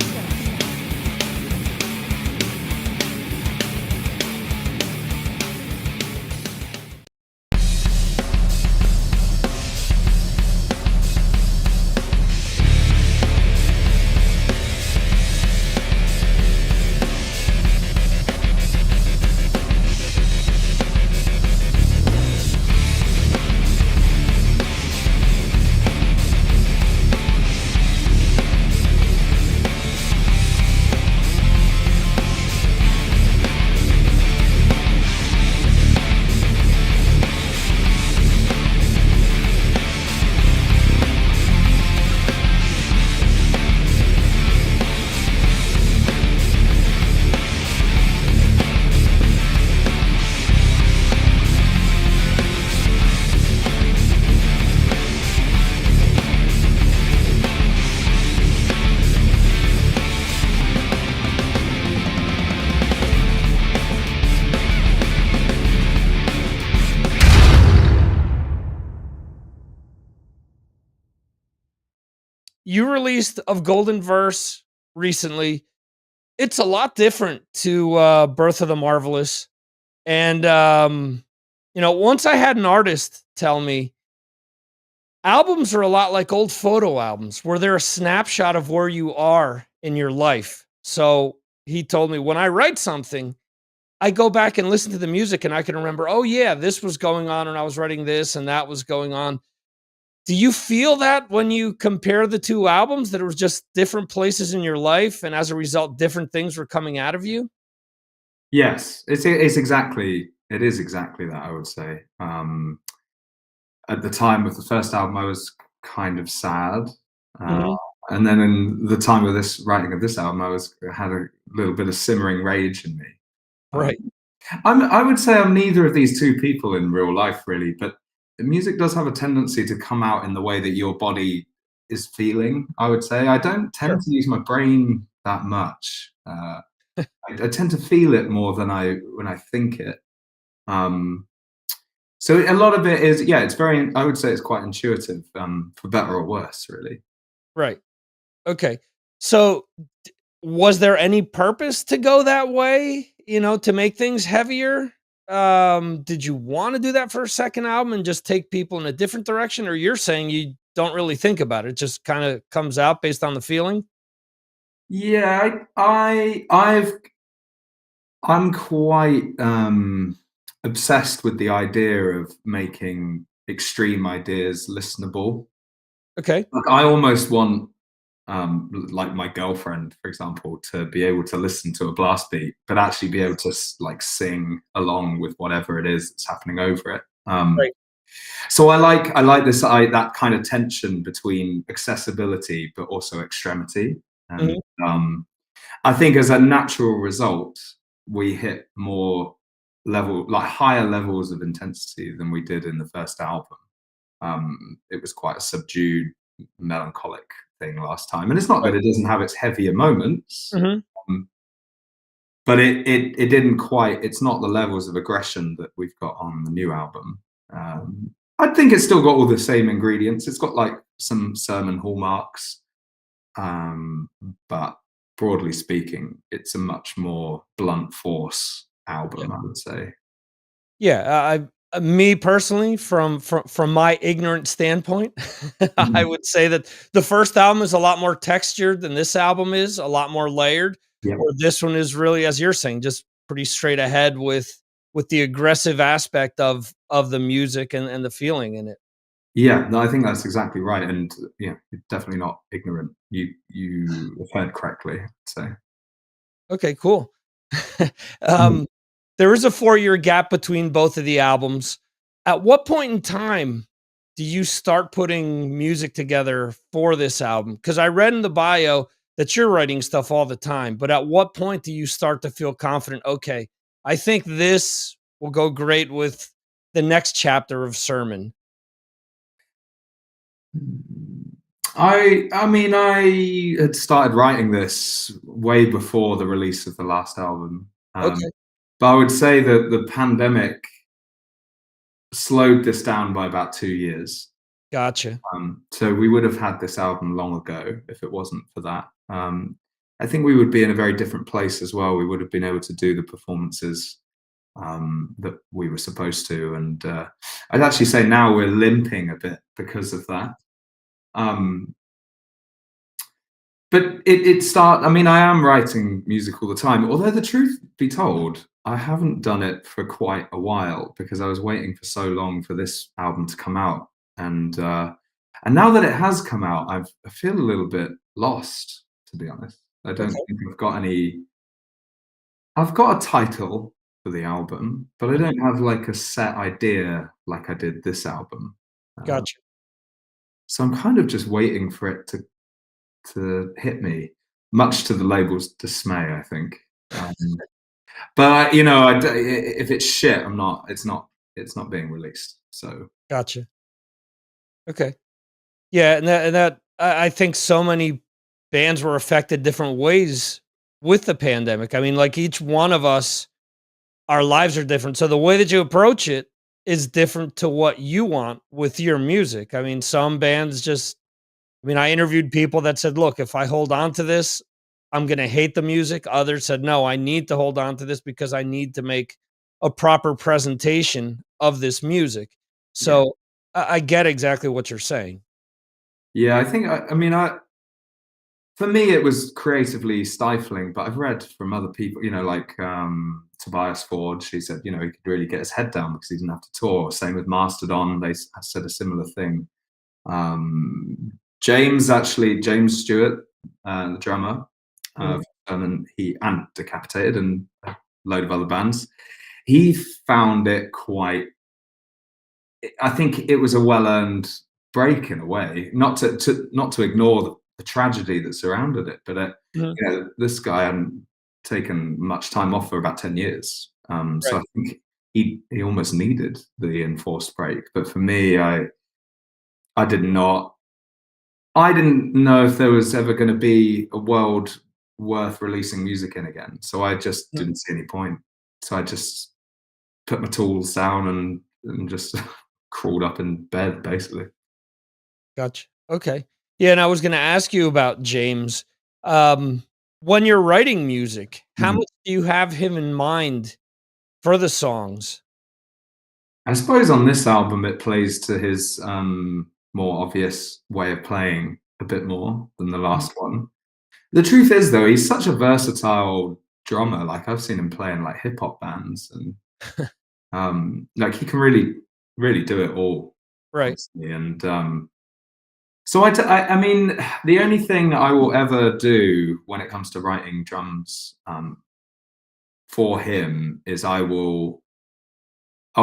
You released of Golden Verse recently. It's a lot different to Birth of the Marvelous. And once I had an artist tell me albums are a lot like old photo albums where they're a snapshot of where you are in your life. So he told me when I write something, I go back and listen to the music and I can remember, oh yeah, this was going on and I was writing this and that was going on. Do you feel that when you compare the two albums, that it was just different places in your life and as a result, different things were coming out of you? Yes, it is exactly that, I would say. At the time of the first album, I was kind of sad. Mhm. And then in the time of this writing of this album, had a little bit of simmering rage in me. Right. I would say I'm neither of these two people in real life, really, but the music does have a tendency to come out in the way that your body is feeling, I would say. I don't tend to use my brain that much. I tend to feel it more than when I think it. So a lot of it is, it's very, I would say it's quite intuitive, for better or worse, really. Right. Okay. So was there any purpose to go that way, to make things heavier? Did you want to do that for a second album and just take people in a different direction? Or you're saying you don't really think about it, it just kind of comes out based on the feeling? Yeah, I'm quite obsessed with the idea of making extreme ideas listenable. Okay. Like I almost want, like my girlfriend, for example, to be able to listen to a blast beat, but actually be able to like sing along with whatever it is that's happening over it. Right. So I like that kind of tension between accessibility but also extremity, and I think as a natural result, we hit higher levels of intensity than we did in the first album. It was quite a subdued, melancholic thing last time, and it's not that it doesn't have its heavier moments, but it didn't quite. It's not the levels of aggression that we've got on the new album. I think it's still got all the same ingredients. It's got like some sermon hallmarks, but broadly speaking, it's a much more blunt force album, I would say. Yeah, me personally, from my ignorant standpoint, I would say that the first album is a lot more textured than this album is, a lot more layered. Yeah. Or this one is really, as you're saying, just pretty straight ahead with the aggressive aspect of the music and the feeling in it. Yeah, no, I think that's exactly right, and you're definitely not ignorant. You have heard correctly, I'd say. Okay, cool. There is a 4-year gap between both of the albums. At what point in time do you start putting music together for this album? Because I read in the bio that you're writing stuff all the time, but at what point do you start to feel confident? Okay, I think this will go great with the next chapter of Sermon. I mean, I had started writing this way before the release of the last album. Okay. But I would say that the pandemic slowed this down by about 2 years. Gotcha. So we would have had this album long ago if it wasn't for that. I think we would be in a very different place as well. We would have been able to do the performances that we were supposed to, and I'd actually say now we're limping a bit because of that. Um, but I mean, I am writing music all the time. Although the truth be told, I haven't done it for quite a while because I was waiting for so long for this album to come out, and now that it has come out, I feel a little bit lost, to be honest. I don't Okay. think I've got any. I've got a title for the album, but I don't have like a set idea like I did this album. Uh, Gotcha. so I'm kind of just waiting for it to hit me, much to the label's dismay, I think. Um, but you know, if it's shit, I'm not. It's not. It's not being released. So Gotcha. Okay. Yeah, and that I think so many bands were affected different ways with the pandemic. I mean, like each one of us, our lives are different. So the way that you approach it is different to what you want with your music. I mean, some bands just I mean, I interviewed people that said, "Look, if I hold on to this, I'm gonna hate the music." Others said, "No, I need to hold on to this because I need to make a proper presentation of this music." yeah, So I get exactly what you're saying. yeah. I think. I mean, for me, it was creatively stifling. But I've read from other people, you know, like Tobias Ford. She said, you know, he could really get his head down because he didn't have to tour. Same with Mastodon. They said a similar thing. Um, James Stewart, the drummer, Mhm. and Decapitated and a load of other bands. He found it quite. I think it was a well-earned break in a way. Not to ignore the tragedy that surrounded it, but Mhm. you know, this guy hadn't taken much time off for about 10 years. So Right. I think he almost needed the enforced break. But for me, I did not. I didn't know if there was ever going to be a world worth releasing music in again. So I just Mhm. didn't see any point. So I just put my tools down and just crawled up in bed basically. Gotcha. Okay. Yeah, and I was gonna ask you about James. Um, when you're writing music, how Mhm. much do you have him in mind for the songs? I suppose on this album it plays to his more obvious way of playing a bit more than the Mhm. last one. The truth is though, he's such a versatile drummer. Like I've seen him play in like hip hop bands and like he can really do it all, Right. honestly. And so I mean, the only thing I will ever do when it comes to writing drums for him is I'll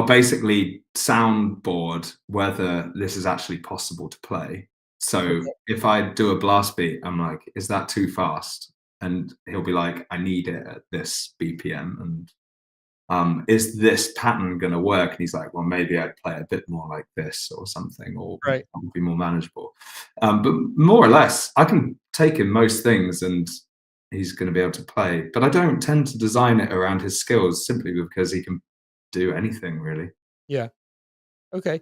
basically soundboard whether this is actually possible to play. So Okay. if I do a blast beat, I'm like, is that too fast? And he'll be like, I need it at this BPM. And is this pattern going to work? And he's like, well, maybe I'd play a bit more like this or something, or Right. it would be more manageable. But more or less, I can take him most things and he's going to be able to play. But I don't tend to design it around his skills simply because he can do anything really. Yeah. Okay.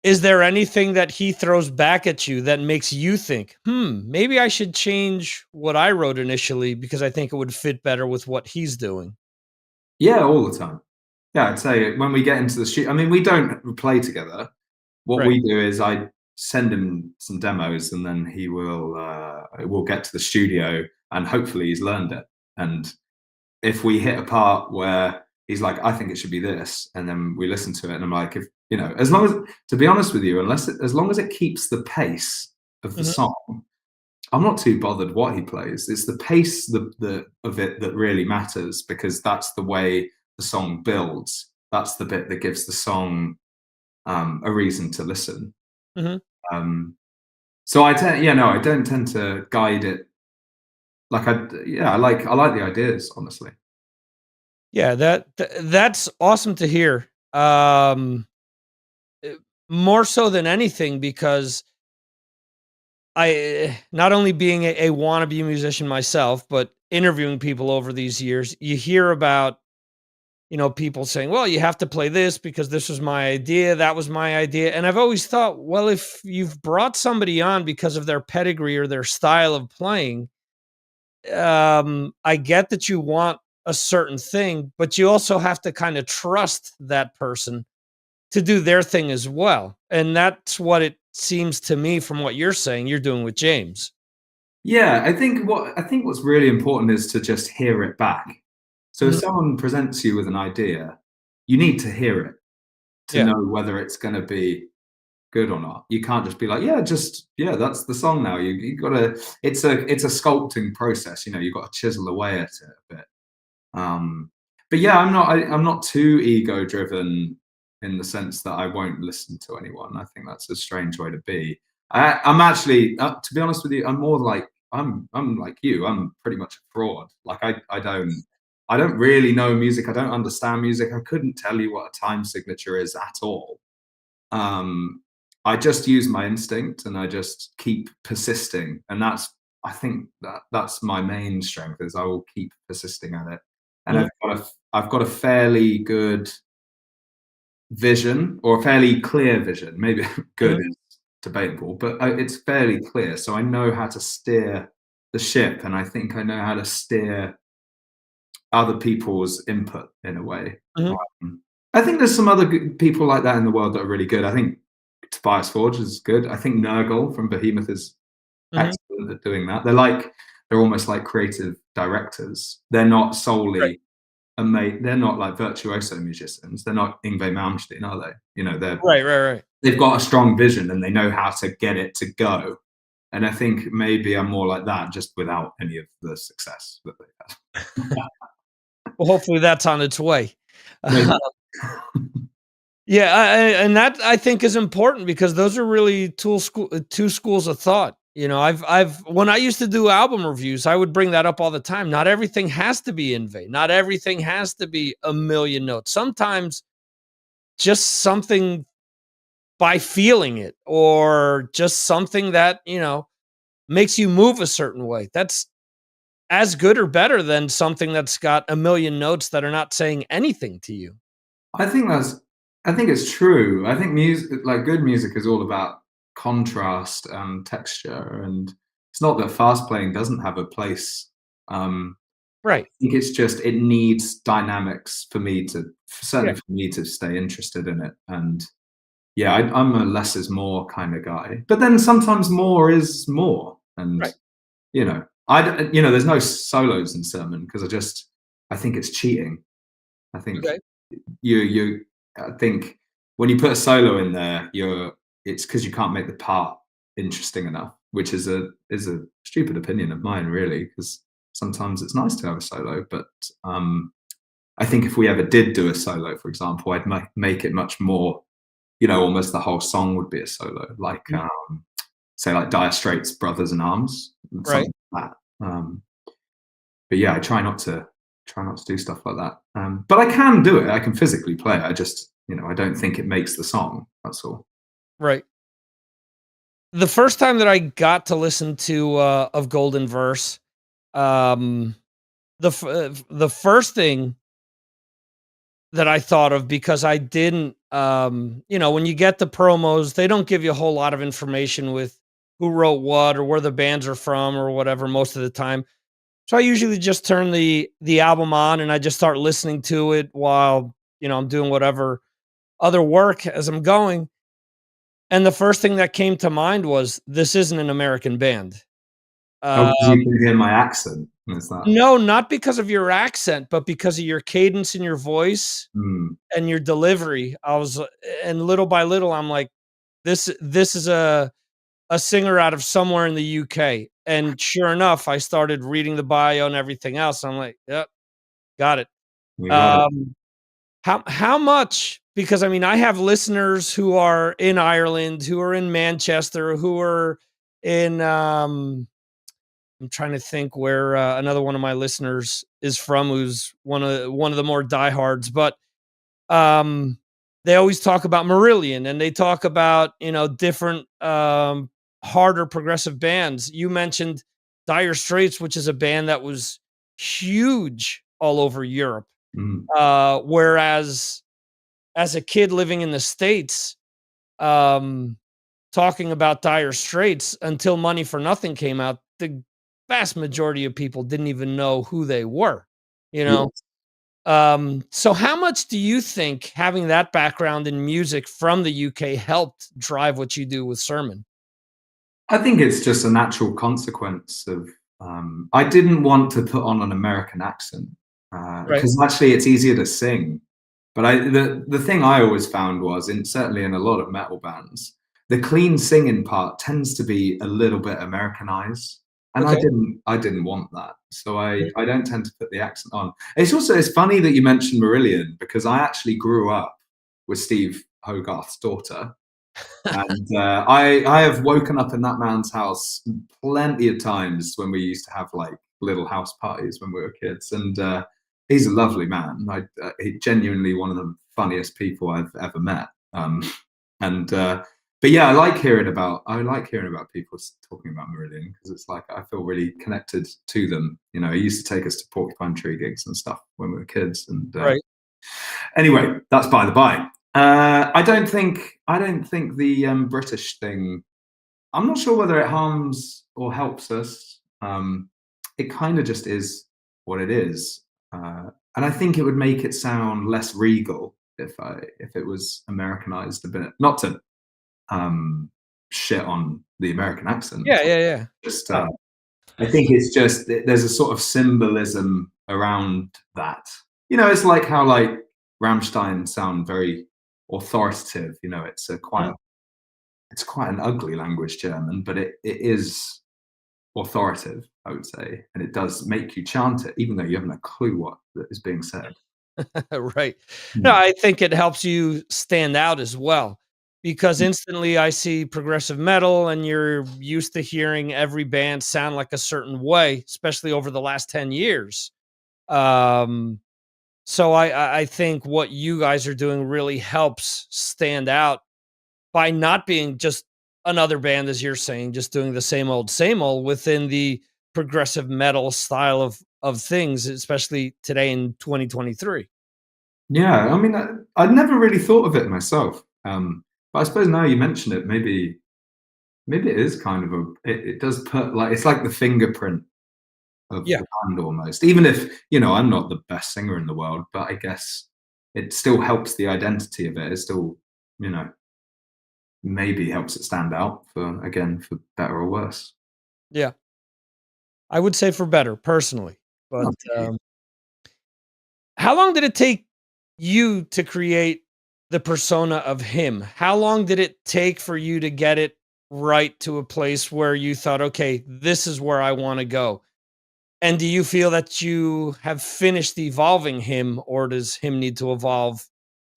Is there anything that he throws back at you that makes you think, maybe I should change what I wrote initially because I think it would fit better with what he's doing? Yeah, all the time. Yeah, I'd say when we get into the studio, I mean, we don't play together. What Right. we do is I send him some demos, and then we'll get to the studio, and hopefully he's learned it. And if we hit a part where he's like, I think it should be this, and then we listen to it, and I'm like, if you know, as long as, to be honest with you, as long as it keeps the pace of the Mhm. song, I'm not too bothered what he plays. It's the pace of it that really matters because that's the way the song builds. That's the bit that gives the song a reason to listen. Mhm. Um, so I don't tend to guide it. Like I like the ideas, honestly. Yeah, that's awesome to hear. Uh, more so than anything because I not only being a wannabe musician myself, but interviewing people over these years, you hear about, people saying, well, you have to play this because this was my idea, that was my idea. And I've always thought, well, if you've brought somebody on because of their pedigree or their style of playing, I get that you want a certain thing, but you also have to kind of trust that person to do their thing as well. And that's what it seems to me from what you're saying you're doing with James. Yeah, I think what's really important is to just hear it back. So if Mhm. someone presents you with an idea, you need to hear it to Yeah. know whether it's going to be good or not. You can't just be like, yeah, that's the song now. You got to. It's a sculpting process. You've got to chisel away at it a bit. But yeah, I'm not too ego driven in the sense that I won't listen to anyone. I think that's a strange way to be. I'm actually, to be honest with you, I'm more like I'm like you. I'm pretty much a fraud. Like I don't really know music. I don't understand music. I couldn't tell you what a time signature is at all. I just use my instinct and I just keep persisting, and I think that's my main strength is I will keep persisting at it. And Mhm. I've got a fairly good vision, or a fairly clear vision. Maybe good Mhm. is debatable, but it's fairly clear. So I know how to steer the ship, and I think I know how to steer other people's input in a way. Mhm. I think there's some other good people like that in the world that are really good. I think Tobias Forge is good. I think Nurgle from Behemoth is Mhm. excellent at doing that. They're almost like creative directors. They're not Right. solely they're not like virtuoso musicians. They're not Yngwie Malmsteen, are they? Right, right, right. They've got a strong vision and they know how to get it to go. And I think maybe I'm more like that, just without any of the success that they've had. Well, hopefully that's on its way. Maybe. Yeah, and that I think is important because those are really two schools of thought. I've when I used to do album reviews, I would bring that up all the time. Not everything has to be in vain. Not everything has to be a million notes. Sometimes just something by feeling it, or just something that makes you move a certain way. That's as good or better than something that's got a million notes that are not saying anything to you. I think it's true. I think music, like good music, is all about contrast and texture, and it's not that fast playing doesn't have a place. I Right. think it's just it needs dynamics Yeah. certainly for me to stay interested in it. And yeah, I'm a less is more kind of guy, but then sometimes more is more, and Right. there's no solos in Sermon because I think it's cheating. I think Okay. you I think when you put a solo in there, it's because you can't make the part interesting enough, which is a stupid opinion of mine, really, because sometimes it's nice to have a solo, but I think if we ever did do a solo, for example, I'd make it much more, almost the whole song would be a solo, like Mhm. say like Dire Straits' Brothers in Arms, Right. something like that. But yeah, I try not to do stuff like that. But I can do it. I can physically play it. I just, I don't think it makes the song. That's all. Right. The first time that I got to listen to of Golden Verse, um, the first thing that I thought of, because I didn't, when you get the promos, they don't give you a whole lot of information with who wrote what or where the bands are from or whatever most of the time. So I usually just turn the album on and I just start listening to it while I'm doing whatever other work as I'm going. And the first thing that came to mind was, this isn't an American band. Oh, 'cause you Um, can hear my accent. Is that? no, not because of your accent, but because of your cadence in your voice Hmm. and your delivery. And little by little, I'm like, this is a singer out of somewhere in the UK. And sure enough, I started reading the bio and everything else. I'm like, yep, got it. You got it. Um, how much? Because I mean, I have listeners who are in Ireland, who are in Manchester, who are in. I'm trying to think where another one of my listeners is from, who's one of the more diehards. But um, they always talk about Marillion, and they talk about different harder progressive bands. You mentioned Dire Straits, which is a band that was huge all over Europe. Whereas as a kid living in the States, talking about Dire Straits until Money for Nothing came out, the vast majority of people didn't even know who they were, you know? So how much do you think having that background in music from the UK helped drive what you do with Sermon? I think it's just a natural consequence of, I didn't want to put on an American accent, because actually it's easier to sing. But the thing I always found was, certainly in a lot of metal bands, the clean singing part tends to be a little bit Americanized. And I didn't want that. So I don't tend to put the accent on. It's funny that you mentioned Marillion, because I actually grew up with Steve Hogarth's daughter. And I have woken up in that man's house plenty of times when we used to have like little house parties when we were kids. And he's a lovely man. He's genuinely one of the funniest people I've ever met. But yeah, I like hearing about people talking about Marillion, because it's like I feel really connected to them. You know, he used to take us to Porcupine Tree gigs and stuff when we were kids. And anyway, that's by the by. I don't think the British thing. I'm not sure whether it harms or helps us. It kind of just is what it is, and I think it would make it sound less regal if it was Americanized a bit. Not to shit on the American accent. Yeah. Just I think it's just there's a sort of symbolism around that. You know, it's like how like Rammstein sound very authoritative. You know, it's quite an ugly language, German, but it is authoritative, I would say, and it does make you chant it, even though you haven't a clue what is being said. Right. No, I think it helps you stand out as well, because instantly I see progressive metal and you're used to hearing every band sound like a certain way, especially over the last 10 years. So I think what you guys are doing really helps stand out by not being just another band, as you're saying, just doing the same old within the progressive metal style of things, especially today in 2023. Yeah, I mean, I'd never really thought of it myself. But I suppose now you mention it, maybe it is kind of it does put like, it's like the fingerprint of the band almost. Even if, you know, I'm not the best singer in the world, but I guess it still helps the identity of it. It still, you know, maybe helps it stand out for better or worse. Yeah. I would say for better, personally. But how long did it take you to create the persona of him? How long did it take for you to get it right to a place where you thought, okay, this is where I want to go? And do you feel that you have finished evolving him, or does him need to evolve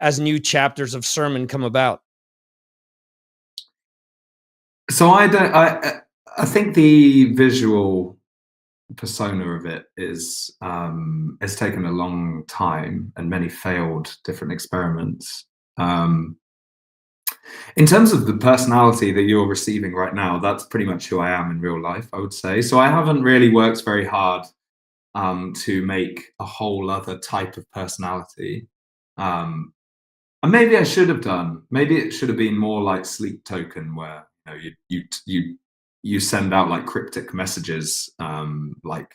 as new chapters of Sermon come about? So I think the visual persona of it is has taken a long time and many failed different experiments. In terms of the personality that you're receiving right now, that's pretty much who I am in real life, I would say. So I haven't really worked very hard to make a whole other type of personality. And maybe I should have done. Maybe it should have been more like Sleep Token, where you send out like cryptic messages, like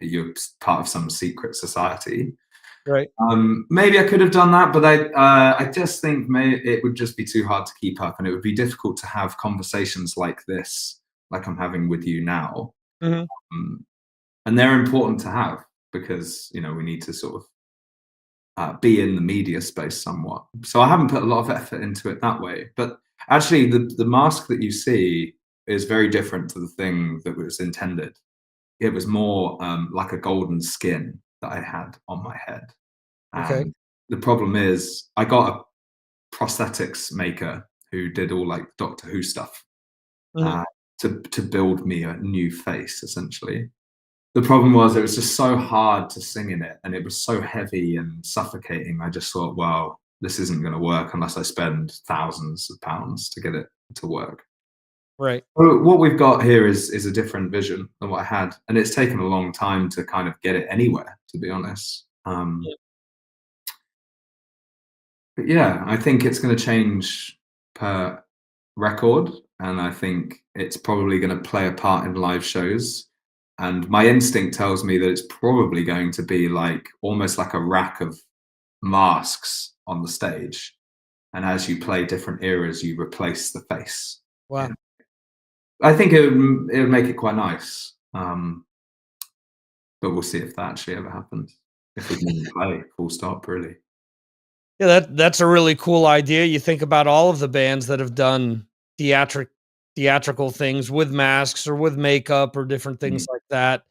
you're part of some secret society. Right. Maybe I could have done that, but I just think it would just be too hard to keep up, and it would be difficult to have conversations like this, like I'm having with you now. And they're important to have, because, you know, we need to sort of be in the media space somewhat. So I haven't put a lot of effort into it that way. But actually, the mask that you see is very different to the thing that was intended. It was more like a golden skin that I had on my head. Okay. The problem is I got a prosthetics maker who did all like Doctor Who stuff to build me a new face, essentially. The problem was it was just so hard to sing in it, and it was so heavy and suffocating. I just thought, wow, this isn't going to work unless I spend thousands of pounds to get it to work. Right. Well, what we've got here is a different vision than what I had, and it's taken a long time to kind of get it anywhere, to be honest. But yeah, I think it's going to change per record, and I think it's probably going to play a part in live shows. And my instinct tells me that it's probably going to be like almost like a rack of masks on the stage, and as you play different eras, you replace the face. Wow. I think it would make it quite nice, but we'll see if that actually ever happens. If we can even play, full stop, really. Yeah, that's a really cool idea. You think about all of the bands that have done theatrical things with masks or with makeup or different things like that.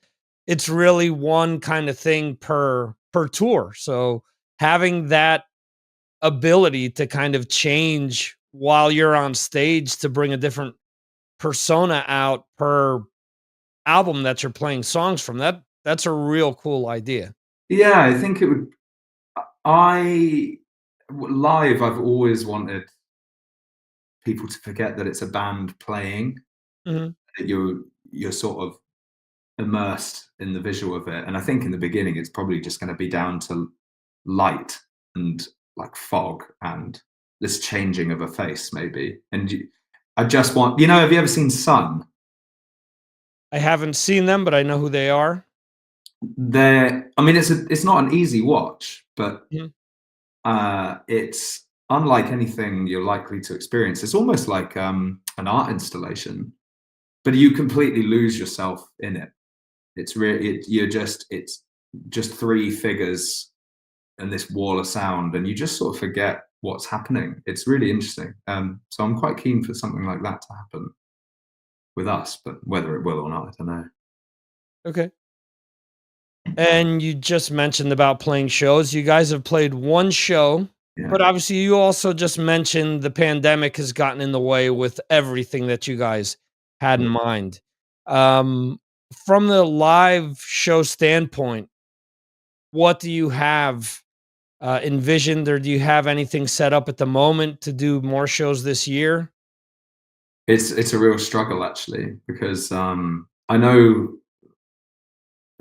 It's really one kind of thing per tour. So having that ability to kind of change while you're on stage to bring a different persona out per album that you're playing songs from, that's a real cool idea. Yeah, I think it would. Live, I've always wanted people to forget that it's a band playing. Mhm. That you're sort of immersed in the visual of it, and I think in the beginning it's probably just going to be down to light and like fog and this changing of a face, maybe. And I just want, have you ever seen Sun? I haven't seen them, but I know who they are. It's not an easy watch, but Mhm. it's unlike anything you're likely to experience. It's almost like an art installation, but you completely lose yourself in it. It's it's just three figures and this wall of sound, and you just sort of forget what's happening. It's really interesting. So I'm quite keen for something like that to happen with us, but whether it will or not, I don't know. Okay. And you just mentioned about playing shows. You guys have played one show, Yeah. but obviously you also just mentioned the pandemic has gotten in the way with everything that you guys had in mind. From the live show standpoint, what do you have envisioned, or do you have anything set up at the moment to do more shows this year? It's a real struggle, actually, because I know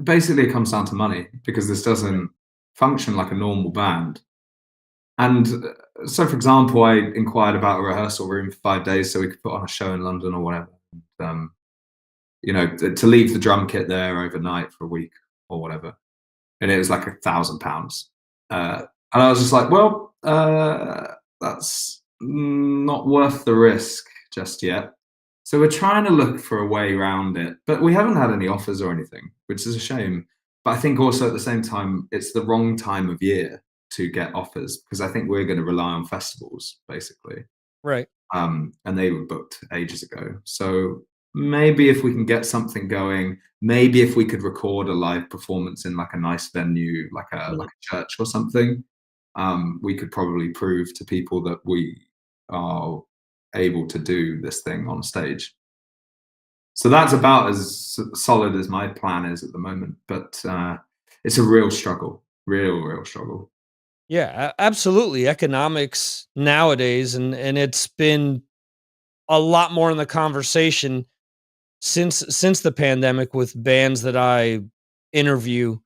basically it comes down to money, because this doesn't function like a normal band. And so, for example, I inquired about a rehearsal room for 5 days so we could put on a show in London or whatever. To leave the drum kit there overnight for a week or whatever, and it was like £1,000. And I was just like, well, that's not worth the risk just yet. So we're trying to look for a way around it, but we haven't had any offers or anything, which is a shame. But I think also at the same time, it's the wrong time of year to get offers, because I think we're going to rely on festivals, basically. Right. And they were booked ages ago. So maybe if we can get something going, maybe if we could record a live performance in like a nice venue, like a church or something, we could probably prove to people that we are able to do this thing on stage. So that's about as solid as my plan is at the moment, but it's a real struggle, real struggle. Yeah, absolutely. Economics nowadays, and it's been a lot more in the conversation since the pandemic with bands that I interview.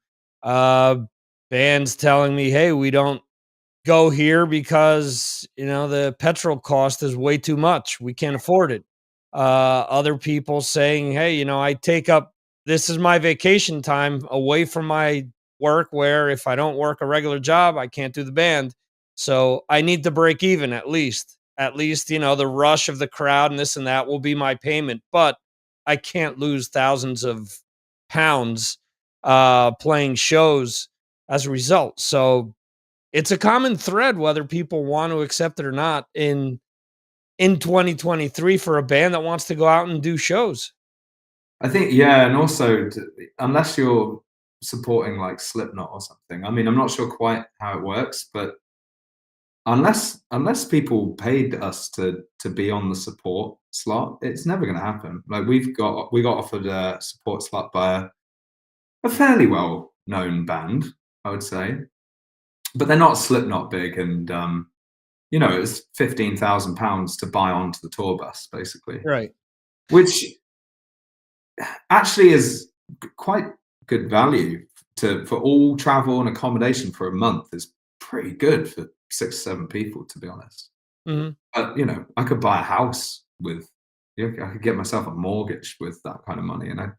Bands telling me, "Hey, we don't go here because the petrol cost is way too much. We can't afford it." Other people saying, "Hey, I take up this is my vacation time away from my work, where if I don't work a regular job, I can't do the band. So I need to break even at least. At least, the rush of the crowd and this and that will be my payment, but I can't lose thousands of pounds playing shows as a result." So it's a common thread, whether people want to accept it or not, in 2023 for a band that wants to go out and do shows. I think, yeah, and also unless you're supporting like Slipknot or something, I'm not sure quite how it works, but unless people paid us to be on the support slot, it's never going to happen. Like we got offered a support slot by a fairly well known band, I would say, but they're not Slipknot big, and it's £15,000 to buy onto the tour bus, basically. Right. which actually is quite good value for all travel and accommodation for a month. Is pretty good for 6-7 people, to be honest. Mhm. But I could buy a house with, I could get myself a mortgage with that kind of money, and I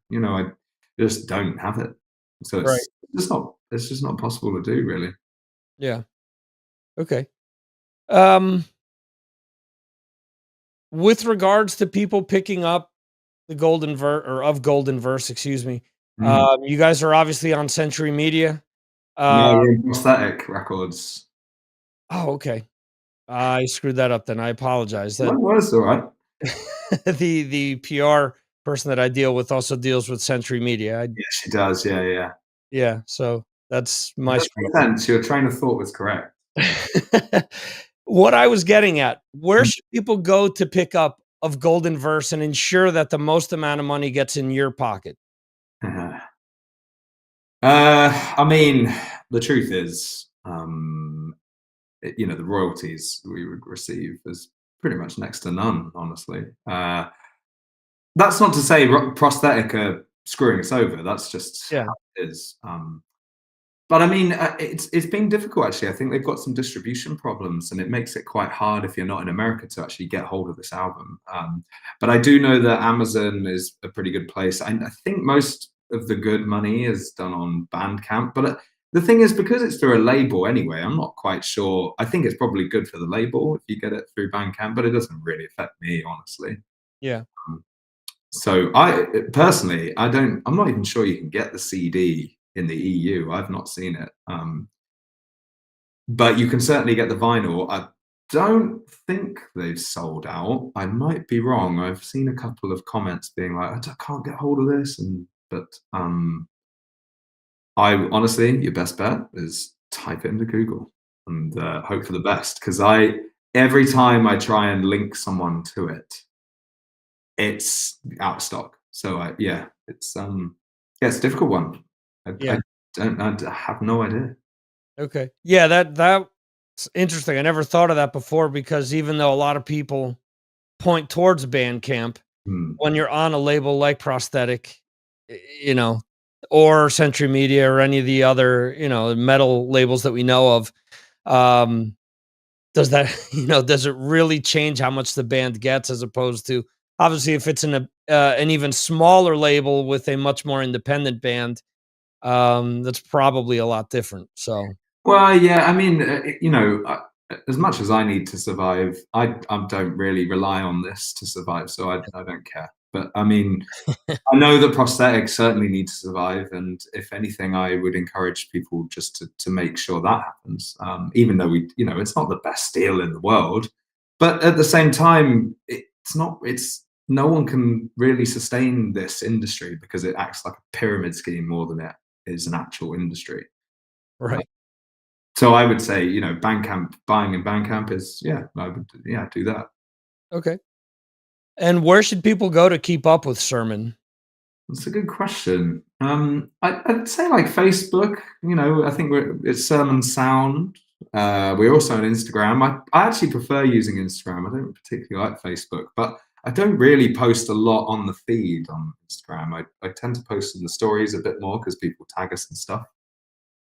just don't have it. So Right. it's just not possible to do, really. Yeah. Okay. With regards to people picking up the Golden Verse, excuse me. You guys are obviously on Century Media. No, we're in Prosthetic Records. Oh, okay. I screwed that up then. I apologize. That Well, that's all right. the PR person that I deal with also deals with Century Media. Yeah, she does. Yeah. Yeah, so that's my That screw makes sense. Your train of thought was correct. up. What I was getting at, where should people go to pick up of Golden Verse and ensure that the most amount of money gets in your pocket? I mean, the truth is, the royalties we would receive is pretty much next to none, honestly. That's not to say Prosthetic are screwing us over. That's just how it is. But I mean, it's been difficult, actually. I think they've got some distribution problems, and it makes it quite hard if you're not in America to actually get hold of this album. But I do know that Amazon is a pretty good place. I think most of the good money is done on Bandcamp. But the thing is, because it's through a label anyway, I'm not quite sure. I think it's probably good for the label if you get it through Bandcamp, but it doesn't really affect me, honestly. Yeah. So I personally, I'm not even sure you can get the CD in the EU. I've not seen it. But you can certainly get the vinyl. I don't think they've sold out. I might be wrong. I've seen a couple of comments being like, I can't get hold of this. But I honestly, your best bet is type it into Google and hope for the best. Because every time I try and link someone to it, it's out of stock. So it's a difficult one. I have no idea. Okay. Yeah, that's interesting. I never thought of that before, because even though a lot of people point towards Bandcamp, when you're on a label like Prosthetic, or Century Media or any of the other, metal labels that we know of, does it really change how much the band gets, as opposed to, obviously, if it's an even smaller label with a much more independent band, that's probably a lot different. So, well, yeah, I mean, as much as I need to survive, I don't really rely on this to survive, so I don't care. But I mean, I know that Prosthetics certainly need to survive, and if anything, I would encourage people just to make sure that happens. Even though it's not the best deal in the world, but at the same time, no one can really sustain this industry because it acts like a pyramid scheme more than it is an actual industry. Right. So I would say, Bandcamp, buying in Bandcamp is, I would, do that. Okay. And where should people go to keep up with Sermon? That's a good question. I'd say like Facebook. I think it's Sermon Sound. We're also on Instagram. I actually prefer using Instagram. I don't particularly like Facebook, but I don't really post a lot on the feed on Instagram. I tend to post in the stories a bit more because people tag us and stuff.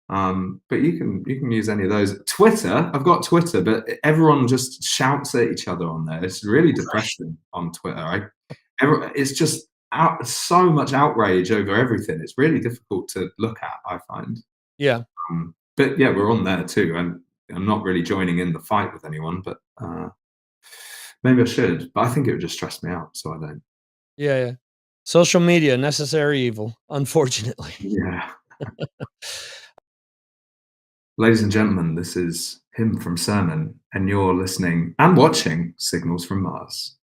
But you can use any of those. Twitter, I've got Twitter, but everyone just shouts at each other on there. It's really depressing on Twitter. It's just so much outrage over everything. It's really difficult to look at, I find. Yeah. But yeah, we're on there too, and I'm not really joining in the fight with anyone, but maybe I should. But I think it would just stress me out, so I don't. Yeah. Social media, necessary evil, unfortunately. Yeah. Ladies and gentlemen, this is him from Sermon, and you're listening and watching Signals from Mars.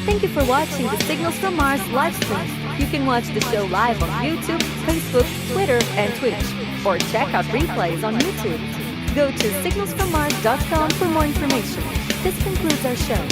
Thank you for watching the Signals from Mars live stream. You can watch the show live on YouTube, Facebook, Twitter, and Twitch, or check out replays on YouTube. Go to signalsfrommars.com for more information. This concludes our show.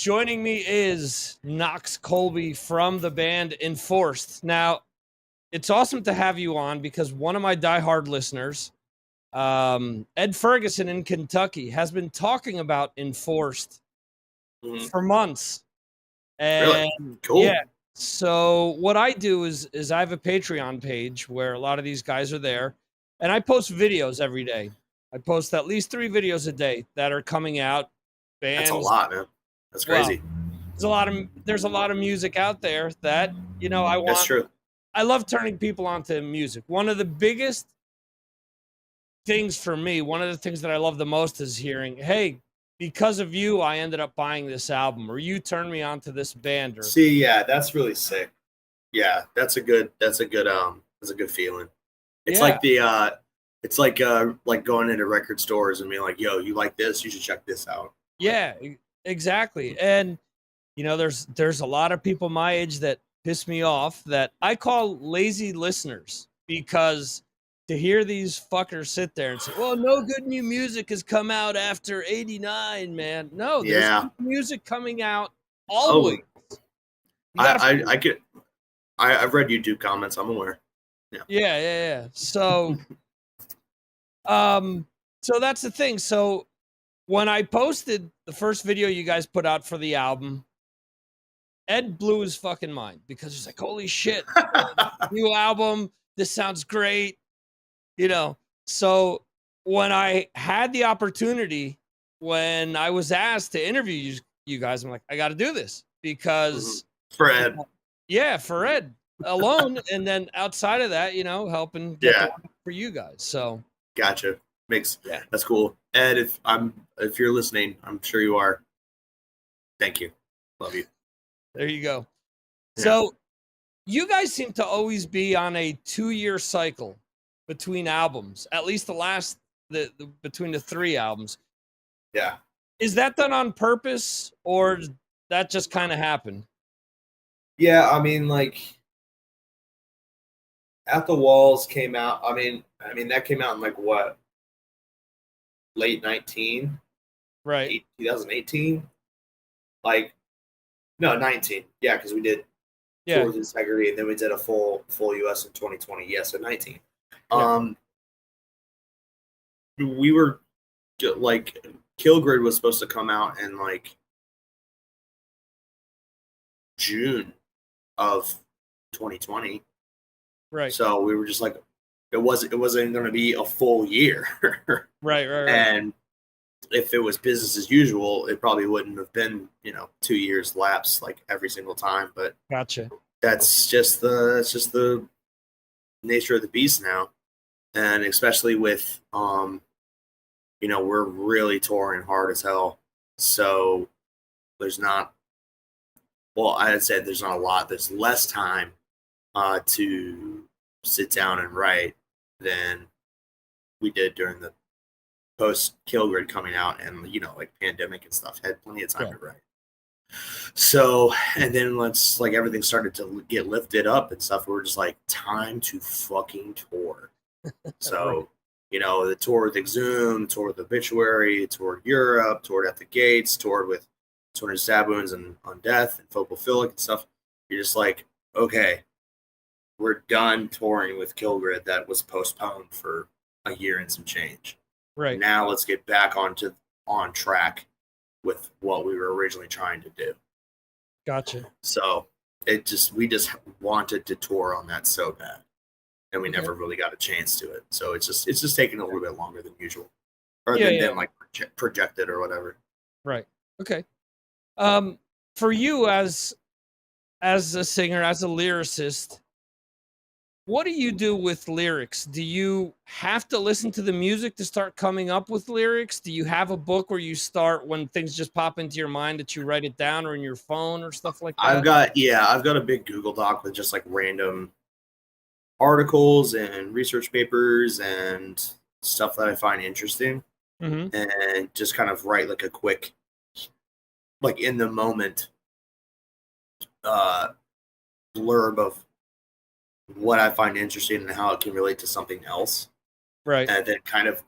joining me is Knox Colby from the band Enforced. Now, it's awesome to have you on because one of my diehard listeners, Ed Ferguson in Kentucky, has been talking about Enforced for months. And Really? Cool. Yeah. So what I do is I have a Patreon page where a lot of these guys are there, and I post videos every day. I post at least 3 videos a day that are coming out. Bands. That's a lot, man. That's crazy. Well, there's a lot of music out there that, you know, I want. That's true. I love turning people onto music. One of the biggest things for me, one of the things that I love the most is hearing, hey, because of you, I ended up buying this album, or you turned me on to this band. Or See, yeah, that's really sick. Yeah, that's a good feeling. It's like it's like going into record stores and being like, yo, you like this? You should check this out. Yeah, exactly. And you know, there's a lot of people my age that piss me off that I call lazy listeners, because to hear these fuckers sit there and say, well, no good new music has come out after 89, man. No, there's good music coming out always. I've read YouTube comments. I'm aware. Yeah. So, so that's the thing. So when I posted the first video you guys put out for the album, Ed blew his fucking mind because he's like, holy shit, new album. This sounds great. You know, so when I had the opportunity, when I was asked to interview you guys, I'm like, I got to do this because for Ed. Yeah, for Ed alone. And then outside of that, you know, helping get for you guys. So gotcha. That's cool. Ed, if you're listening, I'm sure you are. Thank you. Love you. There you go. Yeah. So you guys seem to always be on a 2-year cycle between albums, at least between the 3 albums. Yeah. Is that done on purpose, or that just kind of happened? Yeah, I mean, like, At the Walls came out. I mean that came out in like what? Late 19? Right. 2018? Like, no, 19. Yeah, because we did Tour with Integrity, and then we did a full US in 2020. Yeah, so 19. Yeah. We were like, Killgrid was supposed to come out in like June of 2020. Right. So we were just like, it wasn't going to be a full year. Right. And if it was business as usual, it probably wouldn't have been, 2 years lapse like every single time. But gotcha. That's just the nature of the beast now. And especially with, we're really touring hard as hell. So I'd say there's not a lot. There's less time to sit down and write than we did during the post Killgrid coming out, and like pandemic and stuff. Had plenty of time to write. So, and then once like everything started to get lifted up and stuff, we were just like, time to fucking tour. So, the tour with Exhumed, tour with Obituary, toured Europe, toured At the Gates, toured with 200 Stab Wounds and On Death and Phobophilic and stuff. You're just like, okay, we're done touring with Killgrid that was postponed for a year and some change. Right. Now let's get back on track with what we were originally trying to do. Gotcha. So we just wanted to tour on that so bad, and we never really got a chance to it. So it's just taking a little bit longer than usual, or than like projected or whatever. Right. Okay. For you as a singer, as a lyricist, what do you do with lyrics? Do you have to listen to the music to start coming up with lyrics? Do you have a book where you start when things just pop into your mind that you write it down, or in your phone or stuff like that? I've got a big Google Doc with just like random articles and research papers and stuff that I find interesting, and just kind of write like a quick, like in the moment, blurb of what I find interesting and how it can relate to something else. Right. And then kind of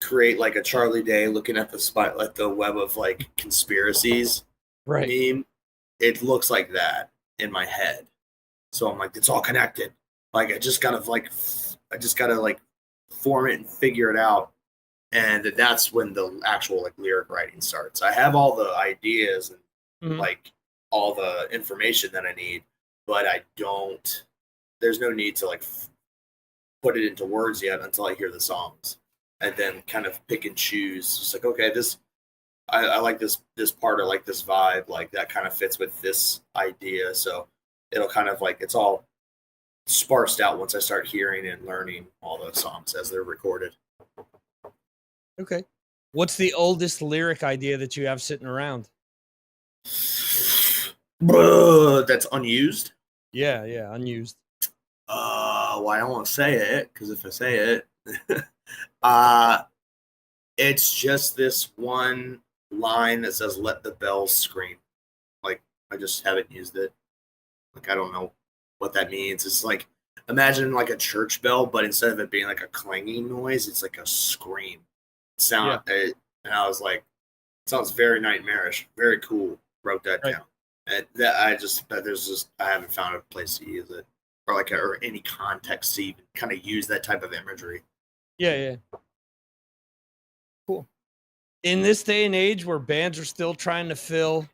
create like a Charlie Day looking at the web of like conspiracies Right. meme, it looks like that in my head. So I'm like, it's all connected. Like I just gotta form it and figure it out. And that's when the actual like lyric writing starts. I have all the ideas and like all the information that I need, but there's no need to like put it into words yet until I hear the songs, and then kind of pick and choose. Just like, okay, I like this part, I like this vibe, like that kind of fits with this idea. So it'll kind of like, it's all sparsed out once I start hearing and learning all the songs as they're recorded. Okay. What's the oldest lyric idea that you have sitting around? That's unused? Yeah, unused. Well, I don't want to say it, because if I say it, it's just this one line that says, "Let the bells scream." Like, I just haven't used it. Like, I don't know what that means. It's like, imagine like a church bell, but instead of it being like a clanging noise, it's like a scream sound. And I was like, sounds very nightmarish, very cool. Wrote that down. And that I haven't found a place to use it, or any context to even kind of use that type of imagery. Yeah. Cool. In this day and age where bands are still trying to fill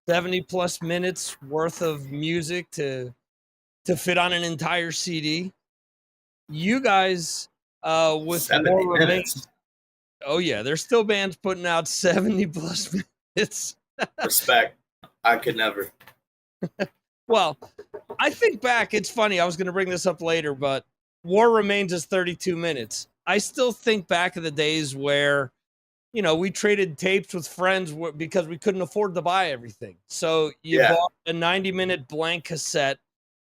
70 plus minutes worth of music to fit on an entire CD, you guys with 70 War minutes. Remains. Oh yeah, there's still bands putting out 70 plus minutes. Respect. I could never. Well, I think back, it's funny, I was going to bring this up later, but War Remains is 32 minutes. I still think back of the days where, you know, we traded tapes with friends because we couldn't afford to buy everything. So you bought a 90-minute blank cassette,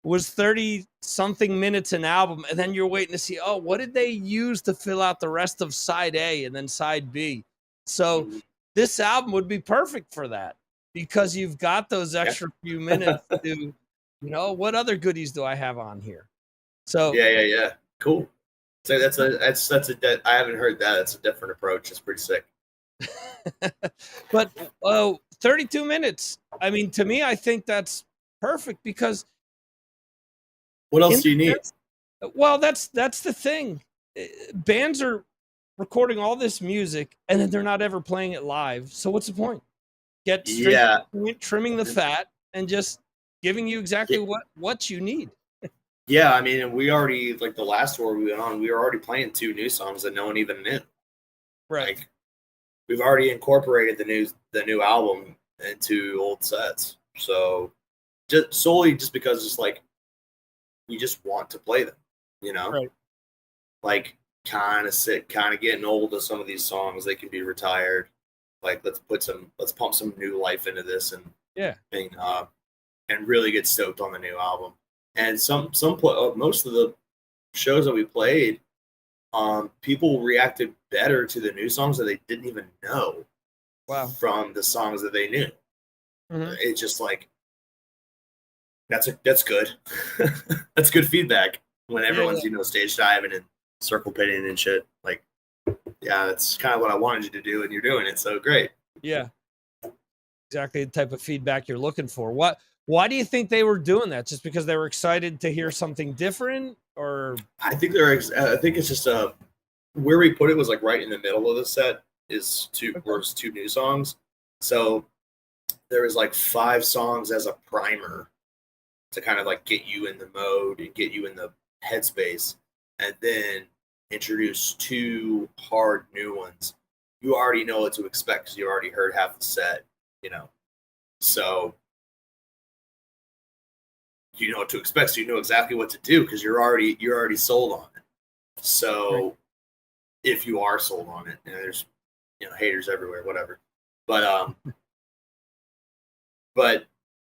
was 30-something minutes an album, and then you're waiting to see, oh, what did they use to fill out the rest of side A and then side B? So this album would be perfect for that, because you've got those extra few minutes to, you know, what other goodies do I have on here? So Yeah. Cool. So I haven't heard that. That's a different approach. It's pretty sick. But 32 minutes. I mean, to me, I think that's perfect, because what else do you need? Well, that's the thing. Bands are recording all this music and then they're not ever playing it live. So what's the point? Get straight to the point, trimming the fat and just giving you exactly what you need. Yeah, I mean, we already, like the last tour we went on, we were already playing 2 new songs that no one even knew. Right. Like, we've already incorporated the new album into old sets. So just solely because it's like we just want to play them, you know? Right. Like kind of getting old of some of these songs. They can be retired. Like let's pump some new life into this and really get stoked on the new album. And most of the shows that we played, people reacted better to the new songs that they didn't even know. Wow. From the songs that they knew. Mm-hmm. It's just like that's good. That's good feedback when everyone's stage diving and circle pitting and shit. Like, yeah, that's kind of what I wanted you to do, and you're doing it. So great. Yeah, exactly the type of feedback you're looking for. Why do you think they were doing that? Just because they were excited to hear something different, or I think it's just where we put it was like right in the middle of the set is 2 new songs. So there was like 5 songs as a primer to kind of like get you in the mode and get you in the headspace, and then introduce 2 hard new ones. You already know what to expect because you already heard half the set, you know. So you know what to expect, so you know exactly what to do because you're already sold on it. So if you are sold on it, and there's haters everywhere, whatever. But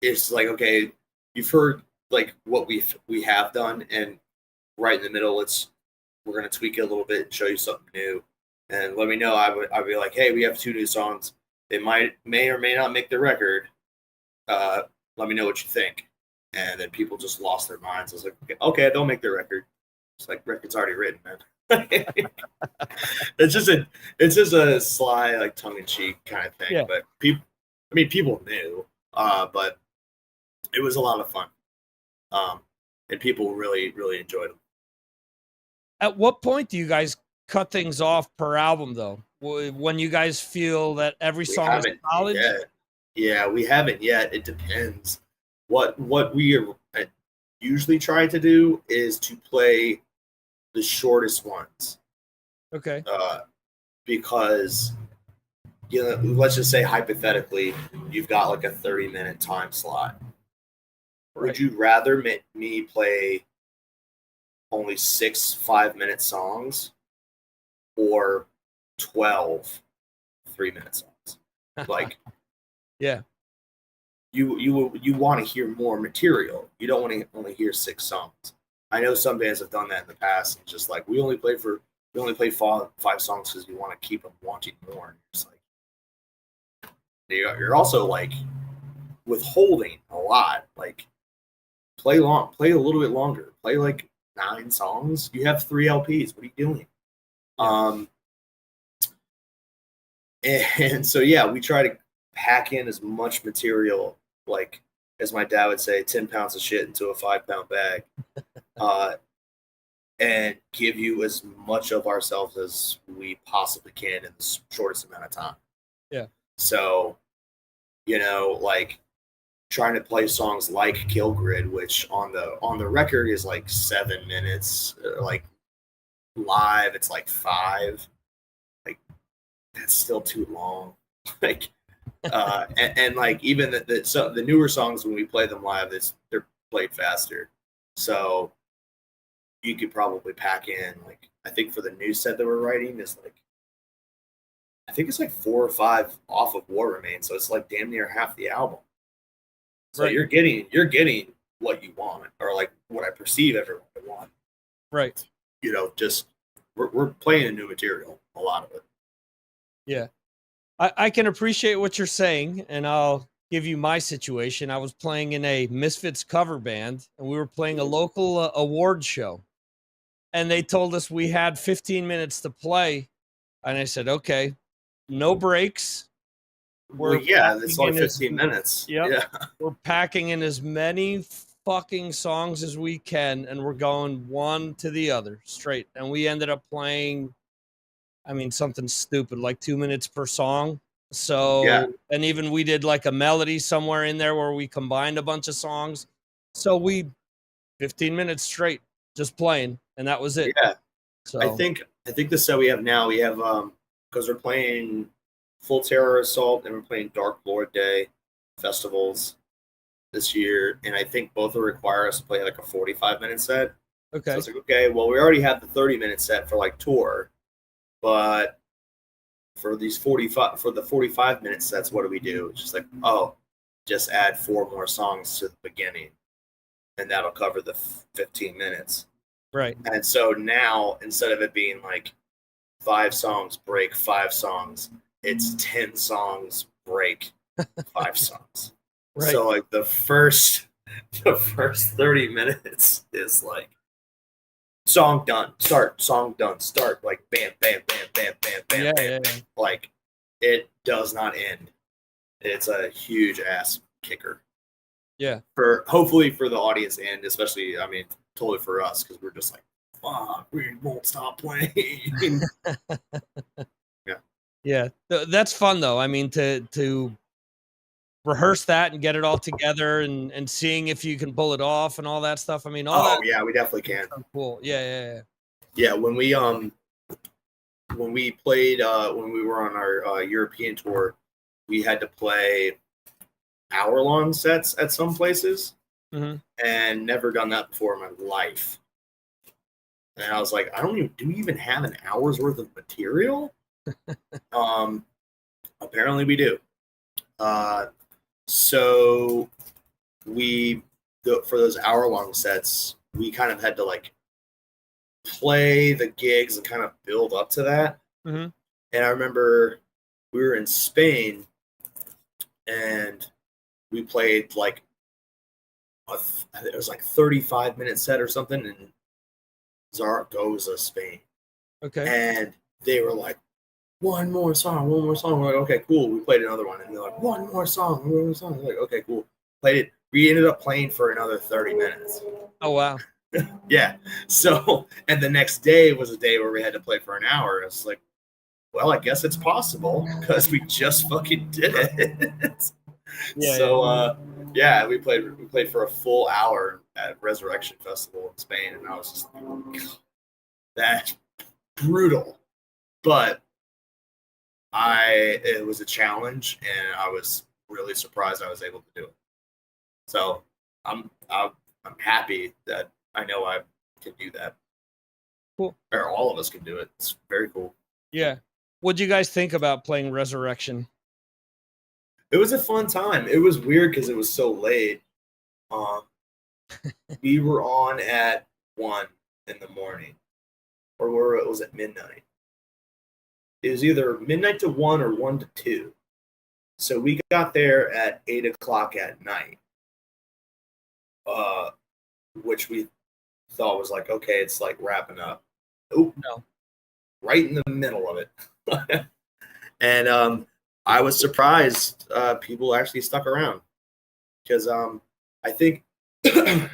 it's like, okay, you've heard like what we have done, and right in the middle, we're gonna tweak it a little bit and show you something new. And let me know. I'd be like, hey, we have 2 new songs. They may or may not make the record. Let me know what you think. And then people just lost their minds. I was like, okay, they'll make the record. It's like, record's already written, man. It's just a sly, like tongue in cheek kind of thing. Yeah. But people knew. But it was a lot of fun. And people really, really enjoyed them. At what point do you guys cut things off per album, though? When you guys feel that every song is solid? Yeah, we haven't yet. It depends. What we are usually try to do is to play the shortest ones. Okay. Because, you know, let's just say hypothetically, you've got like a 30-minute time slot. Right. Would you rather me play only 6 5-minute songs or 12 3-minute songs? Like, yeah, you want to hear more material. You don't want to only hear 6 songs. I know some bands have done that in the past. It's just like we only play 5 songs because we want to keep them wanting more. And it's like you're also like withholding a lot. Like play a little bit longer. Play like 9 songs. You have 3 LPs. What are you doing? And so yeah, we try to pack in as much material, like as my dad would say, 10 pounds of shit into a 5-pound bag, and give you as much of ourselves as we possibly can in the shortest amount of time. Yeah. So, you know, like trying to play songs like Kill Grid, which on the record is like 7 minutes, like live it's like 5. Like that's still too long. Like and like even the newer songs when we play them live, they're played faster. So you could probably pack in, like, I think for the new set that we're writing is like, I think it's like 4 or 5 off of War Remains, so it's like damn near half the album. So right. you're getting what you want, or like what I perceive everyone to want. Right. You know, just we're playing a new material, a lot of it. Yeah. I can appreciate what you're saying, and I'll give you my situation. I was playing in a Misfits cover band, and we were playing a local award show. And they told us we had 15 minutes to play. And I said, okay, no breaks. Well, yeah, it's only 15 minutes. Yep. Yeah. We're packing in as many fucking songs as we can, and we're going one to the other straight. And we ended up playing, I mean, something stupid, like 2 minutes per song. So, yeah. And even we did like a melody somewhere in there where we combined a bunch of songs. So 15 minutes straight, just playing, and that was it. Yeah. So I think the set we have now, we have because we're playing Full Terror Assault and we're playing Dark Lord Day festivals this year, and I think both will require us to play like a 45-minute set. Okay. So it's like, okay, well, we already have the 30-minute set for like tour, but for these 45-minute sets, what do we do? It's just like, just add 4 more songs to the beginning, and that'll cover the 15 minutes. Right. And so now, instead of it being like 5 songs, break 5 songs, it's 10 songs, break 5 songs. Right. So like the first 30 minutes is like song done, start, song done, start, like bam, bam, bam, bam, bam, bam, bam. Like it does not end. It's a huge ass kicker. Yeah. Hopefully for the audience, and especially, I mean, totally for us, because we're just like, fuck, we won't stop playing. Yeah. Yeah. That's fun though. I mean, to rehearse that and get it all together and seeing if you can pull it off and all that stuff. I mean, yeah, we definitely can. So cool. Yeah. Yeah. When we played, when we were on our European tour, we had to play hour-long sets at some places, and never done that before in my life. And I was like, do we even have an hour's worth of material? Apparently we do. So for those hour-long sets, we kind of had to like play the gigs and kind of build up to that. Mm-hmm. And I remember we were in Spain, and we played like it was like 35-minute set or something in Zaragoza, Spain. Okay. And they were like, one more song. We're like, okay, cool. We played another one, and they're like, one more song. We're like, okay, cool. Played it. We ended up playing for another 30 minutes. Oh wow. Yeah. So, and the next day was a day where we had to play for an hour. It's like, well, I guess it's possible because we just fucking did it. Yeah, we played for a full hour at Resurrection Festival in Spain, and I was just like, that's brutal. But it was a challenge, and I was really surprised I was able to do it. So I'm happy that I know I can do that. Cool. Or all of us can do it. It's very cool. Yeah. What'd you guys think about playing Resurrection? It was a fun time. It was weird because it was so late. We were on at 1 in the morning, or was it midnight? It was either midnight to 1 or 1 to 2. So we got there at 8 o'clock at night, which we thought was like, okay, it's like wrapping up. Oh no, right in the middle of it. And I was surprised people actually stuck around because I think the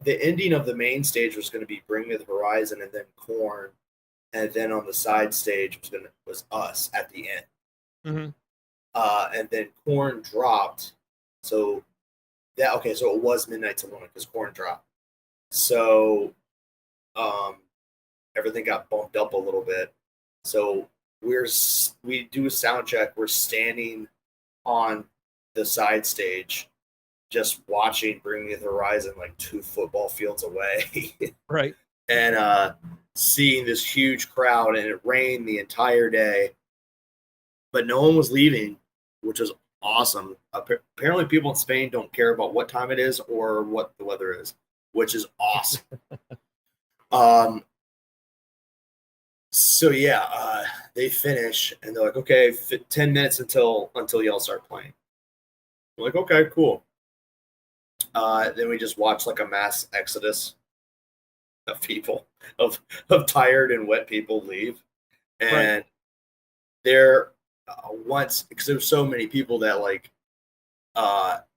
ending of the main stage was going to be Bring Me the Horizon and then Korn, and then on the side stage was us at the end. Mm-hmm. And then Korn dropped, so it was midnight to 1 because Korn dropped. So everything got bumped up a little bit. So we do a sound check. We're standing on the side stage, just watching Bring Me the Horizon like 2 football fields away. Right. And seeing this huge crowd, and it rained the entire day, but no one was leaving, which was awesome. Apparently people in Spain don't care about what time it is or what the weather is, which is awesome. So yeah, they finish and they're like, okay, 10 minutes until y'all start playing. I'm like, okay, cool. Then we just watch like a mass exodus of people, of tired and wet people leave. And there once, because there's so many people that like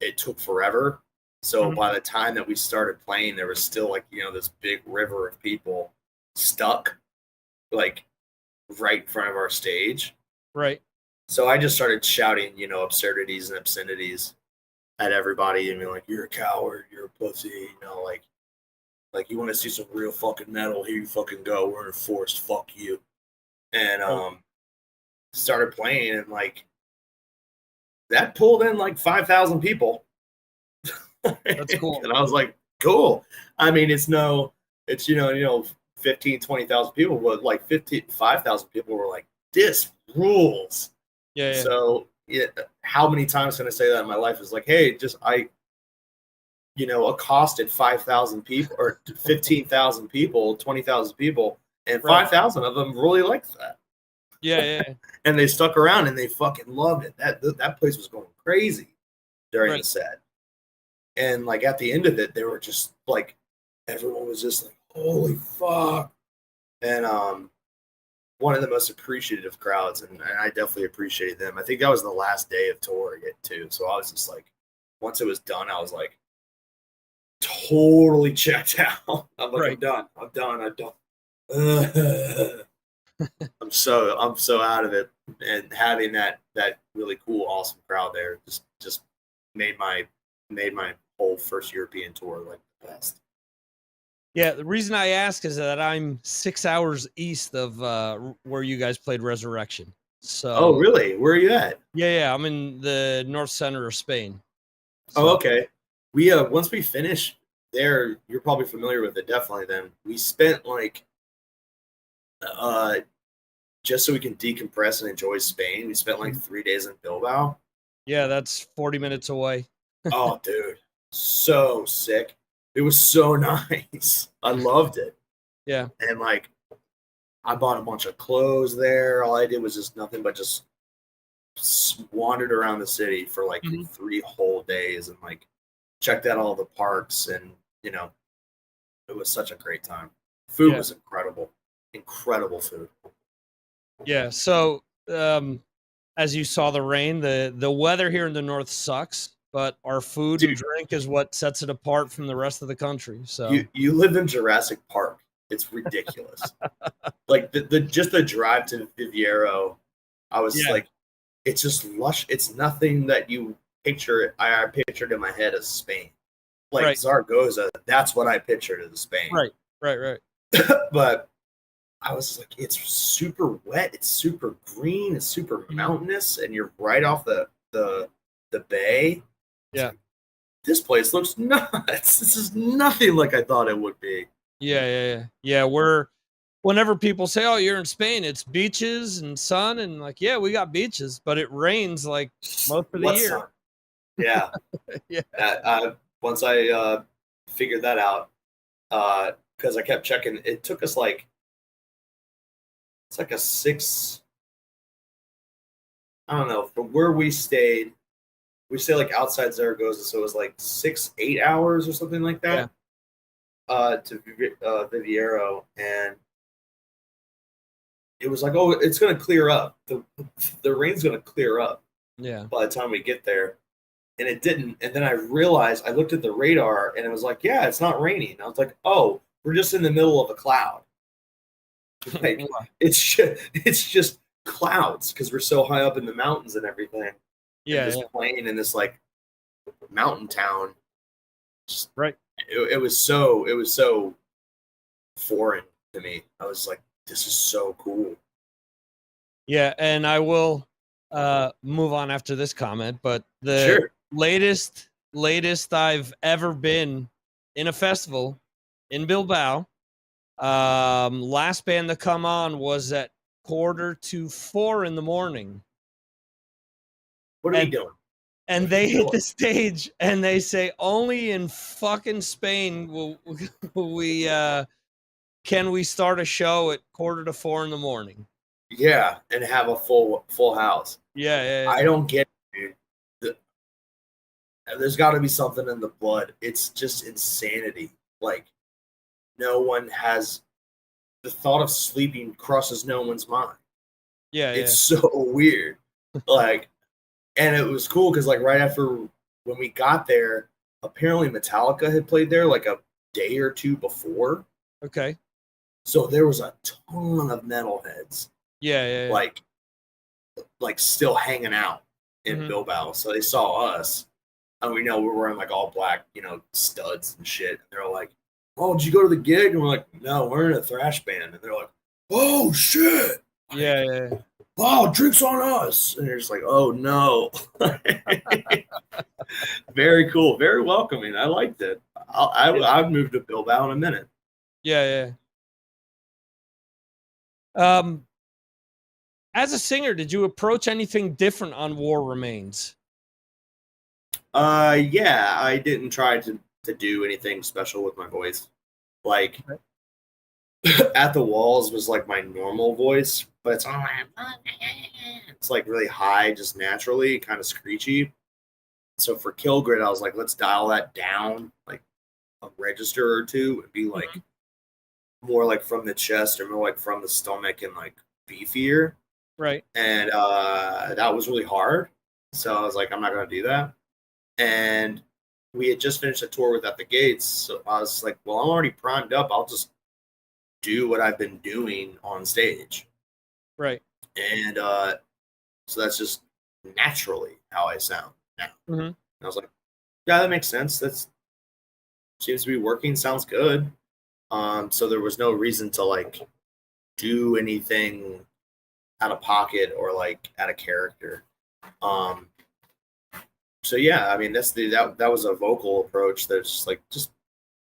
it took forever. So by the time that we started playing, there was still like, this big river of people stuck like right in front of our stage. Right. So I just started shouting, absurdities and obscenities at everybody and being like, you're a coward, you're a pussy, like you want to see some real fucking metal, here you fucking go, we're in Forest, fuck you. And started playing, and like that pulled in like 5,000 people. That's cool. And I was like, cool. I mean, it's 15, 20,000 people, but like 5,000 people were like, this rules. Yeah. So how many times can I say that in my life? Is like, hey, accosted 5,000 people or 15,000 people, 20,000 people, and 5,000 of them really liked that. Yeah. And they stuck around and they fucking loved it. That place was going crazy during the set. And like at the end of it, they were just like, everyone was just like, holy fuck. And one of the most appreciative crowds, and I definitely appreciated them. I think that was the last day of touring it too. So I was just like, once it was done, I was like totally checked out. I'm like, I'm done. I'm so out of it. And having that really cool, awesome crowd there just made my whole first European tour like the best. Yeah, the reason I ask is that I'm 6 hours east of where you guys played Resurrection. So. Oh, really? Where are you at? Yeah, I'm in the north center of Spain. So. Oh, okay. We once we finish there, you're probably familiar with it. Definitely. Then we spent like, just so we can decompress and enjoy Spain. We spent like 3 days in Bilbao. Yeah, that's 40 minutes away. Oh, dude, so sick. It was so nice. I loved it. Yeah. And like, I bought a bunch of clothes there. All I did was just nothing but just wandered around the city for like 3 whole days and like checked out all the parks, and it was such a great time. Food was incredible. Incredible food. Yeah. So, as you saw the rain, the weather here in the north sucks, but our food and Dude. drink is what sets it apart from the rest of the country. So You live in Jurassic Park. It's ridiculous. Like the just the drive to Viviero, I was Yeah. like, it's just lush. It's nothing that you picture. I pictured in my head as Spain. Like Right. Zaragoza, that's what I pictured as Spain. right. But I was like, it's super wet, it's super green, it's super mountainous, and you're right off the bay. Yeah. This place looks nuts. This is nothing like I thought it would be. Yeah. Whenever people say, "Oh, you're in Spain," it's beaches and sun, and like, yeah, we got beaches, but it rains like most of the What year. sun? Yeah. Yeah. Once I figured that out, because I kept checking, it took us like it's like a 6. I don't know, from where we stayed like outside Zaragoza, so it was like 6-8 hours or something like that. To Viviero, and it was like, oh, it's gonna clear up. The rain's gonna clear up Yeah. by the time we get there. And it didn't. And then I realized, I looked at the radar and it was like, yeah, it's not raining. I was like, oh, we're just in the middle of a cloud. Like it's just clouds because we're so high up in the mountains and everything. Yeah. And just playing in this like mountain town. Right. It was so foreign to me. I was like, this is so cool. Yeah, and I will move on after this comment, but the Sure. latest I've ever been in a festival in Bilbao. Last band to come on was at 3:45 in the morning. What are we doing? And they hit the stage and they say, only in fucking Spain will we can we start a show at 3:45 in the morning. Yeah, and have a full house. Yeah. I don't get it, dude. There's got to be something in the blood. It's just insanity. Like, no one has the thought of sleeping crosses no one's mind. Yeah. It's so weird. Like, and it was cool because like right after when we got there, apparently Metallica had played there like a day or two before. Okay. So there was a ton of metalheads. Yeah. Like still hanging out in Mhm. Bilbao. So they saw us, and we know we're wearing like all black, studs and shit. And they're like, "Oh, did you go to the gig?" And we're like, "No, we're in a thrash band." And they're like, "Oh shit! Yeah. Wow, drinks on us!" And you're just like, "Oh no!" Very cool, very welcoming. I liked it. I've moved to Bilbao in a minute. Yeah. As a singer, did you approach anything different on War Remains? Yeah, I didn't try to do anything special with my voice. Like At the Walls was like my normal voice, but it's like really high just naturally, kind of screechy. So for Kill Grid, I was like, let's dial that down like a register or two and be like more like from the chest or more like from the stomach and like beefier. Right. And that was really hard. So I was like, I'm not going to do that. And we had just finished a tour with At the Gates. So I was like, well, I'm already primed up. I'll just do what I've been doing on stage. Right. And so that's just naturally how I sound now. Mm-hmm. And I was like, yeah, that makes sense. That seems to be working. Sounds good. So there was no reason to like do anything out of pocket or like out of character. So yeah, I mean that was a vocal approach that's just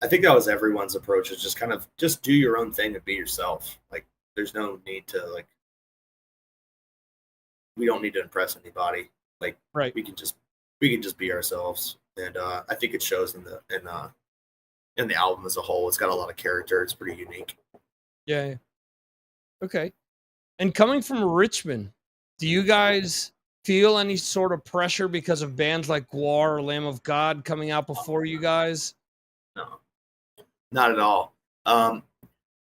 I think that was everyone's approach, is just kind of just do your own thing and be yourself. Like there's no need to like we don't need to impress anybody. Like right. we can just be ourselves. And I think it shows in the album as a whole. It's got a lot of character. It's pretty unique. Yeah. Okay. And coming from Richmond, do you guys feel any sort of pressure because of bands like Gwar or Lamb of God coming out before you guys? No, not at all. I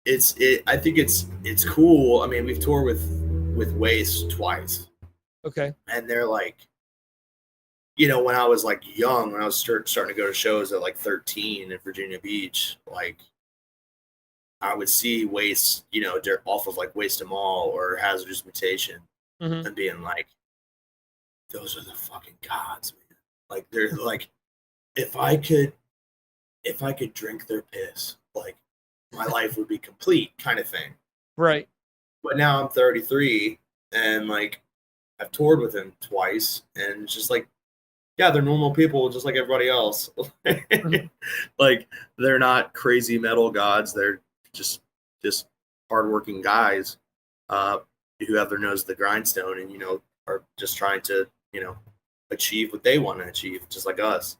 think it's cool. I mean, we've toured with with Waste twice. Okay. And they're like, you know, when I was like young, when I was starting to go to shows at like 13 in Virginia Beach, like I would see Waste, you know, off of like Waste 'Em All or Hazardous Mutation, and being like, those are the fucking gods, man. Like they're like, if I could drink their piss, like my life would be complete, kind of thing. Right. But now I'm 33 and like I've toured with him twice, and it's just like, yeah, they're normal people just like everybody else. Like they're not crazy metal gods. They're just hardworking guys who have their nose to the grindstone and, you know, are just trying to, you know, achieve what they want to achieve, just like us.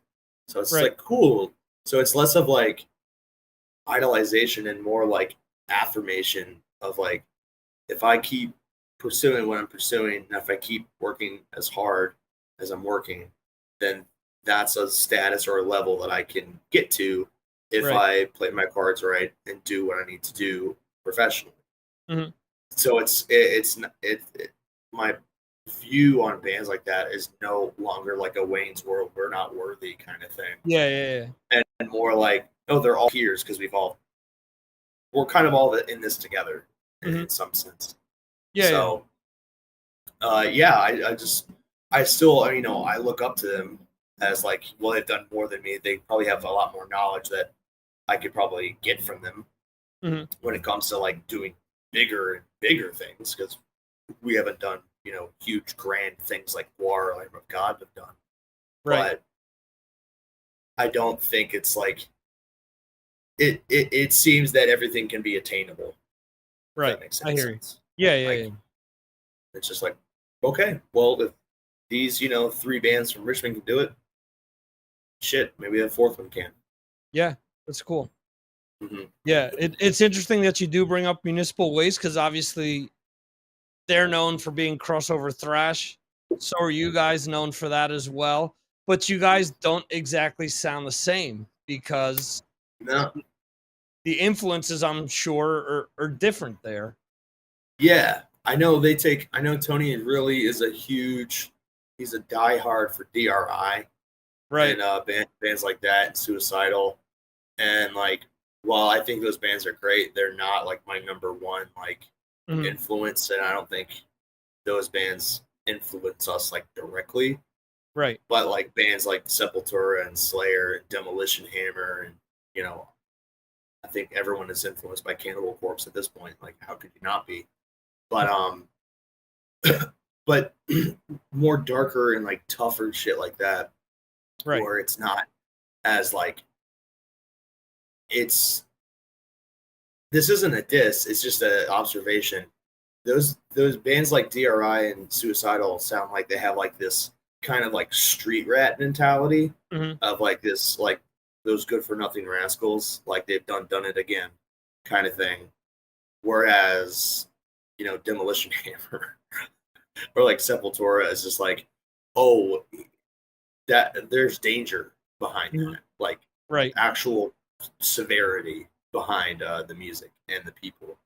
So it's like cool. So it's less of like idolization and more like affirmation of like, if I keep pursuing what I'm pursuing, and if I keep working as hard as I'm working, then that's a status or a level that I can get to if I play my cards right and do what I need to do professionally. So my view on bands like that is no longer like a Wayne's World, we're not worthy kind of thing. Yeah. And more like, oh, they're all peers because we're kind of all in this together in some sense. Yeah. So, I still, you know, I look up to them as like, well, they've done more than me. They probably have a lot more knowledge that I could probably get from them when it comes to like doing bigger and bigger things, because we haven't done, you know, huge grand things like War or Lamb of God have done. Right. But I don't think it's like it seems that everything can be attainable. Right. That makes I hear sense. you. Yeah. Like, it's just like, okay, well, if these, you know, 3 bands from Richmond can do it, shit, maybe the 4th one can. Yeah, that's cool. Yeah, it's interesting that you do bring up Municipal Waste, because obviously they're known for being crossover thrash. So are you guys known for that as well? But you guys don't exactly sound the same, because no, the influences, I'm sure, are different there. Yeah, I know Tony really is he's a diehard for DRI. Right. And bands like that, and Suicidal. And like, while I think those bands are great, they're not like my number one like influence, and I don't think those bands influence us like directly. Right. But like bands like Sepultura and Slayer and Demolition Hammer, and, you know, I think everyone is influenced by Cannibal Corpse at this point. Like, how could you not be? But but more darker and like tougher shit like that, where it's not as like, this isn't a diss, it's just an observation. Those bands like DRI and Suicidal sound like they have like this kind of like street rat mentality of like this, like those good for nothing rascals, like they've done it again kind of thing. Whereas, you know, Demolition Hammer or like Sepultura is just like, oh, that there's danger behind that, like actual severity behind the music and the people.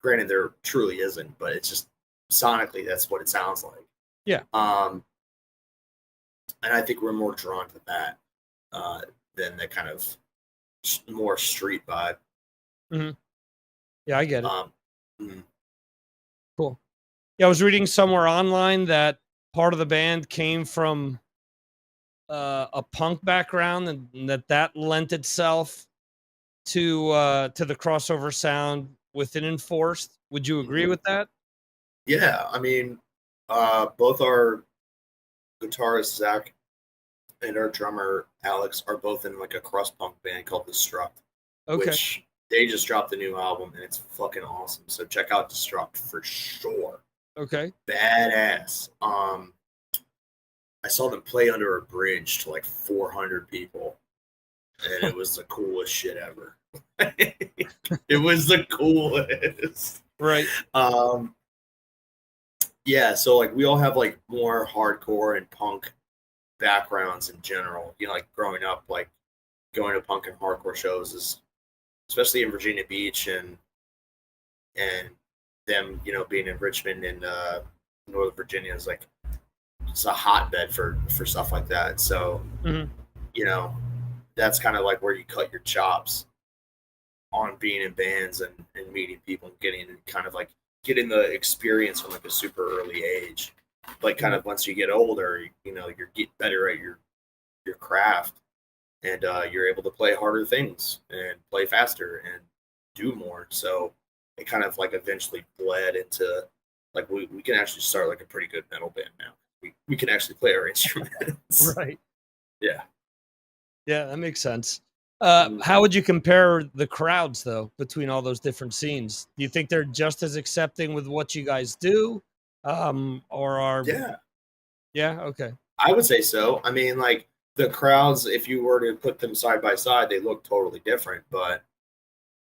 Granted, there truly isn't, but it's just sonically that's what it sounds like. Yeah. And I think we're more drawn to that than the kind of more street vibe. Yeah, I get it. Cool. Yeah, I was reading somewhere online that part of the band came from a punk background, and that lent itself to the crossover sound within Enforced. Would you agree with that? Yeah, I mean, both our guitarist Zach and our drummer Alex are both in like a crust punk band called Destruct. Okay. Which they just dropped a new album and it's fucking awesome. So check out Destruct for sure. Okay. Badass. I saw them play under a bridge to like 400 people, and it was the coolest shit ever. It was the coolest. Right. Yeah, so like we all have like more hardcore and punk backgrounds in general. You know, like growing up, like going to punk and hardcore shows is, especially in Virginia Beach and them, you know, being in Richmond and Northern Virginia is like it's a hotbed for stuff like that. So you know, that's kind of like where you cut your chops on being in bands and meeting people and getting the experience from like a super early age. Like kind of once you get older, you know, you're getting better at your craft, and you're able to play harder things and play faster and do more. So it kind of like eventually bled into like we can actually start like a pretty good metal band now. We can actually play our instruments. Right. Yeah. Yeah, that makes sense. How would you compare the crowds though between all those different scenes? Do you think they're just as accepting with what you guys do, or are? Yeah. Okay. I would say so. I mean, like the crowds, if you were to put them side by side, they look totally different, but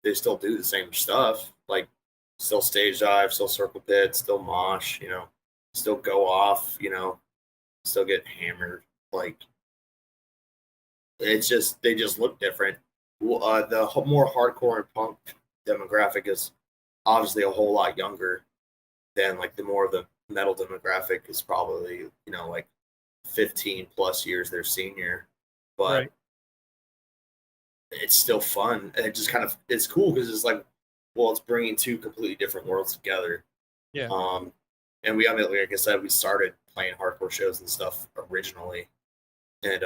they still do the same stuff. Like still stage dive, still circle pit, still mosh, you know, still go off, you know, still get hammered. Like it's just they just look different. The more hardcore and punk demographic is obviously a whole lot younger than like the more of the metal demographic is probably, you know, like 15 plus years their senior, but it's still fun. And it just kind of it's cool because it's like, well, it's bringing two completely different worlds together. Yeah. And we, I mean, like I said, we started playing hardcore shows and stuff originally, and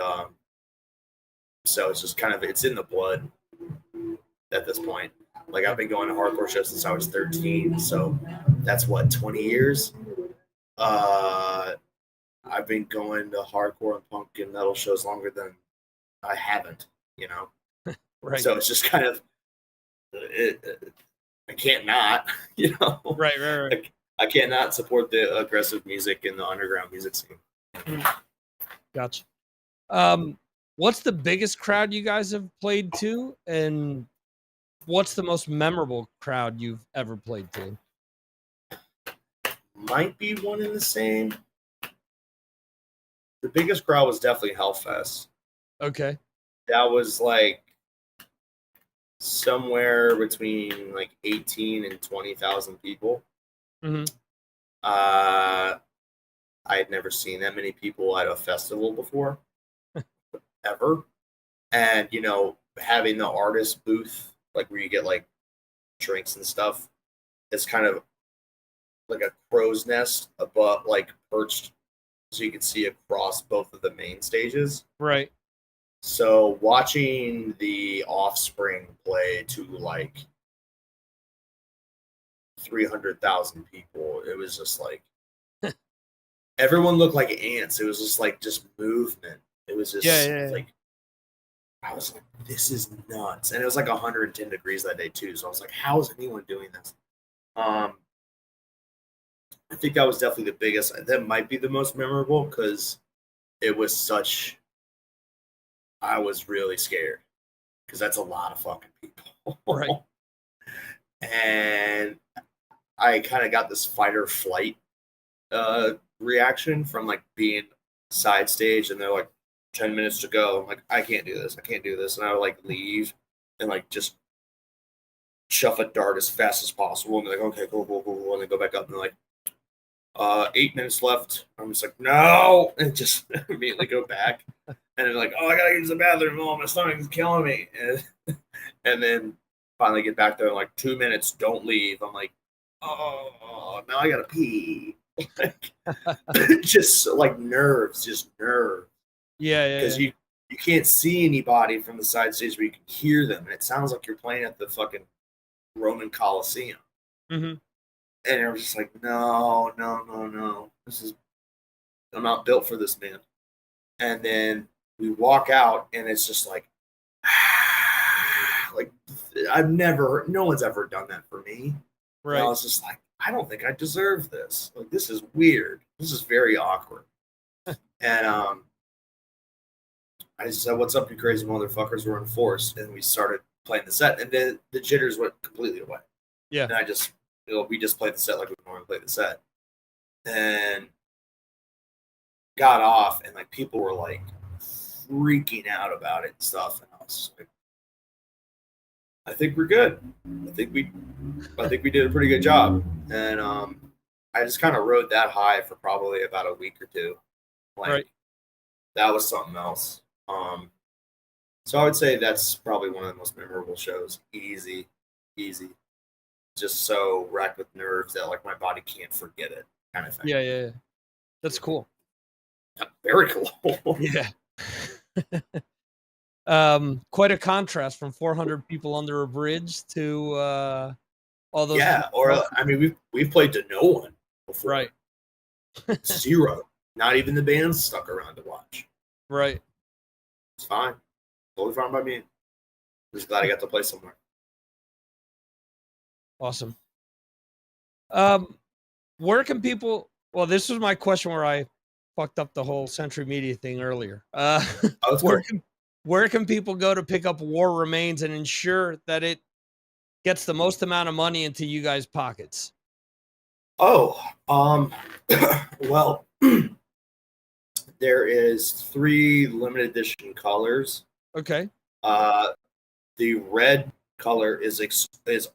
so it's just kind of it's in the blood at this point. Like I've been going to hardcore shows since I was 13, so that's what 20 years. I've been going to hardcore and punk and metal shows longer than I haven't, you know. Right. So it's just kind of I can't not, you know. Right. I can't not support the aggressive music and the underground music scene. Gotcha. What's the biggest crowd you guys have played to, and what's the most memorable crowd you've ever played to? Might be one and the same. The biggest crowd was definitely Hellfest. Okay. That was like somewhere between like 18 and 20,000 people. I had never seen that many people at a festival before, ever. And, you know, having the artist booth, like where you get like drinks and stuff, it's kind of like a crow's nest above, like perched so you can see across both of the main stages. Right. So watching the Offspring play to like 300,000 people, it was just like everyone looked like ants. It was just like just movement. It was just like I was like, this is nuts. And it was like 110 degrees that day too. So I was like, how is anyone doing this? I think that was definitely the biggest. That might be the most memorable because it was such. I was really scared because that's a lot of fucking people. Right. And I kind of got this fight or flight reaction from like being side stage, and they're like 10 minutes to go. I'm like, I can't do this. I can't do this. And I would like leave and like just shove a dart as fast as possible and be like, okay, cool. And then go back up and they're like, 8 minutes left. I'm just like, no, and just immediately go back. And then like, oh, I gotta use the bathroom. Oh, my stomach is killing me. And then finally get back there in like 2 minutes. Don't leave. I'm like, oh, now I gotta pee. Like, just like nerves. Yeah. Because you can't see anybody from the side stage, but you can hear them, and it sounds like you're playing at the fucking Roman Coliseum. And I was just like, no. I'm not built for this, man. And then we walk out, and it's just like, like no one's ever done that for me. Right. And I was just like, I don't think I deserve this. Like, this is weird. This is very awkward. And I just said, what's up, you crazy motherfuckers? We're in force. And we started playing the set, and then the jitters went completely away. Yeah. And we just played the set like we normally play the set. And got off, and like people were like freaking out about it and stuff. And I was like, I think we're good. I think we did a pretty good job, and I just kind of rode that high for probably about a week or two. Like, Right. that was something else. So I would say that's probably one of the most memorable shows. Easy. Just so racked with nerves that like my body can't forget it, kind of thing. Yeah. That's cool. Very cool. Yeah. Quite a contrast from 400 people under a bridge to all those. Yeah, or I mean, we've played to no one before. Right. Zero. Not even the bands stuck around to watch. Right. It's fine. Totally fine by me. I'm just glad I got to play somewhere. Awesome. Where can people? Well, this was my question where I fucked up the whole Century Media thing earlier. Where can people go to pick up War Remains and ensure that it gets the most amount of money into you guys' pockets? Oh, well, there is 3 limited edition colors. Okay. The red color is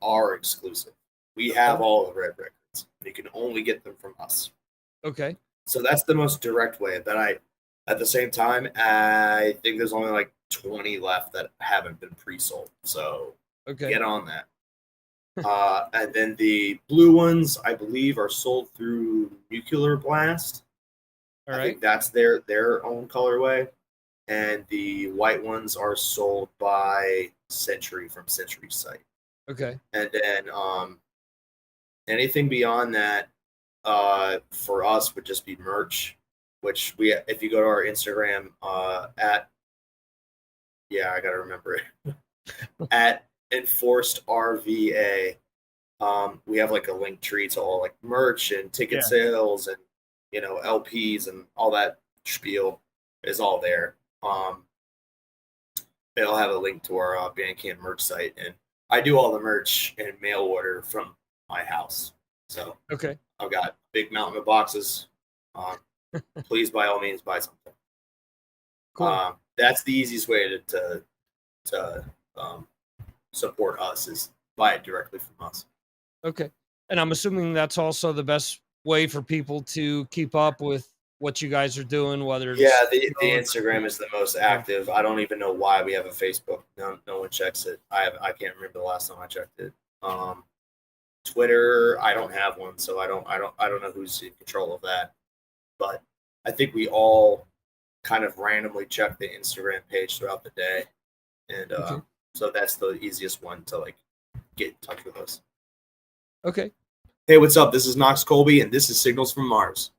our exclusive. We have all the red records. You can only get them from us. Okay. So that's the most direct way. But at the same time, I think there's only like 20 left that haven't been pre-sold. So get on that. And then the blue ones, I believe, are sold through Nuclear Blast. All right. I think that's their own colorway. And the white ones are sold by Century from Century's site. Okay. And then anything beyond that for us would just be merch, which if you go to our Instagram I gotta remember it at Enforced RVA, we have like a link tree to all like merch and ticket sales and LPs and all that spiel is all there. It'll have a link to our Bandcamp merch site, and I do all the merch and mail order from my house. So okay, I've got a big mountain of boxes. Please, by all means, buy something. Cool. That's the easiest way to support us is buy it directly from us. Okay. And I'm assuming that's also the best way for people to keep up with what you guys are doing, whether it's the Instagram is the most active. I don't even know why we have a Facebook. No one checks it. I can't remember the last time I checked it. Twitter, I don't have one, so I don't know who's in control of that. But I think we all kind of randomly check the Instagram page throughout the day, and so that's the easiest one to like get in touch with us. Okay. Hey, what's up? This is Knox Colby, and this is Signals from Mars.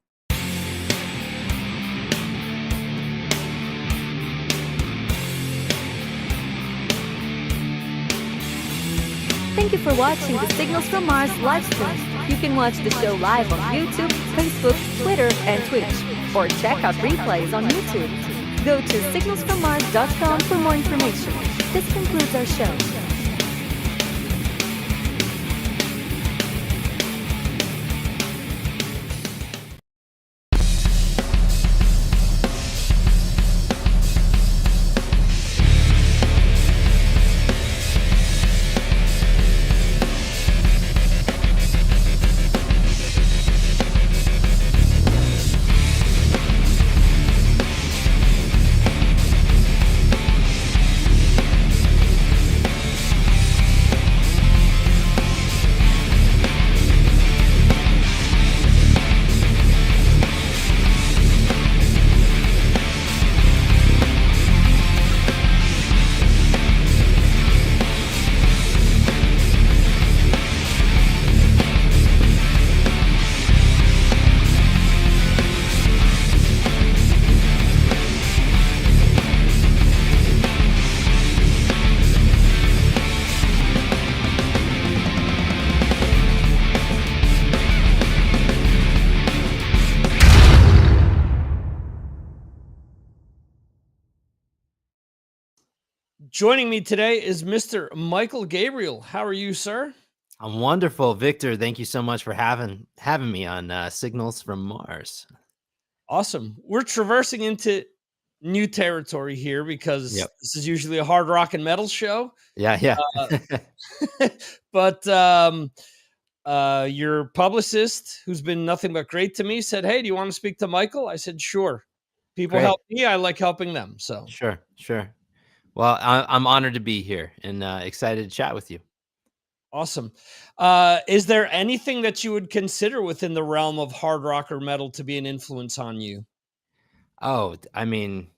Thank you for watching the Signals from Mars live stream. You can watch the show live on YouTube, Facebook, Twitter, and Twitch, or check out replays on YouTube. Go to signalsfrommars.com for more information. This concludes our show. Joining me today is Mr. Michael Gabriel. How are you, sir? I'm wonderful, Victor. Thank you so much for having me on Signals from Mars. Awesome. We're traversing into new territory here because Yep. this is usually a hard rock and metal show. Yeah. But your publicist, who's been nothing but great to me, said, "Hey, do you want to speak to Michael?" I said, "Sure." People Great. help me. I like helping them. So Sure. Well, I'm honored to be here and excited to chat with you. awesome. Is there anything that you would consider within the realm of hard rock or metal to be an influence on you? Oh, I mean,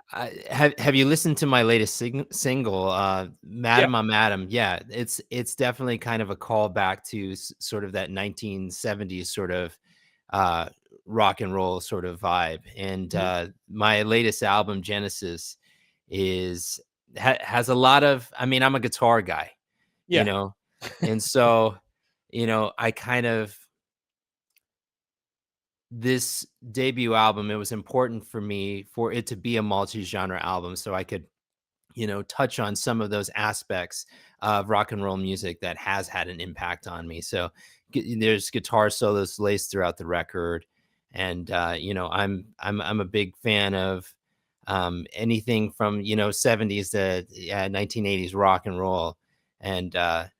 have you listened to my latest single, "Madam I'm Adam"? Yeah, it's definitely kind of a callback to sort of that 1970s sort of rock and roll sort of vibe. And my latest album, Genesis, has a lot of. I mean, I'm a guitar guy, Yeah. and so I kind of. This debut album, it was important for me for it to be a multi-genre album so I could, touch on some of those aspects of rock and roll music that has had an impact on me. So there's guitar solos laced throughout the record. And, I'm a big fan of anything from, 70s to 1980s rock and roll. And I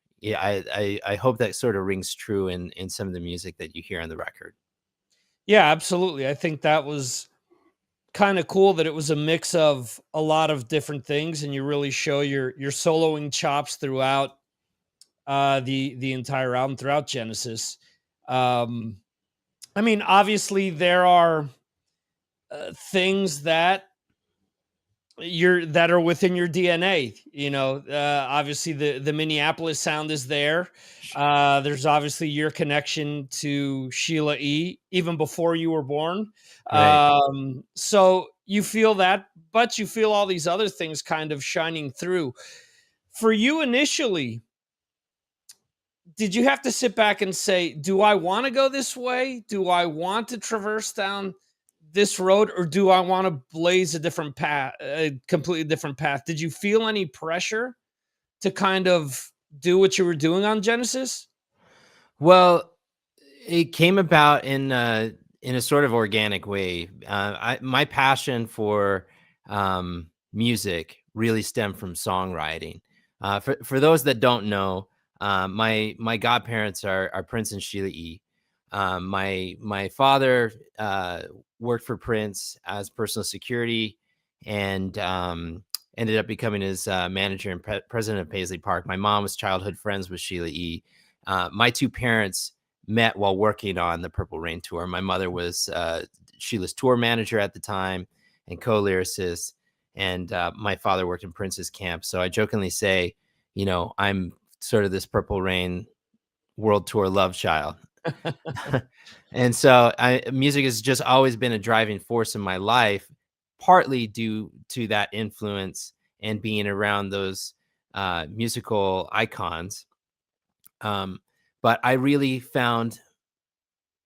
hope that sort of rings true in some of the music that you hear on the record. Yeah, absolutely. I think that was kind of cool that it was a mix of a lot of different things, and you really show your soloing chops throughout the entire album, throughout Genesis. I mean, obviously there are things that are within your DNA. Obviously the Minneapolis sound is there. There's obviously your connection to Sheila E. even before you were born. Right. So you feel that, but you feel all these other things kind of shining through. For you initially, did you have to sit back and say, do I want to go this way? Do I want to traverse down this road, or do I want to blaze a different path, a completely different path? Did you feel any pressure to kind of do what you were doing on Genesis? Well, it came about in a sort of organic way. My passion for music really stemmed from songwriting. For those that don't know, my godparents are Prince and Sheila E. My father worked for Prince as personal security and ended up becoming his manager and president of Paisley Park. My mom was childhood friends with Sheila E. My two parents met while working on the Purple Rain tour. My mother was Sheila's tour manager at the time and co-lyricist, and my father worked in Prince's camp. So I jokingly say, I'm sort of this Purple Rain world tour love child. And so music has just always been a driving force in my life, partly due to that influence and being around those musical icons. But I really found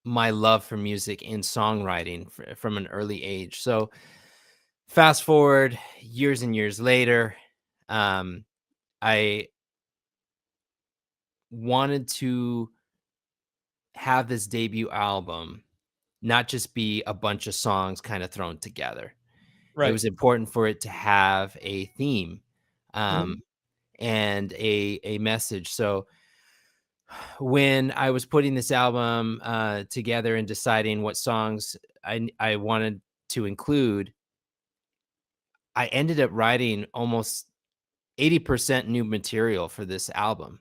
my love for music in songwriting from an early age. So fast forward years and years later, I wanted to have this debut album not just be a bunch of songs kind of thrown together. Right. It was important for it to have a theme and a message. So when I was putting this album together and deciding what songs I wanted to include, I ended up writing almost 80% new material for this album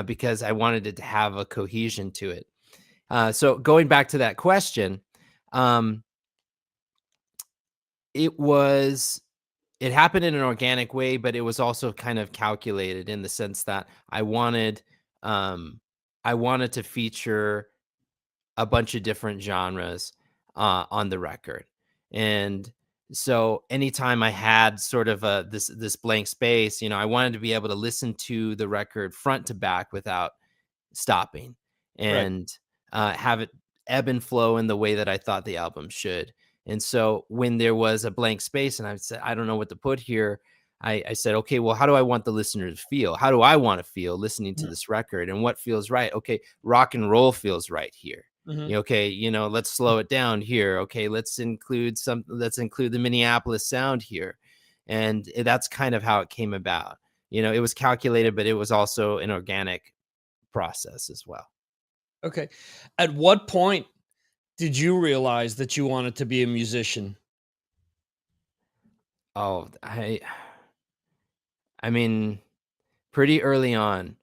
because I wanted it to have a cohesion to it. So going back to that question, it happened in an organic way, but it was also kind of calculated in the sense that I wanted to feature a bunch of different genres on the record. And so anytime I had sort of this blank space, I wanted to be able to listen to the record front to back without stopping and have it ebb and flow in the way that I thought the album should. And so when there was a blank space and I said, I don't know what to put here, I said, okay, well, how do I want the listener to feel? How do I want to feel listening to this record, and what feels right? Okay, rock and roll feels right here. Mhm. Okay, let's slow it down here. Okay, let's include the Minneapolis sound here. And that's kind of how it came about. It was calculated, but it was also an organic process as well. Okay. At what point did you realize that you wanted to be a musician? Oh, I mean, pretty early on.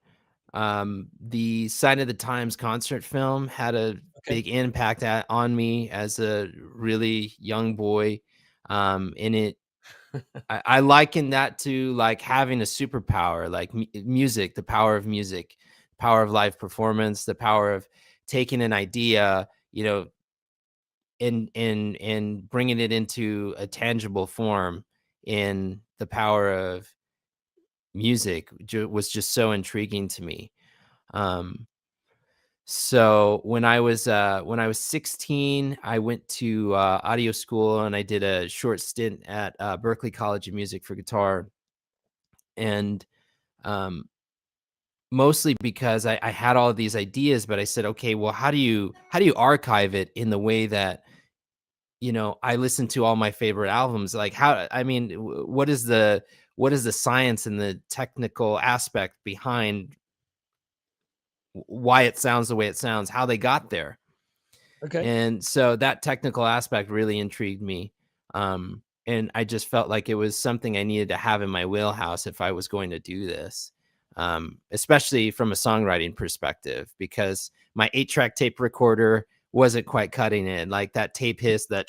The Sign of the Times concert film had a Okay. big impact on me as a really young boy. In it, I liken that to like having a superpower, like music, the power of music, power of live performance, the power of taking an idea, and bringing it into a tangible form. In the power of music was just so intriguing to me. Um, so when I was 16, I went to audio school and I did a short stint at Berklee College of Music for guitar, and um, mostly because I had all of these ideas, but I said, okay, well, how do you archive it in the way that I listen to all my favorite albums? Like, what is the science and the technical aspect behind why it sounds the way it sounds, how they got there? Okay. And so that technical aspect really intrigued me. And I just felt like it was something I needed to have in my wheelhouse if I was going to do this, especially from a songwriting perspective, because my 8-track tape recorder wasn't quite cutting it. Like that tape hiss, that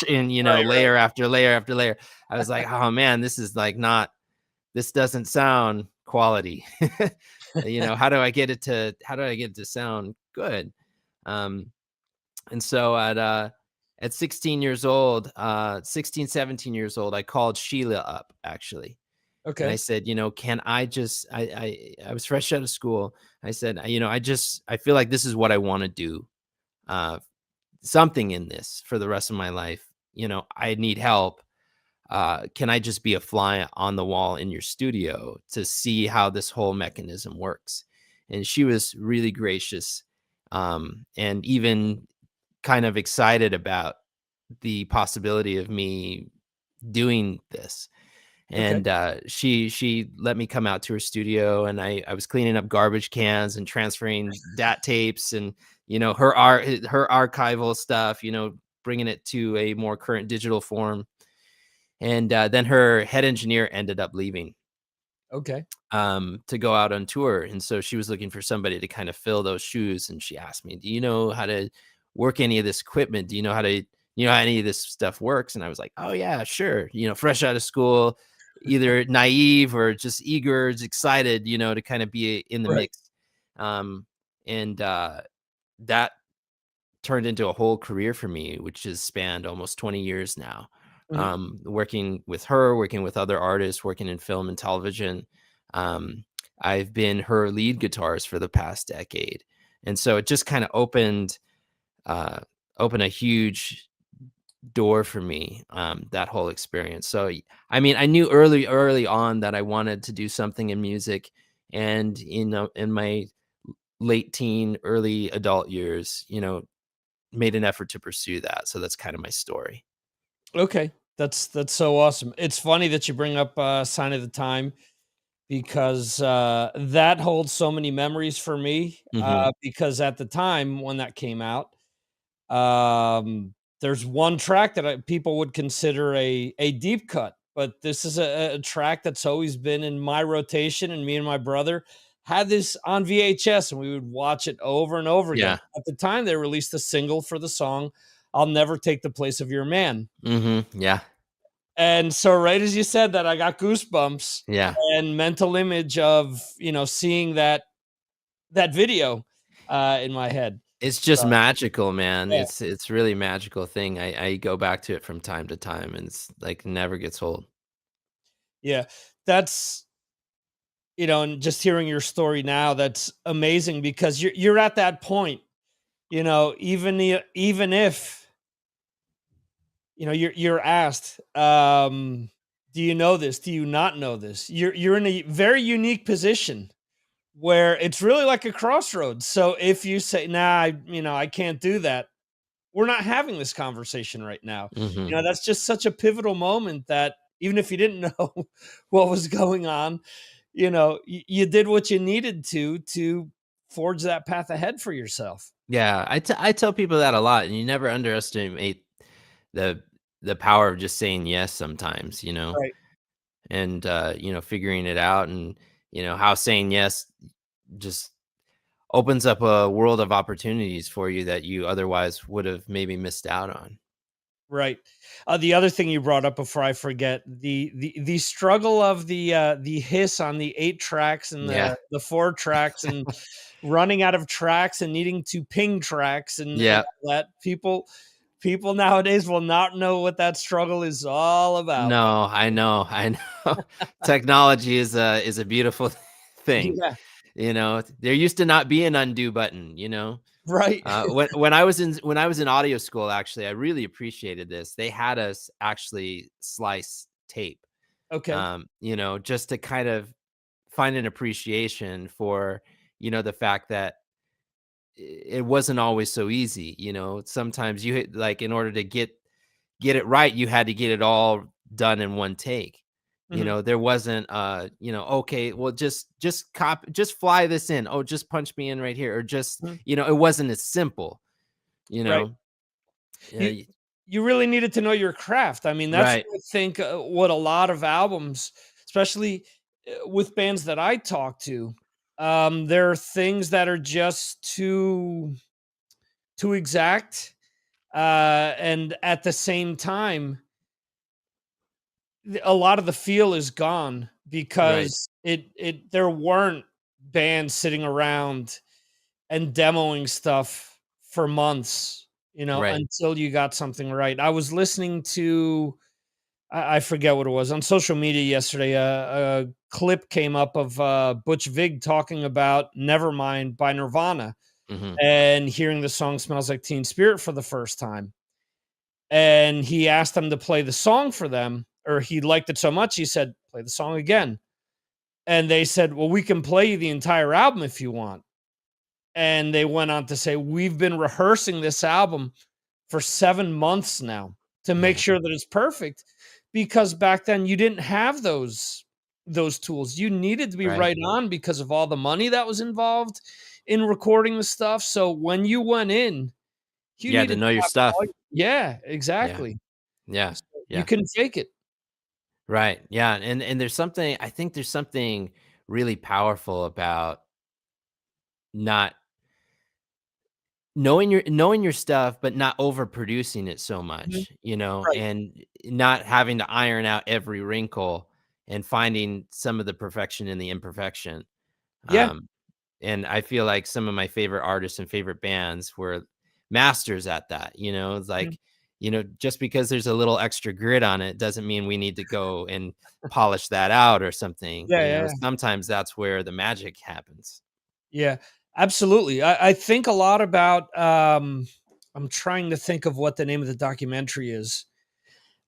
in layer after layer after layer. I was like, oh man, this is like this doesn't sound quality. How do I get it to sound good? And so at 16 years old, 17 years old, I called Sheila up actually. And I Okay. said, can I just, I was fresh out of school. I said, I feel like this is what I want to do. Something in this for the rest of my life. I need help. Can I just be a fly on the wall in your studio to see how this whole mechanism works? And she was really gracious, and even kind of excited about the possibility of me doing this. Okay. And she let me come out to her studio, and I was cleaning up garbage cans and transferring DAT tapes and her archival stuff, bringing it to a more current digital form. And then her head engineer ended up leaving Okay. to go out on tour, and so she was looking for somebody to kind of fill those shoes. And she asked me, do you know how to work any of this equipment? Do you know how any of this stuff works? And I was like, oh yeah, sure. Fresh out of school, either naive or just eager, just excited, to kind of be in the Right. mix. And that turned into a whole career for me, which has spanned almost 20 years now. Working with her, working with other artists, working in film and television. I've been her lead guitarist for the past decade. And so it just kind of opened a huge door for me, that whole experience. So, I mean, I knew early on that I wanted to do something in music, and in my late teen, early adult years, made an effort to pursue that. So that's kind of my story. Okay. That's so awesome. It's funny that you bring up Sign of the Time, because that holds so many memories for me. Mhm. Because at the time when that came out, there's one track that people would consider a deep cut, but this is a track that's always been in my rotation, and me and my brother had this on VHS, and we would watch it over and over again. Yeah. At the time, they released a single for the song "I'll Never Take the Place of Your Man." Yeah. And so right as you said that, I got goosebumps Yeah. and mental image of, seeing that video in my head. It's just So, magical, man. yeah. It's really a magical thing. I go back to it from time to time, and it's like never gets old. Yeah. That's, and just hearing your story now, that's amazing, because you're at that point, even if, you're asked, do you know this? Do you not know this? You're in a very unique position where it's really like a crossroads. So if you say, nah, I can't do that, we're not having this conversation right now. Mhm. That's just such a pivotal moment that even if you didn't know what was going on, you did what you needed to forge that path ahead for yourself. Yeah, I tell people that a lot, and you never underestimate the the power of just saying yes sometimes, Right. and figuring it out, and how saying yes just opens up a world of opportunities for you that you otherwise would have maybe missed out on. Right. The other thing you brought up before I forget, the struggle of the hiss on the 8 tracks and Yeah. the 4 tracks and running out of tracks and needing to ping tracks and Yeah. all that people nowadays will not know what that struggle is all about. No, I know. Technology is a beautiful thing. Yeah. There used to not be an undo button, Right. when I was in audio school, actually, I really appreciated this. They had us actually slice tape, Okay. just to kind of find an appreciation for, the fact that it wasn't always so easy. Sometimes like in order to get it right, you had to get it all done in one take. Mhm. There wasn't okay, well, just fly this in. Oh, just punch me in right here, or just Mhm. it wasn't as simple. you Right. know Yeah, You really needed to know your craft. I mean, that's right. what I think what a lot of albums, especially with bands that I talk to, there are things that are just too exact, and at the same time, a lot of the feel is gone Right. because it there weren't bands sitting around and demoing stuff for months, Right. until you got something right. I was listening to, I forget what it was on social media yesterday. A clip came up of Butch Vig talking about Nevermind by Nirvana Mhm. and hearing the song Smells Like Teen Spirit for the first time. And he asked them to play the song for them, or he liked it so much, he said, play the song again. And they said, well, we can play you the entire album if you want. And they went on to say, we've been rehearsing this album for 7 months now to make Yeah. sure that it's perfect, because back then you didn't have those tools. You needed to be Right. right on because of all the money that was involved in recording the stuff. So when you went in, you Yeah, to needed know to your have stuff. yeah, Yeah. exactly. Yeah. So you Yeah. couldn't fake it. Right. Yeah. And I think there's something really powerful about not knowing your stuff, but not overproducing it so Mhm. much, Right. and not having to iron out every wrinkle, and finding some of the perfection in the imperfection. Yeah. Um, and I feel like some of my favorite artists and favorite bands were masters at that. It's Mhm. like, just because there's a little extra grit on it doesn't mean we need to go and polish that out or something. Yeah, yeah, yeah. Sometimes that's where the magic happens. Yeah, absolutely. I think a lot about I'm trying to think of what the name of the documentary is.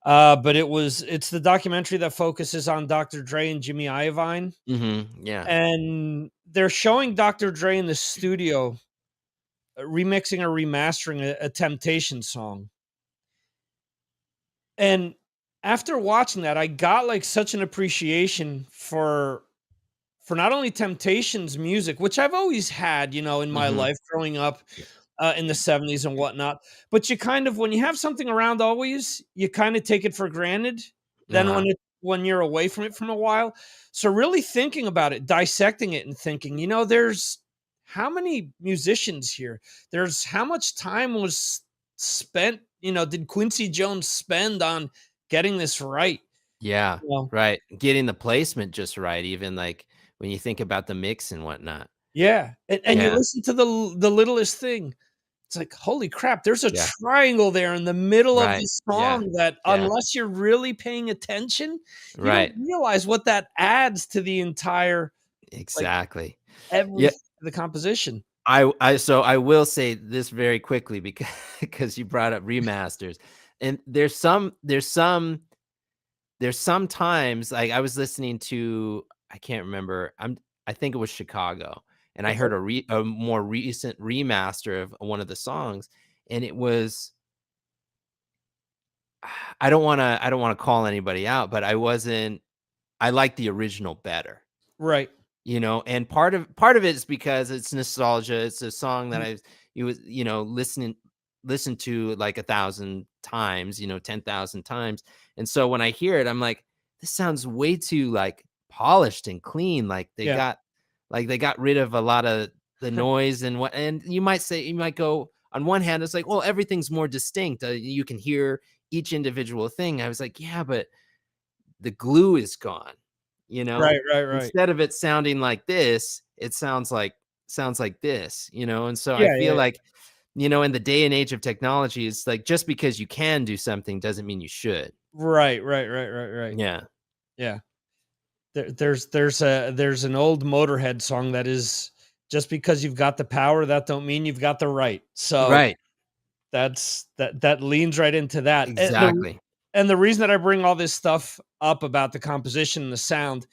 But it's the documentary that focuses on Dr. Dre and Jimmy Iovine. Yeah. And they're showing Dr. Dre in the studio remixing or remastering a Temptation song. And after watching that, I got like such an appreciation for not only Temptations music, which I've always had, in my Mhm. life growing up in the 70s and whatnot. But you kind of, when you have something around always, you kind of take it for granted. Then Uh-huh. when you're away from it from a while. So really thinking about it, dissecting it and thinking, there's how many musicians here? There's how much time was spent, did Quincy Jones spend on getting this right? Yeah, Well, right. Getting the placement just right, even like when you think about the mix and whatnot. yeah. And you Yeah, listen to the littlest thing. It's like, holy crap, there's a yeah, triangle there in the middle of right. the Yeah, song that yeah, unless you're really paying attention, you don't right. realize what that adds to the entire, like, Exactly. Yeah, everything, the composition. so I will say this very quickly because because you brought up remasters. And there's some times like I was listening to, I can't remember. I think it was Chicago, and I heard a more recent remaster of one of the songs, and it was. I don't want to call anybody out, but I like the original better. Right. And part of it is because it's nostalgia. It's a song that listened to like 1,000 times, 10,000 times. And so when I hear it, I'm like, this sounds way too like polished and clean. Like they got rid of a lot of the noise and you might go on one hand, it's like, well, everything's more distinct. You can hear each individual thing. I was like, yeah, but the glue is gone. Right. Instead of it sounding like this, it sounds like this, and so I feel like, in the day and age of technology, it's like just because you can do something doesn't mean you should. Right. Yeah. There's an old Motorhead song that is, just because you've got the power, that don't mean you've got the right. So right. that leans right into that. Exactly. And the reason that I bring all this stuff up about the composition and the sound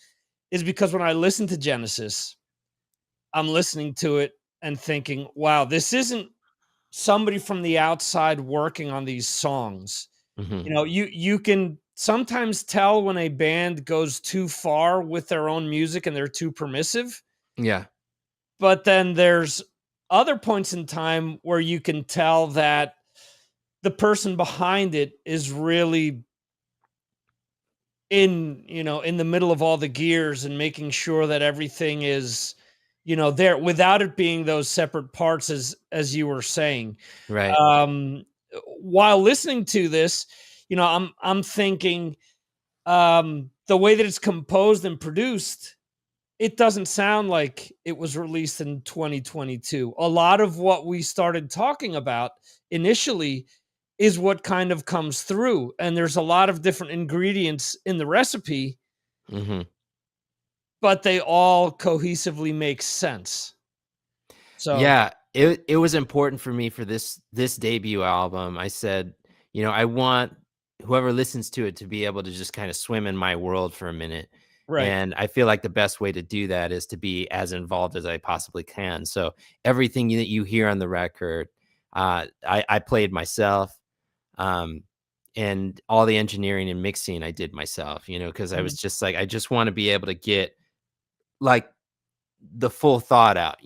is because when I listen to Genesis, I'm listening to it and thinking, wow, this isn't somebody from the outside working on these songs. Mhm. You can sometimes tell when a band goes too far with their own music and they're too permissive. Yeah. But then there's other points in time where you can tell that the person behind it is really in the middle of all the gears and making sure that everything is, there without it being those separate parts as you were saying. Right. While listening to this, I'm thinking, the way that it's composed and produced, it doesn't sound like it was released in 2022. A lot of what we started talking about initially is what kind of comes through. And there's a lot of different ingredients in the recipe, but they all cohesively make sense. So yeah, it was important for me for this debut album. I said, I want whoever listens to it to be able to just kind of swim in my world for a minute. Right. And I feel like the best way to do that is to be as involved as I possibly can. So everything that you hear on the record, I played myself. And all the engineering and mixing I did myself, because I was just like, I just want to be able to get like the full thought out,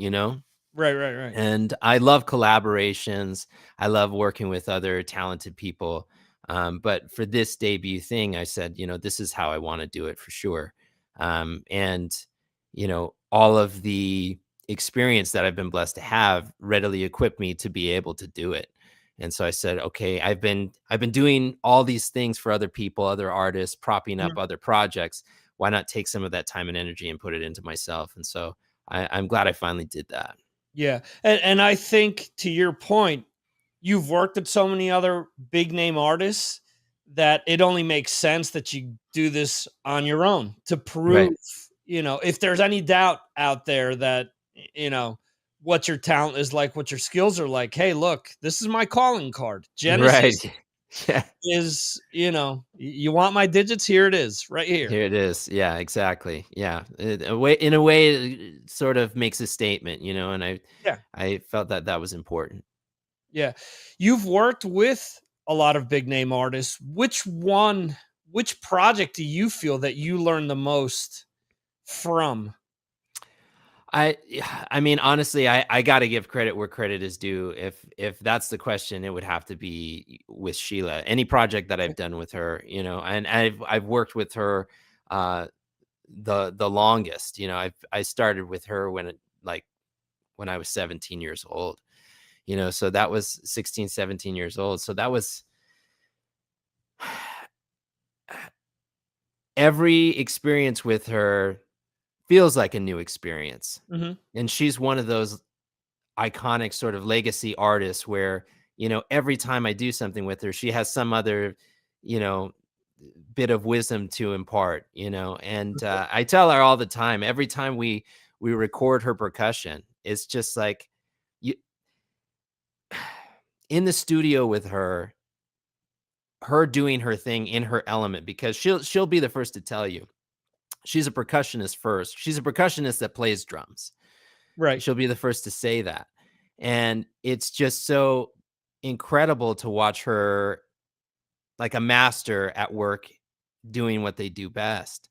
Right. And I love collaborations. I love working with other talented people. But for this debut thing, I said, this is how I want to do it for sure. And all of the experience that I've been blessed to have readily equipped me to be able to do it. And so I said, okay, I've been doing all these things for other people, other artists, propping up other projects. Why not take some of that time and energy and put it into myself? And so I'm glad I finally did that. Yeah. And I think, to your point, you've worked with so many other big name artists that it only makes sense that you do this on your own to prove, if there's any doubt out there that, what your talent is like, what your skills are like. Hey, look, this is my calling card. Genesis is, you want my digits? Here it is, right here. Here it is. Yeah, exactly. Yeah. In a way, it sort of makes a statement, and I felt that was important. Yeah. You've worked with a lot of big name artists. Which project do you feel that you learned the most from? I mean, honestly, I got to give credit where credit is due. If that's the question, it would have to be with Sheila. Any project that I've done with her, and I've worked with her the longest. I started with her when I was 17 years old. So that was 16, 17 years old. So that was every experience with her feels like a new experience. And she's one of those iconic sort of legacy artists where, every time I do something with her, she has some other, bit of wisdom to impart, and I tell her all the time, every time we record her percussion, it's just like in the studio with her doing her thing in her element, because she'll be the first to tell you, she's a percussionist first. She's a percussionist that plays drums. Right. She'll be the first to say that. And it's just so incredible to watch her like a master at work doing what they do best,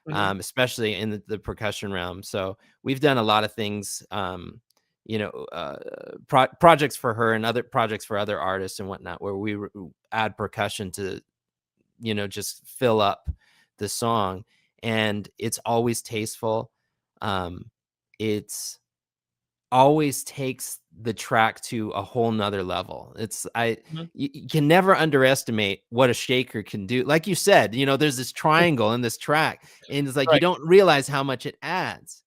especially in the percussion realm. So we've done a lot of things, projects for her and other projects for other artists and whatnot, where we add percussion to, just fill up the song. And it's always tasteful. It's always takes the track to a whole nother level. You can never underestimate what a shaker can do. Like you said, there's this triangle in this track, and it's like you don't realize how much it adds,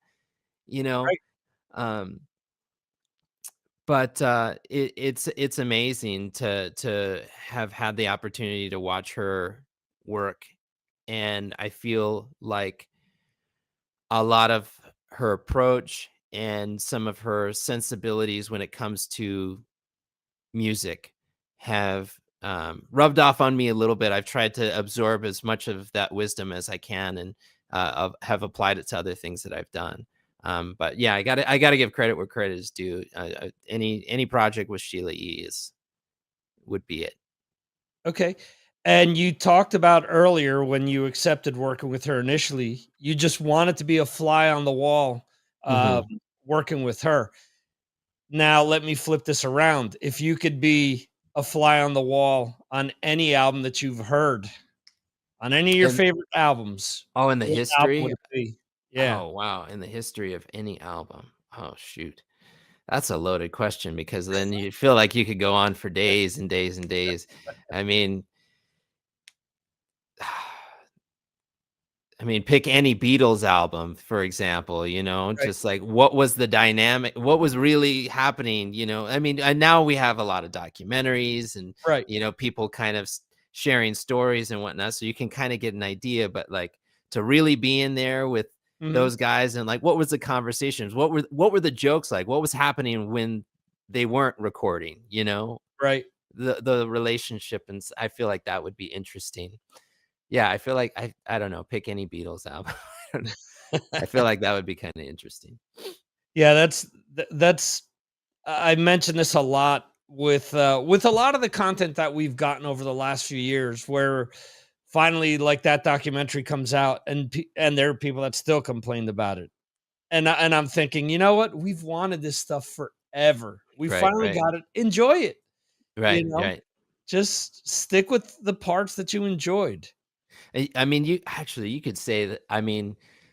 but it's amazing to have had the opportunity to watch her work. And I feel like a lot of her approach and some of her sensibilities when it comes to music have rubbed off on me a little bit. I've tried to absorb as much of that wisdom as I can, and have applied it to other things that I've done. But yeah, I gotta give credit where credit is due. Any project with Sheila E. would be it. Okay. And you talked about earlier when you accepted working with her initially, you just wanted to be a fly on the wall working with her. Now, let me flip this around. If you could be a fly on the wall on any album that you've heard, on any of your favorite albums. Oh, in the what history? album would it be? Yeah. Oh, wow. In the history of any album. Oh, shoot. That's a loaded question, because then you feel like you could go on for days and days and days. I mean, pick any Beatles album, for example, just like what was the dynamic, what was really happening, and now we have a lot of documentaries and, people kind of sharing stories and whatnot. So you can kind of get an idea, but like to really be in there with those guys and like, what was the conversations? What were the jokes like? What was happening when they weren't recording, Right. The relationship. And I feel like that would be interesting. Yeah, I feel like I don't know, pick any Beatles album. I feel like that would be kind of interesting. Yeah, that's I mentioned this a lot with a lot of the content that we've gotten over the last few years, where finally, like, that documentary comes out, and there are people that still complained about it, and I'm thinking, you know what? We've wanted this stuff forever. We finally got it. Enjoy it. Right. Just stick with the parts that you enjoyed. You could say that.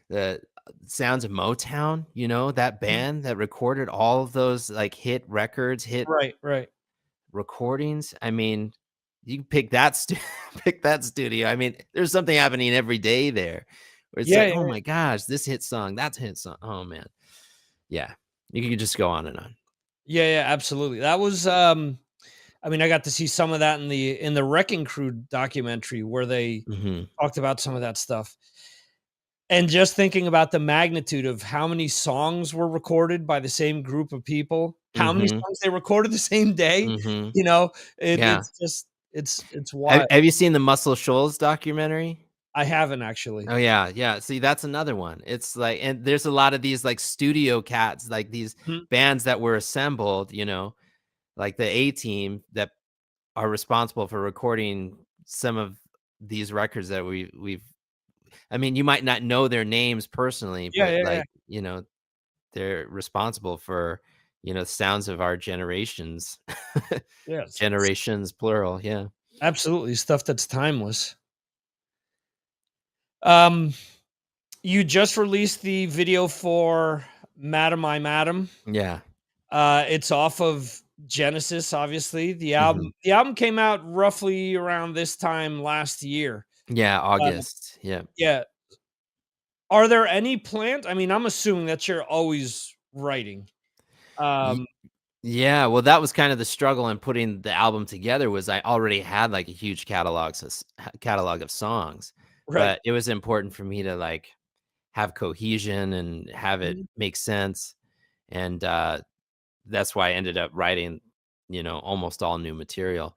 The sounds of Motown, that band that recorded all of those like hit records, Right. recordings. You can pick that pick that studio. There's something happening every day there, where it's oh my gosh, this hit song, that's a hit song. Oh man, yeah. You could just go on and on. Yeah, absolutely. That was I got to see some of that in the Wrecking Crew documentary, where they talked about some of that stuff. And just thinking about the magnitude of how many songs were recorded by the same group of people, how many songs they recorded the same day, it's wild. Have you seen the Muscle Shoals documentary? I haven't, actually. Oh yeah. See, that's another one. It's like, and there's a lot of these like studio cats, like these bands that were assembled, like the A-Team, that are responsible for recording some of these records that we've. You might not know their names personally, but they're responsible for, sounds of our generations. Yes. Generations, plural. Yeah. Absolutely. Stuff that's timeless. You just released the video for Madam I Madam. Yeah. It's off of Genesis, obviously. The album came out roughly around this time last year. Yeah, August. Yeah. Are there any plans? I'm assuming that you're always writing. Yeah, well, that was kind of the struggle in putting the album together, was I already had like a huge catalog of songs. Right. But it was important for me to like have cohesion and have it make sense. And that's why I ended up writing, almost all new material.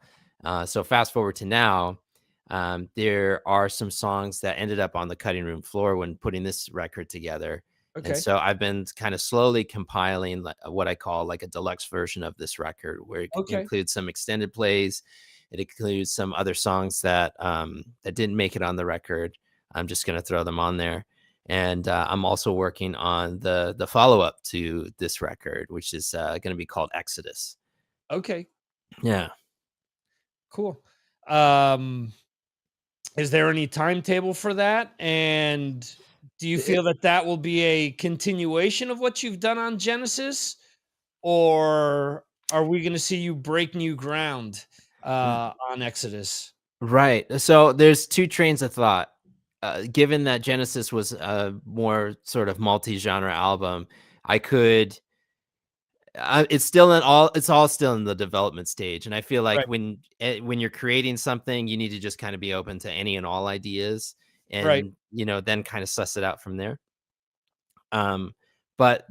So fast forward to now, There are some songs that ended up on the cutting room floor when putting this record together. Okay. And so I've been kind of slowly compiling what I call like a deluxe version of this record, where it Okay. includes some extended plays. It includes some other songs that that didn't make it on the record. I'm just going to throw them on there. And I'm also working on the follow-up to this record, which is going to be called Exodus. Okay. Yeah. Cool. Is there any timetable for that? And do you feel that that will be a continuation of what you've done on Genesis, or are we going to see you break new ground on Exodus? Right. So there's two trains of thought. Given that Genesis was a more sort of multi-genre album, I could. It's all still in the development stage, and I feel like Right. when you're creating something, you need to just kind of be open to any and all ideas, Right. and then kind of suss it out from there. But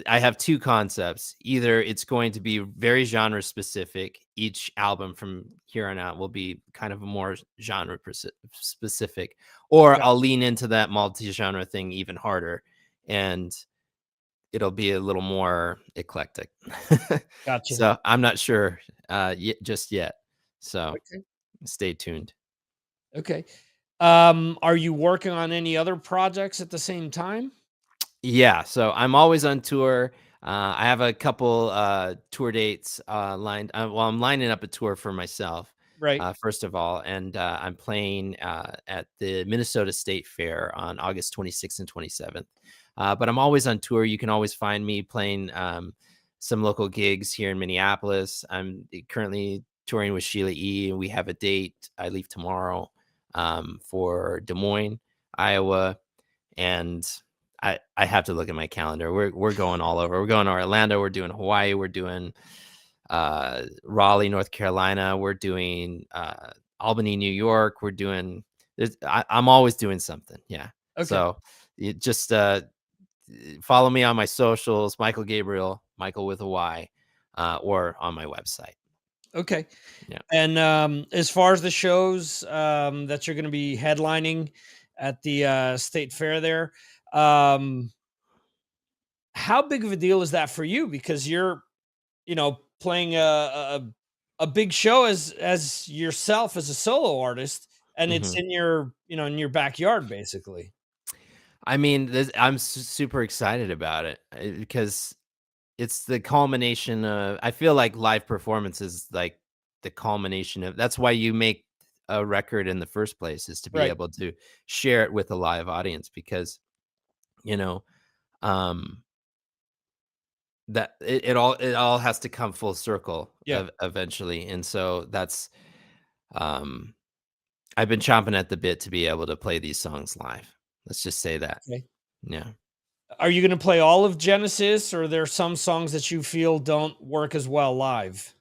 I have two concepts. Either it's going to be very genre specific. Each album from here on out will be kind of more genre specific, or Got- I'll lean into that multi-genre thing even harder, and it'll be a little more eclectic. Gotcha. So I'm not sure just yet. So Okay. stay tuned. Okay. Are you working on any other projects at the same time? Yeah, so I'm always on tour. I have a couple tour dates lined. Well, I'm lining up a tour for myself, Right. first of all, and I'm playing at the Minnesota State Fair on August 26th and 27th. But I'm always on tour. You can always find me playing some local gigs here in Minneapolis. I'm currently touring with Sheila E. We have a date. I leave tomorrow for Des Moines, Iowa, and I have to look at my calendar. We're going all over. We're going to Orlando. We're doing Hawaii. We're doing Raleigh, North Carolina. We're doing Albany, New York. We're doing. I'm always doing something. Yeah. Okay. So you just follow me on my socials, Michael Gabriel, Michael with a Y, or on my website. Okay. Yeah. And as far as the shows that you're going to be headlining at the state fair there, how big of a deal is that for you? Because you're, playing a big show as yourself as a solo artist, and it's in your, in your backyard, basically. I mean, I'm super excited about it because it's the culmination of. I feel like live performance is like the culmination of. That's why you make a record in the first place, is to be Right. able to share it with a live audience, because that it all has to come full circle eventually. And so that's I've been chomping at the bit to be able to play these songs live. Let's just say that. Okay. Yeah. Are you going to play all of Genesis, or are there some songs that you feel don't work as well live?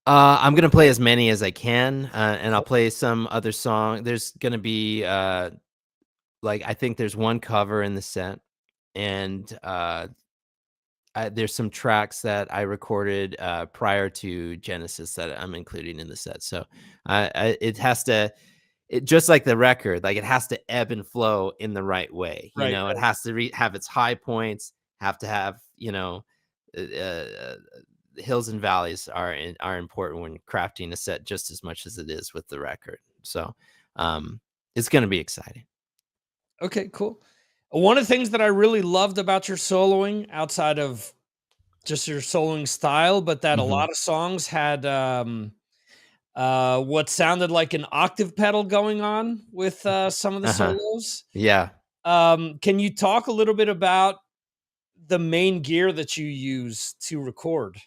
I'm gonna play as many as I can, and I'll play some other song. There's gonna be I think there's one cover in the set, and there's some tracks that I recorded prior to Genesis that I'm including in the set. So it has to, just like the record, like it has to ebb and flow in the right way. Right, It has to have its high points, have to have, hills and valleys are important when crafting a set, just as much as it is with the record. So it's going to be exciting. Okay, cool. One of the things that I really loved about your soloing, outside of just your soloing style, but that a lot of songs had what sounded like an octave pedal going on with some of the solos. Yeah. Can you talk a little bit about the main gear that you use to record?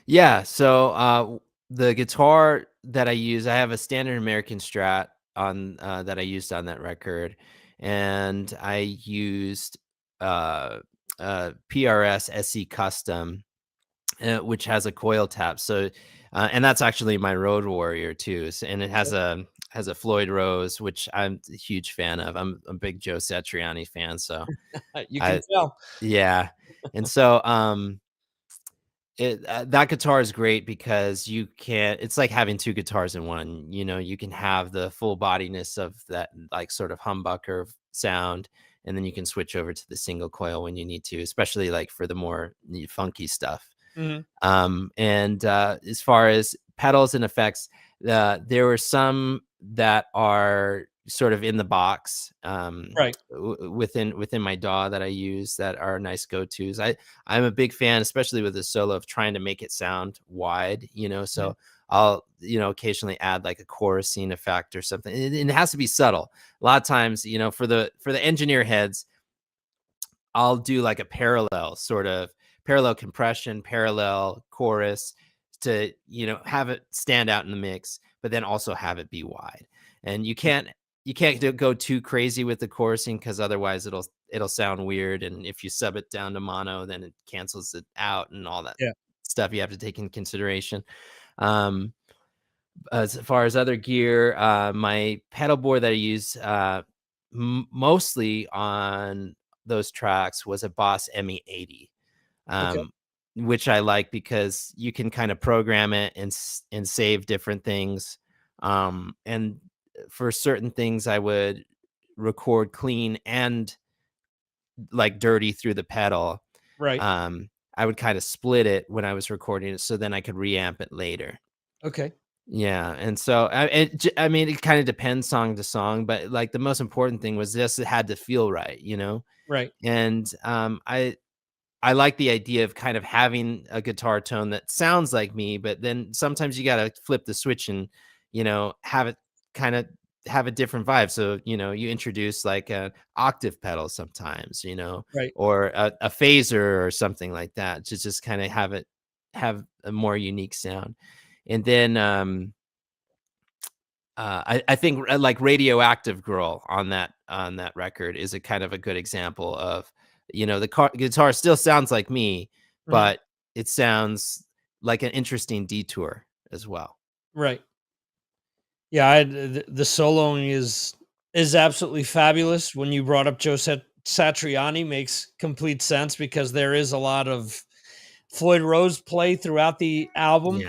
Yeah. So the guitar that I use, I have a standard American Strat on that I used on that record, and I used PRS SE Custom, which has a coil tap. So, and that's actually my Road Warrior too. So, and it has a Floyd Rose, which I'm a huge fan of. I'm a big Joe Satriani fan, so you can tell. Yeah, and so that guitar is great because you can. It's like having two guitars in one. You know, you can have the full bodiness of that, like sort of humbucker sound, and then you can switch over to the single coil when you need to, especially like for the more funky stuff. Mhm. And as far as pedals and effects, there were some that are sort of in the box, Right. within my DAW that I use that are nice go-tos. I'm a big fan, especially with the solo, of trying to make it sound wide, you know. So I'll, you know, occasionally add like a chorusing effect or something. It has to be subtle. A lot of times, you know, for the engineer heads, I'll do like a parallel compression, parallel chorus to, you know, have it stand out in the mix, but then also have it be wide. And you can't go too crazy with the chorusing, because otherwise it'll sound weird. And if you sub it down to mono, then it cancels it out and all that stuff you have to take in consideration. As far as other gear, my pedal board that I use mostly on those tracks was a Boss ME80, which I like because you can kind of program it and save different things. And for certain things, I would record clean and like dirty through the pedal. Right. I would kind of split it when I was recording it, so then I could reamp it later. Okay. Yeah, and so I mean, it kind of depends song to song, but like the most important thing was just it had to feel right, you know. Right. And I like the idea of kind of having a guitar tone that sounds like me, but then sometimes you got to flip the switch and, you know, have it kind of have a different vibe. So, you know, you introduce like an octave pedal sometimes, you know, Right. or a phaser or something like that to just kind of have a more unique sound. And then I think like Radioactive Girl on that record is a kind of a good example of, you know, the guitar still sounds like me, but it sounds like an interesting detour as well. Right. Yeah, the soloing is absolutely fabulous. When you brought up Joe Satriani, makes complete sense because there is a lot of Floyd Rose play throughout the album,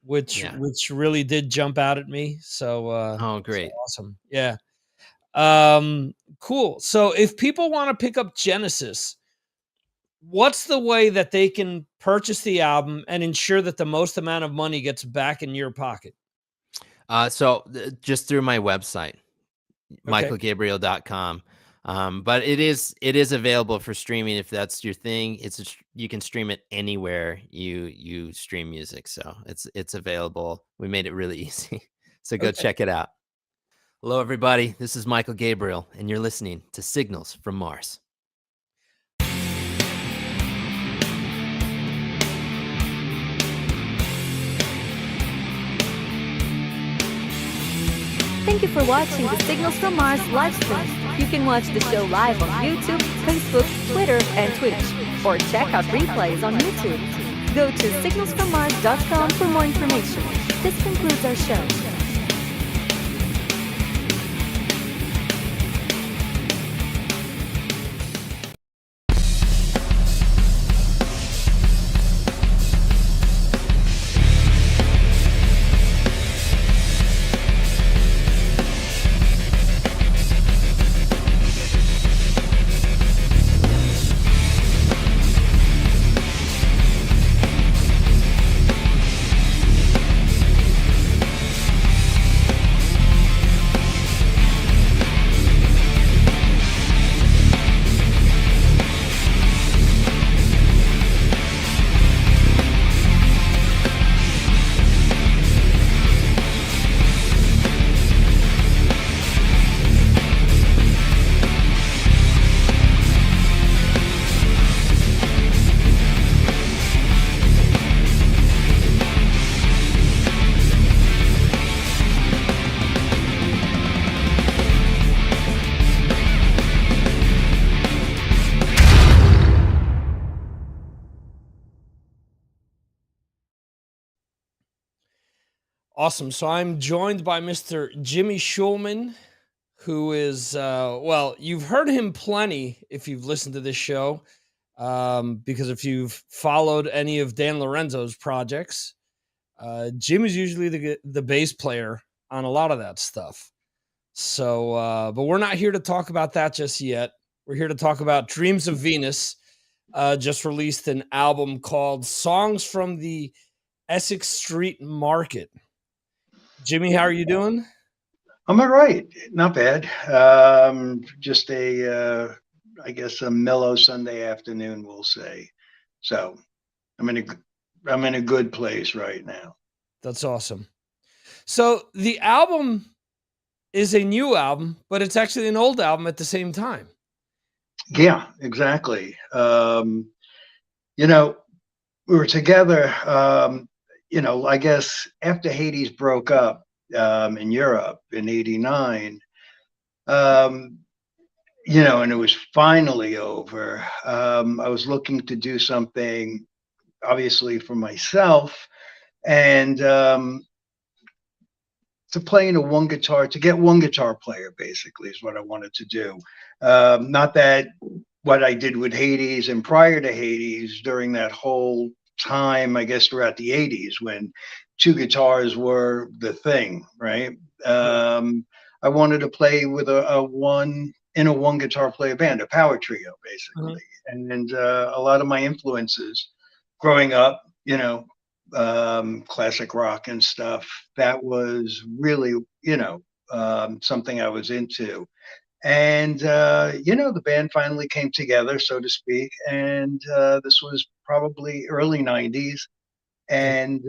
which really did jump out at me. So oh, great, so awesome, yeah. Cool. So if people want to pick up Genesis, what's the way that they can purchase the album and ensure that the most amount of money gets back in your pocket? So just through my website, michaelgabriel.com. But it is available for streaming if that's your thing. You can stream it anywhere you stream music. So it's available. We made it really easy. So go check it out. Hello, everybody. This is Michael Gabriel, and you're listening to Signals from Mars. Thank you for watching the Signals from Mars live stream. You can watch the show live on YouTube, Facebook, Twitter, and Twitch, or check out replays on YouTube. Go to signalsfrommars.com for more information. This concludes our show. Awesome. So I'm joined by Mr. Jimmy Schulman, who is, well, you've heard him plenty if you've listened to this show. because if you've followed any of Dan Lorenzo's projects, Jim is usually the bass player on a lot of that stuff. So, but we're not here to talk about that just yet. We're here to talk about Dreams of Venus. Just released an album called Songs from the Essex Street Market. Jimmy, how are you doing? I'm all right. Not bad. Just I guess a mellow Sunday afternoon, we'll say. So I'm in a good place right now. That's awesome. So the album is a new album, but it's actually an old album at the same time. Yeah, exactly. You know, we were together, you know, I guess after Hades broke up in Europe in '89, you know, and it was finally over. I was looking to do something, obviously, for myself, and to play in to get one guitar player, basically, is what I wanted to do. Not that what I did with Hades and prior to Hades during that whole time, I guess throughout the '80s when two guitars were the thing, right? I wanted to play with a one guitar player band, a power trio, basically. And a lot of my influences growing up, you know, classic rock and stuff, that was really, you know, something I was into. And you know, the band finally came together, so to speak, and this was probably early '90s, and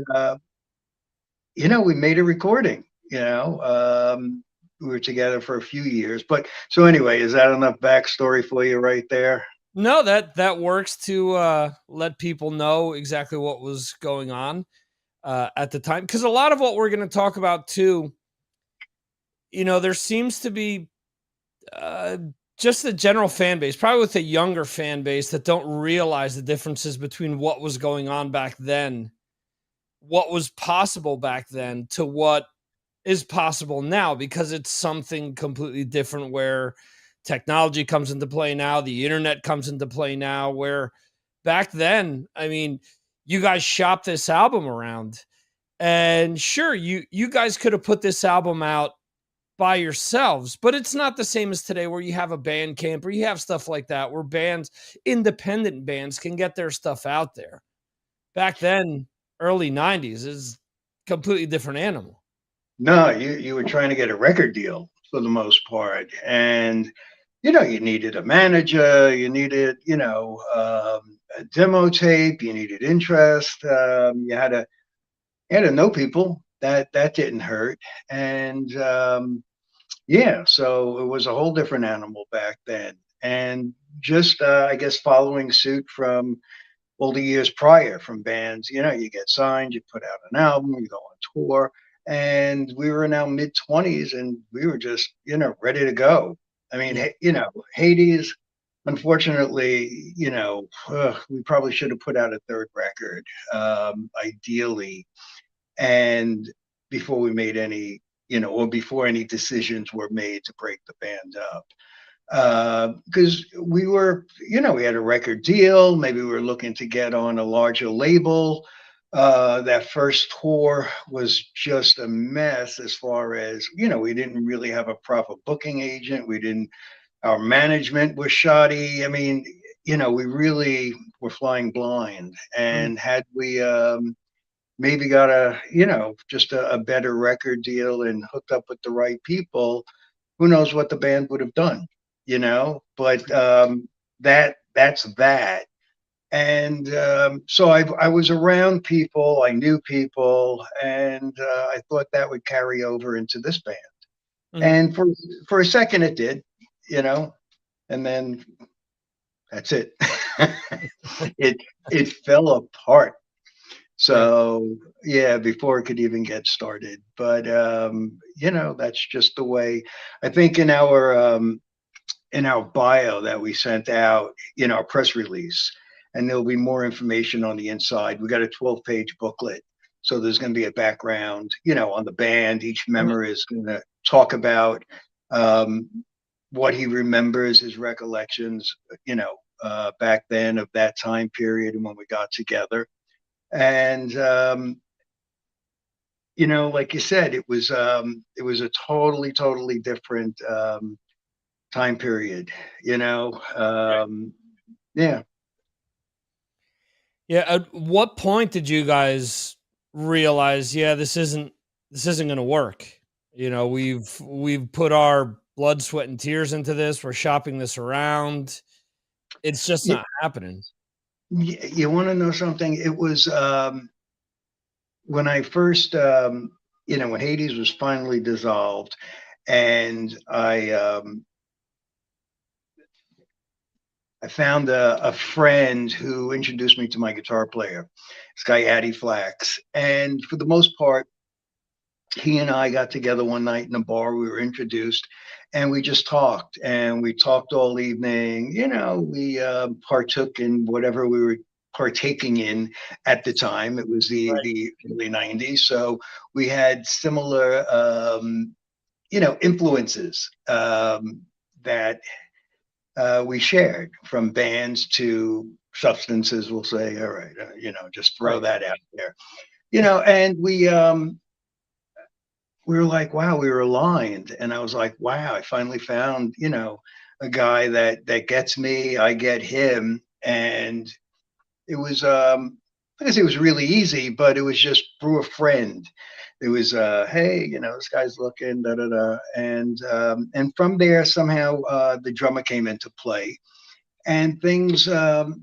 you know, we made a recording. You know, we were together for a few years, but so anyway, is that enough backstory for you right there? No, that works to let people know exactly what was going on at the time, because a lot of what we're going to talk about too, you know, there seems to be just the general fan base, probably with a younger fan base, that don't realize the differences between what was going on back then, what was possible back then, to what is possible now, because it's something completely different, where technology comes into play now, the internet comes into play now, where back then, I mean, you guys shopped this album around, and sure, you guys could have put this album out by yourselves, but it's not the same as today, where you have a band camp or you have stuff like that, where independent bands can get their stuff out there. Back then, early '90s, is a completely different animal. No, you were trying to get a record deal for the most part, and you know, you needed a manager, you needed, you know, a demo tape, you needed interest, you had to know people. That didn't hurt, and yeah, so it was a whole different animal back then, and just I guess following suit from all the years prior from bands. You know, you get signed, you put out an album, you go on tour, and we were in our mid-20s, and we were just, you know, ready to go. I mean, you know, Hades, unfortunately, you know, we probably should have put out a third record, ideally, and before we made any, you know, or before any decisions were made to break the band up. Because we were, you know, we had a record deal, maybe we were looking to get on a larger label. That first tour was just a mess as far as, you know, we didn't really have a proper booking agent. Our management was shoddy. I mean, you know, we really were flying blind. And had we maybe got you know, just a better record deal and hooked up with the right people, who knows what the band would have done, you know? But that's that. And so I was around people, I knew people, and I thought that would carry over into this band. And for a second it did, you know, and then that's it. it fell apart. So yeah, before it could even get started. But you know, that's just the way. I think in our bio that we sent out, in our press release, and there'll be more information on the inside. We got a 12-page booklet. So there's going to be a background, you know, on the band. Each member is going to talk about what he remembers, his recollections, you know, back then of that time period and when we got together. And you know, like you said, it was a totally different time period. You know, yeah. Yeah. At what point did you guys realize, yeah, this isn't going to work? You know, we've put our blood, sweat, and tears into this. We're shopping this around. It's just You, not happening. you want to know something? It was when I first, you know, when Hades was finally dissolved, and I found a friend who introduced me to my guitar player, this guy Addy Flax, and for the most part, he and I got together one night in a bar. We were introduced, and we just talked, and we talked all evening. You know, we partook in whatever we were partaking in at the time. It was the early '90s, so we had similar, you know, influences that we shared, from bands to substances. We'll say, all right, you know, just throw that out there, you know, and we were like, wow, we were aligned. And I was like, wow, I finally found, you know, a guy that gets me, I get him. And it was, I guess it was really easy, but it was just through a friend. It was, hey, you know, this guy's looking, da da da. And from there, somehow the drummer came into play, and things were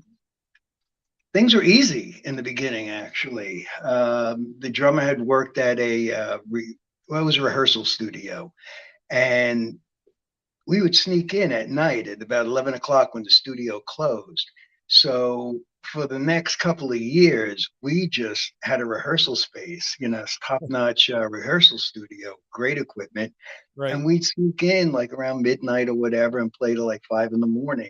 easy in the beginning, actually. The drummer had worked at it was a rehearsal studio, and we would sneak in at night at about 11 o'clock when the studio closed. So for the next couple of years, we just had a rehearsal space, you know, top-notch rehearsal studio, great equipment. Right. And we'd sneak in like around midnight or whatever and play till like 5 a.m.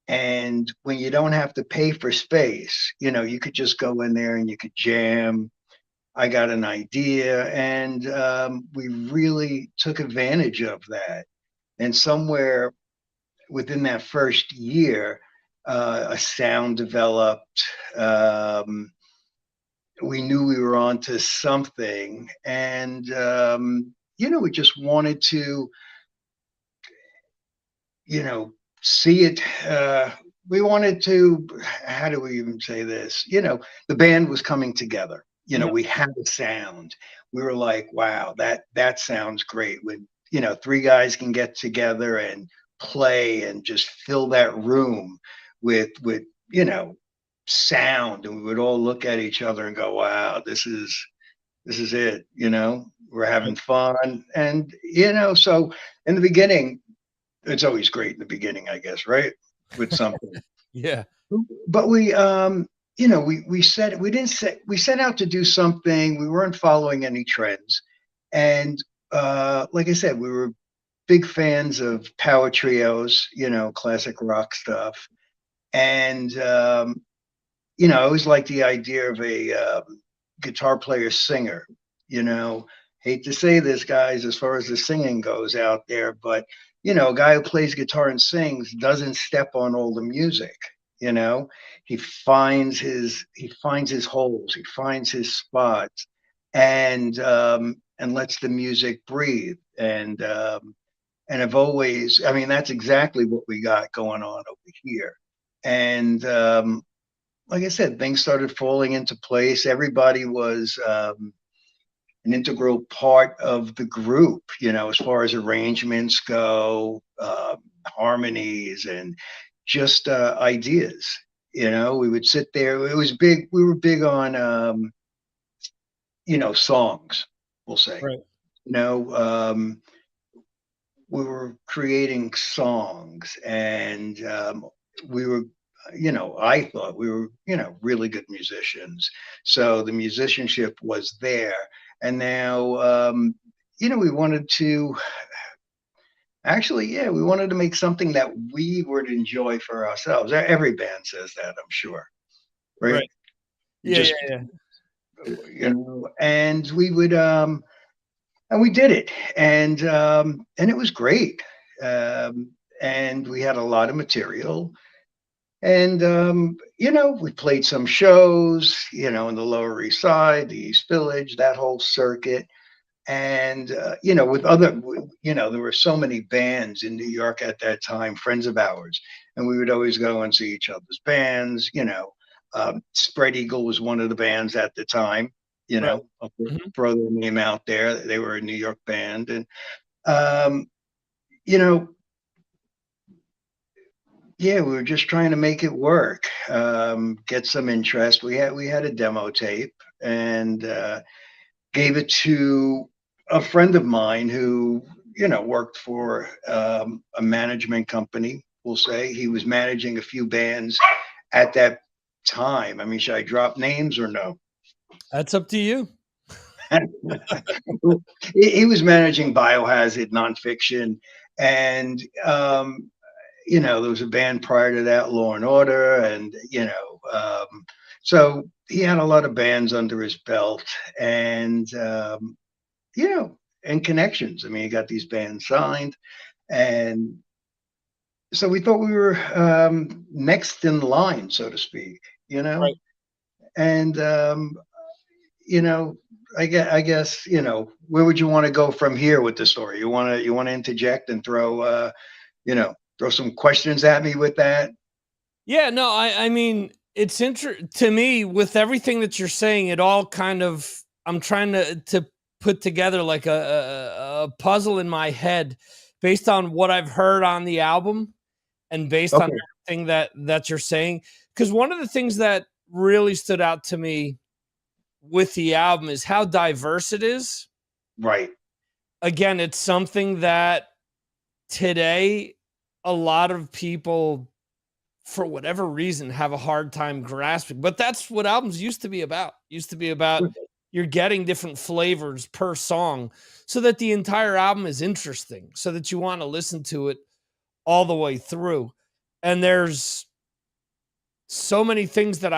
And when you don't have to pay for space, you know, you could just go in there and you could jam. I got an idea, and we really took advantage of that. And somewhere within that first year, a sound developed. We knew we were onto something, and you know, we just wanted to, you know, see it. We wanted to. How do we even say this? You know, the band was coming together. You know, we had a sound. We were like, wow, that sounds great. When, you know, three guys can get together and play and just fill that room with you know, sound, and we would all look at each other and go, wow, this is it. You know, we're having fun. And you know, so in the beginning, it's always great in the beginning, I guess, right? With something. Yeah. But we you know, we set out to do something. We weren't following any trends. And like I said, we were big fans of power trios, you know, classic rock stuff. And you know, I always liked the idea of a guitar player singer. You know, hate to say this, guys, as far as the singing goes out there, but you know, a guy who plays guitar and sings doesn't step on all the music. You know, he finds his holes, he finds his spots, and lets the music breathe. And I've always, I mean, that's exactly what we got going on over here. And like I said, things started falling into place. Everybody was an integral part of the group, you know, as far as arrangements go, harmonies, and just ideas. You know, we would sit there. It was big. We were big on, you know, songs, we'll say. Right. You know, we were creating songs, and we were, you know, I thought we were, you know, really good musicians. So the musicianship was there. And now, you know, we wanted to actually, yeah, we wanted to make something that we would enjoy for ourselves. Every band says that, I'm sure. Right. Yeah. You know, and we would, and we did it, and it was great. And we had a lot of material, And, you know, we played some shows, you know, in the Lower East Side, the East Village, that whole circuit. And, you know, you know, there were so many bands in New York at that time, friends of ours. And we would always go and see each other's bands, you know. Spread Eagle was one of the bands at the time, you Right. know, I'll throw their name out there. They were a New York band. And, you know, yeah, we were just trying to make it work, get some interest. We had a demo tape and gave it to a friend of mine who, you know, worked for a management company. We'll say he was managing a few bands at that time. I mean, should I drop names or no? That's up to you. He was managing Biohazard, Nonfiction, and you know, there was a band prior to that, Law and Order, and you know, so he had a lot of bands under his belt, and you know, and connections. I mean, he got these bands signed, and so we thought we were next in line, so to speak. You know, Right. and you know, I guess, you know, where would you want to go from here with the story? You want to interject and throw you know, throw some questions at me with that? Yeah, no, I mean, it's to me with everything that you're saying, it all kind of I'm trying to put together like a puzzle in my head based on what I've heard on the album and based on Okay. everything that you're saying. Because one of the things that really stood out to me with the album is how diverse it is. Right. Again, it's something that today a lot of people, for whatever reason, have a hard time grasping. But that's what albums used to be about. You're getting different flavors per song so that the entire album is interesting, so that you want to listen to it all the way through. And there's so many things that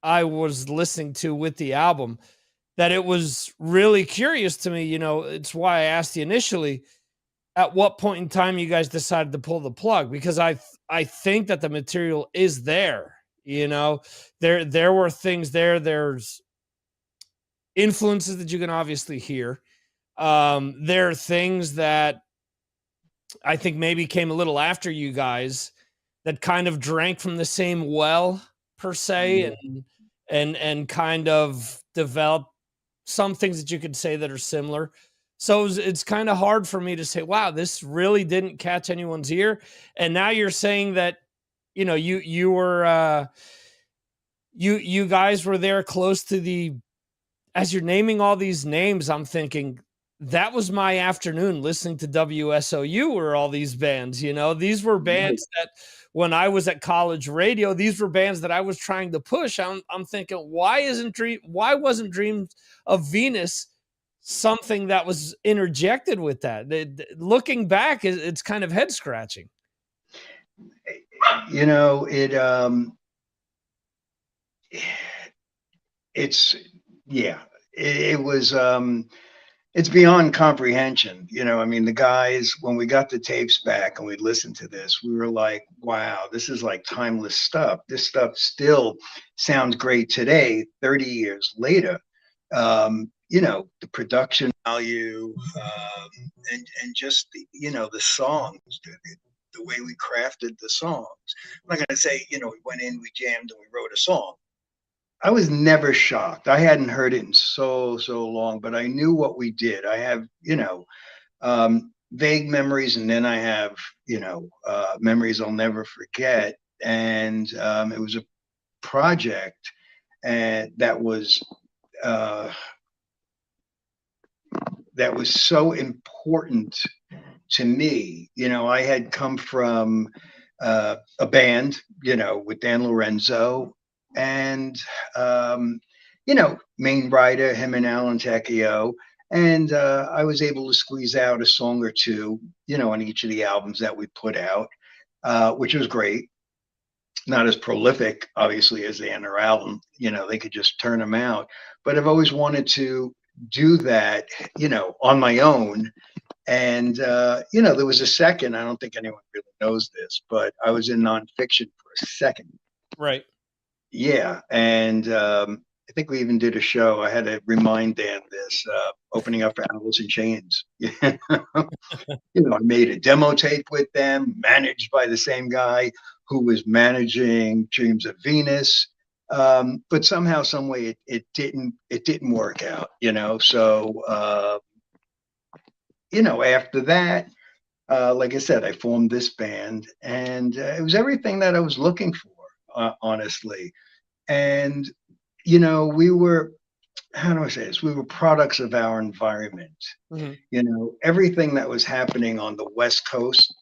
I was listening to with the album that it was really curious to me. You know, it's why I asked you initially, at what point in time you guys decided to pull the plug, because I think that the material is there. You know, there were things there. There's influences that you can obviously hear. There are things that I think maybe came a little after you guys that kind of drank from the same well per se, and kind of developed some things that you could say that are similar. So it's kind of hard for me to say, wow, this really didn't catch anyone's ear. And now you're saying that, you know, you were you guys were there close to the, as you're naming all these names, I'm thinking that was my afternoon listening to WSOU or all these bands. You know, these were bands that when I was at college radio, these were bands that I was trying to push. I'm thinking, why wasn't Dreams of Venus something that was interjected with that? Looking back, it's kind of head scratching. You know, it's yeah, it was it's beyond comprehension. You know, I mean, the guys, when we got the tapes back and we listened to this, we were like, wow, this is like timeless stuff. This stuff still sounds great today, 30 years later. You know, the production value, and just the, you know, the songs, the way we crafted the songs. I'm not going to say, you know, we went in, we jammed, and we wrote a song. I was never shocked. I hadn't heard it in so long, but I knew what we did. I have, you know, vague memories, and then I have, you know, memories I'll never forget. And it was a project that was so important to me. You know, I had come from a band, you know, with Dan Lorenzo, and you know, main writer, him and Alan Tecchio, and I was able to squeeze out a song or two, you know, on each of the albums that we put out, which was great. Not as prolific, obviously, as the Enter album. You know, they could just turn them out, but I've always wanted to do that, you know, on my own. And you know, there was a second, I don't think anyone really knows this, but I was in Nonfiction for a second. Right. Yeah, and I think we even did a show. I had to remind Dan this, opening up for Alice in Chains. I made a demo tape with them, managed by the same guy who was managing Dreams of Venus. But somehow, some way, it didn't work out. So after that, like I said, I formed this band, and it was everything that I was looking for, honestly. And we were, how do I say this? We were products of our environment. Everything that was happening on the West Coast,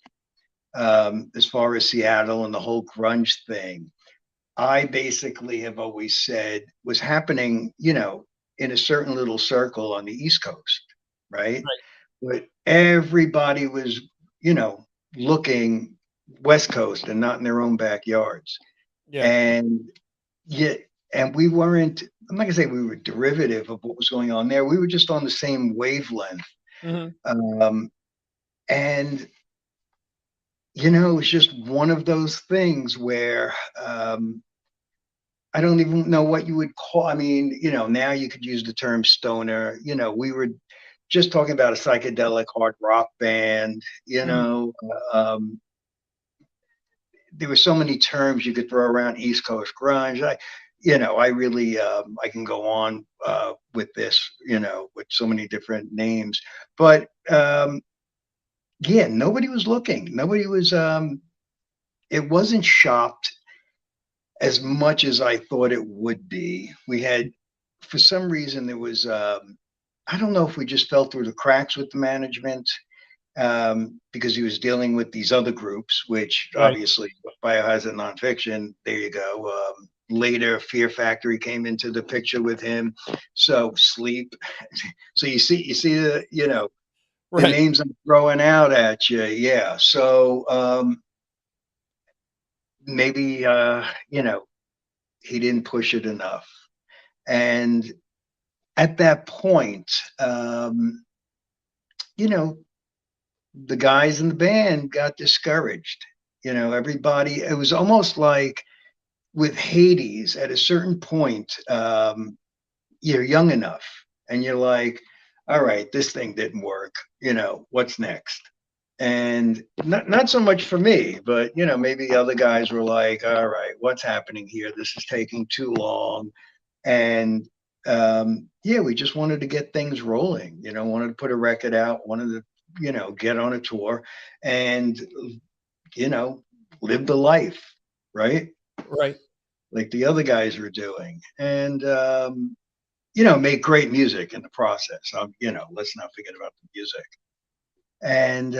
as far as Seattle and the whole grunge thing, I basically have always said was happening, in a certain little circle on the East Coast, right? But everybody was, looking West Coast and not in their own backyards. Yeah. And we weren't, I'm not gonna say we were derivative of what was going on there. We were just on the same wavelength. And it was just one of those things where I don't even know what you would call. I mean, now you could use the term stoner. We were just talking about a psychedelic hard rock band. There were so many terms you could throw around: East Coast grunge. I really I can go on with this, with so many different names. But nobody was looking. Nobody was. It wasn't shopped as much as I thought it would be. We had, for some reason, there was. I don't know if we just fell through the cracks with the management, because he was dealing with these other groups, which obviously Biohazard Nonfiction. There you go. Later, Fear Factory came into the picture with him. So Sleep. So you see the the names I'm throwing out at you. Yeah. So maybe he didn't push it enough, and at that point, the guys in the band got discouraged. Everybody. It was almost like with Hades, at a certain point, you're young enough and you're like, all right, this thing didn't work. What's next? And not so much for me, but maybe other guys were like, all right, what's happening here? This is taking too long. And we just wanted to get things rolling, wanted to put a record out, wanted to, get on a tour and, live the life, right? Right. Like the other guys were doing, and make great music in the process. Let's not forget about the music. And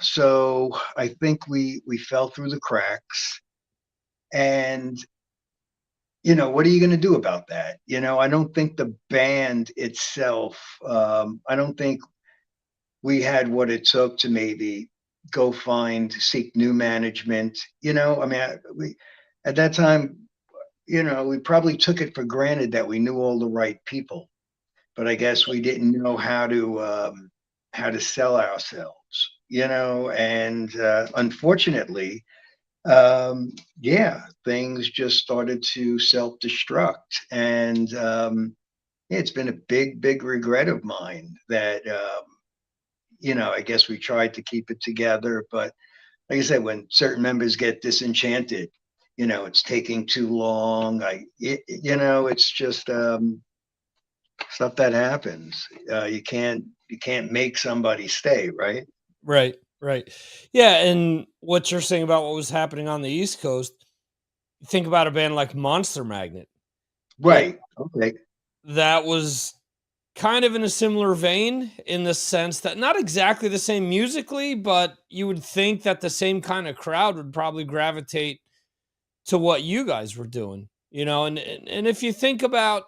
so I think we fell through the cracks. And what are you going to do about that? I don't think the band itself. I don't think we had what it took to maybe go seek new management. At that time, we probably took it for granted that we knew all the right people, but I guess we didn't know how to sell ourselves, and unfortunately, things just started to self-destruct. And it's been a big regret of mine that, I guess we tried to keep it together, but like I said, when certain members get disenchanted, it's taking too long. It's just stuff that happens. You can't make somebody stay, right? Right. Yeah, and what you're saying about what was happening on the East Coast, think about a band like Monster Magnet. Right. Okay. That was kind of in a similar vein, in the sense that not exactly the same musically, but you would think that the same kind of crowd would probably gravitate to what you guys were doing, and if you think about,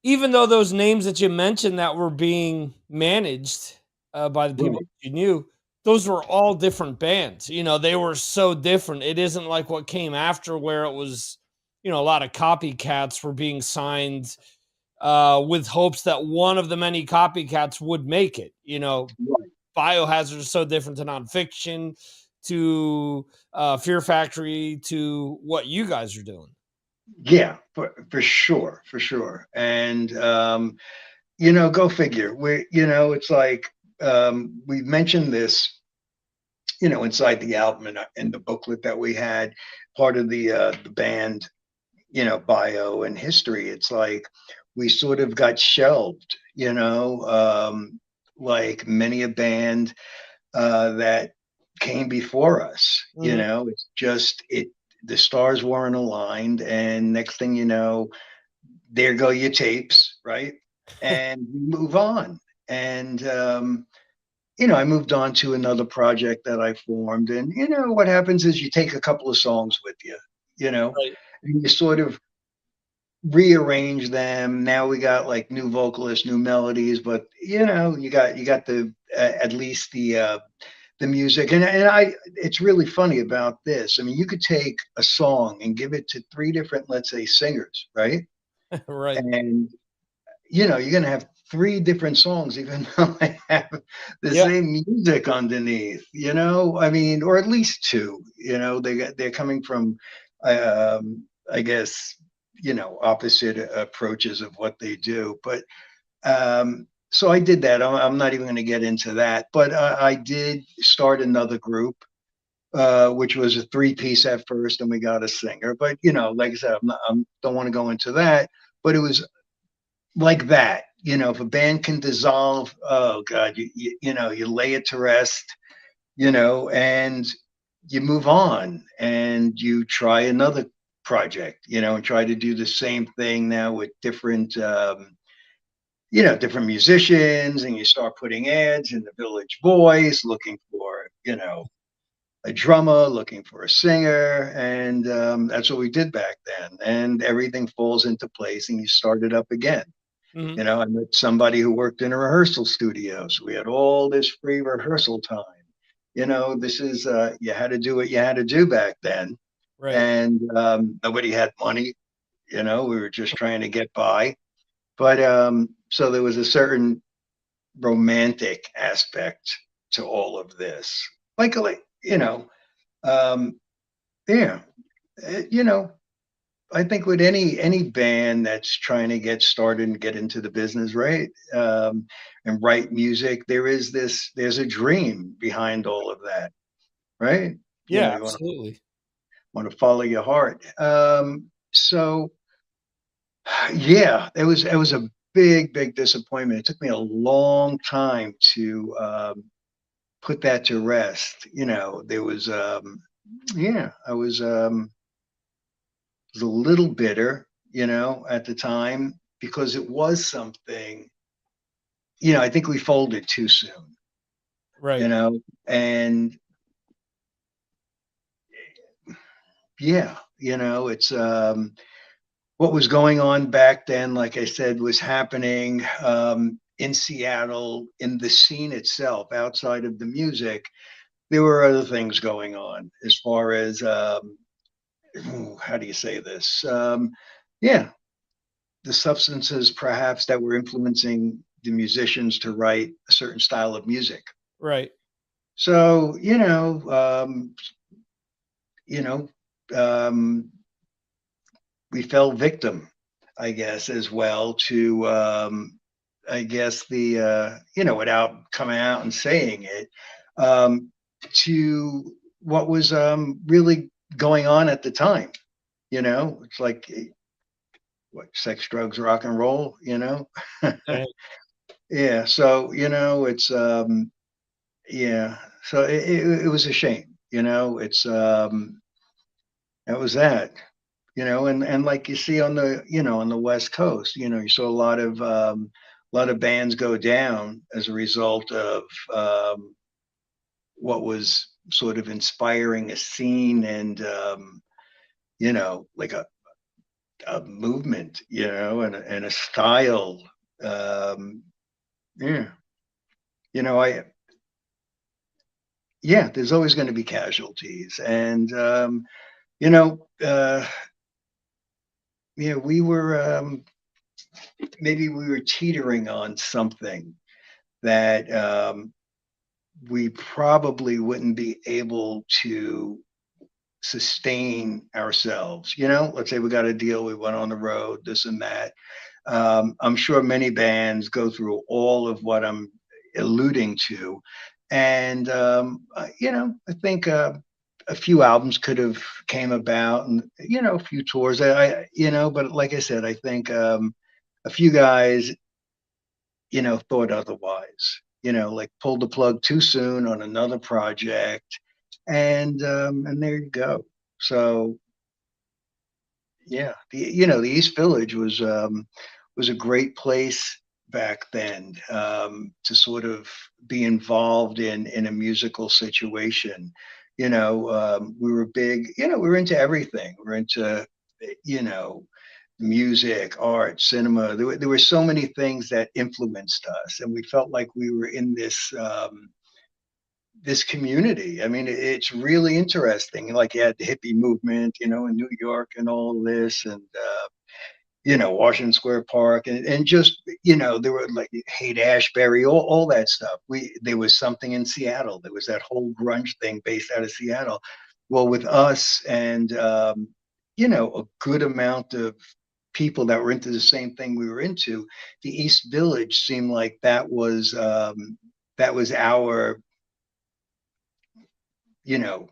even though those names that you mentioned that were being managed by the people you knew, those were all different bands. They were so different. It isn't like what came after, where it was, a lot of copycats were being signed with hopes that one of the many copycats would make it. Biohazard is so different to Nonfiction, to Fear Factory to what you guys are doing. Yeah, for sure, for sure. And go figure. It's like we mentioned this, inside the album and the booklet that we had, part of the band, bio and history. It's like we sort of got shelved, like many a band that came before us. It's just the stars weren't aligned, and next thing you know, there go your tapes, right? And we move on. And I moved on to another project that I formed. And what happens is you take a couple of songs with you, Right. and you sort of rearrange them. Now we got like new vocalists, new melodies, but you got the at least the music. And it's really funny about this. I mean, you could take a song and give it to 3 different, let's say, singers, right? Right. And you're going to have 3 different songs, even though they have the Yep. same music underneath, I mean, or at least 2, they're coming from, I guess, opposite approaches of what they do. But so I did that. I'm not even going to get into that, but I did start another group, which was a 3-piece at first, and we got a singer. But like I said, I don't want to go into that. But it was like that. If a band can dissolve, oh God, you lay it to rest, and you move on and you try another project, and try to do the same thing now with different different musicians, and you start putting ads in the Village Voice looking for a drummer, looking for a singer. And that's what we did back then, and everything falls into place and you start it up again. Mhm. I met somebody who worked in a rehearsal studio, so we had all this free rehearsal time. This is you had to do what you had to do back then. Right. And nobody had money. We were just trying to get by. But so there was a certain romantic aspect to all of this. Like yeah, I think with any band that's trying to get started and get into the business, right, and write music, there's a dream behind all of that, right? Yeah, You absolutely. want to follow your heart. So yeah, it was a big disappointment. It took me a long time to put that to rest. There was I was a little bitter, at the time, because it was something, I think we folded too soon, Right. and yeah, it's what was going on back then, like I said, was happening in Seattle, in the scene itself, outside of the music. There were other things going on as far as how do you say this? Yeah, the substances perhaps that were influencing the musicians to write a certain style of music. Right. So we fell victim, I guess, as well to I guess the without coming out and saying it, to what was really going on at the time. It's like what, sex, drugs, rock and roll, Right. Yeah. So it's yeah. So it was a shame. It's that was that. And like you see on the on the West Coast, you saw a lot of bands go down as a result of what was sort of inspiring a scene and like a movement, and a style. Yeah, there's always going to be casualties, and we were maybe we were teetering on something that we probably wouldn't be able to sustain ourselves. You know, let's say we got a deal, we went on the road, this and that. I'm sure many bands go through all of what I'm alluding to. And, you know, I think a few albums could have came about and, you know, a few tours. You know, but like I said, I think a few guys, you know, thought otherwise, you know, like pulled the plug too soon on another project. And there you go. So, yeah, you know, the East Village was a great place back then, to sort of be involved in a musical situation. You know, we were big. You know, we were into everything. We were into, you know, music, art, cinema. There were so many things that influenced us, and we felt like we were in this community. I mean, it's really interesting. Like you had the hippie movement, you know, in New York and all this, and you know, Washington Square Park, and just, you know, there were like Haight Ashbury, all that stuff. There was something in Seattle. There was that whole grunge thing based out of Seattle. Well, with us and you know, a good amount of people that were into the same thing we were into, the East Village seemed like that was our, you know,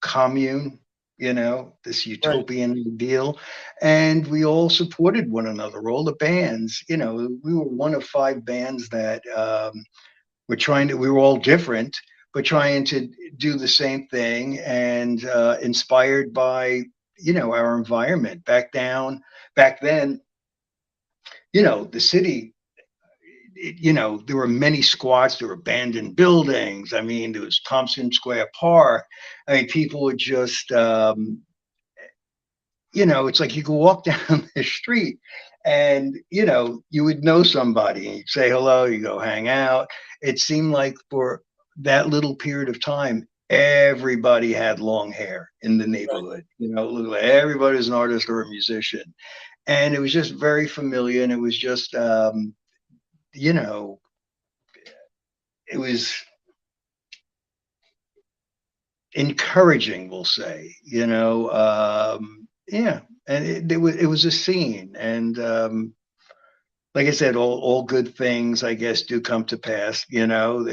commune, you know, this utopian deal. And we all supported one another, all the bands. You know, we were one of 5 bands that we were all different, but trying to do the same thing, and inspired by, you know, our environment back then, you know, the city, you know, there were many squats, there were abandoned buildings. I mean, there was Thompson Square Park. I mean, people would just, you know, it's like you could walk down the street and, you know, you would know somebody and you'd say hello, you go hang out. It seemed like for that little period of time, everybody had long hair in the neighborhood. You know, like everybody was an artist or a musician. And it was just very familiar. And it was just, you know, it was encouraging, we'll say, you know, yeah. And it was a scene. And like I said, all good things, I guess, do come to pass. You know,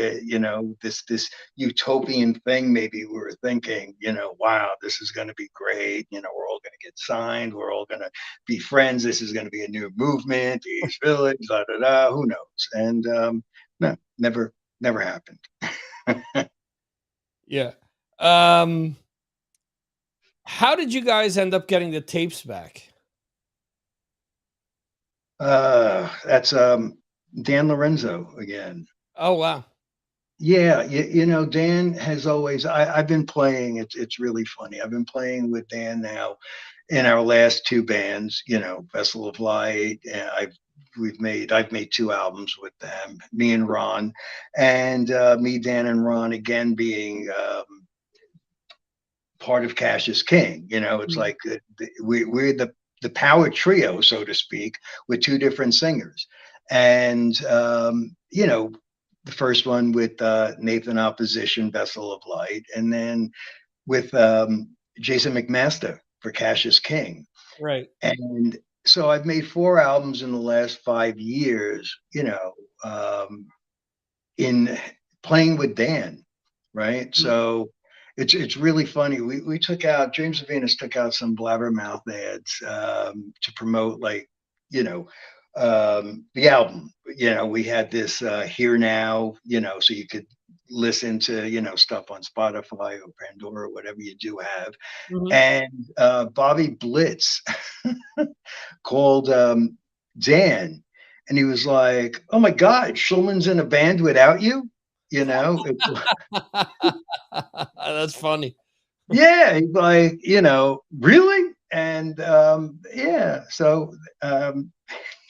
this utopian thing. Maybe we were thinking, you know, wow, this is going to be great. You know, we're all going to get signed. We're all going to be friends. This is going to be a new movement, the East Village. Da da da. Who knows? And no, never happened. Yeah. How did you guys end up getting the tapes back? That's Dan Lorenzo again. Oh wow. Yeah, you know, Dan has always. I've been playing. It's really funny. I've been playing with Dan now in our last 2 bands. You know, Vessel of Light. And I've made 2 albums with them. Me and Ron, and me, Dan, and Ron again being part of Cash is King. You know, it's like we're the power trio, so to speak, with 2 different singers. And, you know, the first one with Nathan Opposition, Vessel of Light, and then with Jason McMaster for Cash is King. Right. And so I've made 4 albums in the last 5 years, you know, in playing with Dan, right? Mm-hmm. So it's really funny. We took out, James of Venus took out some blabbermouth ads to promote, like, you know, the album. You know, we had this Here Now, you know, so you could listen to, you know, stuff on Spotify or Pandora, whatever you do have. Mm-hmm. And Bobby Blitz called Dan, and he was like, "Oh my God, Shulman's in a band without you?" You know, that's funny. Yeah, like, you know, really? And yeah, so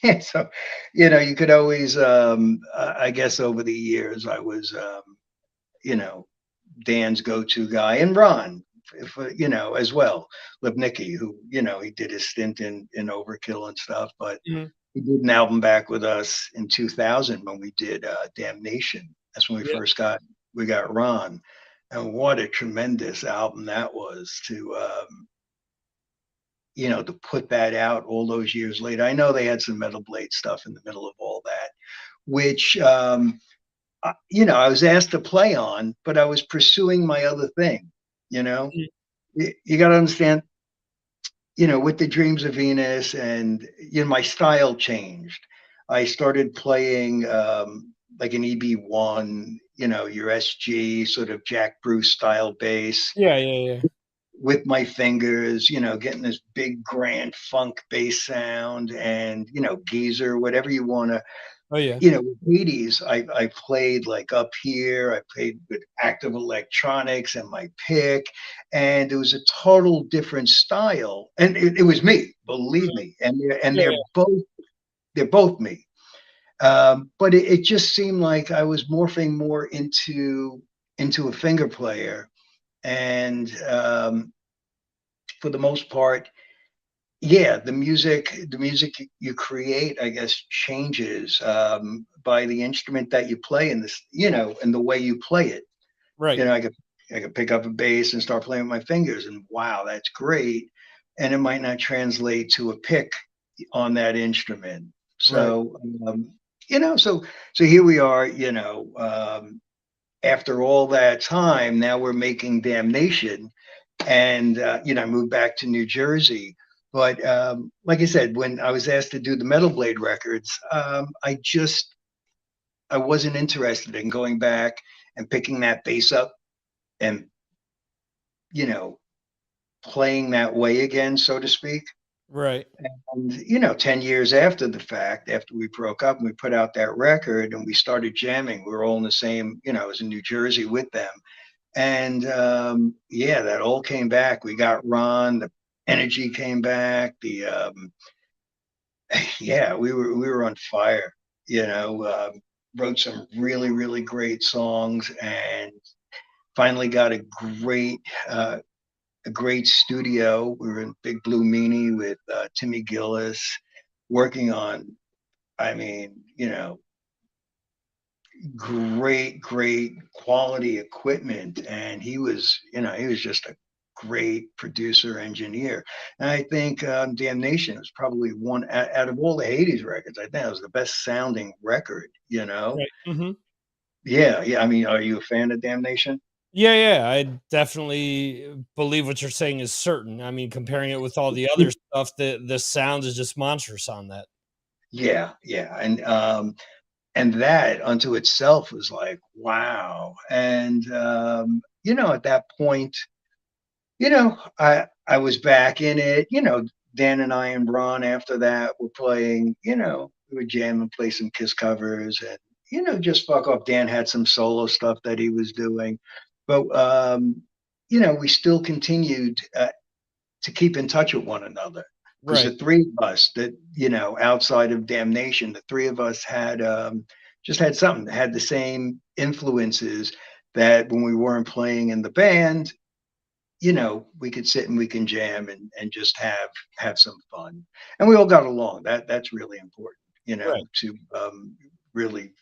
yeah, so, you know, you could always, I guess over the years, I was, you know, Dan's go-to guy, and Ron, you know, as well. Lipnicki, who, you know, he did his stint in Overkill and stuff, but he did an album back with us in 2000 when we did Damnation. That's when we first got we got Ron, and what a tremendous album that was to you know, to put that out all those years later. I know they had some Metal Blade stuff in the middle of all that, which you know, I was asked to play on, but I was pursuing my other thing. You know, you got to understand. You know, with the Dreams of Venus, and you know, my style changed. I started playing like an EB1, you know, your SG sort of Jack Bruce style bass. Yeah. With my fingers, you know, getting this big grand funk bass sound, and you know, geezer, whatever you want to. Oh yeah. You know, with Hades, I played like up here. I played with active electronics and my pick, and it was a total different style. And it was me, believe me. And they're both me. But it just seemed like I was morphing more into a finger player, and for the most part, yeah, the music you create, I guess, changes by the instrument that you play, and this, you know, and the way you play it. Right. You know, I could pick up a bass and start playing with my fingers, and wow, that's great. And it might not translate to a pick on that instrument. So, you know, so here we are. You know, after all that time, now we're making Damnation, and you know, I moved back to New Jersey. But like I said, when I was asked to do the Metal Blade records, I wasn't interested in going back and picking that bass up and, you know, playing that way again, so to speak. Right. And, you know, 10 years after the fact, after we broke up and we put out that record and we started jamming, we were all in the same, you know, I was in New Jersey with them. And yeah, that all came back. We got Ron, the energy came back. The yeah, we were on fire. You know, wrote some really great songs, and finally got a great studio. We were in Big Blue Meanie with Timmy Gillis, working on, I mean, you know, great quality equipment, and he was, you know, he was just a great producer engineer. And I think Damnation was probably one out of all the Hades records, I think it was the best sounding record, you know. Right. Yeah, I mean, are you a fan of Damnation? Yeah, I definitely believe what you're saying is certain. I mean, comparing it with all the other stuff, the sound is just monstrous on that. Yeah, and that unto itself was like, wow. And you know, at that point, you know, I was back in it. You know, Dan and I and Ron after that were playing, you know, we would jam and play some Kiss covers, and, you know, just fuck off. Dan had some solo stuff that he was doing. But, you know, we still continued to keep in touch with one another. Because the three of us that, you know, outside of Damnation, the three of us had just had something, had the same influences, that when we weren't playing in the band, you know, we could sit and we can jam and just have some fun. And we all got along. That's really important, you know, to really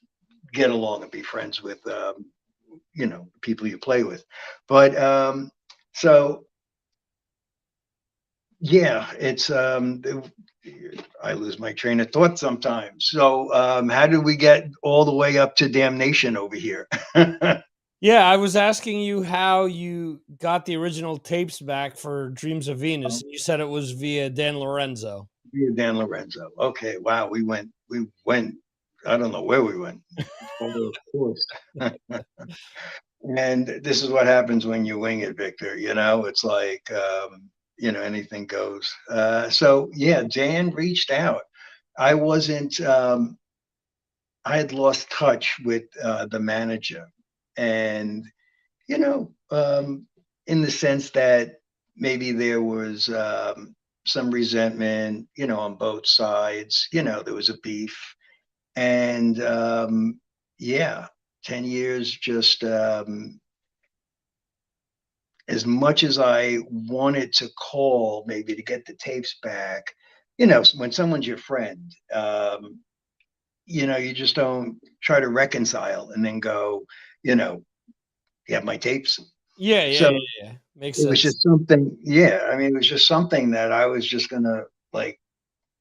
get along and be friends with, you know, people you play with. But so, yeah, it's, I lose my train of thought sometimes. So how did we get all the way up to Damnation over here? Yeah, I was asking you how you got the original tapes back for Dreams of Venus. You said it was via Dan Lorenzo. Via Dan Lorenzo. Okay, wow, we went. I don't know where we went. Of course. And this is what happens when you wing it, Victor. You know, it's like, you know, anything goes. So yeah, Dan reached out. I wasn't. I had lost touch with the manager. And, you know, in the sense that maybe there was some resentment, you know, on both sides, you know, there was a beef. And yeah, 10 years, just as much as I wanted to call maybe to get the tapes back, you know, when someone's your friend, you know, you just don't try to reconcile and then go, you know, you have my tapes. Yeah, yeah, So yeah, yeah. Makes it was sense. just something, yeah. I mean, it was just something that I was just gonna like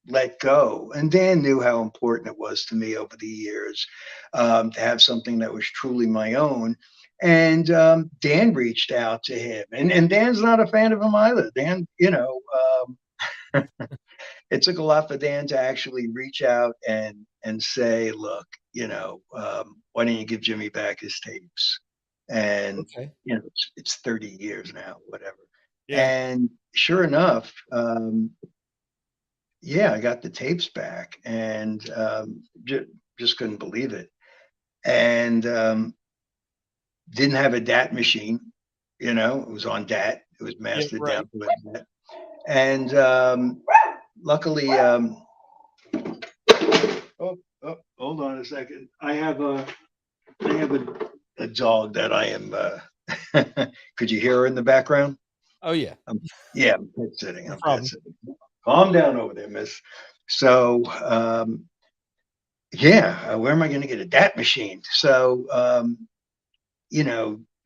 let go. And Dan knew how important it was to me over the years, to have something that was truly my own. And Dan reached out to him, and Dan's not a fan of him either. Dan, it took a lot for Dan to actually reach out and say, look, why don't you give Jimmy back his tapes? And Okay. it's 30 years now, whatever. Yeah. And sure enough, yeah, I got the tapes back, and just couldn't believe it. And didn't have a DAT machine, it was on DAT. It was Yeah, mastered right. down to a DAT. And luckily, hold on a second. I have a dog that I am. Could you hear her in the background? Oh yeah. Yeah, I'm pet sitting. No I'm problem. pet sitting. Calm down over there, miss. So, yeah, where am I going to get a DAT machine? So,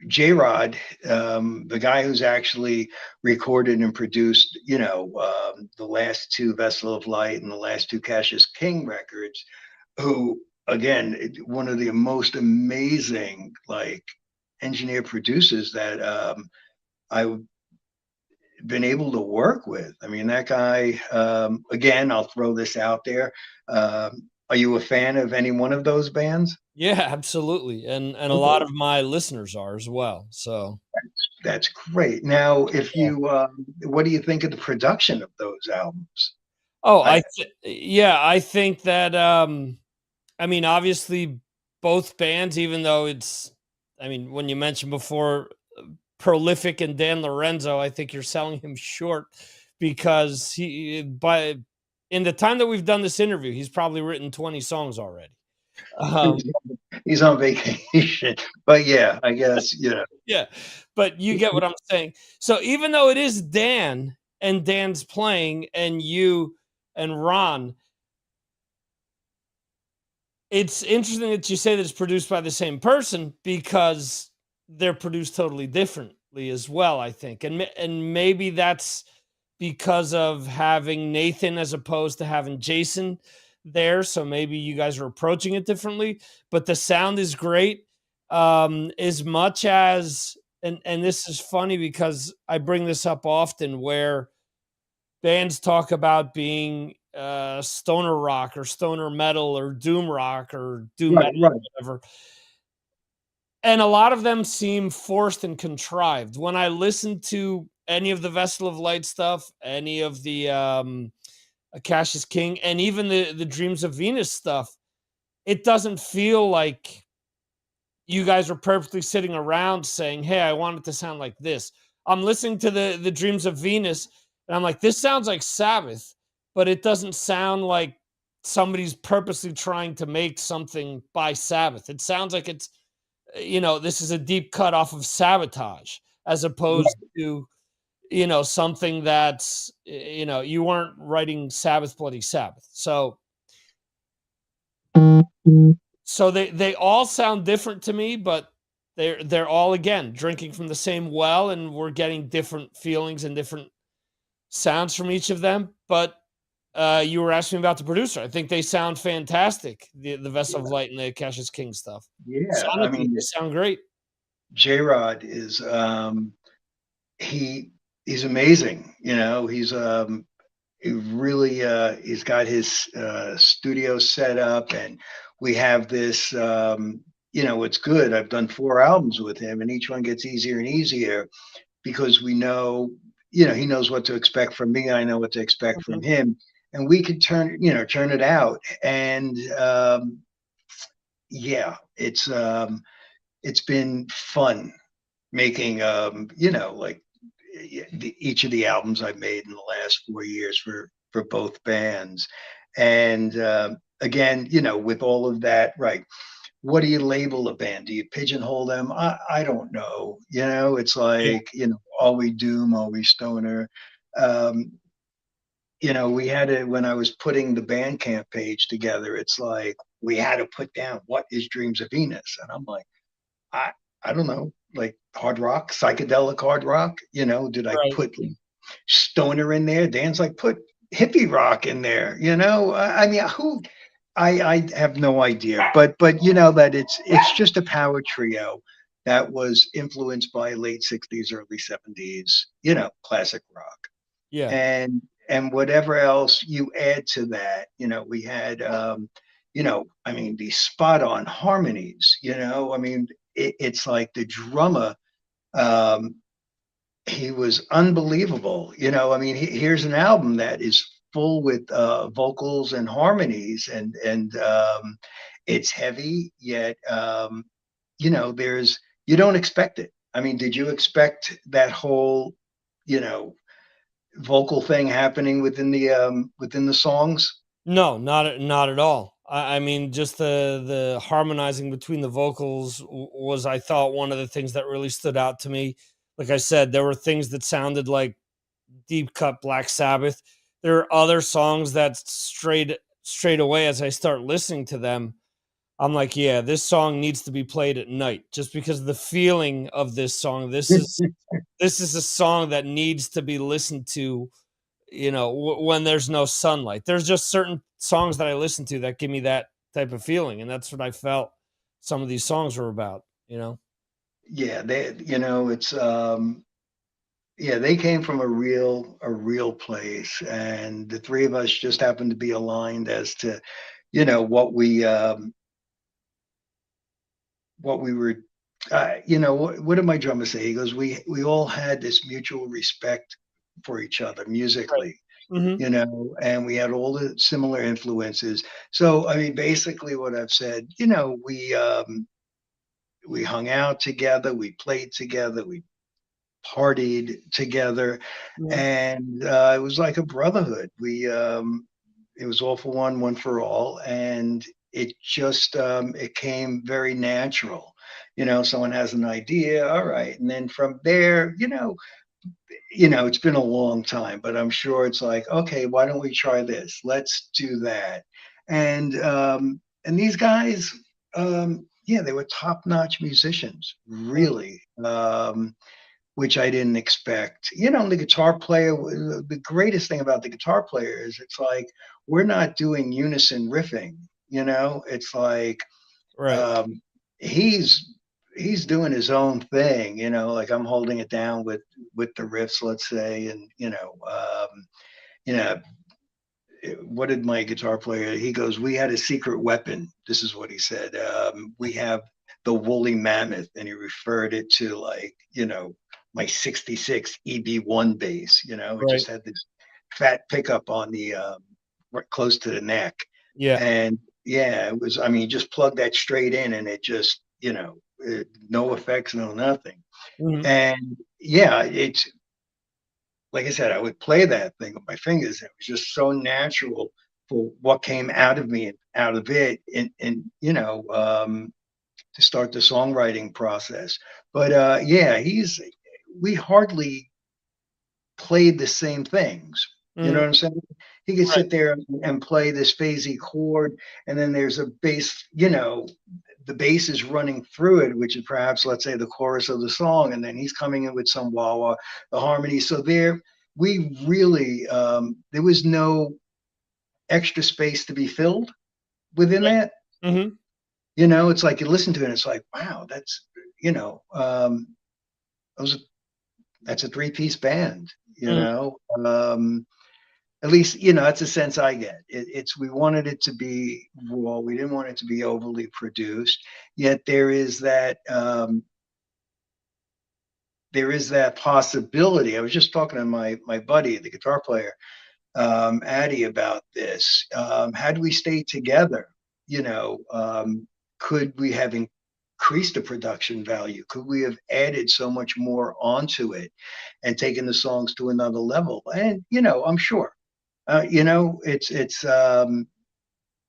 J-Rod, the guy who's actually recorded and produced, the last two Vessel of Light and the last two Cassius King records, who, again, one of the most amazing, like, engineer producers that I've been able to work with. I mean, that guy, again, I'll throw this out there. Are you a fan of any one of those bands? Yeah, absolutely. And a lot of my listeners are as well. So That's great. Now, if you, what do you think of the production of those albums? Oh, I think that I mean, obviously both bands, even though when you mentioned before Prolific and Dan Lorenzo, I think you're selling him short, because in the time that we've done this interview, he's probably written 20 songs already. He's on vacation, but yeah, I guess, Yeah, but you get what I'm saying. So even though it is Dan and Dan's playing and you and Ron, it's interesting that you say that it's produced by the same person, because they're produced totally differently as well, I think. And maybe that's because of having Nathan as opposed to having Jason there. So maybe you guys are approaching it differently, but the sound is great. As much as, and this is funny because I bring this up often, where bands talk about being stoner rock or stoner metal or doom rock or doom metal or whatever. And a lot of them seem forced and contrived. When I listen to any of the Vessel of Light stuff, any of the Cassius King, and even the Dreams of Venus stuff, it doesn't feel like you guys are perfectly sitting around saying, hey, I want it to sound like this. I'm listening to the Dreams of Venus, and I'm like, this sounds like Sabbath, but it doesn't sound like somebody's purposely trying to make something by Sabbath. It sounds like it's, this is a deep cut off of Sabotage, as opposed to, something that's, you weren't writing Sabbath Bloody Sabbath. So they all sound different to me, but they're all, again, drinking from the same well, and we're getting different feelings and different sounds from each of them. But you were asking about the producer. I think they sound fantastic. The Vessel of Light and the Cassius King stuff. Yeah, Sonically, they sound great. J-Rod is he's amazing. He's he really he's got his studio set up, and we have this it's good. I've done 4 albums with him, and each one gets easier and easier, because we know, he knows what to expect from me. I know what to expect from him, and we could turn it out. And yeah, it's been fun making each of the albums I've made in the last 4 years for both bands. And again, with all of that, right, what do you label a band? Do you pigeonhole them? I don't know. It's like, are we doom, are we stoner? We had to, when I was putting the Bandcamp page together, it's like we had to put down, what is Dreams of Venus? And I'm like, I don't know. like hard rock, psychedelic hard rock? You know, did I Right. put stoner in there? Dan's like, put hippie rock in there. You know, I mean, who? I have no idea, but you know that it's just a power trio that was influenced by late 60s, early 70s, you know, classic rock. Yeah. And whatever else you add to that, you know, we had you know, I mean, these spot on harmonies, you know, I mean, it's like the drummer, um, he was unbelievable. You know, I mean, here's an album that is full with vocals and harmonies, and it's heavy yet. You know, there's you don't expect it. I mean, did you expect that whole, you know, vocal thing happening within the songs? No, not at all. I mean, just the harmonizing between the vocals was, I thought, one of the things that really stood out to me. Like I said, there were things that sounded like deep cut Black Sabbath. There are other songs that straight away, as I start listening to them, I'm like, yeah, this song needs to be played at night, just because of the feeling of this song. This is a song that needs to be listened to, you know, when there's no sunlight. There's just certain songs that I listen to that give me that type of feeling, and that's what I felt some of these songs were about, you know. Yeah, they, you know, it's yeah, they came from a real place, and the three of us just happened to be aligned as to, you know, what we were, you know, what did my drummer say? He goes, we all had this mutual respect for each other musically, Mhm. you know, and we had all the similar influences. So, I mean, basically, what I've said, you know, we hung out together, we played together, we partied together, Yeah. and it was like a brotherhood. We it was all for one for all, and it just it came very natural. You know, someone has an idea, all right, and then from there, you know, it's been a long time, but I'm sure it's like, okay, why don't we try this? Let's do that. And these guys, yeah, they were top-notch musicians, really. Which I didn't expect. You know, the guitar player, the greatest thing about the guitar player is it's like we're not doing unison riffing, you know? It's like Right. he's he's doing his own thing, you know, like I'm holding it down with the riffs, let's say, and you know, what did my guitar player? He goes, "We had a secret weapon." This is what he said. We have the woolly mammoth, and he referred it to, like, you know, my '66 EB1 bass. You know, it Right. just had this fat pickup on the right close to the neck, Yeah. and yeah, it was. I mean, just plug that straight in, and it just, no effects, no nothing. Mhm. And yeah, it's like I said, I would play that thing with my fingers. It was just so natural for what came out of me and out of it, and to start the songwriting process. But yeah, we hardly played the same things. You know Mhm. what I'm saying? He could Right. sit there and play this phasey chord, and then there's a bass, the bass is running through it, which is perhaps, let's say, the chorus of the song, and then he's coming in with some wah wah, the harmony. So there, we really, there was no extra space to be filled within Right. that. Mhm. You know, it's like you listen to it, and it's like, wow, those, that's a three-piece band. Mhm. At least, that's a sense I get. It's we wanted it to be raw. We didn't want it to be overly produced. Yet there is that possibility. I was just talking to my buddy, the guitar player, Addy, about this. Had we stayed together, could we have increased the production value? Could we have added so much more onto it and taken the songs to another level? And I'm sure. It's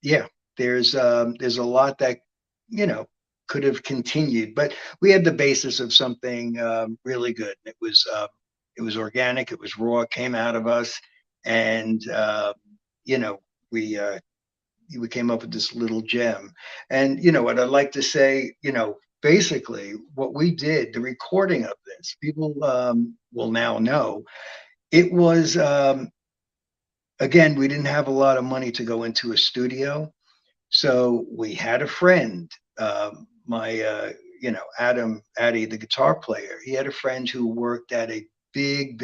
yeah. There's a lot that you know could have continued, but we had the basis of something really good. It was organic. It was raw. It came out of us, and you know we came up with this little gem. And what I'd like to say, basically what we did, the recording of this, people will now know, it was, again, we didn't have a lot of money to go into a studio. So we had a friend, Adam Addy, the guitar player. He had a friend who worked at a big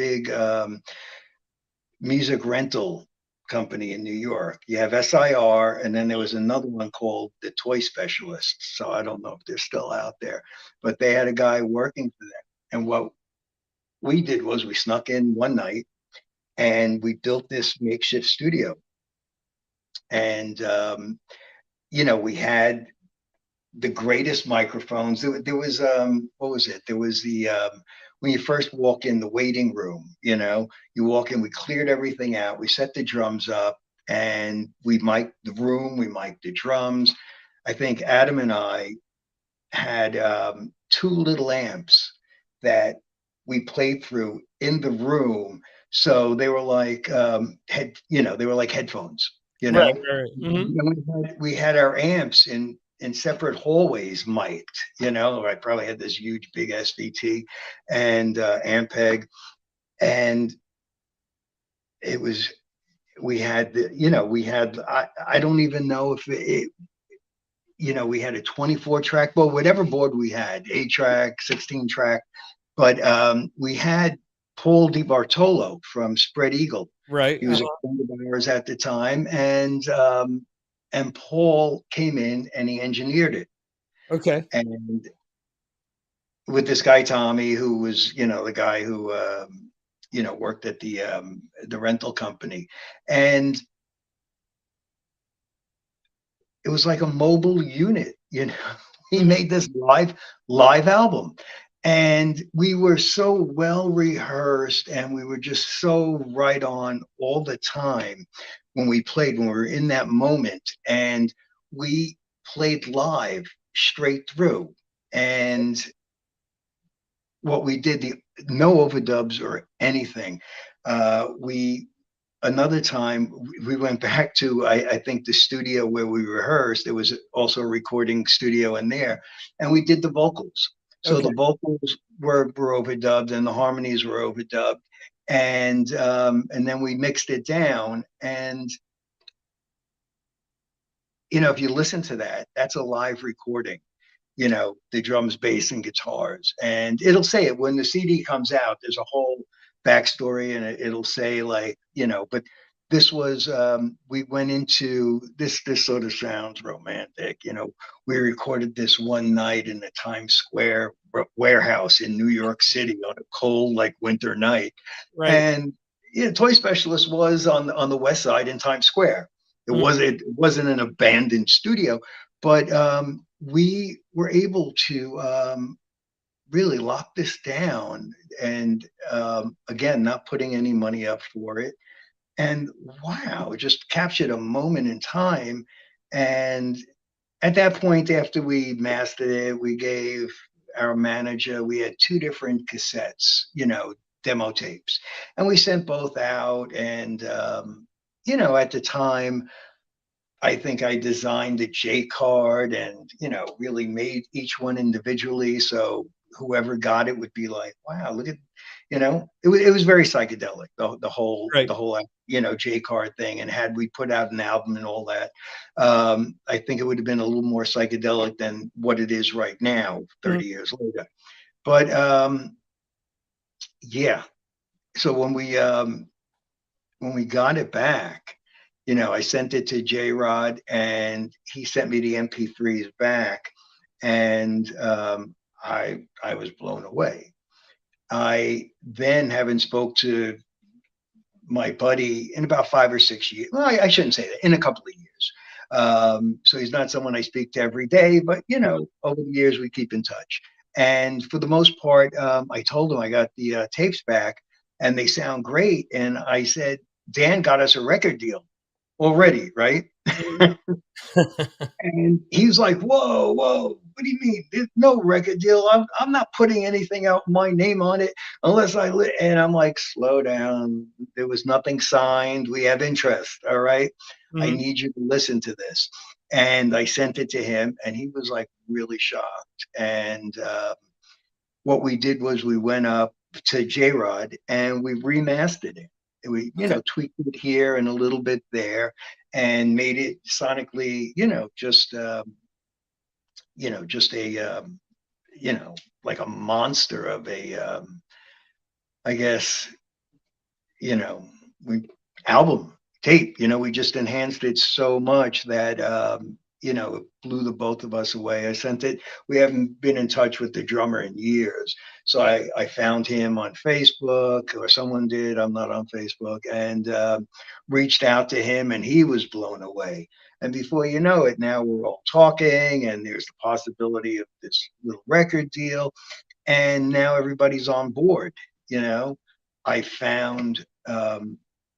music rental company in New York. You have SIR, and then there was another one called the Toy Specialists. So I don't know if they're still out there, but they had a guy working for them. And what we did was we snuck in one night and we built this makeshift studio. And, we had the greatest microphones. There was, what was it? There was the, when you first walk in the waiting room, you walk in, we cleared everything out. We set the drums up and we mic'd the room, we mic'd the drums. I think Adam and I had 2 little amps that we played through in the room. So they were like they were like headphones, Right. Mm-hmm. And we had our amps in separate hallways mic'd, I probably had this huge big SVT and Ampeg, and it was, we had I don't even know if we had a 24 track board, whatever board we had, 8 track, 16 track, but we had Paul DiBartolo from Spread Eagle. Right. He was a friend of ours at the time, and Paul came in and he engineered it. Okay. And with this guy Tommy, who was the guy who worked at the rental company, and it was like a mobile unit. He made this live album. And we were so well rehearsed and we were just so right on all the time when we were in that moment, and we played live straight through. And what we did, no overdubs or anything. Another time we went back to, I think, the studio where we rehearsed. There was also a recording studio in there, and we did the vocals. So the vocals were overdubbed and the harmonies were overdubbed, and then we mixed it down. And if you listen to that, that's a live recording. The drums, bass, and guitars, and it'll say it when the CD comes out. There's a whole backstory, and it'll say but this was we went into this sort of sounds romantic. We recorded this one night in the Times Square warehouse in New York City on a cold winter night. Right. And Toy Specialist was on the west side in Times Square. It wasn't an abandoned studio, but we were able to really lock this down, and again, not putting any money up for it. And wow, it just captured a moment in time. And at that point, after we mastered it, we gave our manager, we had 2 different cassettes, demo tapes, and we sent both out. And at the time, I think I designed the J card and really made each one individually, so whoever got it would be like, wow, look at, it was very psychedelic, the whole J card thing. And had we put out an album and all that, I think it would have been a little more psychedelic than what it is right now, 30 years later. But so when we got it back, I sent it to J-Rod, and he sent me the MP3s back, and I was blown away. I then haven't spoke to my buddy in about 5 or 6 years. Well, I shouldn't say that, in a couple of years. So he's not someone I speak to every day, but over the years we keep in touch. And for the most part, I told him I got the tapes back and they sound great. And I said, Dan got us a record deal already, right? And he was like, whoa, what do you mean? There's no record deal. I'm not putting anything out, my name on it, unless and I'm like, slow down. There was nothing signed. We have interest. All right. I need you to listen to this. And I sent it to him, and he was like really shocked. And what we did was we went up to J-Rod and we remastered it. We, tweaked it here and a little bit there, and made it sonically, just a, like a monster of a, I guess, we album tape. We just enhanced it so much that it blew the both of us away. I sent it. We haven't been in touch with the drummer in years, so I found him on Facebook, or someone did. I'm not on Facebook, and reached out to him, and he was blown away. And before you know it, now we're all talking, and there's the possibility of this little record deal, and now everybody's on board. I found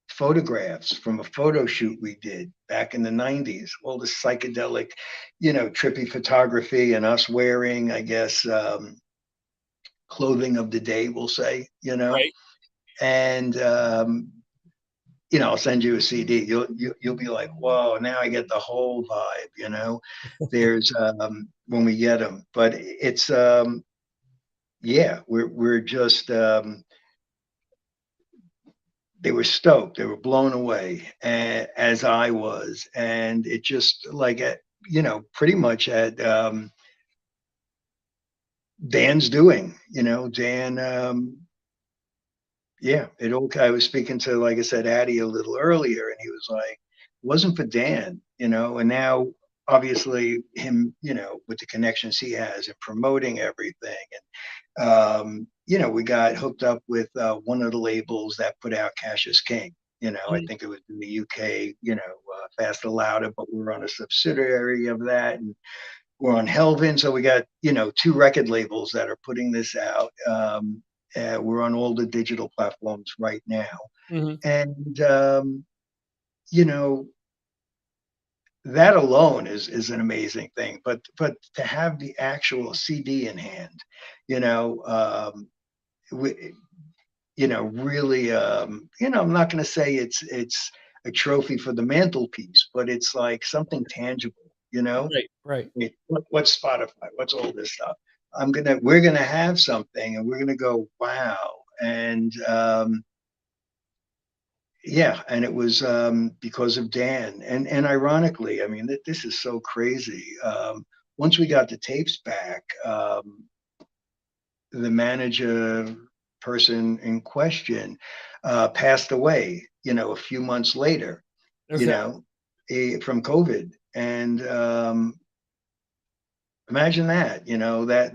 photographs from a photo shoot we did back in the 90s, all the psychedelic, trippy photography, and us wearing, I guess, clothing of the day, we'll say, Right. And I'll send you a CD. You'll be like, whoa, now I get the whole vibe. There's when we get them, but it's we're just they were stoked. They were blown away, as I was. And it just like, pretty much at Dan's doing, Dan, I was speaking to, like I said, Addie a little earlier, and he was like, it wasn't for Dan, and now obviously him, with the connections he has and promoting everything. And, we got hooked up with one of the labels that put out Cash is King. I think it was in the UK, Faster Louder, but we're on a subsidiary of that. And we're on Helvin. So we got, 2 record labels that are putting this out. We're on all the digital platforms right now. And, that alone is an amazing thing, but to have the actual CD in hand, really, I'm not going to say it's a trophy for the mantelpiece, but it's like something tangible, Right. What's Spotify? What's all this stuff? We're gonna have something, and we're gonna go, wow. And and it was because of Dan. And ironically, I mean, this is so crazy. Once we got the tapes back, the manager person in question passed away, a few months later, from COVID. And imagine that,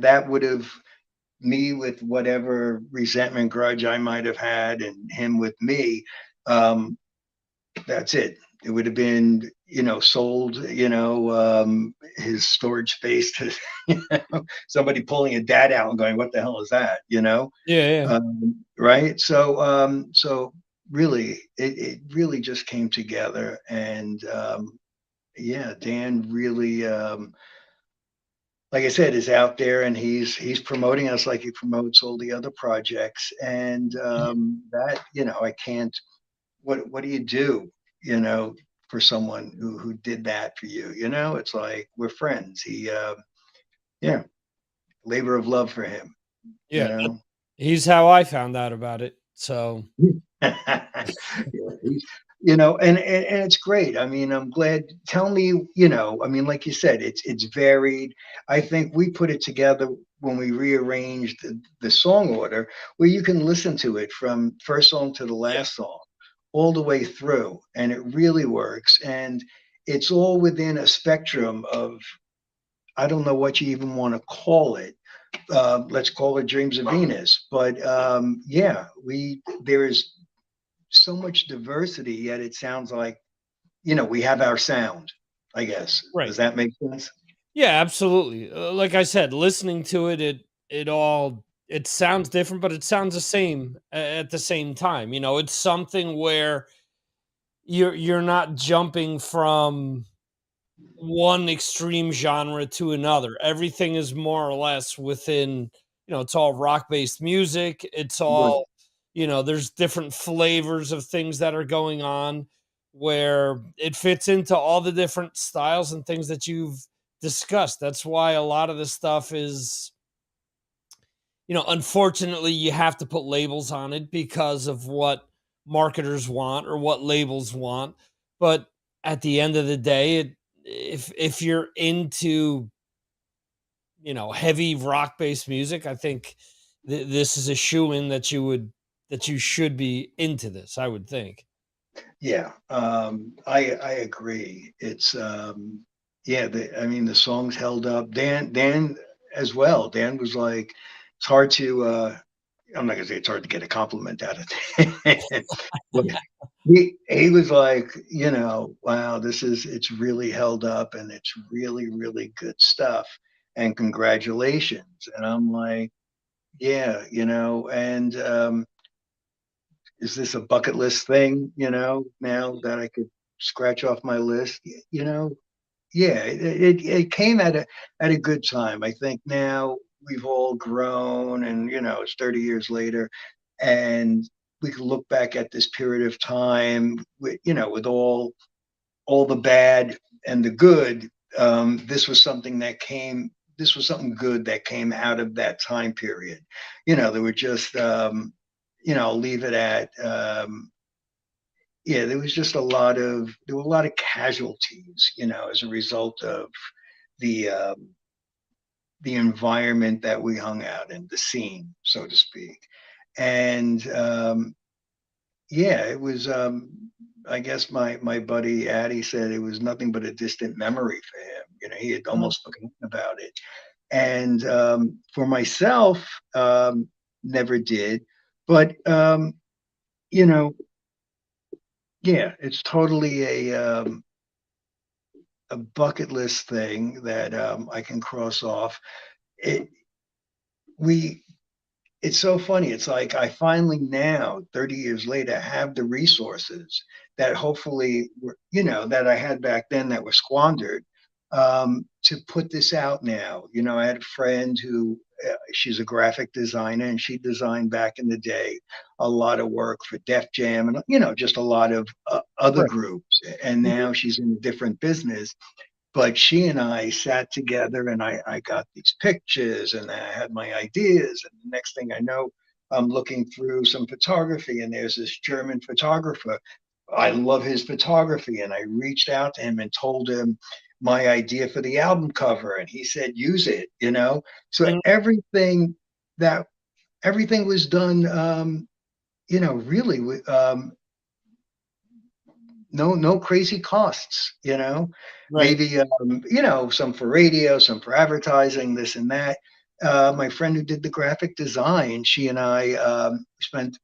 that would have, me with whatever resentment, grudge I might have had, and him with me, that's it. It would have been, sold, his storage space to somebody pulling a dad out and going, what the hell is that? Yeah. Right. So really, it really just came together. And Dan really, like I said, is out there, and he's promoting us like he promotes all the other projects. And that, I can't, what do you do, for someone who did that for you? It's like, we're friends. He, labor of love for him. Yeah. He's how I found out about it. So, and it's great. I mean, I'm glad. Tell me, I mean, like you said, it's varied. I think we put it together when we rearranged the song order, where you can listen to it from first song to the last song, all the way through, and it really works. And it's all within a spectrum of, I don't know what you even want to call it. Let's call it Dreams of Venus. But there is so much diversity, yet it sounds like, we have our sound, I guess. Right. Does that make sense? Yeah, absolutely. Like I said, listening to it sounds different, but it sounds the same at the same time. It's something where you're not jumping from one extreme genre to another. Everything is more or less within, it's all rock-based music. It's all, there's different flavors of things that are going on. where it fits into all the different styles and things that you've discussed. That's why a lot of this stuff is, unfortunately, you have to put labels on it because of what marketers want or what labels want. But at the end of the day, if you're into, heavy rock based music, I think this is a shoe-in that you should be into this, I would think. Yeah, I agree. It's yeah, the songs held up. Dan as well. Dan was like, it's hard to I'm not gonna say it's hard to get a compliment out of Dan. But he was like, wow, it's really held up and it's really, really good stuff. And congratulations. And I'm like, yeah, and is this a bucket list thing, now that I could scratch off my list? Yeah, it came at a good time. I think now we've all grown and, it's 30 years later, and we can look back at this period of time with all the bad and the good. This was something good that came out of that time period. There were just I'll leave it at yeah, there were a lot of casualties, as a result of the environment that we hung out in, the scene, so to speak. And yeah, it was I guess my buddy Addy said it was nothing but a distant memory for him. He had almost forgotten about it. And for myself, never did. But yeah, it's totally a bucket list thing that I can cross off. It's so funny. It's like I finally now, 30 years later, have the resources that hopefully that I had back then that were squandered, to put this out now. I had a friend who she's a graphic designer, and she designed back in the day a lot of work for Def Jam and just a lot of other groups. And now she's in a different business. But she and I sat together, and I got these pictures, and I had my ideas. And the next thing I know, I'm looking through some photography, and there's this German photographer. I love his photography, and I reached out to him and told him my idea for the album cover, and he said, use it. So everything was done, really with no crazy costs. Right. Maybe some for radio, some for advertising, this and that. My friend who did the graphic design, she and I spent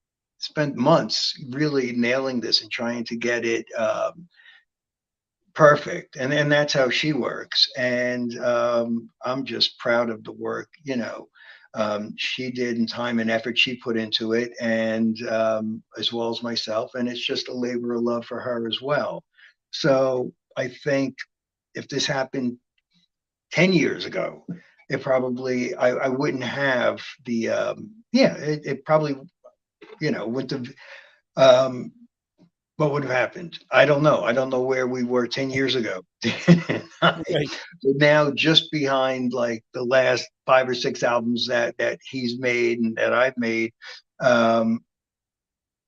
months really nailing this and trying to get it perfect. And that's how she works. And I'm just proud of the work, she did, and time and effort she put into it, and as well as myself. And it's just a labor of love for her as well. So I think if this happened 10 years ago, it probably, I wouldn't have the, it probably, wouldn't have, what would have happened? I don't know. I don't know where we were 10 years ago. Right. So now, just behind like the last 5 or 6 albums that he's made and that I've made, yeah,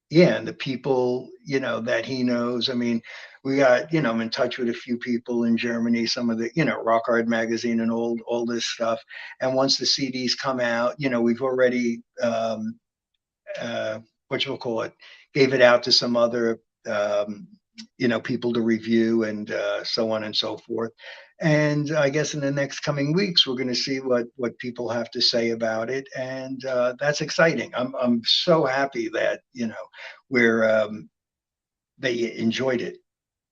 and the people, that he knows. I mean, we got, I'm in touch with a few people in Germany, some of the, Rock Hard magazine and all this stuff. And once the CDs come out, we've already, gave it out to some other, people to review, and so on and so forth. And I guess in the next coming weeks, we're going to see what people have to say about it. And that's exciting. I'm so happy that, we're, that you enjoyed it,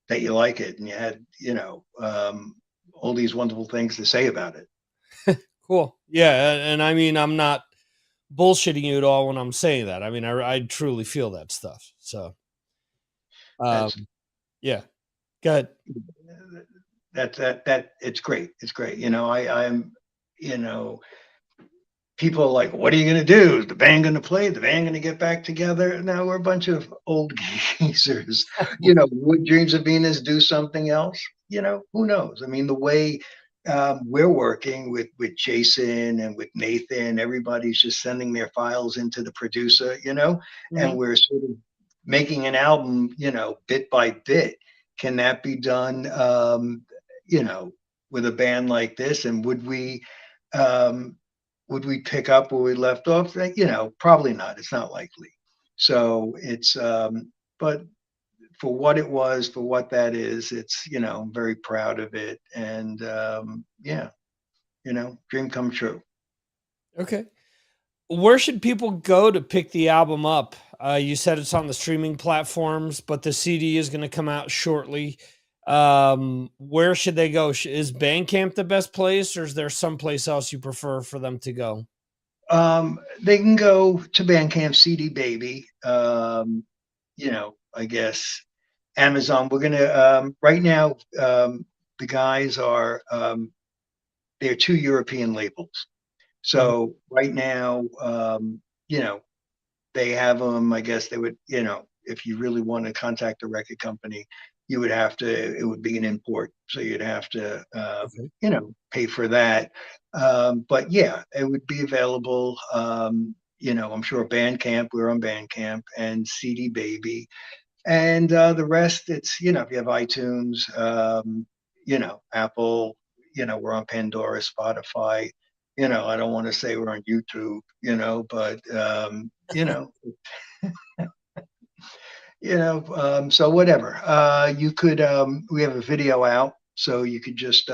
that you like it, and you had, all these wonderful things to say about it. Cool. Yeah. And I mean, I'm not bullshitting you at all when I'm saying that. I mean, I truly feel that stuff. So, yeah, go ahead. That it's great. It's great. I'm, people are like, what are you going to do? Is the band going to play? The band going to get back together? Now we're a bunch of old geezers. Would Dreams of Venus do something else? Who knows? I mean, the way we're working with Jason and with Nathan, everybody's just sending their files into the producer, and we're sort of making an album, bit by bit. Can that be done, with a band like this? And would we pick up where we left off? Probably not. It's not likely. So it's, but for what it was, for what that is, it's, I'm very proud of it. And dream come true. Okay. Where should people go to pick the album up? You said it's on the streaming platforms, but the CD is going to come out shortly. Where should they go? Is Bandcamp the best place, or is there someplace else you prefer for them to go? They can go to Bandcamp, CD Baby. I guess Amazon. We're gonna right now. The guys are they're 2 European labels. So right now, they have them. I guess they would, if you really want to contact a record company, you would have to, it would be an import. So you'd have to, pay for that. But yeah, it would be available. I'm sure Bandcamp, we're on Bandcamp, and CD Baby. And the rest, it's, if you have iTunes, Apple, we're on Pandora, Spotify. I don't want to say we're on YouTube, but, so whatever. You could, we have a video out, so you could just,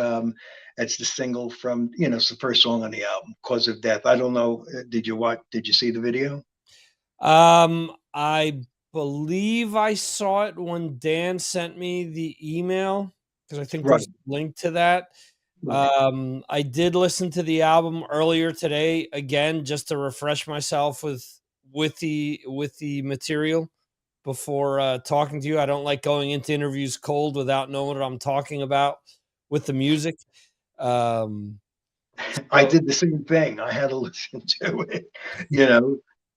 it's the single from, it's the first song on the album, Cause of Death. I don't know. Did you see the video? I believe I saw it when Dan sent me the email, because I think there's a link to that. I did listen to the album earlier today again, just to refresh myself with the material before talking to you. I don't like going into interviews cold without knowing what I'm talking about with the music. I did the same thing. I had to listen to it,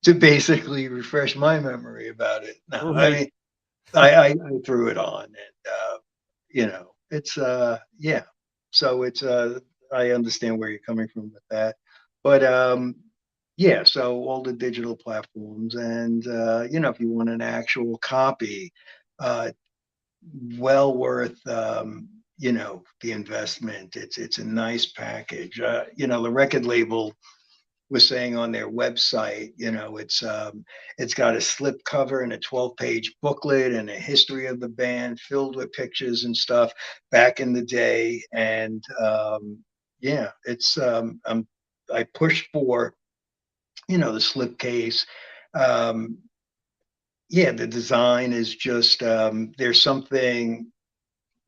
to basically refresh my memory about it. No, I mean, I threw it on, and it's yeah. So it's I understand where you're coming from with that, but yeah. So all the digital platforms, and if you want an actual copy, well worth the investment. It's a nice package. The record label was saying on their website, it's got a slip cover and a 12-page booklet and a history of the band filled with pictures and stuff back in the day. And it's I pushed for, the slipcase. The design is just there's something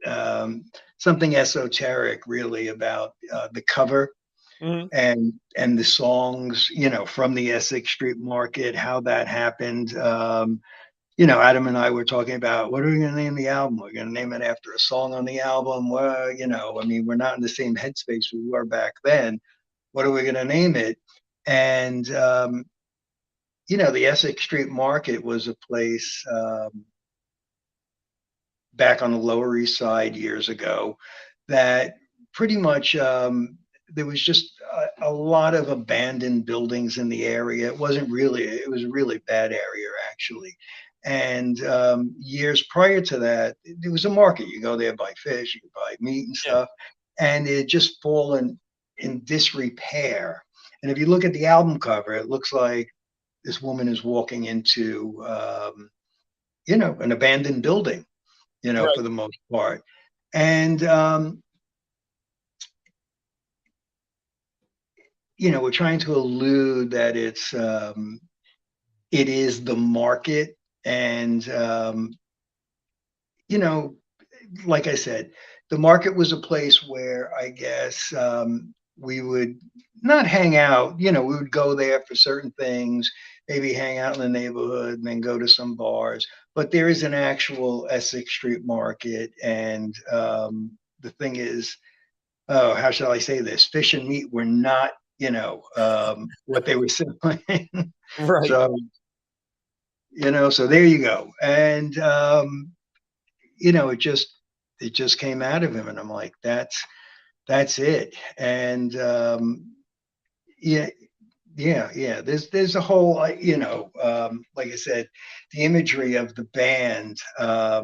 esoteric really about the cover. And the songs, from the Essex Street Market, how that happened. Adam and I were talking about, what are we going to name the album? We're going to name it after a song on the album. Well, we're not in the same headspace we were back then. What are we going to name it? And, the Essex Street Market was a place back on the Lower East Side years ago that pretty much there was just a lot of abandoned buildings in the area. It was a really bad area, actually. And years prior to that, there was a market. You go there, buy fish, you could buy meat and stuff. And it had just fallen in disrepair. And if you look at the album cover, it looks like this woman is walking into, an abandoned building, for the most part. And, we're trying to allude that it is the market. And, like I said, the market was a place where I guess we would not hang out, we would go there for certain things, maybe hang out in the neighborhood and then go to some bars. But there is an actual Essex Street Market. And the thing is, how shall I say this? Fish and meat were not what they were selling. Right. So, so there you go. And, it just came out of him. And I'm like, that's it. And, yeah, yeah. There's a whole, like I said, the imagery of the band, I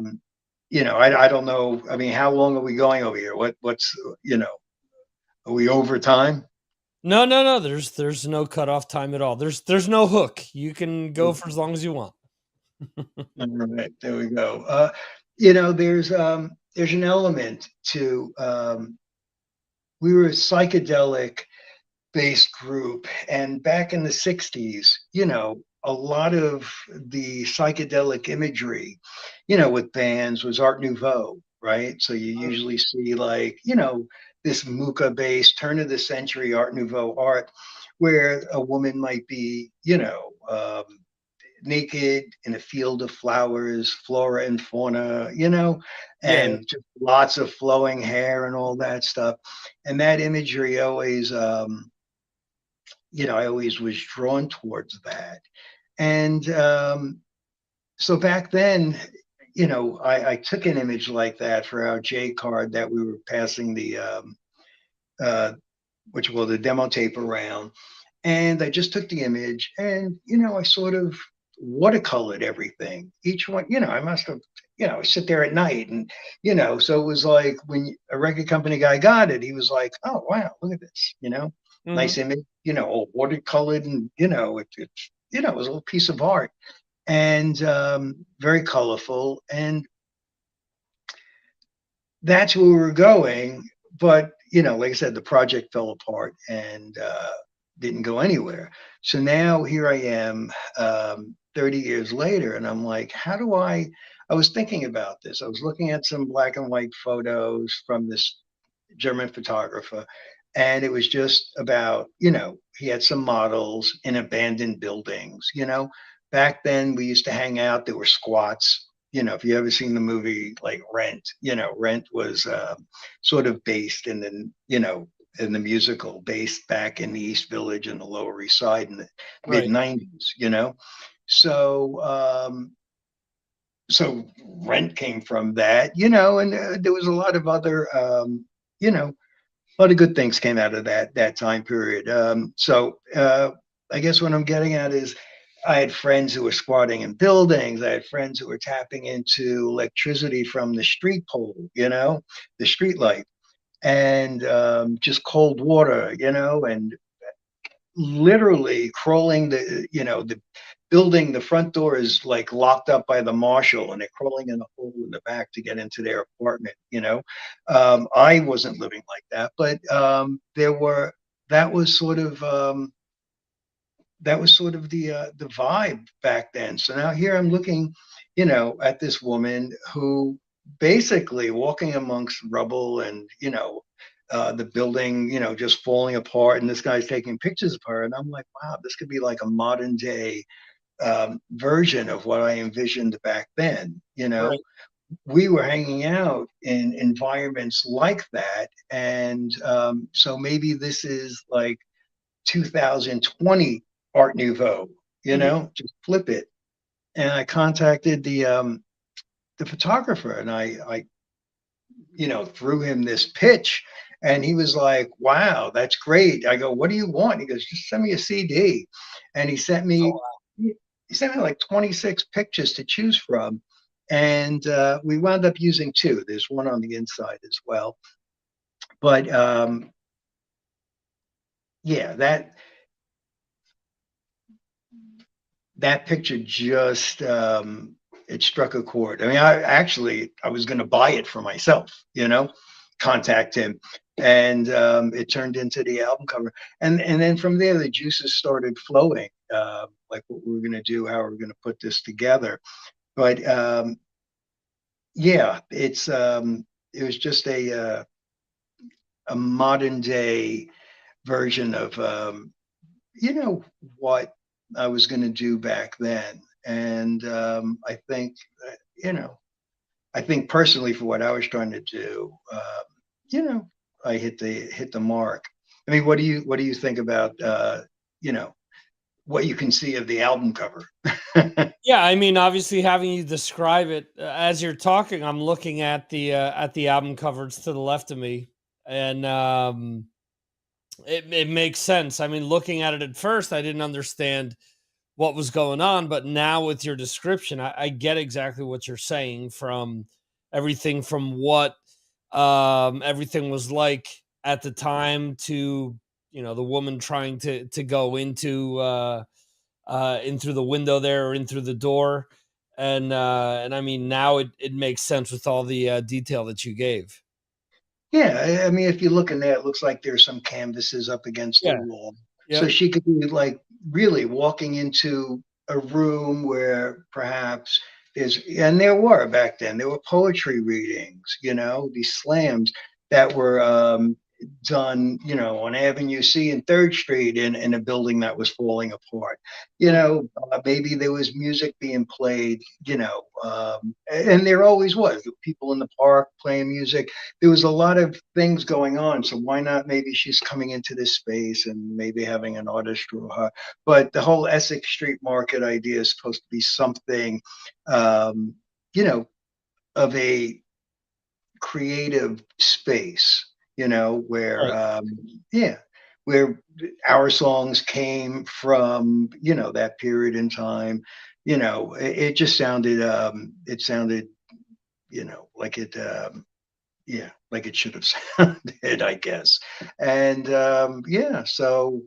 don't know. I mean, how long are we going over here? What's, are we over time? No. There's no cutoff time at all. There's no hook. You can go for as long as you want. All right, there we go. There's an element to, we were a psychedelic based group, and back in the 60s, a lot of the psychedelic imagery, with bands was Art Nouveau, right? So you usually see like, this Mucha based turn of the century Art Nouveau art where a woman might be, naked in a field of flowers, flora and fauna, and just lots of flowing hair and all that stuff. And that imagery always, I always was drawn towards that. And so back then, I took an image like that for our J card that we were passing the, the demo tape around. And I just took the image and, I sort of watercolored everything. Each one, I must have, I sit there at night and, so it was like when a record company guy got it, he was like, oh, wow, look at this, nice image, all watercolored and, it was a little piece of art and very colorful. And that's where we were going. But, like I said, the project fell apart and didn't go anywhere. So now here I am 30 years later, and I'm like, how do I was thinking about this. I was looking at some black and white photos from this German photographer, and it was just about, he had some models in abandoned buildings, Back then we used to hang out, there were squats. If you ever seen the movie like Rent, Rent was sort of based in the, in the musical, based back in the East Village and the Lower East Side in the mid 90s, So Rent came from that, and there was a lot of other, a lot of good things came out of that time period. I guess what I'm getting at is I had friends who were squatting in buildings. I had friends who were tapping into electricity from the street pole, the street light, and just cold water, and literally crawling the building. The front door is like locked up by the marshal, and they're crawling in a hole in the back to get into their apartment. I wasn't living like that, but that was sort of the vibe back then. So now here I'm looking, at this woman who basically walking amongst rubble and, the building, just falling apart, and this guy's taking pictures of her. And I'm like, wow, this could be like a modern day version of what I envisioned back then. Right. We were hanging out in environments like that. And so maybe this is like 2020 Art Nouveau, just flip it. And I contacted the photographer, and I threw him this pitch, and he was like, wow, that's great. I go, what do you want? He goes, just send me a CD. And he sent me, like 26 pictures to choose from. And we wound up using 2. There's one on the inside as well. But that picture just it struck a chord. I mean, I was going to buy it for myself, contact him, and it turned into the album cover. And then from there, the juices started flowing, like what we were going to do, how we're going to put this together. But it was just a modern day version of what I was going to do back then. And I think personally for what I was trying to do, I hit the mark. I mean, what do you think about you know, what you can see of the album cover? Yeah, I mean, obviously, having you describe it as you're talking, I'm looking at the album covers to the left of me, and it makes sense. I mean, looking at it at first, I didn't understand what was going on, but now with your description, I get exactly what you're saying, from everything from what everything was like at the time to, the woman trying to go in through the window there, or in through the door, and I mean, now it makes sense with all the detail that you gave. Yeah, I mean, if you look in there, it looks like there's some canvases up against the Yeah. wall. So Yep. she could be like really walking into a room where perhaps and there were back then, there were poetry readings, these slams that were done, on Avenue C and Third Street in a building that was falling apart. Maybe there was music being played, and there always was people in the park playing music. There was a lot of things going on. So why not? Maybe she's coming into this space and maybe having an artist draw her. But the whole Essex Street Market idea is supposed to be something, of a creative space, where, Right. where our songs came from, that period in time. It just sounded, like it, like it should have sounded, I guess. And so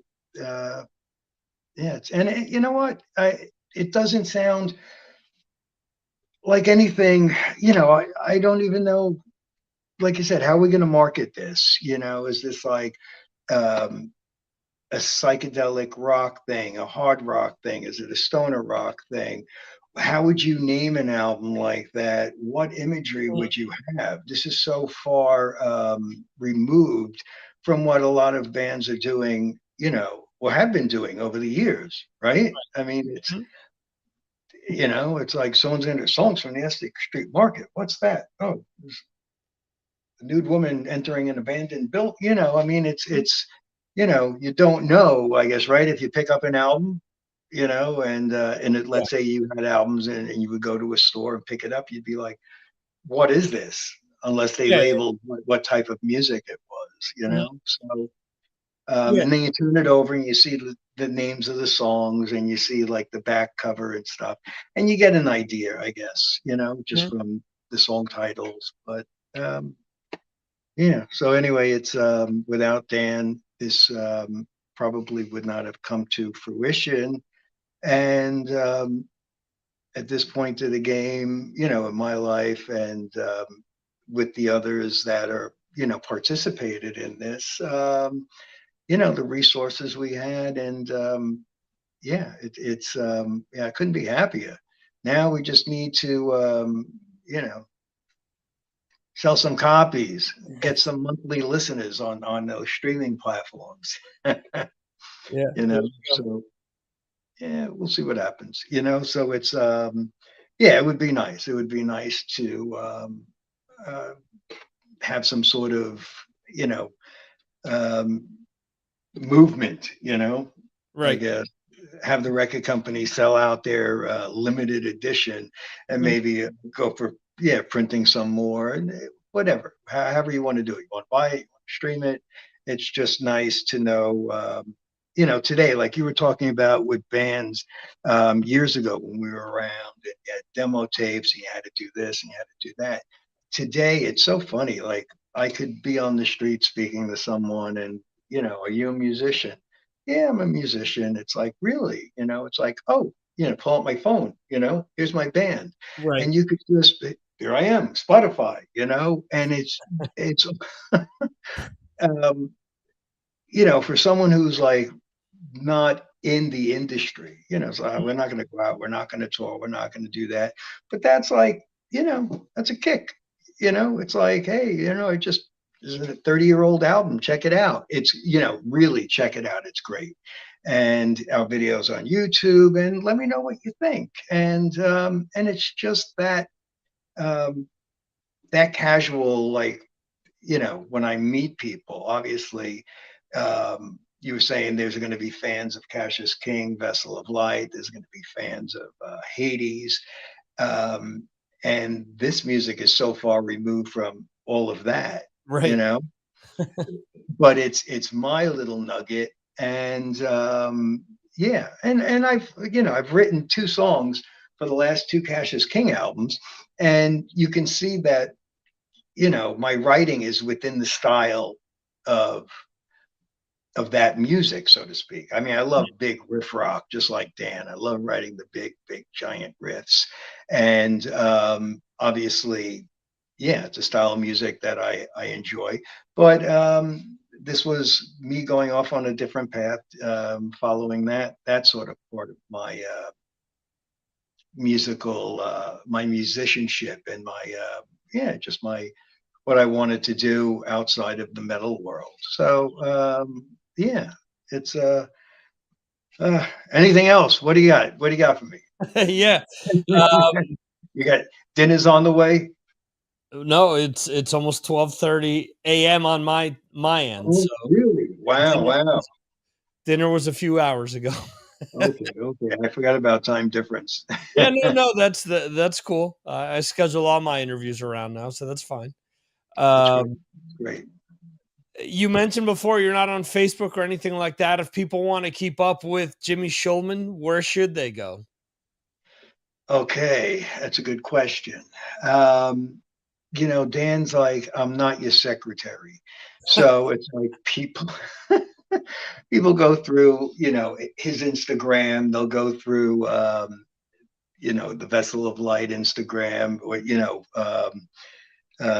you know what? It doesn't sound like anything, I don't even know, like I said, how are we going to market this? Is this like um, a psychedelic rock thing, a hard rock thing? Is it a stoner rock thing? How would you name an album like that? What imagery would you have? This is so far removed from what a lot of bands are doing, or have been doing over the years, right? I mean, it's like someone's into songs from the Essex Street Market. What's that? Oh, a nude woman entering an abandoned building. I mean, it's you don't know, I guess, right? If you pick up an album, let's say you had albums and you would go to a store and pick it up, you'd be like, what is this? Unless they Yeah. labeled what type of music it was, Mhm. So, Yeah. and then you turn it over and you see the names of the songs and you see like the back cover and stuff, and you get an idea, I guess, just Mhm. from the song titles. But yeah. So anyway, it's without Dan, this probably would not have come to fruition. And at this point of the game, in my life, and with the others that are, participated in this, the resources we had, and I couldn't be happier. Now we just need to, sell some copies, get some monthly listeners on those streaming platforms. Yeah. There you go. So yeah, we'll see what happens. So it's it would be nice. It would be nice to uh, have some sort of um, movement. I Right. guess have the record company sell out their limited edition and Mhm. maybe go for printing some more, and whatever, however you want to do it. You want to buy it, you want to stream it. It's just nice to know, today, like you were talking about with bands years ago when we were around, and you had demo tapes and you had to do this and you had to do that. Today it's so funny, like I could be on the street speaking to someone and, are you a musician? Yeah, I'm a musician. It's like, really? It's like, oh, pull out my phone, here's my band. Right. And you could just, here I am, Spotify, and it's, um, for someone who's like not in the industry, so we're not going to go out, we're not going to tour, we're not going to do that. But that's like, that's a kick. It's like, hey, it just this is a 30-year-old album. Check it out. It's, really check it out. It's great. And our videos on YouTube, and let me know what you think. And it's just that that casual, like, when I meet people, obviously You were saying there's going to be fans of Cassius King, Vessel of Light. There's going to be fans of Hades. And this music is so far removed from all of that, Right. you know, but it's my little nugget. And yeah, and I've written 2 songs for the last 2 Cassius King albums, and you can see that, my writing is within the style of that music, so to speak. I mean, I love big riff rock, just like Dan. I love writing the big giant riffs. And obviously, yeah, it's a style of music that I enjoy. But this was me going off on a different path, following that sort of part of my my musicianship and my, just what I wanted to do outside of the metal world. So, yeah, it's anything else? What do you got? What do you got for me? Yeah. You got dinner's on the way? No, it's almost 12:30 a.m. on my end. Oh, So really? Wow. dinner was a few hours ago. Okay. I forgot about time difference. Yeah, no, that's cool. I schedule all my interviews around now, so that's fine. Great. You mentioned before you're not on Facebook or anything like that. If people want to keep up with Jimmy Schulman, where should they go? Okay, that's a good question. Dan's like, I'm not your secretary. So it's like people go through, his Instagram, they'll go through the Vessel of Light Instagram or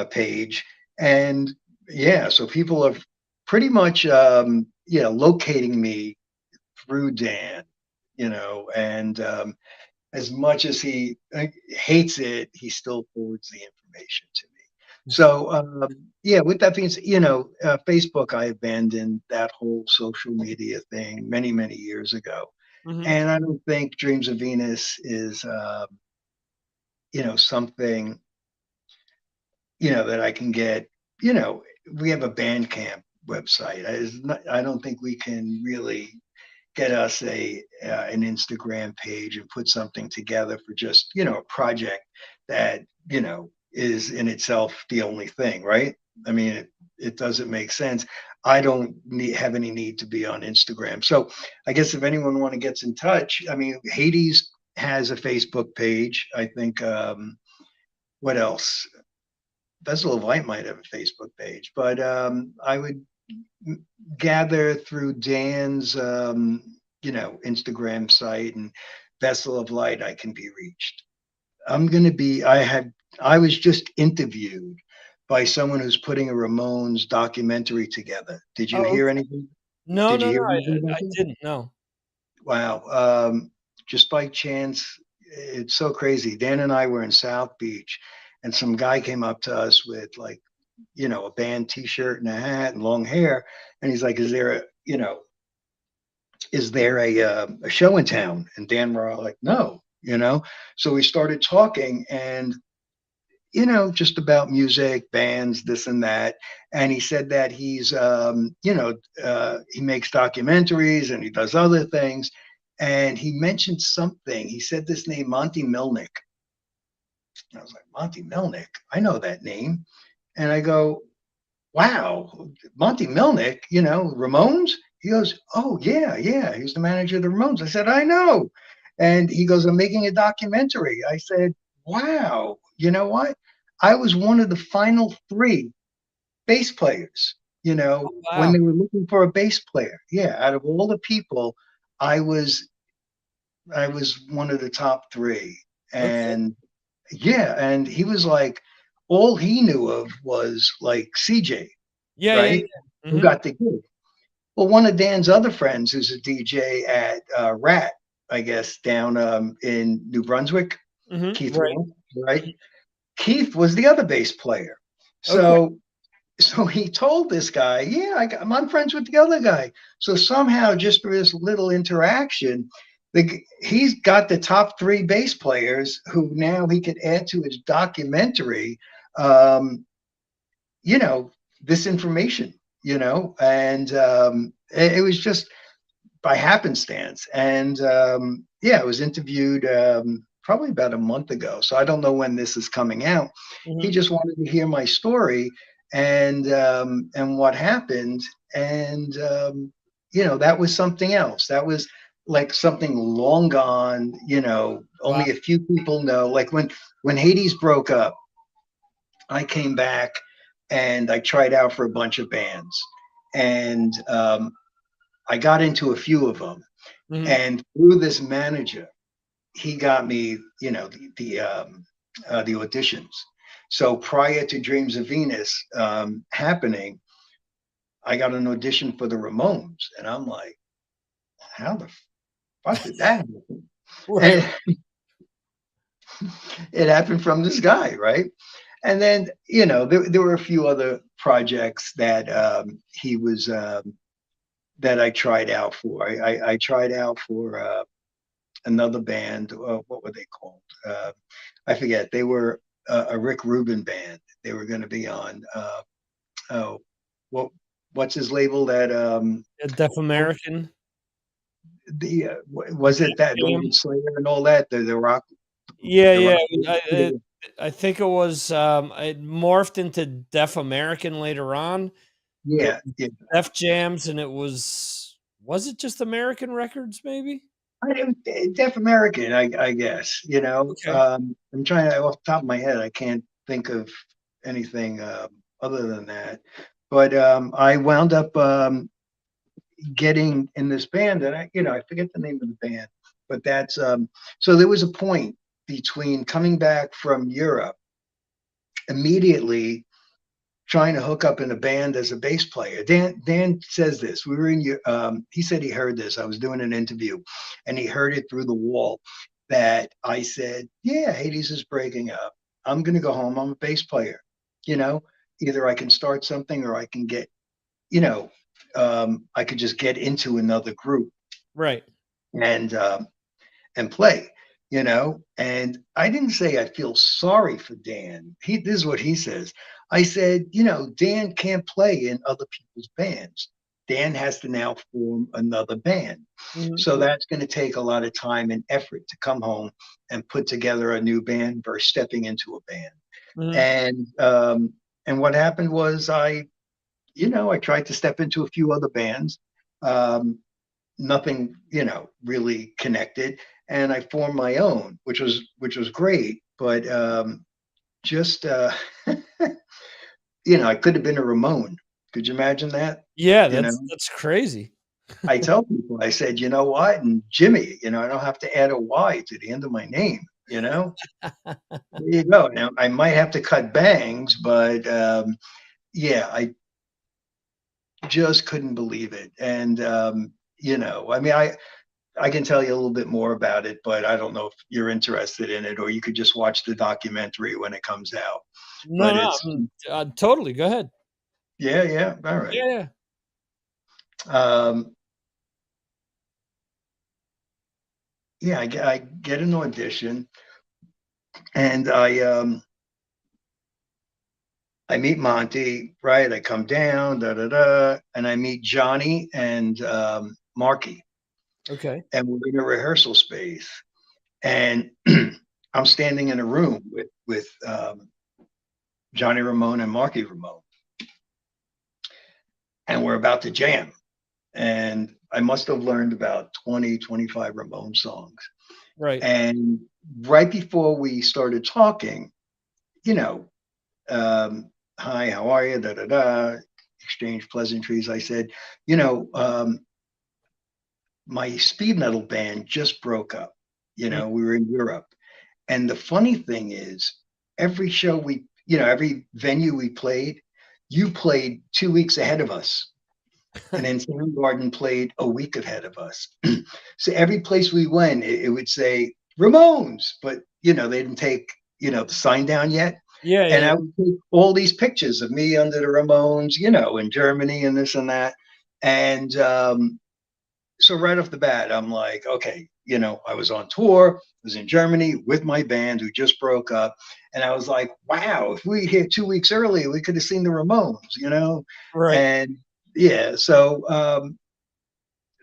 page. And yeah, so people are pretty much locating me through Dan, and as much as he hates it, he still forwards the information to me. So with that being said, Facebook, I abandoned that whole social media thing many years ago. And I don't think Dreams of Venus is something that I can get. We have a Bandcamp website. I don't think we can really get us an Instagram page and put something together for just a project that is in itself the only thing, right? I mean, it doesn't make sense. I don't have any need to be on Instagram. So I guess if anyone want to get in touch, I mean, Hades has a Facebook page. I think what else? Vessel of Light might have a Facebook page, but I would gather through Dan's Instagram site, and Vessel of Light I can be reached. I was just interviewed by someone who's putting a Ramones documentary together. Did you hear anything? No, I didn't know. Wow. Just by chance, it's so crazy. Dan and I were in South Beach, and some guy came up to us with a band T-shirt and a hat and long hair, and he's like, "Is there a show in town?" And Dan were all like, "No," So we started talking, and just about music, bands, this and that. And he said that he's he makes documentaries and he does other things. And he mentioned something. He said this name, Monty Melnick. I was like, Monty Melnick? I know that name. And I go, wow, Monty Melnick, Ramones? He goes, oh, yeah. He's the manager of the Ramones. I said, I know. And he goes, I'm making a documentary. I said, wow, you know what? I was one of the final 3 bass players, when they were looking for a bass player. Yeah, out of all the people, I was one of the top 3. And yeah, and he was like, all he knew of was like CJ, right? Yeah. Who got the gig. Well, one of Dan's other friends who's a DJ at Rat, I guess, down in New Brunswick, Keith, right? Keith was the other bass player. So he told this guy, yeah, I'm friends with the other guy. So somehow, just through this little interaction, he's got the top 3 bass players who now he could add to his documentary, this information, you know, and it was just by happenstance. And yeah, I was interviewed probably about a month ago. So I don't know when this is coming out. He just wanted to hear my story and what happened. And you know, that was something else. That was like something long gone, you know, only a few people know. Like when Hades broke up, I came back and I tried out for a bunch of bands. And I got into a few of them. And through this manager, he got me, you know, the auditions. So prior to Dreams of Venus happening, I got an audition for the Ramones, and I'm like, how the fuck did that happen? Right. It happened from this guy, right? And then, you know, there were a few other projects that he was that I tried out for. I tried out for another band. What were they called? I forget. They were a Rick Rubin band. They were going to be on. What's his label? That Deaf American. Was it that Slayer and all that? The rock. Yeah. I think it was. It morphed into Deaf American later on. Yeah. Def Jams, and it was it just American Records, maybe? Deaf American, I guess. You know, okay. I'm trying to, off the top of my head, I can't think of anything other than that. But I wound up getting in this band, and I forget the name of the band, but that's so there was a point between coming back from Europe, immediately trying to hook up in a band as a bass player. Dan says this. We were in he said he heard this. I was doing an interview, and he heard it through the wall that I said, yeah, Hades is breaking up. I'm going to go home. I'm a bass player. You know, either I can start something or I can get, you know, I could just get into another group. Right. And play, you know. And I didn't say I feel sorry for Dan. This is what he says. I said, you know, Dan can't play in other people's bands. Dan has to now form another band. So that's going to take a lot of time and effort to come home and put together a new band versus stepping into a band. And what happened was I tried to step into a few other bands. Nothing, you know, really connected. And I formed my own, which was great. But just you know, I could have been a Ramone. Could you imagine that? Yeah, that's crazy. I tell people, I said, you know what? And Jimmy, you know, I don't have to add a Y to the end of my name, you know? There you go. Now, I might have to cut bangs, but yeah, I just couldn't believe it. And, you know, I mean, I can tell you a little bit more about it, but I don't know if you're interested in it, or you could just watch the documentary when it comes out. No, totally. Go ahead. Yeah. All right. Yeah. Yeah, I get an audition, and I meet Monty, right? I come down, and I meet Johnny and Marky. Okay. And we're in a rehearsal space, and I'm standing in a room with Johnny Ramone and Marky Ramone, and we're about to jam. And I must have learned about 20, 25 Ramone songs. Right. And right before we started talking, you know, hi, how are you? Exchange pleasantries. I said, you know, my speed metal band just broke up. You know, we were in Europe. And the funny thing is, every show every venue we played, you played 2 weeks ahead of us. And then Soundgarden played a week ahead of us. So every place we went, it would say Ramones, but, you know, they didn't take, you know, the sign down yet. Yeah. And I would take all these pictures of me under the Ramones, you know, in Germany and this and that. And so right off the bat, I'm like, okay, you know, I was on tour, I was in Germany with my band who just broke up. And I was like, wow, if we hit 2 weeks earlier, we could have seen the Ramones, you know? Right. And yeah. So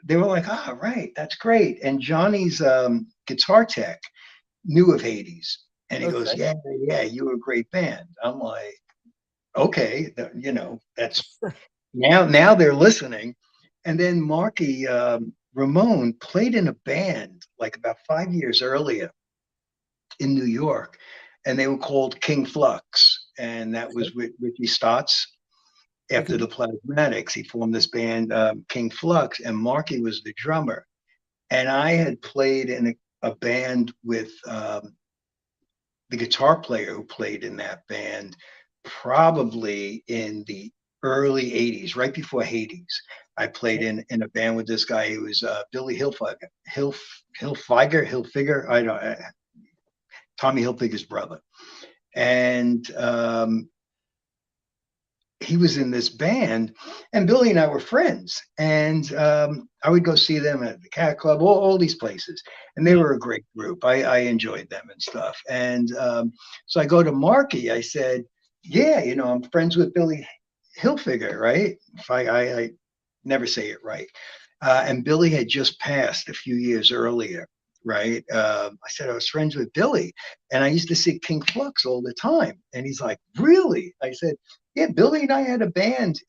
they were like, "Ah, right, that's great." And Johnny's guitar tech knew of Hades, and he goes, Okay. "Yeah, yeah, you were a great band." I'm like, "Okay, you know, that's now they're listening." And then Marky Ramone played in a band like about 5 years earlier in New York, and they were called King Flux, and that was with Ricky Stotts. After the Plasmatics, he formed this band, King Flux, and Marky was the drummer. And I had played in a band with the guitar player who played in that band, probably in the early 80s, right before Hades. I played in a band with this guy. He was Billy Hilfiger, I don't, Tommy Hilfiger's brother. And he was in this band, and Billy and I were friends. And I would go see them at the Cat Club, all these places. And they were a great group. I enjoyed them and stuff. And so I go to Marky. I said, "Yeah, you know, I'm friends with Billy Hilfiger, right?" If I never say it right. And Billy had just passed a few years earlier, right? I said I was friends with Billy, and I used to see King Flux all the time. And he's like, "Really?" I said, "Yeah, Billy and I had a band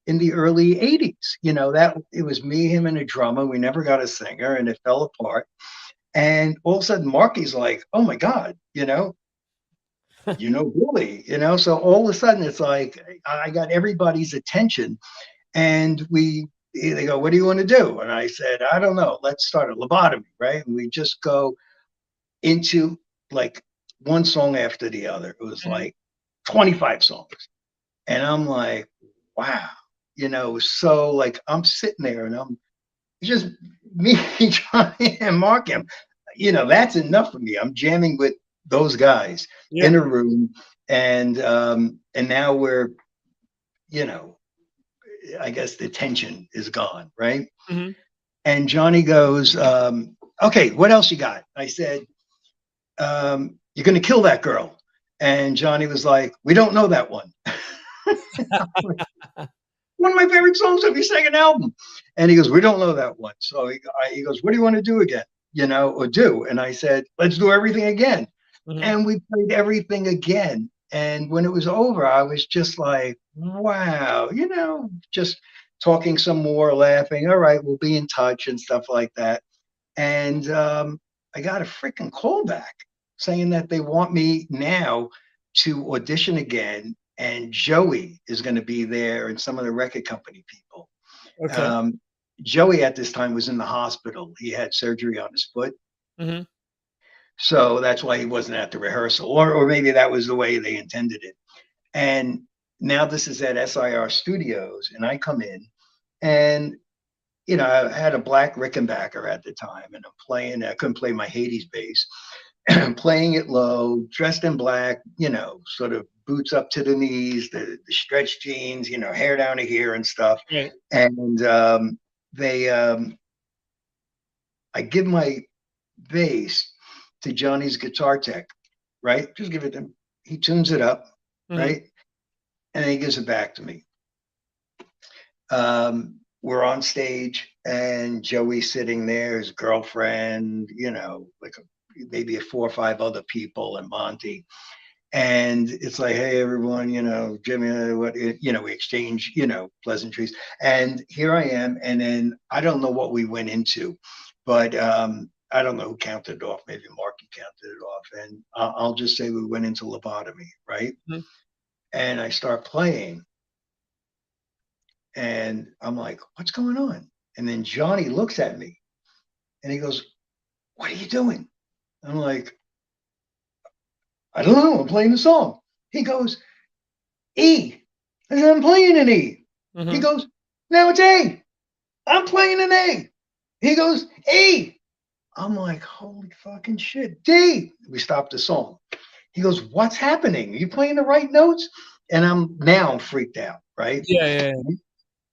in the early 80s. You know, that it was me, him, and a drummer. We never got a singer, and it fell apart." And all of a sudden, Marky's like, "Oh my God, you know Billy, you know." So all of a sudden, it's like I got everybody's attention, and they go, "What do you want to do?" And I said, "I don't know. Let's start a lobotomy, right?" And we just go into like one song after the other. It was like 25 songs. And I'm like, wow, you know, so like I'm sitting there and it's just me, Johnny, and Mark. You know, that's enough for me. I'm jamming with those guys in a room, and now we're, you know, I guess the tension is gone, right? Mhm. And Johnny goes, "Okay, what else you got?" I said, "You're going to kill that girl." And Johnny was like, "We don't know that one." One of my favorite songs of your second album. And he goes, "We don't know that one." So he goes, "What do you want to do again? You know, or do?" And I said, "Let's do everything again." And we played everything again. And when it was over, I was just like, wow, you know, just talking some more, laughing. All right, we'll be in touch and stuff like that. And I got a freaking call back saying that they want me now to audition again, and Joey is going to be there and some of the record company people. Okay. Joey at this time was in the hospital. He had surgery on his foot. Mhm. So that's why he wasn't at the rehearsal, or maybe that was the way they intended it. And now this is at SIR Studios, and I come in, and you know, I had a black Rickenbacker at the time, and I'm playing. I couldn't play my Hades bass. I'm playing it low, dressed in black, you know, sort of boots up to the knees, the stretch jeans, you know, hair down to here and stuff. Right. And I give my bass to Johnny's guitar tech, right? Just give it to him. He tunes it up, right? And then he gives it back to me. We're on stage, and Joey's sitting there, his girlfriend, you know, like maybe 4 or 5 other people, and Monty. And it's like, "Hey, everyone, you know, Jimmy, what," you know, we exchange, you know, pleasantries. And here I am. And then I don't know what we went into, but I don't know who counted it off. Maybe Marky counted it off. And I'll just say we went into lobotomy, right? And I start playing. And I'm like, "What's going on?" And then Johnny looks at me and he goes, "What are you doing?" I'm like, "I don't know. I'm playing the song." He goes, "E." I said, "I'm playing an E." He goes, "Now it's A. I'm playing an A." He goes, "E." I'm like, "Holy fucking shit. D." We stopped the song. He goes, "What's happening? Are you playing the right notes?" And I'm freaked out, right?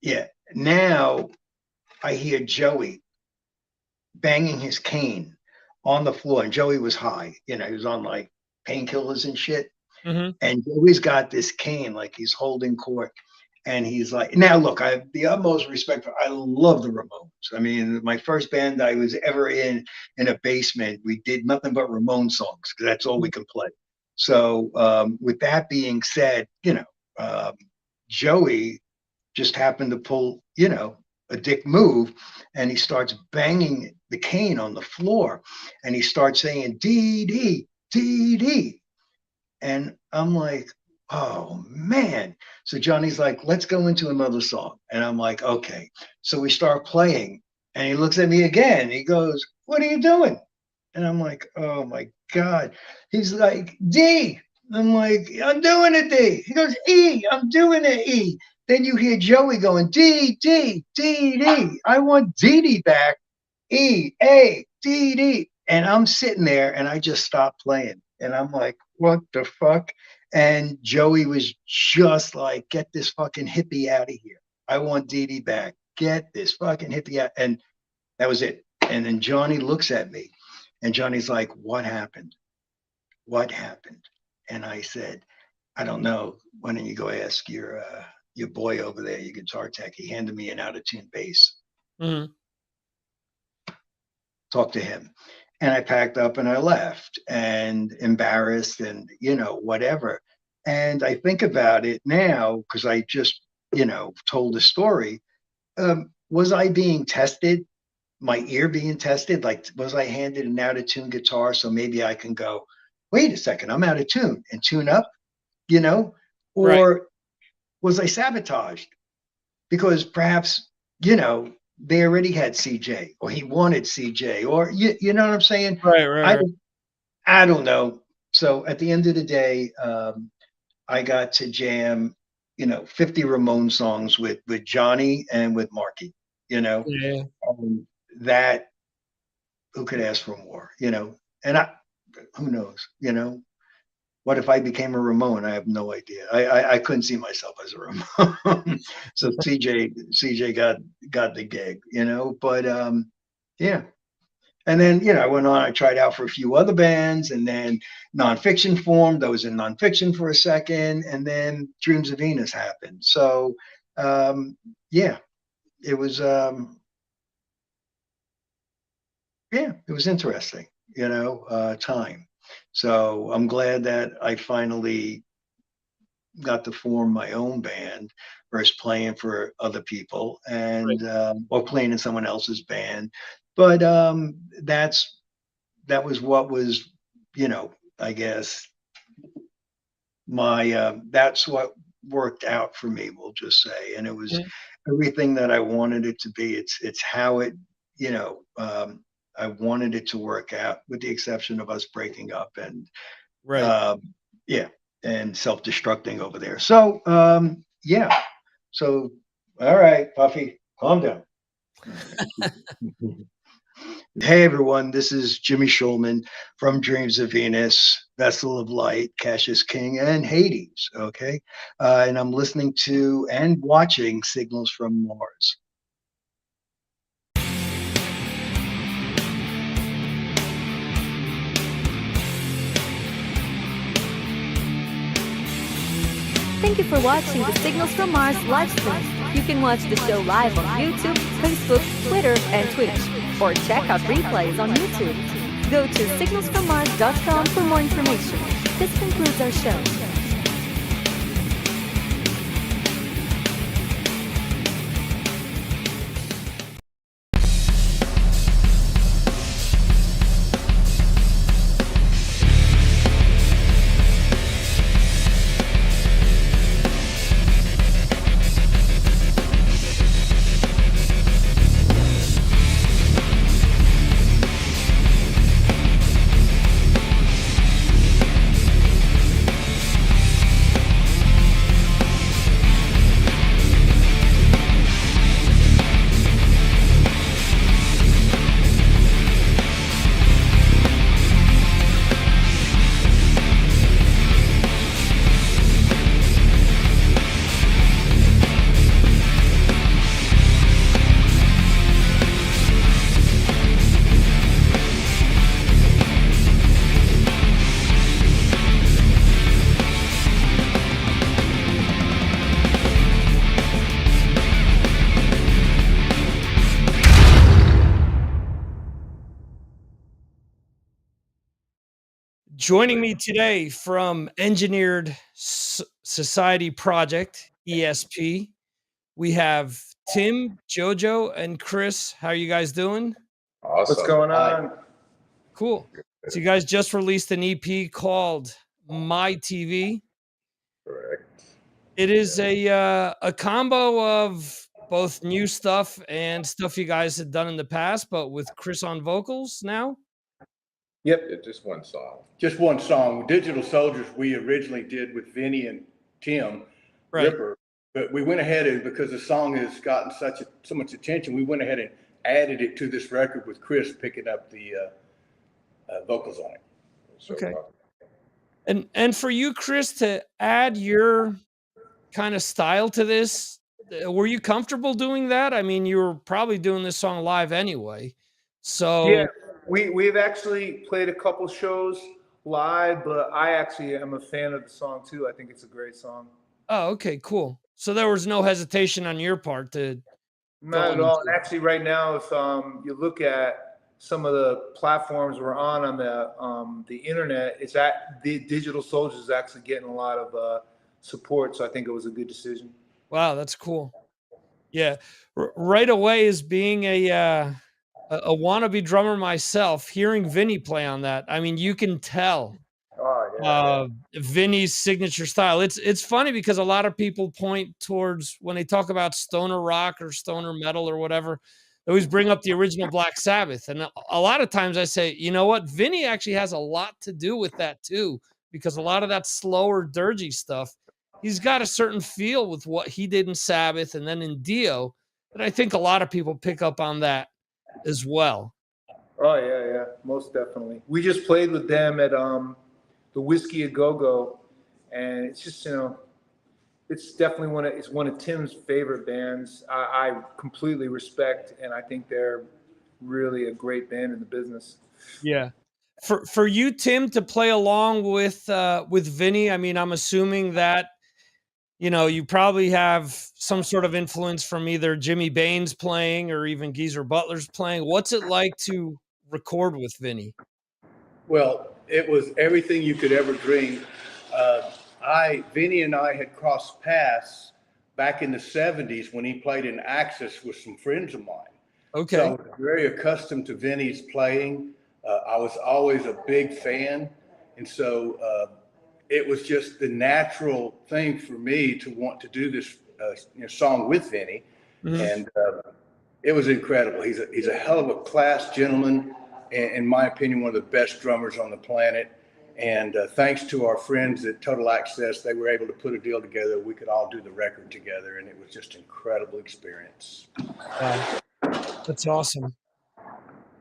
Yeah. Now I hear Joey banging his cane on the floor, and Joey was high. You know, he was on like painkillers and shit. And Joey's got this cane like he's holding court. And he's like, now look, I have the utmost respect for, I love the Ramones. I mean, my first band I was ever in a basement, we did nothing but Ramone songs because that's all we could play. So with that being said, Joey just happened to pull, a dick move, and he starts banging the cane on the floor, and he starts saying Dee Dee. And I'm like, oh man. So Johnny's like, let's go into another song. And I'm like, okay. So we start playing, and he looks at me again. He goes, what are you doing? And I'm like, oh my God. He's like, D. I'm like, I'm doing it, D. He goes, E. I'm doing it, E. Then you hear Joey going, D, D, D, D. I want Dee Dee back. E, A, D, D. And I'm sitting there, and I just stopped playing. And I'm like, what the fuck? And Joey was just like, get this fucking hippie out of here. I want Dee Dee back. Get this fucking hippie out. And that was it. And then Johnny looks at me, and Johnny's like, what happened? What happened? And I said, I don't know. Why don't you go ask your boy over there, your guitar tech? He handed me an out-of-tune bass. Mm-hmm. Talk to him. And I packed up and I left, and embarrassed and, whatever. And I think about it now, because I just, told the story. Was I being tested? My ear being tested? Like, was I handed an out-of-tune guitar so maybe I can go, wait a second, I'm out of tune and tune up, Or right. Was I sabotaged? Because perhaps, they already had CJ, or he wanted CJ, or you know what I'm saying? Right. I don't know. So at the end of the day, I got to jam, 50 Ramone songs with Johnny and with Marky, Yeah. That, who could ask for more, and who knows, what if I became a Ramone? I have no idea. I couldn't see myself as a Ramone. So CJ got the gig, but yeah. And then, I went on, I tried out for a few other bands, and then Nonfiction formed. I was in Nonfiction for a second, and then Dreams of Venus happened. So yeah, it was it was interesting, time. So I'm glad that I finally got to form my own band versus playing for other people and or playing in someone else's band. But that was what was, I guess my that's what worked out for me, we'll just say. And it was everything that I wanted it to be. It's how it, I wanted it to work out, with the exception of us breaking up and and self-destructing over there. So yeah. So all right, Puffy, calm down. Hey everyone, this is Jimmy Schulman from Dreams of Venus, Vessel of Light, Cassius King, and Hades. Okay, and I'm listening to and watching Signals from Mars. Thank you for watching the Signals from Mars live stream. You can watch the show live on YouTube, Facebook, Twitter, and Twitch, or check out replays on YouTube. Go to signalsfrommars.com for more information. This concludes our show. Joining me today from Engineered Society Project, ESP, we have Tim, Jojo, and Chris. How are you guys doing? Awesome. What's going on? Cool. So you guys just released an EP called My TV. Correct. It is a combo of both new stuff and stuff you guys had done in the past, but with Chris on vocals now. Yep, it's just one song. Just one song. Digital Soldiers we originally did with Vinny and Tim Ripper, but we went ahead and because the song has gotten so much attention, we went ahead and added it to this record with Chris picking up the vocals on it. So, okay. And for you, Chris, to add your kind of style to this, were you comfortable doing that? I mean, you were probably doing this song live anyway. So yeah, we've actually played a couple shows live, but I actually am a fan of the song too. I think it's a great song. Oh, okay, cool. So there was no hesitation on your part to not at all. Actually, right now, if you look at some of the platforms we're on the internet, it's at the Digital Soldiers is actually getting a lot of support. So I think it was a good decision. Wow, that's cool. Yeah, right away as being a wannabe drummer myself, hearing Vinny play on that, I mean, you can tell Vinny's signature style. It's funny because a lot of people point towards when they talk about stoner rock or stoner metal or whatever, they always bring up the original Black Sabbath. And a lot of times I say, you know what, Vinny actually has a lot to do with that too, because a lot of that slower, dirgy stuff, he's got a certain feel with what he did in Sabbath and then in Dio that I think a lot of people pick up on that as well. Oh yeah, most definitely. We just played with them at the Whiskey A Go Go, and it's just it's definitely one of Tim's favorite bands. I completely respect, and I think they're really a great band in the business. Yeah. For you, Tim, to play along with Vinny, I mean, I'm assuming that you probably have some sort of influence from either Jimmy Baines playing or even Geezer Butler's playing. What's it like to record with Vinny? Well, it was everything you could ever dream. Vinny and I had crossed paths back in the 70s when he played in Axis with some friends of mine. Okay. So I was very accustomed to Vinny's playing. I was always a big fan. And so it was just the natural thing for me to want to do this song with Vinny. Mm-hmm. And it was incredible. He's a hell of a class gentleman, and in my opinion, one of the best drummers on the planet. And thanks to our friends at Total Access, they were able to put a deal together. We could all do the record together, and it was just an incredible experience. That's awesome.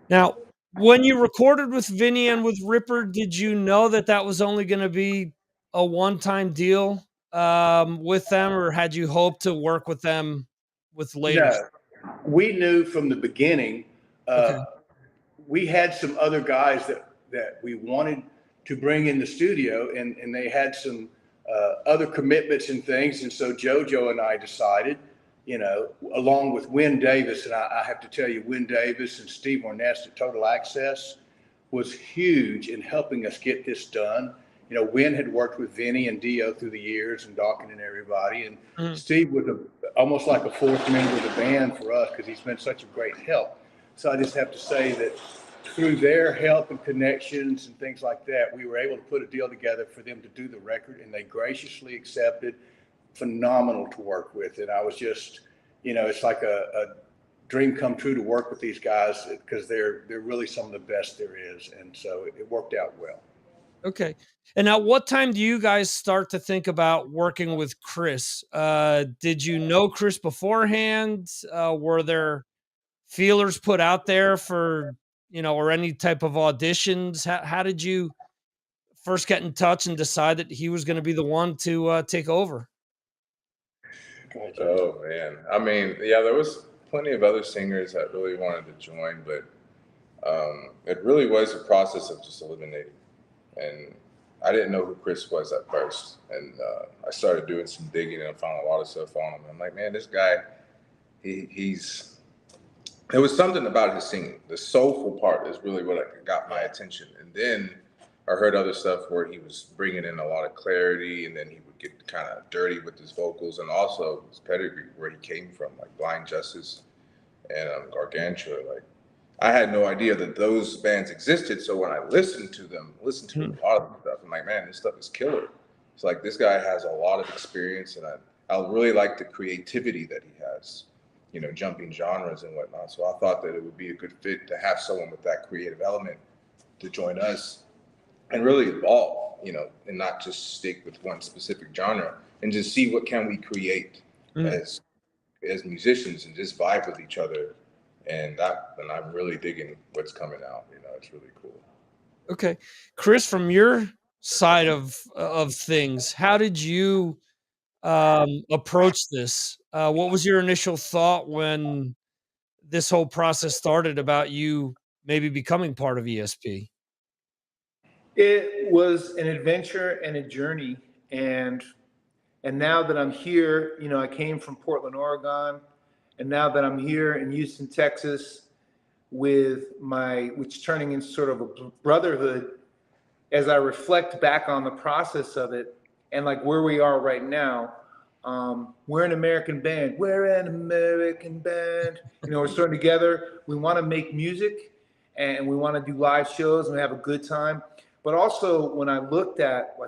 Now, when you recorded with Vinny and with Ripper, did you know that was only going to be a one-time deal with them, or had you hoped to work with them with later? No, we knew from the beginning. Okay. We had some other guys that we wanted to bring in the studio, and they had some other commitments and things. And so JoJo and I decided, along with Wynn Davis, and I have to tell you, Wynn Davis and Steve Ornest at Total Access was huge in helping us get this done. Wynn had worked with Vinny and Dio through the years and Dawkins and everybody. And Steve was almost like a fourth member of the band for us because he's been such a great help. So I just have to say that through their help and connections and things like that, we were able to put a deal together for them to do the record, and they graciously accepted. Phenomenal to work with. And I was just, it's like a dream come true to work with these guys because they're really some of the best there is. And so it worked out well. Okay. And at what time do you guys start to think about working with Chris? Did you know Chris beforehand? Were there feelers put out there for, or any type of auditions? How did you first get in touch and decide that he was going to be the one to take over? Oh man, I mean, yeah, there was plenty of other singers that really wanted to join, but it really was a process of just eliminating. And I didn't know who Chris was at first, and I started doing some digging and I found a lot of stuff on him. I'm like, man, this guy, he's. There was something about his singing. The soulful part is really what got my attention, and then I heard other stuff where he was bringing in a lot of clarity, and then he would get kind of dirty with his vocals, and also his pedigree, where he came from, like Blind Justice and Gargantua. Like, I had no idea that those bands existed. So when I listened to them, a lot of the stuff, I'm like, man, this stuff is killer. It's like, this guy has a lot of experience, and I really like the creativity that he has, you know, jumping genres and whatnot. So I thought that it would be a good fit to have someone with that creative element to join us and really evolve, you know, and not just stick with one specific genre, and just see what can we create as musicians, and just vibe with each other. And I'm really digging what's coming out. You know, it's really cool. Okay, Chris, from your side of things, how did you approach this? What was your initial thought when this whole process started about you maybe becoming part of ESP? It was an adventure and a journey, and now that I'm here, you know, I came from Portland, Oregon, and now that I'm here in Houston, Texas, which turning into sort of a brotherhood, as I reflect back on the process of it, and like where we are right now, we're an American band. We're an American band. You know, we're starting together. We want to make music, and we want to do live shows, and we have a good time. But also, when I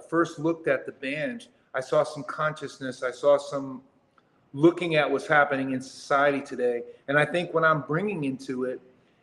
first looked at the band, I saw some consciousness. I saw some looking at what's happening in society today. And I think what I'm bringing into it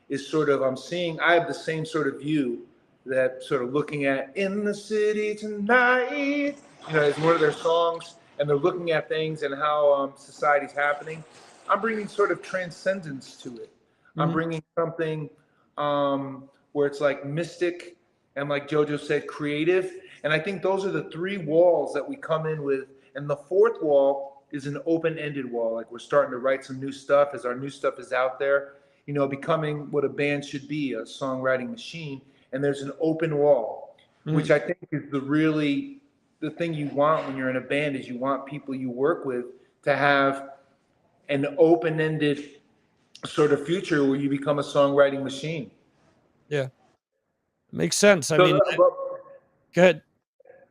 is sort of, I have the same sort of view, that sort of looking at In the City Tonight, you know, is one of their songs, and they're looking at things and how society's happening. I'm bringing sort of transcendence to it. I'm bringing something where it's like mystic, and like Jojo said, creative. And I think those are the three walls that we come in with. And the fourth wall is an open-ended wall. Like, we're starting to write some new stuff as our new stuff is out there, you know, becoming what a band should be, a songwriting machine. And there's an open wall, which I think is the thing you want when you're in a band, is you want people you work with to have an open-ended sort of future where you become a songwriting machine. Yeah. Makes sense. I mean, go ahead.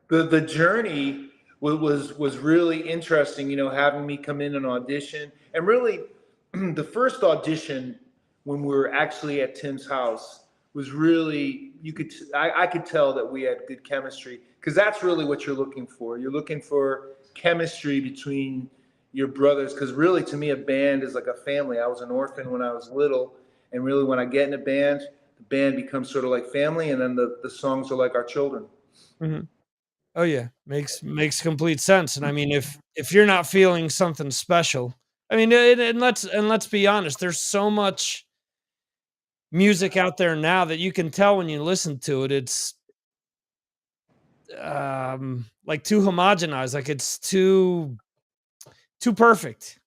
The journey was really interesting, you know, having me come in and audition. And really, the first audition when we were actually at Tim's house was really, I could tell that we had good chemistry, because that's really what you're looking for. You're looking for chemistry between your brothers, because really, to me, a band is like a family. I was an orphan when I was little, and really, when I get in a band, the band becomes sort of like family, and then the songs are like our children. Oh yeah, makes complete sense. And I mean, if you're not feeling something special, I mean, and let's be honest, there's so much music out there now that you can tell when you listen to it, it's like too homogenized, like it's too perfect.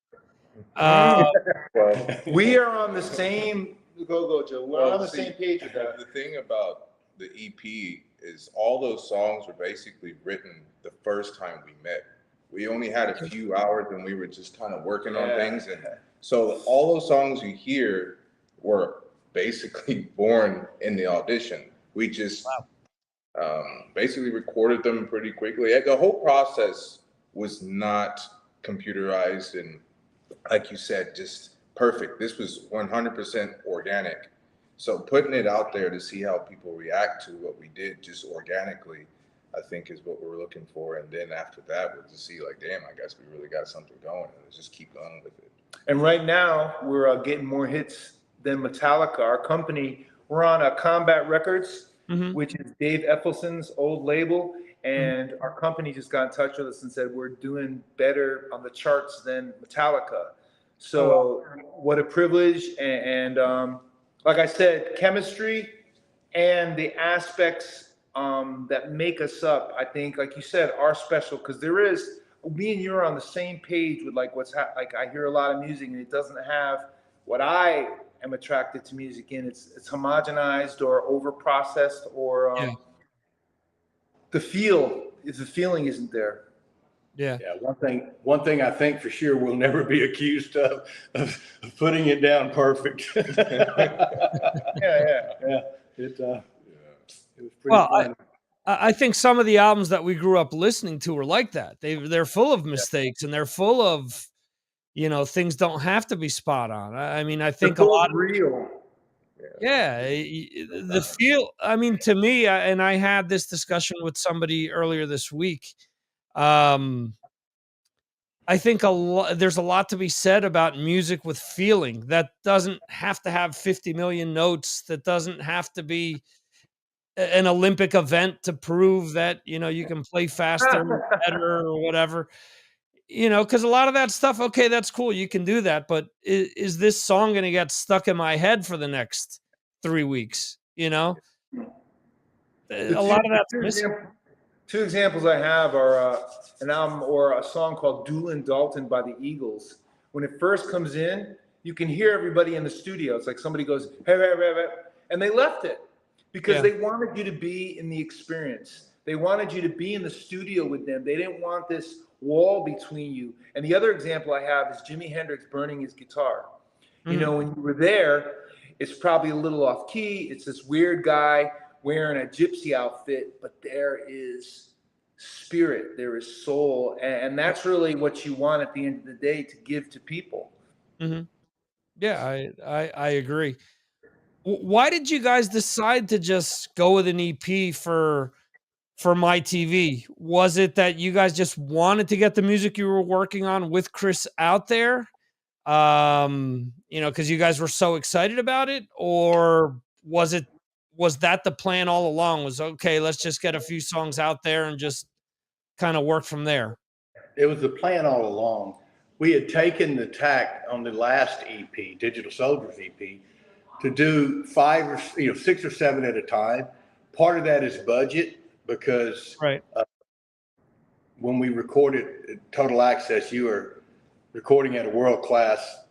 We are on the same. Go, Joe. We're on the same page with that. The thing about the EP is all those songs were basically written the first time we met. We only had a few hours, and we were just kind of working on things. And so all those songs you hear were basically born in the audition. We just basically recorded them pretty quickly. The whole process was not computerized and, like you said, just perfect. This was 100% organic. So putting it out there to see how people react to what we did just organically, I think is what we're looking for. And then after that, we'll just see like, damn, I guess we really got something going, and let's just keep going with it. And right now we're getting more hits than Metallica. Our company, we're on Combat Records, which is Dave Effelson's old label. And our company just got in touch with us and said, we're doing better on the charts than Metallica. So what a privilege. And like I said, chemistry and the aspects that make us up, I think, like you said, are special, because me and you are on the same page with like like I hear a lot of music and it doesn't have what I am attracted to music in. It's homogenized or over processed, or the feeling isn't there. Yeah. One thing I think for sure we'll never be accused of putting it down perfect. Yeah. It was pretty fun. I think some of the albums that we grew up listening to are like that. They're full of mistakes and they're full of, things don't have to be spot on. I mean, I think a lot of real. yeah, the feel. I mean, to me, and I had this discussion with somebody earlier this week. I think there's a lot to be said about music with feeling that doesn't have to have 50 million notes. That doesn't have to be an Olympic event to prove that, you can play faster or better or whatever, because a lot of that stuff, okay, that's cool. You can do that. But is this song going to get stuck in my head for the next 3 weeks? A lot of that's missing. Two examples I have are an album or a song called Doolin Dalton by the Eagles. When it first comes in, you can hear everybody in the studio. It's like somebody goes, hey, hey, hey, hey, and they left it because they wanted you to be in the experience. They wanted you to be in the studio with them. They didn't want this wall between you. And the other example I have is Jimi Hendrix burning his guitar. When you were there, it's probably a little off key. It's this weird guy wearing a gypsy outfit, but there is spirit, there is soul, and that's really what you want at the end of the day to give to people. Yeah, I agree. Why did you guys decide to just go with an EP for My TV? Was it that you guys just wanted to get the music you were working on with Chris out there? Because you guys were so excited about it, or was that the plan all along? Was okay, let's just get a few songs out there and just kind of work from there? It was the plan all along. We had taken the tack on the last EP, Digital Soldiers EP, to do 5 or 6 or 7 at a time. Part of that is budget because when we recorded Total Access, you were recording at a world-class,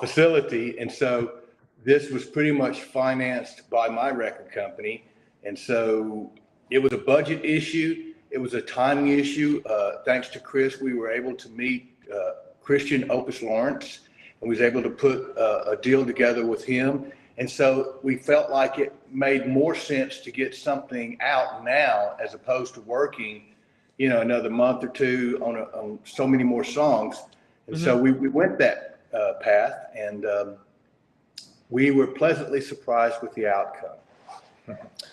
facility, and so this was pretty much financed by my record company. And so it was a budget issue. It was a timing issue. Thanks to Chris, we were able to meet Christian Opus Lawrence, and we was able to put a deal together with him. And so we felt like it made more sense to get something out now as opposed to working, another month or two on so many more songs. And so we went that path, and we were pleasantly surprised with the outcome.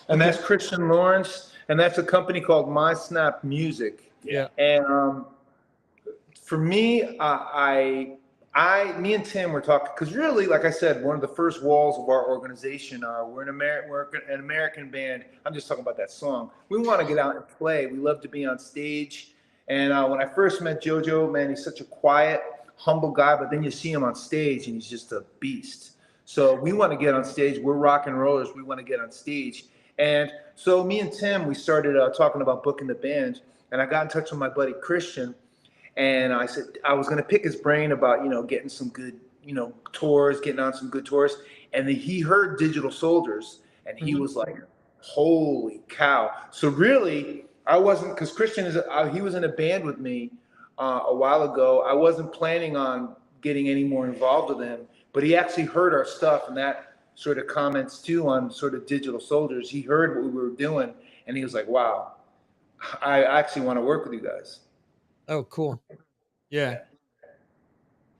And that's Christian Lawrence, and that's a company called My Snap Music. Yeah. And for me, me and Tim were talking, because really, like I said, one of the first walls of our organization we're an American band. I'm just talking about that song. We want to get out and play. We love to be on stage. And when I first met JoJo, man, he's such a quiet, humble guy, but then you see him on stage and he's just a beast. So we want to get on stage. We're rock and rollers. We want to get on stage. And so me and Tim, we started talking about booking the band. And I got in touch with my buddy Christian. And I said I was going to pick his brain about, getting some good, tours, getting on some good tours. And then he heard Digital Soldiers. And he was like, holy cow. So really, I wasn't, because Christian he was in a band with me a while ago. I wasn't planning on getting any more involved with him. But he actually heard our stuff, and that sort of comments too on sort of Digital Soldiers. He heard what we were doing, and he was like, wow, I actually want to work with you guys. Oh, cool. Yeah.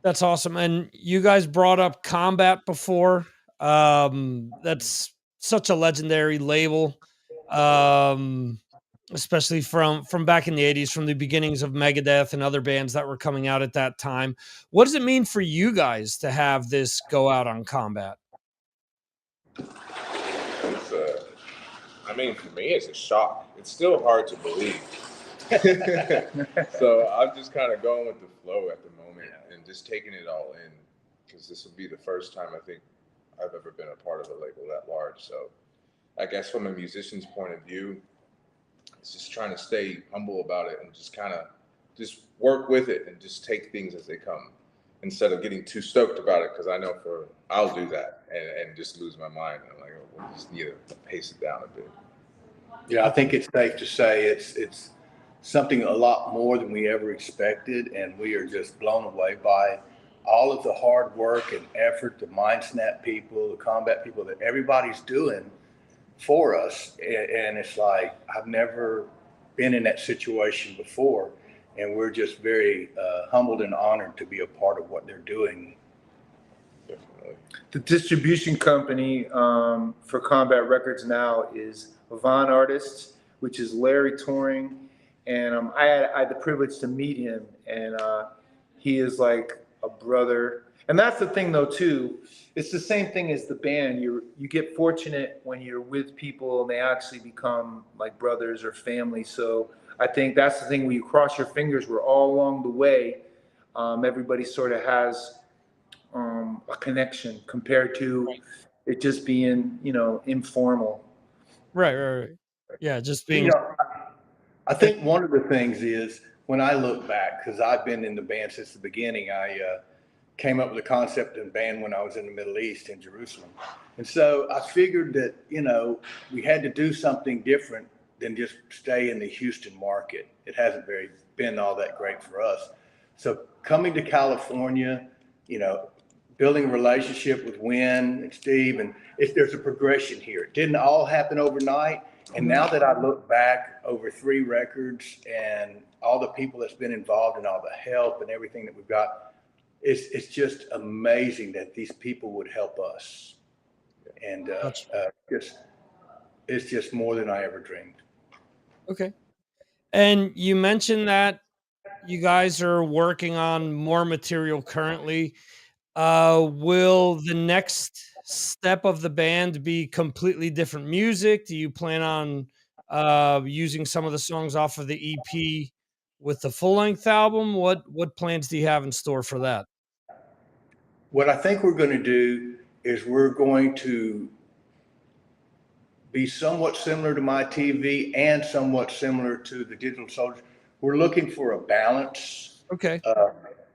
That's awesome. And you guys brought up Combat before. That's such a legendary label. Especially from back in the 80s, from the beginnings of Megadeth and other bands that were coming out at that time. What does it mean for you guys to have this go out on Combat? For me, it's a shock. It's still hard to believe. So I'm just kind of going with the flow at the moment and just taking it all in, because this will be the first time I think I've ever been a part of a label that large. So I guess from a musician's point of view, it's just trying to stay humble about it and just kind of just work with it and just take things as they come instead of getting too stoked about it, because I know I'll do that and just lose my mind. I'm like, we just need to pace it down a bit. Yeah, I think it's safe to say it's something a lot more than we ever expected, and we are just blown away by all of the hard work and effort, the Mind Snap people, the Combat people that everybody's doing for us. And it's like, I've never been in that situation before. And we're just very humbled and honored to be a part of what they're doing. Definitely. The distribution company for Combat Records now is Avant Artists, which is Larry Touring. And I had the privilege to meet him, and he is like a brother. And that's the thing, though, too. It's the same thing as the band. You get fortunate when you're with people and they actually become like brothers or family. So I think that's the thing, when you cross your fingers, we're all along the way. Everybody sort of has a connection compared to it just being, informal. Right. Yeah, just being. You know, I think one of the things is, when I look back, because I've been in the band since the beginning, I came up with the concept of the band when I was in the Middle East in Jerusalem. And so I figured that, we had to do something different than just stay in the Houston market. It hasn't been all that great for us. So coming to California, building a relationship with Wynn and Steve, and there's a progression here. It didn't all happen overnight. And now that I look back over 3 records and all the people that's been involved and all the help and everything that we've got, it's just amazing that these people would help us. And it's just more than I ever dreamed. Okay. And you mentioned that you guys are working on more material currently. Will the next step of the band be completely different music? Do you plan on using some of the songs off of the EP with the full-length album? What plans do you have in store for that? What I think we're going to do is we're going to be somewhat similar to My TV and somewhat similar to the Digital Soldiers. We're looking for a balance. Okay.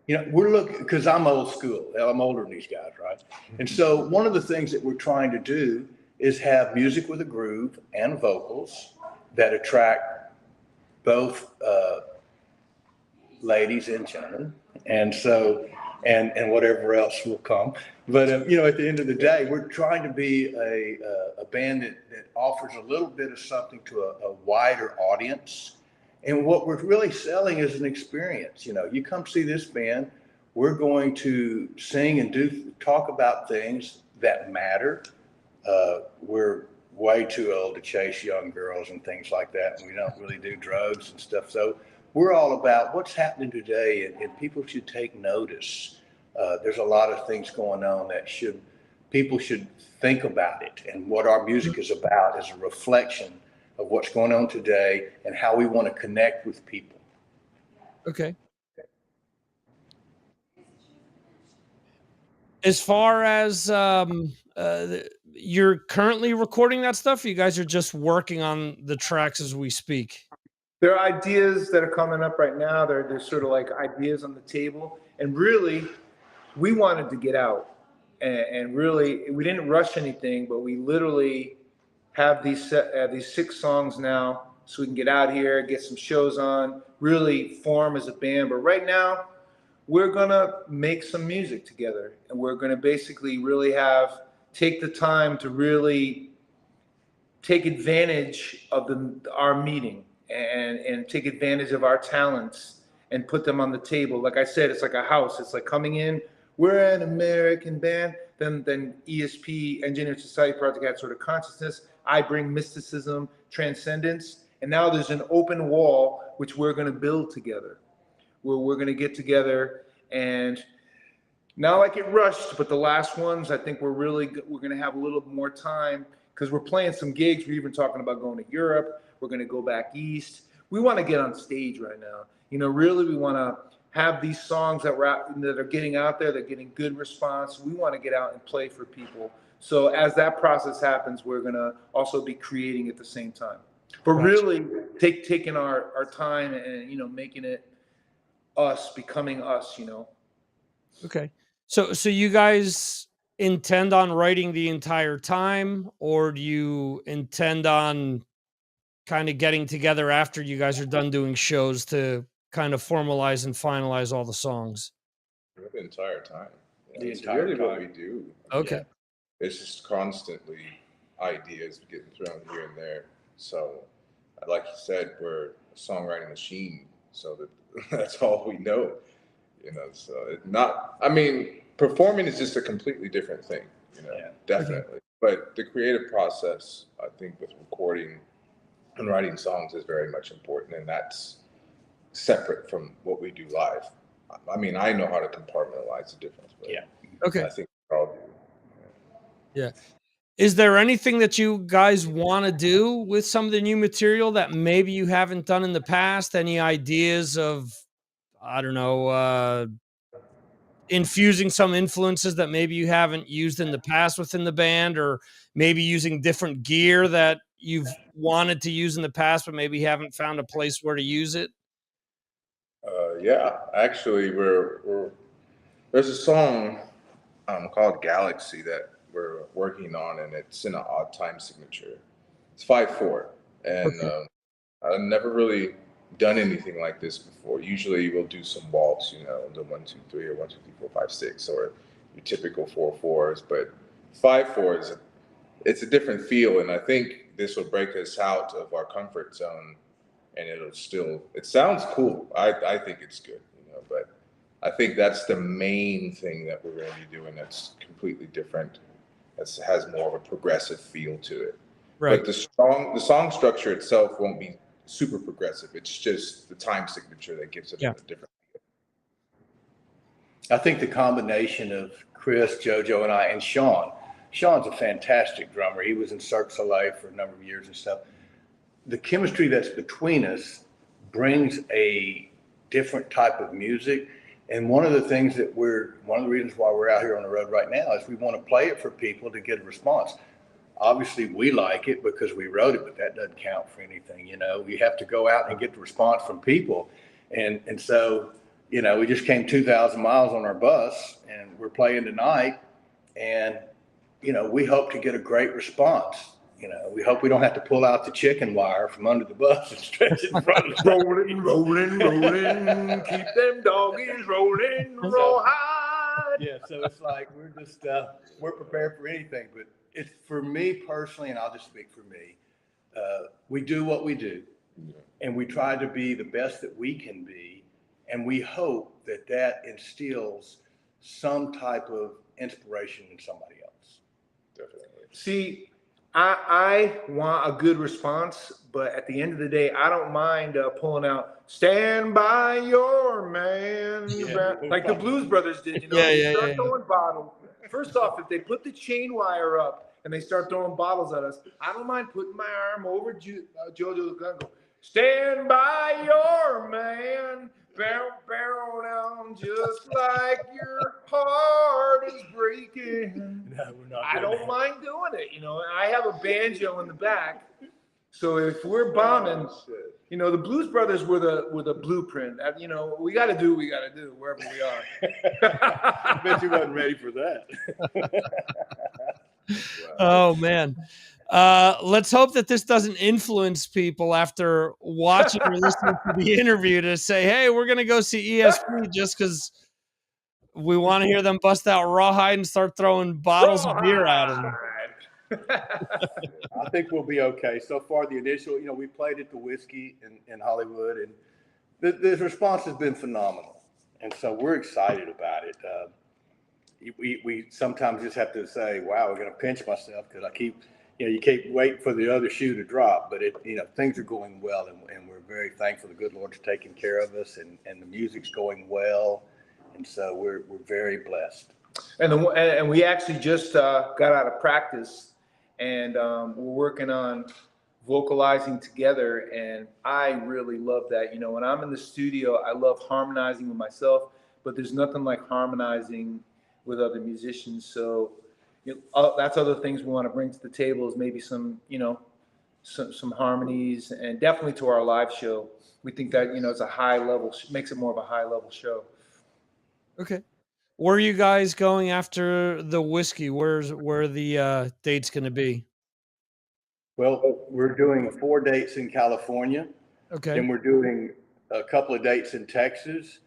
We're looking, because I'm old school. I'm older than these guys, right? And so one of the things that we're trying to do is have music with a groove and vocals that attract both ladies and gentlemen. And so, and whatever else will come. But, at the end of the day, we're trying to be a band that offers a little bit of something to a wider audience. And what we're really selling is an experience. You come see this band, we're going to sing and talk about things that matter. We're way too old to chase young girls and things like that. And we don't really do drugs and stuff. So we're all about what's happening today, and people should take notice. There's a lot of things going on that people should think about it. And what our music is about is a reflection of what's going on today and how we want to connect with people. Okay. As far as you're currently recording that stuff, you guys are just working on the tracks as we speak? There are ideas that are coming up right now. There's sort of like ideas on the table. And really, we wanted to get out. And really, we didn't rush anything, but we literally have these 6 songs now, so we can get out here, get some shows on, really form as a band. But right now, we're gonna make some music together, and we're gonna basically really take the time to really take advantage of our meeting and take advantage of our talents and put them on the table. Like I said, it's like a house. It's like coming in, we're an American band, then ESP, Engineered Society Project, had sort of consciousness. I bring mysticism, transcendence, and now there's an open wall which we're going to build together. Where we're going to get together, and not like it rushed, but the last ones, I think we're going to have a little more time because we're playing some gigs. We're even talking about going to Europe. We're going to go back east. We want to get on stage right now. Really, we want to have these songs that are getting out there, they're getting good response. We want to get out and play for people. So as that process happens, we're going to also be creating at the same time. But really taking our time and, making it us, becoming us, Okay. So you guys intend on writing the entire time, or do you intend on kind of getting together after you guys are done doing shows to kind of formalize and finalize all the songs? The entire time. The It's entire really what time. we do. Okay. It's just constantly ideas getting thrown here and there. So, like you said, we're a songwriting machine. So that's all we know, you know. So it's not. I mean, performing is just a completely different thing, you know. Yeah. Definitely. But the creative process, I think, with recording and writing songs is very much important, and that's separate from what we do live. I mean, I know how to compartmentalize the difference. But yeah. Okay. I think we all do. Yeah. Is there anything that you guys want to do with some of the new material that maybe you haven't done in the past? Any ideas of, I don't know, infusing some influences that maybe you haven't used in the past within the band, or maybe using different gear that you've wanted to use in the past, but maybe haven't found a place where to use it? Yeah, actually, there's a song called Galaxy that we're working on, and it's in an odd time signature. It's 5/4, and I've never really done anything like this before. Usually, we'll do some waltz, you know, the 1 2 3 or 1 2 3 4 5 6, or your typical 4/4s. But 5/4 it's a different feel, and I think this will break us out of our comfort zone, and it sounds cool. I think it's good, you know, but I think that's the main thing that we're going to be doing that's completely different. That has more of a progressive feel to it. Right. But the song structure itself won't be super progressive. It's just the time signature that gives it a different feel. I think the combination of Chris, JoJo, and I, and Sean's a fantastic drummer. He was in Cirque du Soleil for a number of years and stuff. The chemistry that's between us brings a different type of music. And one of the reasons why we're out here on the road right now is we want to play it for people to get a response. Obviously, we like it because we wrote it, but that doesn't count for anything. You know, we have to go out and get the response from people. And so, you know, we just came 2,000 miles on our bus, and we're playing tonight. And, you know, we hope to get a great response. You know, we hope we don't have to pull out the chicken wire from under the bus and stretch it in front of us. Rolling, keep them doggies rolling, roll high. Yeah, so it's like we're prepared for anything. But it's for me personally, and I'll just speak for me. We do what we do, and we try to be the best that we can be, and we hope that instills some type of inspiration in somebody else. Definitely. See, I want a good response, but at the end of the day, I don't mind pulling out "Stand by Your Man," like the Blues Brothers did. You know, they start throwing bottles. First off, if they put the chain wire up and they start throwing bottles at us, I don't mind putting my arm over JoJo's gun. Go, "Stand by your man, bow down, just like your heart is breaking." No, we're not. I don't mind doing it. You know, I have a banjo in the back, so if we're bombing, you know, the Blues Brothers were the blueprint. You know, we got to do what we got to do wherever we are. I bet you wasn't ready for that. Oh man. Let's hope that this doesn't influence people after watching or listening to the interview to say, hey, we're going to go see ESP just because we want to hear them bust out Rawhide and start throwing bottles of beer at them. I think we'll be okay. So far, the initial, you know, we played at the Whiskey in Hollywood, and the response has been phenomenal. And so we're excited about it. We sometimes just have to say, wow, we're going to pinch myself because you keep waiting for the other shoe to drop, but things are going well, and we're very thankful the good Lord's taking care of us, and the music's going well, and so we're very blessed. And we actually just got out of practice, and we're working on vocalizing together, and I really love that. You know, when I'm in the studio, I love harmonizing with myself, but there's nothing like harmonizing with other musicians. So that's other things we want to bring to the table is maybe some harmonies, and definitely to our live show. We think that, it's a high level, makes it more of a high level show. Okay. Where are you guys going after the Whiskey? Where the date's going to be? Well, we're doing 4 dates in California. Okay. And we're doing a couple of dates in Texas.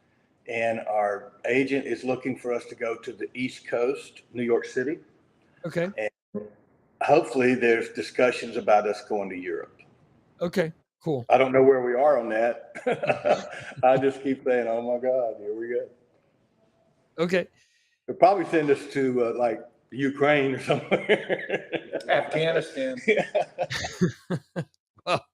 And our agent is looking for us to go to the East Coast, New York City. Okay. hopefully there's discussions about us going to Europe. Okay, cool. I don't know where we are on that. I just keep saying, oh my God, here we go. Okay. They'll probably send us to like Ukraine or somewhere. Afghanistan. Well,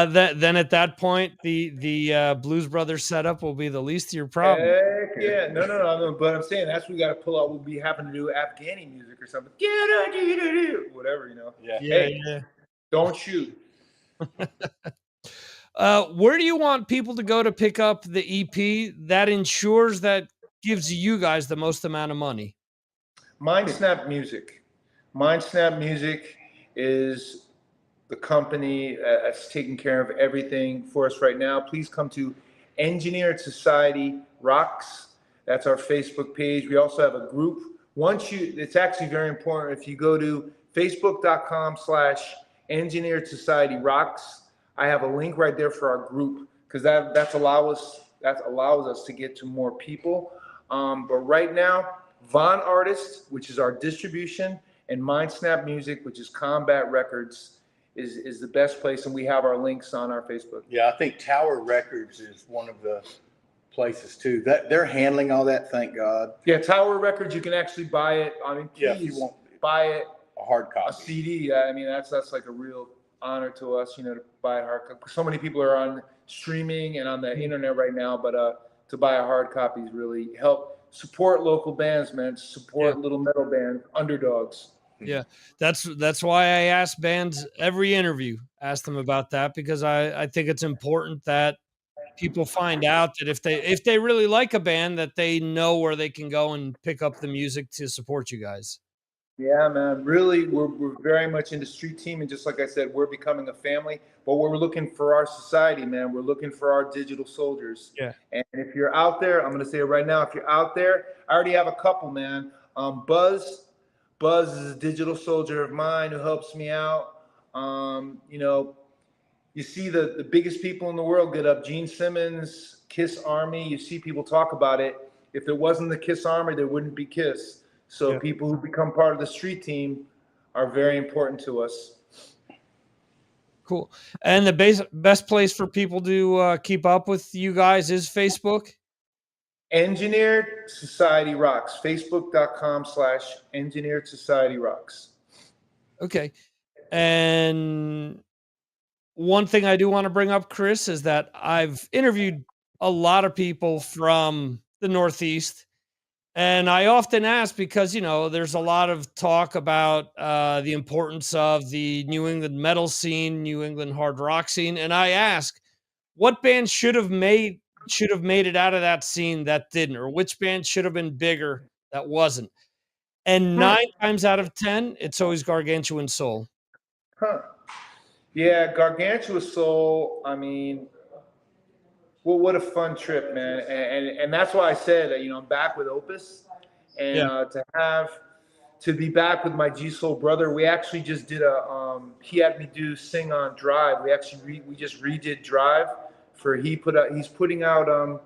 then at that point, the Blues Brothers setup will be the least of your problem. Heck yeah. No. But I'm saying that's what we got to pull out. We'll be having to do Afghani music or something. Whatever, you know. Yeah. Hey, don't shoot. Where do you want people to go to pick up the EP that ensures that gives you guys the most amount of money? Mindsnap Music. Mindsnap Music is the company that's taking care of everything for us right now. Please come to Engineered Society Rocks. That's our Facebook page. We also have a group. It's actually very important. If you go to facebook.com/Engineered Society Rocks, I have a link right there for our group because that allows us to get to more people. But right now, Von Artist, which is our distribution, and Mindsnap Music, which is Combat Records, is the best place, and we have our links on our Facebook. Yeah, I think Tower Records is one of the places too. That they're handling all that, thank God. Yeah, Tower Records, you can actually buy it. I mean, please if you want buy it. A hard copy. A CD. I mean, that's like a real honor to us, you know, to buy a hard copy. So many people are on streaming and on the internet right now, but to buy a hard copy is really help support local bands, man. Support little metal bands, underdogs. Yeah, that's why I ask bands every interview, ask them about that, because I think it's important that people find out that if they really like a band, that they know where they can go and pick up the music to support you guys. Yeah, man. Really, we're very much into street team, and just like I said, we're becoming a family. But we're looking for our society, man. We're looking for our digital soldiers. Yeah. And if you're out there, I'm gonna say it right now. If you're out there, I already have a couple, man. Buzz is a digital soldier of mine who helps me out. You know, you see the biggest people in the world get up. Gene Simmons, Kiss Army. You see people talk about it. If there wasn't the Kiss Army, there wouldn't be Kiss. So people who become part of the street team are very important to us. Cool. And the best place for people to keep up with you guys is Facebook? Engineered Society Rocks. Facebook.com/Engineered Society Rocks. Okay. And one thing I do want to bring up, Chris, is that I've interviewed a lot of people from the Northeast. And I often ask because, you know, there's a lot of talk about the importance of the New England metal scene, New England hard rock scene. And I ask, what band should have made it out of that scene that didn't? Or which band should have been bigger that wasn't? And 9 times out of 10, it's always Gargantuan Soul. Huh. Yeah, Gargantua Soul, I mean, well, what a fun trip, man. And that's why I said that, you know, I'm back with Opus. And to be back with my G Soul brother, we actually just did he had me sing on Drive. We actually we just redid Drive he's putting out a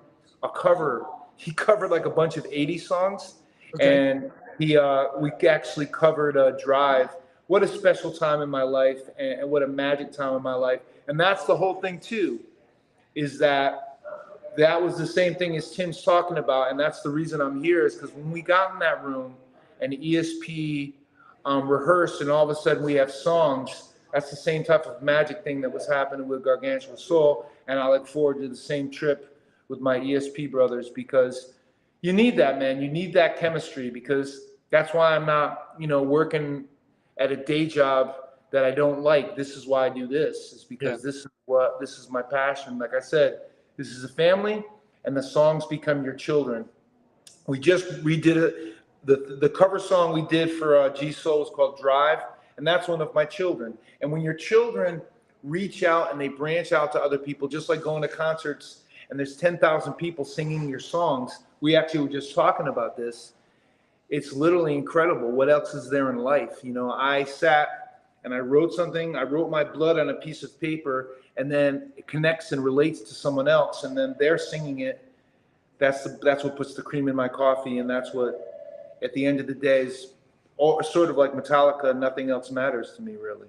cover. He covered like a bunch of 80s songs. Okay. And we actually covered Drive. What a special time in my life and what a magic time in my life. And that's the whole thing too, is that was the same thing as Tim's talking about. And that's the reason I'm here, is because when we got in that room and ESP rehearsed and all of a sudden we have songs, that's the same type of magic thing that was happening with Gargantuan Soul. And I look forward to the same trip with my ESP brothers, because you need that, man. You need that chemistry, because that's why I'm not, you know, working at a day job that I don't like. This is why I do this. It's because this is my passion. Like I said, this is a family, and the songs become your children. We did it. The cover song we did for G Soul is called Drive, and that's one of my children. And when your children reach out and they branch out to other people, just like going to concerts and there's 10,000 people singing your songs. We actually were just talking about this. It's literally incredible. What else is there in life? You know, I sat and I wrote something. I wrote my blood on a piece of paper, and then it connects and relates to someone else, and then they're singing it. That's what puts the cream in my coffee, and that's what, at the end of the day, is or sort of like Metallica, nothing else matters to me, really.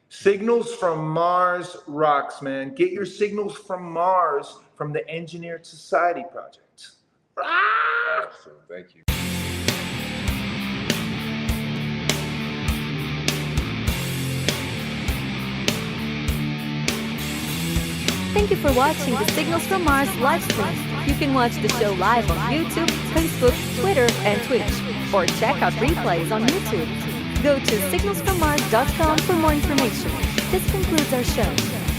Signals from Mars rocks, man. Get your signals from Mars from the Engineered Society Project. Awesome. Thank you. Thank you for watching the Signals from Mars live stream. You can watch the show live on YouTube, Facebook, Twitter, and Twitch, or check out replays on YouTube. Go to signalsfrommars.com for more information. This concludes our show.